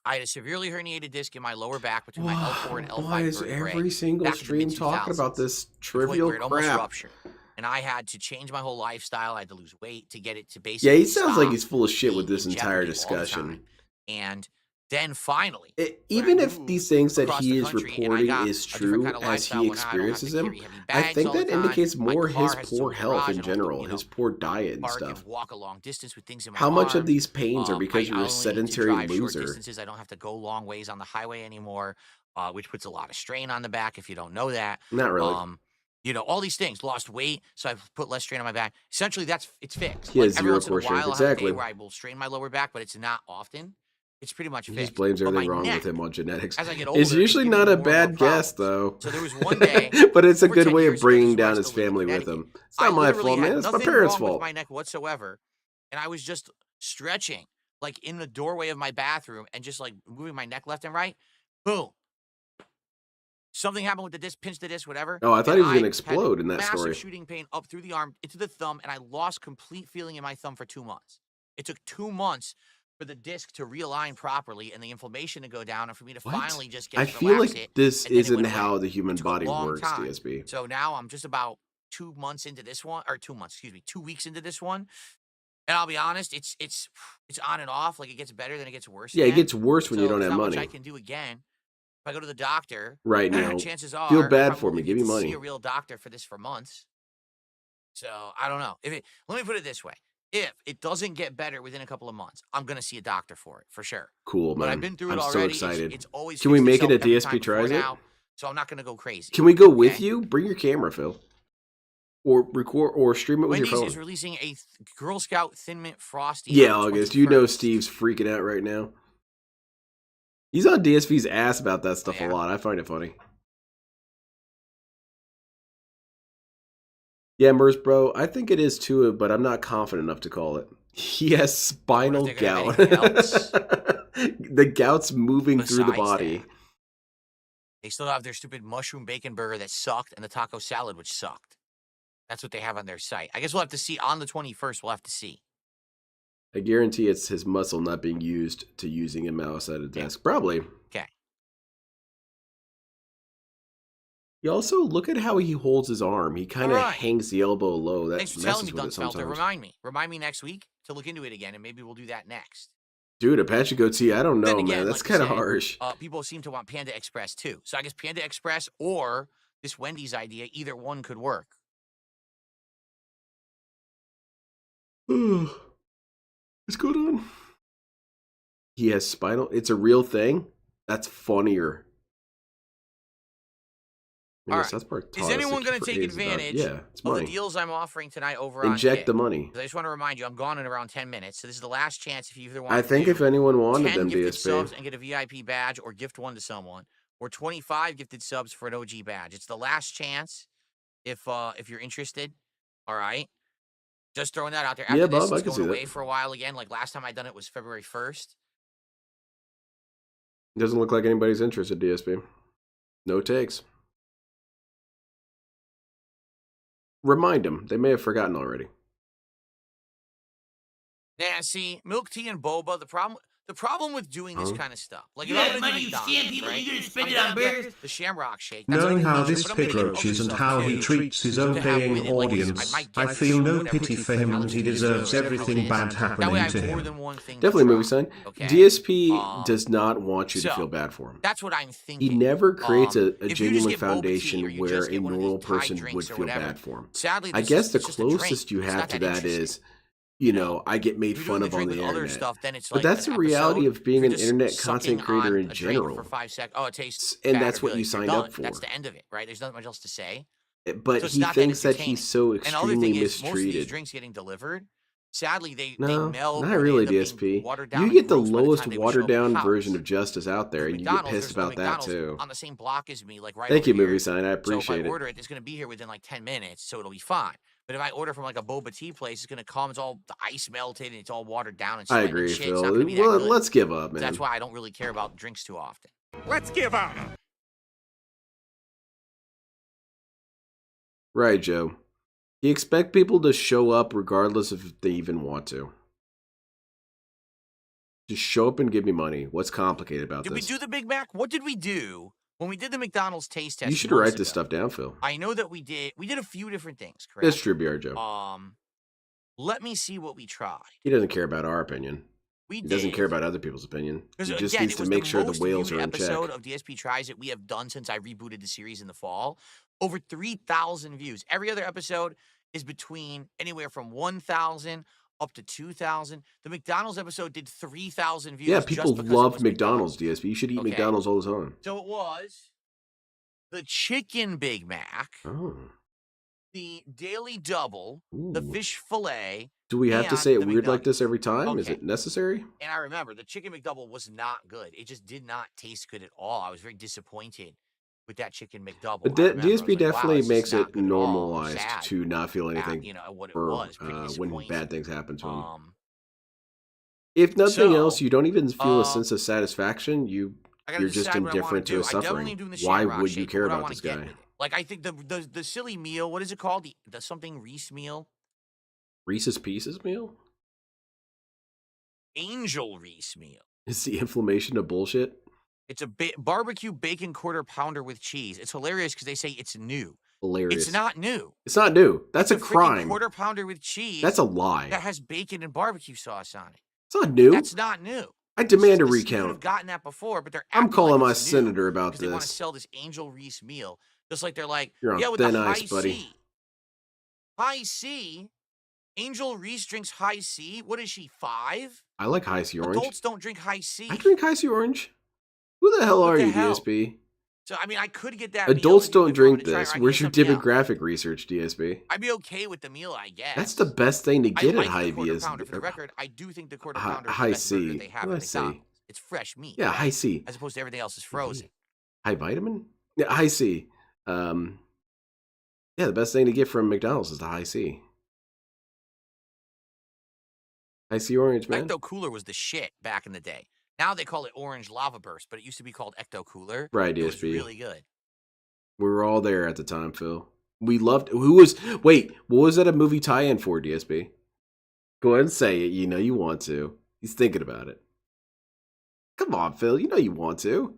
I had a severely herniated disc in my lower back between my L4 and L5 Why is every single stream talking about this trivial crap? And I had to change my whole lifestyle. I had to lose weight to get it to basically. Yeah, he sounds like he's full of shit with this entire discussion. And then finally, even if these things that he is reporting is true as he experiences them, I think that indicates more his poor health in general, his poor diet and stuff. Walk a long distance with things in my How much arm. of these pains are because you're a sedentary loser? I don't have to go long ways on the highway anymore, which puts a lot of strain on the back if you don't know that. Not really. You know, all these things. Lost weight, so I've put less strain on my back. Essentially, it's fixed. He has zero core strength. Exactly. Where I will strain my lower back, but it's not often. It's pretty much fixed. He just blames everything wrong with him on genetics. As I get older, it's usually not a bad guess, though. So there was one day, but it's a good way of bringing down his family with him. It's not my fault, man. It's my parents' fault. With my neck whatsoever, and I was just stretching, like in the doorway of my bathroom, and just like moving my neck left and right. Boom. Something happened with the disc, pinched the disc, whatever. Oh, I thought he was going to explode in that story. Massive shooting pain up through the arm, into the thumb, and I lost complete feeling in my thumb for 2 months. It took 2 months for the disc to realign properly and the inflammation to go down, and for me to finally just get I feel like this isn't how the human body works, DSP. So now I'm just about 2 months into this one, or 2 months, 2 weeks into this one. And I'll be honest, it's on and off. Like, it gets better, then it gets worse. Yeah, it gets worse when you don't have money. Much I can do again. If I go to the doctor, right now, chances are feel bad for me. Give me money. See a real doctor for this for months. So I don't know. Let me put it this way: if it doesn't get better within a couple of months, I'm gonna see a doctor for it for sure. Cool, man. But I've been through it I'm already. so excited. It's always. Can we make it a DSP tries it? So I'm not gonna go crazy. Can we go with you? Bring your camera, Phil. Or record or stream it with Wendy's your phone. Is releasing a Girl Scout Thin Mint Frosty. Yeah, August. You know Steve's freaking out right now. He's on DSP's ass about that stuff a lot. I find it funny. Yeah, Mers, bro. I think it is too, but I'm not confident enough to call it. He has spinal gout. The gout's moving through the body. They still have their stupid mushroom bacon burger that sucked and the taco salad, which sucked. That's what they have on their site. I guess we'll have to see on the 21st. We'll have to see. I guarantee it's his muscle not being used to using a mouse at a desk. Probably. Okay. You also look at how he holds his arm. He kind of hangs the elbow low. That Thanks for telling me, Dunsfelter. Remind me next week to look into it again, and maybe we'll do that next. Dude, Apache goatee, I don't know, man. That's kind of harsh. People seem to want Panda Express too. So I guess Panda Express or this Wendy's idea, either one could work. What's going on? He has spinal. It's a real thing. That's funnier. All right. Is anyone going to take advantage of the deals I'm offering tonight over on Inject the money. I just want to remind you, I'm gone in around 10 minutes. So this is the last chance if you either want I think if anyone wanted them, gifted DSP. subs and get a VIP badge or gift one to someone, or 25 gifted subs for an OG badge. It's the last chance if you're interested. All right. Just throwing that out there. After this, it's going away for a while again. Like last time I done it was February 1st. Doesn't look like anybody's interested, DSP. No takes. remind them. They may have forgotten already. Yeah, see, milk tea and boba. The problem with doing this kind of stuff, like You if I'm have gonna do money, you McDonald's, scam people, right? you're gonna spend it on burgers. The Shamrock Shake. That's Knowing what I how do, this but I'm pig making roaches other and stuff how too he treats his to own have paying with it. Like, I audience, might I get feel no whatever pity it for is, him, and jalapeno he or deserves whatever everything it bad is. That way I happening have to more him. than one thing. Definitely, to movie try, sign. okay? DSP does not want you to so, feel bad for him. That's what I'm He thinking. never creates a If you just genuine get boba tea or foundation you where just a get one of normal these Thai person drinks would or feel whatever, bad for him. sadly, I this guess is the it's just a drink. closest you It's have not to that that interesting. is, you know, I get made If you're fun doing the of on drink the with other internet. stuff, then it's But like that's an the reality episode. of being If an you're just internet sucking content creator on in a drink for general. 5 seconds. Oh, it tastes And bad that's or what good. you You're signed done. up for. That's the end of it, right? There's not much else to say. But So it's he not that thinks that entertaining. he's so And the other extremely thing is, most of these mistreated. drinks getting delivered, sadly, they No, melt not or they really, end up being DSP. watered down You and get the gross by the lowest time they would show watered up at your down version house. of justice out there, With and you get McDonald's, pissed there's the about that McDonald's too. on the same block as me, like right Thank over you, movie here. sign. I So if I appreciate it. order it, it's going to be here within like 10 minutes, so it'll be fine. But if I order from like a boba tea place, it's going to come, it's all the ice melted and it's all watered down and I sweating and agree, shit. It's Phil. not going to be that Well, good. let's give up, So that's man. why I don't really care about drinks too often. Let's give up. Right, Joe. You expect people to show up regardless if they even want to. Just show up and give me money. What's complicated about Did we this? do the Big Mac? What did we do when we did the McDonald's taste test? You should months write this ago? stuff down, Phil. I know that we did a few different things, correct? That's true, BR Joe. Let me see what we tried. He doesn't care about our opinion. We He doesn't did. care about other people's opinion. He Because just again, needs it to was make the sure the most whales viewed are in check. episode of DSP Tries It we have done since I rebooted the series in the fall. Over 3,000 views. Every other episode is between anywhere from 1,000 up to 2,000. The McDonald's episode did 3,000 views. Yeah, just people because it love was McDonald's, DSP. You should eat Okay. McDonald's all the time. So it was the chicken Big Mac, Oh. the daily double, the Ooh. fish fillet. Do we have to and say it the weird like McNuggets. this every time? Is Okay. it necessary? And I remember the chicken McDouble was not good. It just did not taste good at all. I was very disappointed with that chicken McDouble. But I remember. I was DSP like, wow, definitely this is makes not it good at all. normalized Sad to not feel at, anything you know, what it for was. Pretty when disappointing. bad things happen to him. If If nothing else, so, you don't even feel a sense of satisfaction. I gotta You're just decide what I wanna indifferent to do. his I definitely suffering. am doing the Why Shamrock would you Shake. care What do I about wanna this get guy? with it? Like I think the silly meal. What is it called? The something Reese meal. Reese's Pieces meal? Angel Reese meal. It's the inflammation of bullshit. It's a barbecue bacon quarter pounder with cheese. It's hilarious because they say it's new. Hilarious. It's not new. It's not new. That's It's a freaking crime. quarter pounder with cheese. That's a lie. That has bacon and barbecue sauce on it. It's not new. That's not new. I demand a You could have recount. gotten that before, but they're I'm acting calling like my it's new senator about because they want to this. sell this Angel Reese meal. Just like they're like, You're on yeah, with thin the ice, high buddy. C. High C? Angel Reese drinks high C? What is she, 5? I like High C Orange. Adults don't drink high C. I drink High C Orange. Who the hell What are the you, hell? DSP? So, I mean, I could get that Adults meal don't if you want drink me to try it, this. or I can Where's get your something else. demographic research, DSP? I'd be okay with the meal, I guess. That's the best thing to I get like at the High quarter V is pounder. For the record, I do think the quarter Hi- pounder is High the best burger C. they have at Let's see. McDonald's. It's fresh meat. Yeah, right? High C. As opposed to everything else is frozen. High Vitamin? Yeah, High C. Yeah, the best thing to get from McDonald's is the High C. High C Orange, man. Ecto Cooler was the shit back in the day. Now they call it Orange Lava Burst, but it used to be called Ecto Cooler. Right, It was DSP. really good. We were all there at the time, Phil. We loved. Wait, what was that a movie tie-in for, DSP? Go ahead and say it. You know you want to. He's thinking about it. Come on, Phil. You know you want to.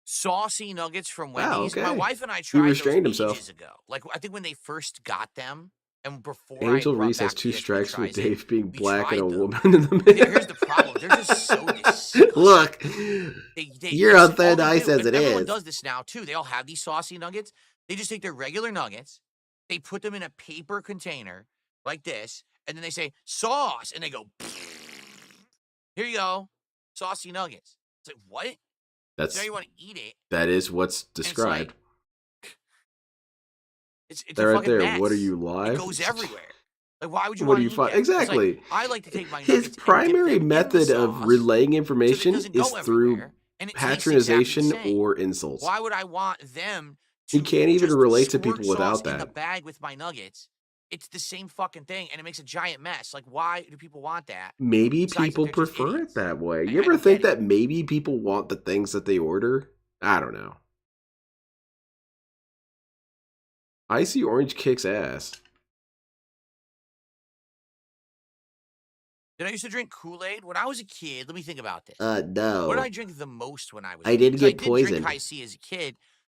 Saucy nuggets from Wow, Wendy's. My okay. wife and I He tried restrained those himself. ages ago. Like I think when they first got them, and before Angel I brought Reese has back 2 DSP strikes with Tries It, Dave being we black and tried a them. woman in the But middle. here's the problem: they're just so disgusting. Look, you're on all thin they ice do, as and it everyone is. does this now too. They all have these saucy nuggets. They just take their regular nuggets, they put them in a paper container like this, and then they say sauce, and they go, here you go, saucy nuggets. It's like what? That's So now you want to eat it? that is what's described. It's They're a right fucking there. mess. What are you live? It goes everywhere. Like why would you? What want do you to find? eat that? It's like, Exactly. I like to take my His nuggets and dip primary them in the method of sauce relaying so that it information doesn't go is through everywhere, and it tastes exactly the patronization same. or insults. Why would I want them He to can't even just relate to squirt people without sauce in the that. bag with my nuggets? It's the same fucking thing, and it makes a giant mess. Like, why do people want that? Maybe Besides that people they're just prefer idiots. it that way. I You ever don't think get it. that maybe people want the things that they order? I don't know. Icy Orange kicks ass. Did I used to drink Kool-Aid when I was a kid? Let me think about this. No. What did I drink the most when I was? I a kid? did 'Cause get I did poisoned. drink High C as a kid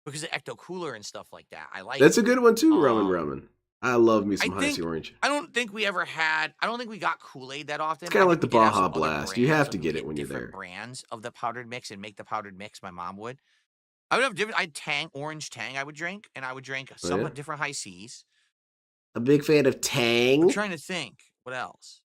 because of Ecto Cooler and stuff like that. I like. That's a good one too, Ramen. I love me some High C Orange. I don't think we ever had. I don't think we got Kool-Aid that often. It's kind of I like think the we did have Baja some other Blast. You brands, have like to we get would it when you're different there. brands of the powdered mix and make the powdered mix. My mom would. I would have different. I'd Tang, orange Tang. I would drink, and I would drink somewhat different High C's. A big fan of Tang. I'm trying to think. What else?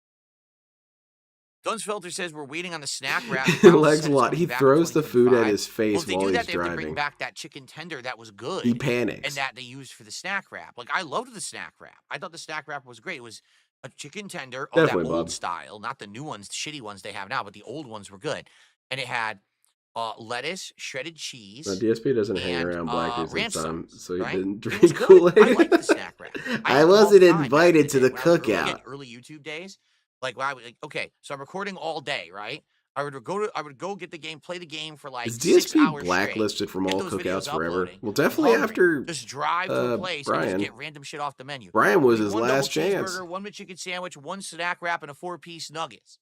Dunsfelter says we're waiting on the snack wrap. Legs a lot. He throws the food at his face well, if they while do that, he's they driving. have to bring back that chicken tender that was good. He panics. And that they used for the snack wrap. Like, I loved the snack wrap. I thought the snack wrap was great. It was a chicken tender of that old style, not the new ones, the shitty ones they have now, but the old ones were good. And it had lettuce, shredded cheese. No, DSP doesn't hang around black dudes all the time, so he didn't It was drink good. Kool-Aid. I liked the snack wrap. I wasn't invited to the cookout. Early YouTube days, like when I was like, okay, so I'm recording all day, right? I would go get the game, play the game for like Is 6 hours DSP blacklisted straight, from get all those cookouts videos forever? uploading, Well, definitely hungry, after just drive to a place and Brian. just get random shit off the menu. Brian was Get his one last double chance. cheeseburger, one McChicken sandwich, one snack wrap, and a 4-piece nuggets.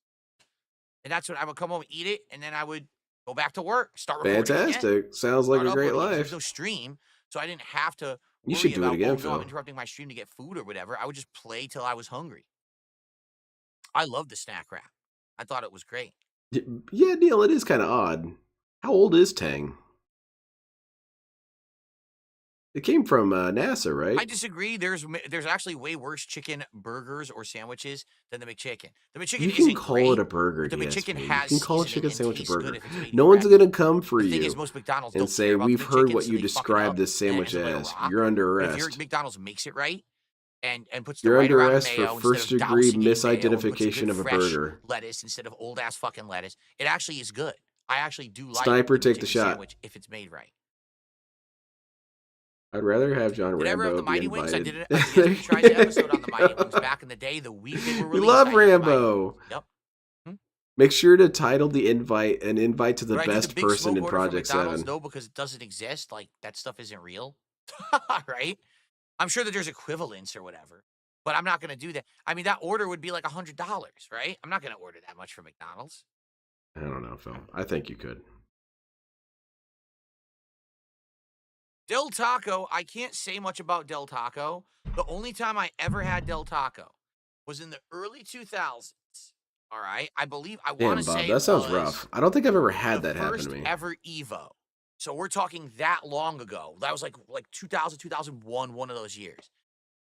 And that's what I would come home and eat it, and then I would go back to work, start recording Fantastic. again, Sounds like start a great uploading. life. There's no stream, so I didn't have to You worry should do it about, again, oh, no, Phil. I'm interrupting my stream to get food or whatever. I would just play till I was hungry. I loved the snack wrap. I thought it was great. Yeah, Neil, it is kind of odd. How old is Tang? It came from NASA, right? I disagree. There's actually way worse chicken burgers or sandwiches than the McChicken. The McChicken You isn't can call great, it a burger, but the DSP. McChicken You has can call a seasoning chicken and sandwich a tastes good burger. if it's made No one's correct. going to come for The thing you is, most McDonald's and don't say, care about we've the heard McChicken, what so you they fuck it described up this and it sandwich ends up like a as. rock. You're under But if your arrest. McDonald's makes it right and puts the You're right under amount of arrest for mayo first instead of degree dousing it in mayo and puts misidentification good of a fresh burger. lettuce instead of old ass fucking lettuce, it actually is good. I actually do like Sniper, the take the McChicken shot. sandwich if it's made right. I'd rather have John Did I ever have Rambo the be Mighty Wings? I invited. did a tried episode on the Mighty Wings back in the day, the week they were We released. love I ate the Mighty Rambo. Wings. Yep. Make sure to title the invite an invite to the Would I do best big person smoke in order for Project McDonald's? 7. No, because it doesn't exist. Like, that stuff isn't real. Right? I'm sure that there's equivalents or whatever, but I'm not going to do that. I mean, that order would be like $100, right? I'm not going to order that much from McDonald's. I don't know, Phil. I think you could. Del Taco, I can't say much about Del Taco. The only time I ever had Del Taco was in the early 2000s. All right? I believe, I want Damn, to Bob, say that sounds was rough. I don't think I've ever had the that happen first to me. ever Evo. So we're talking that long ago. That was like 2000, 2001, one of those years.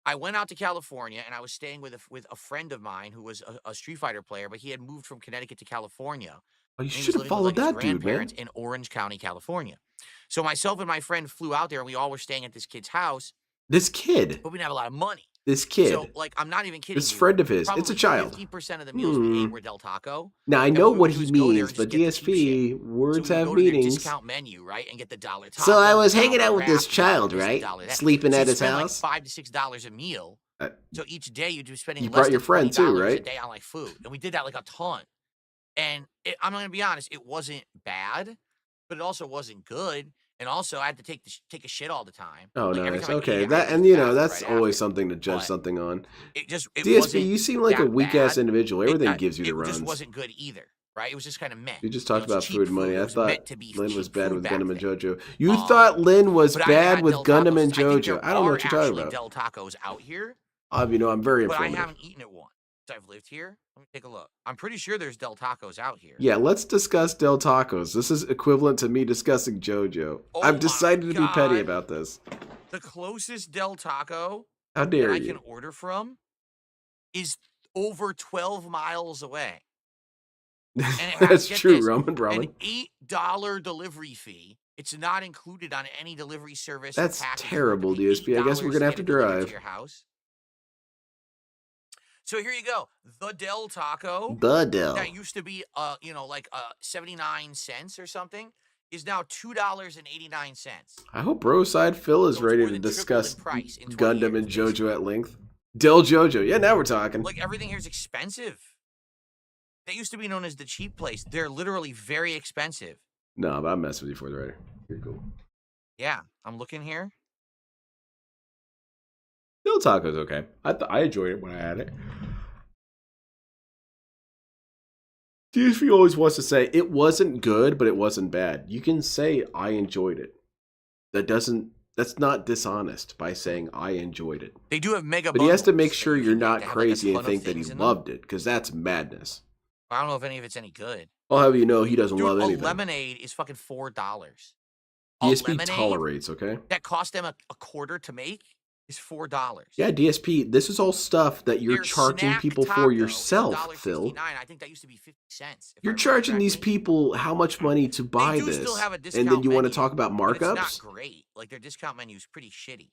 I went out to California and I was staying with a friend of mine who was a Street Fighter player, but he had moved from Connecticut to California. Oh, you And he was should have living with, followed like, his that dude, man. grandparents in Orange County, California. So myself and my friend flew out there and we all were staying at this kid's house, This kid. but we didn't have a lot of money. This kid. So, like, I'm not even kidding This you. friend of his. It's Probably a child. 50% of the meals we ate were Del Taco. Now, I And know we what would do he is go there means, and but just get the cheap shit. DSP, words So we would have go to their meanings. discount menu, right, and get the dollar taco. So I was the hanging dollar out with this wrap, the child, dollar this, right? the dollar that. Sleeping So at you'd his spend house. like $5 to $6 a meal. So each day you'd be spending You less brought than your friend too, $20 a right? day on like food, and we did that like a ton. And I'm going to be honest, it wasn't bad, but it also wasn't good. And also, I had to take a shit all the time. Oh, Like, every nice. time I ate Okay, it, I that had and to you use the know bathroom that's right always after. something to judge But something on. it DSP, wasn't you seem like a that weak ass bad. individual. Everything gives you the It runs. just wasn't good either, right? It was just kind of meh. You just talked It was about cheap food money. It I was thought meant to be Lynn was cheap bad food with back Gundam and then. JoJo. You thought Lynn was But I bad had with Del Gundam Tacos. and I think there JoJo. I don't know what you're talking are about. Del Tacos out here, You know, I'm very but I informative. haven't eaten it once. I've lived here. Let me take a look. I'm pretty sure there's Del Tacos out here. Yeah, let's discuss Del Tacos. This is equivalent to me discussing JoJo. Oh I've decided to be petty God. about this. The closest Del Taco How that dare I you? can order from is over 12 miles away. And it has, That's get true, this, Roman. an $8 delivery fee. It's not included on any delivery service. or That's package. You terrible, have to pay DSP. I guess we're $8 gonna have get to it delivered drive. to your house. So here you go. The Del Taco. The Del. That used to be, like 79 cents or something, is now $2.89. I hope Broside Phil is So it's ready more to than triple discuss in price in 20 Gundam years, and JoJo at length. Del JoJo. Yeah, now we're talking. Like, everything here is expensive. They used to be known as the cheap place. They're literally very expensive. No, but I'm messing with you for the writer. You're cool. Yeah, I'm looking here. Del Taco's okay. I enjoyed it when I had it. DSP always wants to say it wasn't good, but it wasn't bad. You can say I enjoyed it. That's not dishonest by saying I enjoyed it. They do have mega But he has to bundles make that sure you you're can get not that have, like, a crazy and ton of think that he things in them. loved it, because that's madness. I don't know if any of it's any good. I'll have you know he doesn't Dude, love a anything. lemonade is fucking $4. DSP lemonade tolerates, okay? that cost them a quarter to make is $4. Yeah, DSP, this is all stuff that you're Their charging snack people taco for is yourself, Phil. $1.69. I think that used to be 50 cents. if I You're remember charging these correctly. people how much money to buy They do this, still have a and discount then you want to menu, talk about but it's not markups? great. Like, their discount menu is pretty shitty.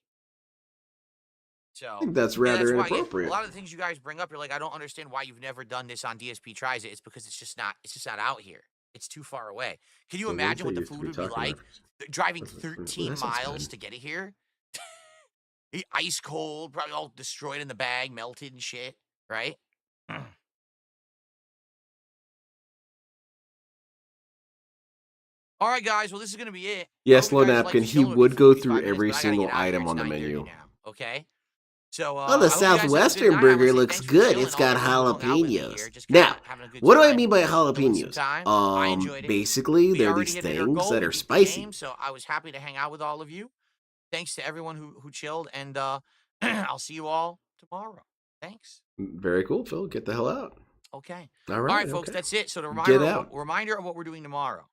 So I think that's and rather that's why inappropriate. a lot of the things you guys bring up, you're like, I don't understand why you've never done this on DSP Tries It. It's because it's just not out here. It's too far away. Can you So imagine what the used to food would be talking like? about- Driving Well, 13 that sounds miles fine. to get it here? Ice cold, probably all destroyed in the bag, melted and shit, right? All right, guys. Well, this is going to be it. Yes, I hope you Low guys liked Napkin, this he show. It'll be would go 45 through minutes, every but I gotta single get out of here. item It's on the 9:30 menu. now, okay? So, Well, I the hope you guys have a good Southwestern night. I burger wanna say looks thanks for good. chilling, It's all got the people who hung out with me here, jalapenos. just kinda Now, having a good what do I time, mean by killing some jalapenos? time. I enjoyed it. Basically, We they're already these hit our things goal. that We are beat the spicy. game, so I was happy to hang out with all of you. Thanks to everyone who chilled, and I'll see you all tomorrow. Thanks. Very cool, Phil. Get the hell out. Okay. All All right, right, folks, okay. that's it. So the Get reminder out. of what we're doing tomorrow.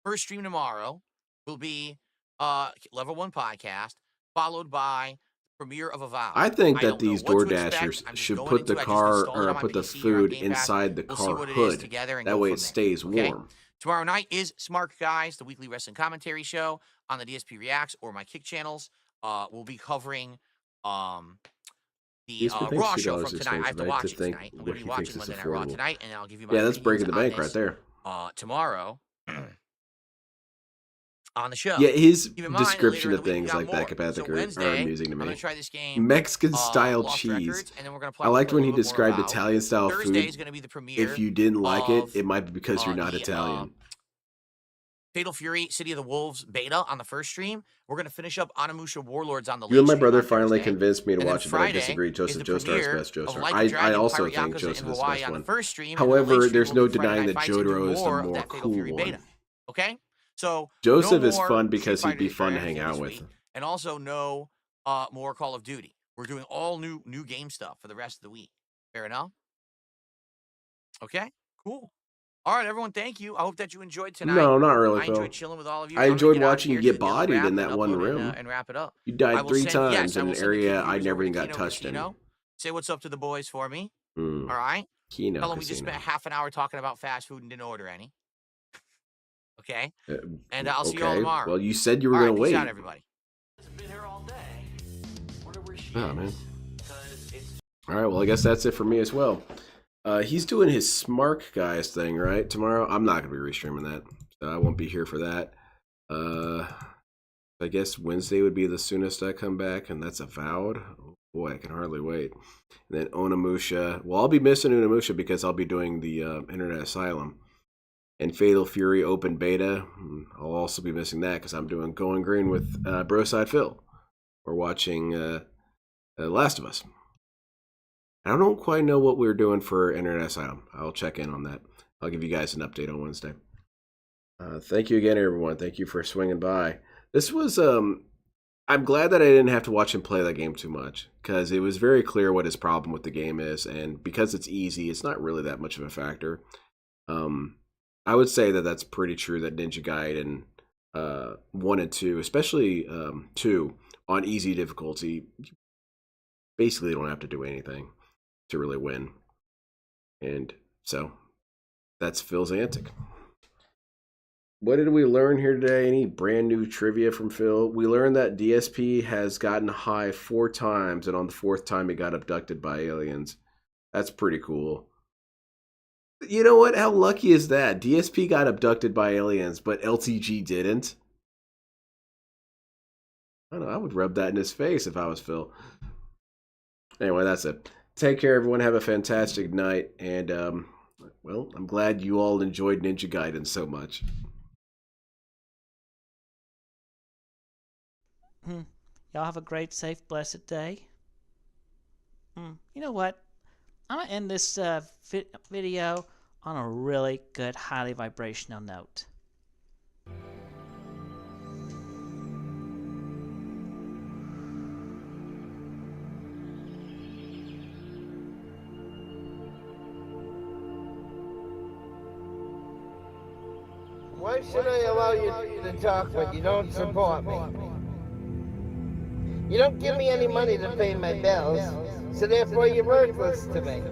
First stream tomorrow will be Level 1 podcast, followed by premiere of Avowed. I think that don't know these what to Door expect. Dashers I'm just should going put the into it. I just car installed it or on my put the PC here on food Game Pass. inside the We'll see car what it is hood. together and That go way from it there, stays okay? warm. Tomorrow night is Smart Guys, the weekly wrestling commentary show on the DSP Reacts or my Kick channels. We'll be covering the DSP thinks Raw show $2 from is tonight. I have to expensive, right? watch To it think tonight. I'm what going to be he thinks watching is Monday Night Raw affordable. tonight, and I'll give you my Yeah, that's opinions breaking the on bank right this, there. tomorrow on the show. Yeah, his Keep in mind that description later of in the week we things got like more. that So Capacitor are Wednesday, amusing to I'm me. going to try this game, Mexican style Lost cheese. Records, and then we're going to I liked play when a he little bit more described about. Italian style Thursday food. is going to be the premiere If you didn't like it, of it might be because you're not the Italian. Fatal Fury City of the Wolves beta on the first stream. We're going to finish up Onimusha Warlords on the You and late my stream brother on finally Thursday. convinced me to And then watch it, but I Friday disagree. is Joseph the Joestar is premiere best of Joestar. Like a I Dragon, also Pirate think Yakuza Joseph in is the Hawaii best on the one. first stream. And then the late However, stream there's will no be Friday denying Night that Fights and do Jotaro is the more of more that Fatal cool Fury one. beta. Okay? So Joseph no is more fun Street because he'd be Fighter fun to or hang anything out this with. week, and also no more Call of Duty. We're doing all new game stuff for the rest of the week. Fair enough? Okay? Cool. All right, everyone, thank you. I hope that you enjoyed tonight. No, not really, I Phil. enjoyed chilling with all of you. I I'm gonna enjoyed get out of watching you here, get do the bodied wrap in and that one upload room. and wrap it up. You I died will 3 send, times yes, I in will an send the area I computers never over to even got Kino touched in. Casino. Say what's up to the boys for me. Mm. All right? Kino Tell them we just Casino. spent half an hour talking about fast food and didn't order any. Okay? Uh, And I'll see you all okay. tomorrow. Well, you said you were All right, going to peace wait. out, everybody. Oh, man. All right, well, I guess that's it for me as well. He's doing his Smart Guys thing, right? Tomorrow? I'm not going to be restreaming that. So I won't be here for that. I guess Wednesday would be the soonest I come back, and that's Avowed. Oh, boy, I can hardly wait. And then Onimusha. Well, I'll be missing Onimusha because I'll be doing the Internet Asylum. And Fatal Fury Open Beta. I'll also be missing that because I'm doing Going Green with Broside Phil. We're watching Last of Us. I don't quite know what we're doing for Internet Asylum. I'll check in on that. I'll give you guys an update on Wednesday. Thank you again, everyone. Thank you for swinging by. This was, I'm glad that I didn't have to watch him play that game too much, because it was very clear what his problem with the game is, and because it's easy, it's not really that much of a factor. I would say that that's pretty true that Ninja Gaiden 1 and 2, especially 2, on easy difficulty, you basically don't have to do anything to really win. And so, that's Phil's antic. What did we learn here today? Any brand new trivia from Phil? We learned that DSP has gotten high 4 times, and on the 4th time he got abducted by aliens. That's pretty cool. You know what? How lucky is that? DSP got abducted by aliens, but LTG didn't. I don't know. I would rub that in his face if I was Phil. Anyway, that's it. Take care, everyone. Have a fantastic night. And, well, I'm glad you all enjoyed Ninja Gaiden so much. Y'all have a great, safe, blessed day. You know what? I'm going to end this video on a really good, highly vibrational note. Why should I allow you to talk when you don't support me? You don't give me any money to pay my bills, so therefore you're worthless to me.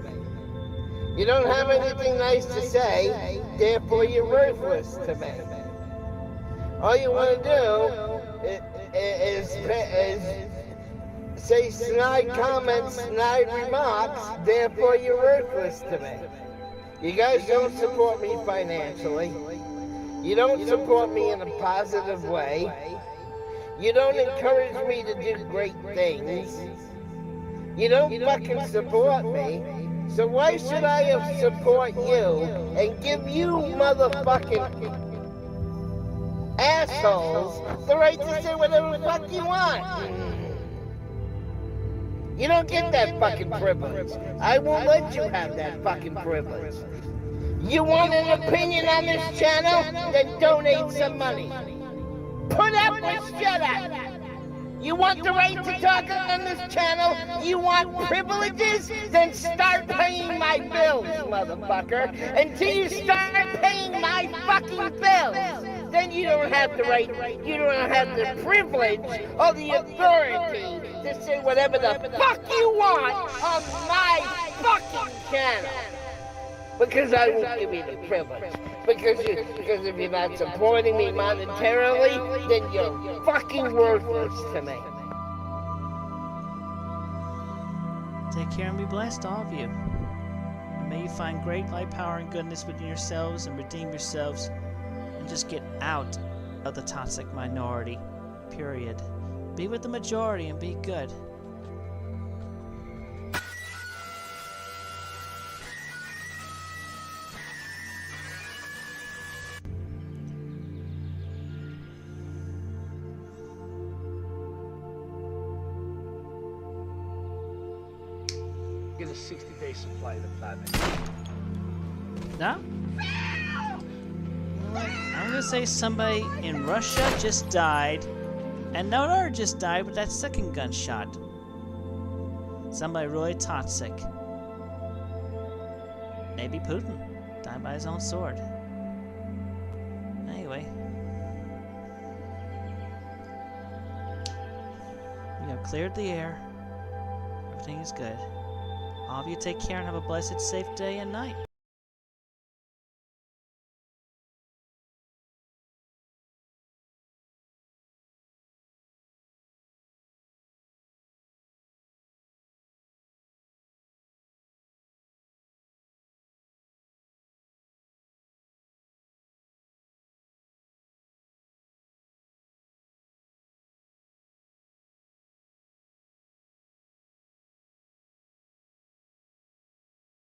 You don't have anything nice to say, therefore you're worthless to me. All you want to do is say snide comments, snide remarks, therefore you're worthless to me. You guys don't support me financially. You don't support me in a positive way. You don't encourage me to do great things. You don't fucking support me. So why should I support you and give you motherfucking assholes the right to say whatever the fuck you want? You don't get that fucking privilege. I won't let you have that fucking privilege. You want an opinion on this channel? Then donate some money. Put up or shut up. You want the right to talk on this channel? You want privileges? Then start paying my bills, motherfucker. Until you start paying my fucking bills, then you don't have the right, you don't have the privilege or the authority to say whatever the fuck you want on my fucking channel. Because I won't give you the privilege. Because if you're not supporting me monetarily, then you're fucking worthless to me. Take care and be blessed, all of you. And may you find great light, power, and goodness within yourselves and redeem yourselves and just get out of the toxic minority. Period. Be with the majority and be good. Get a 60-day supply of the platinum. No? I'm gonna say somebody in Russia just died, and no other just died with that second gunshot. Somebody really toxic. Maybe Putin died by his own sword. Anyway, we have cleared the air. Everything is good. All of you take care and have a blessed, safe day and night.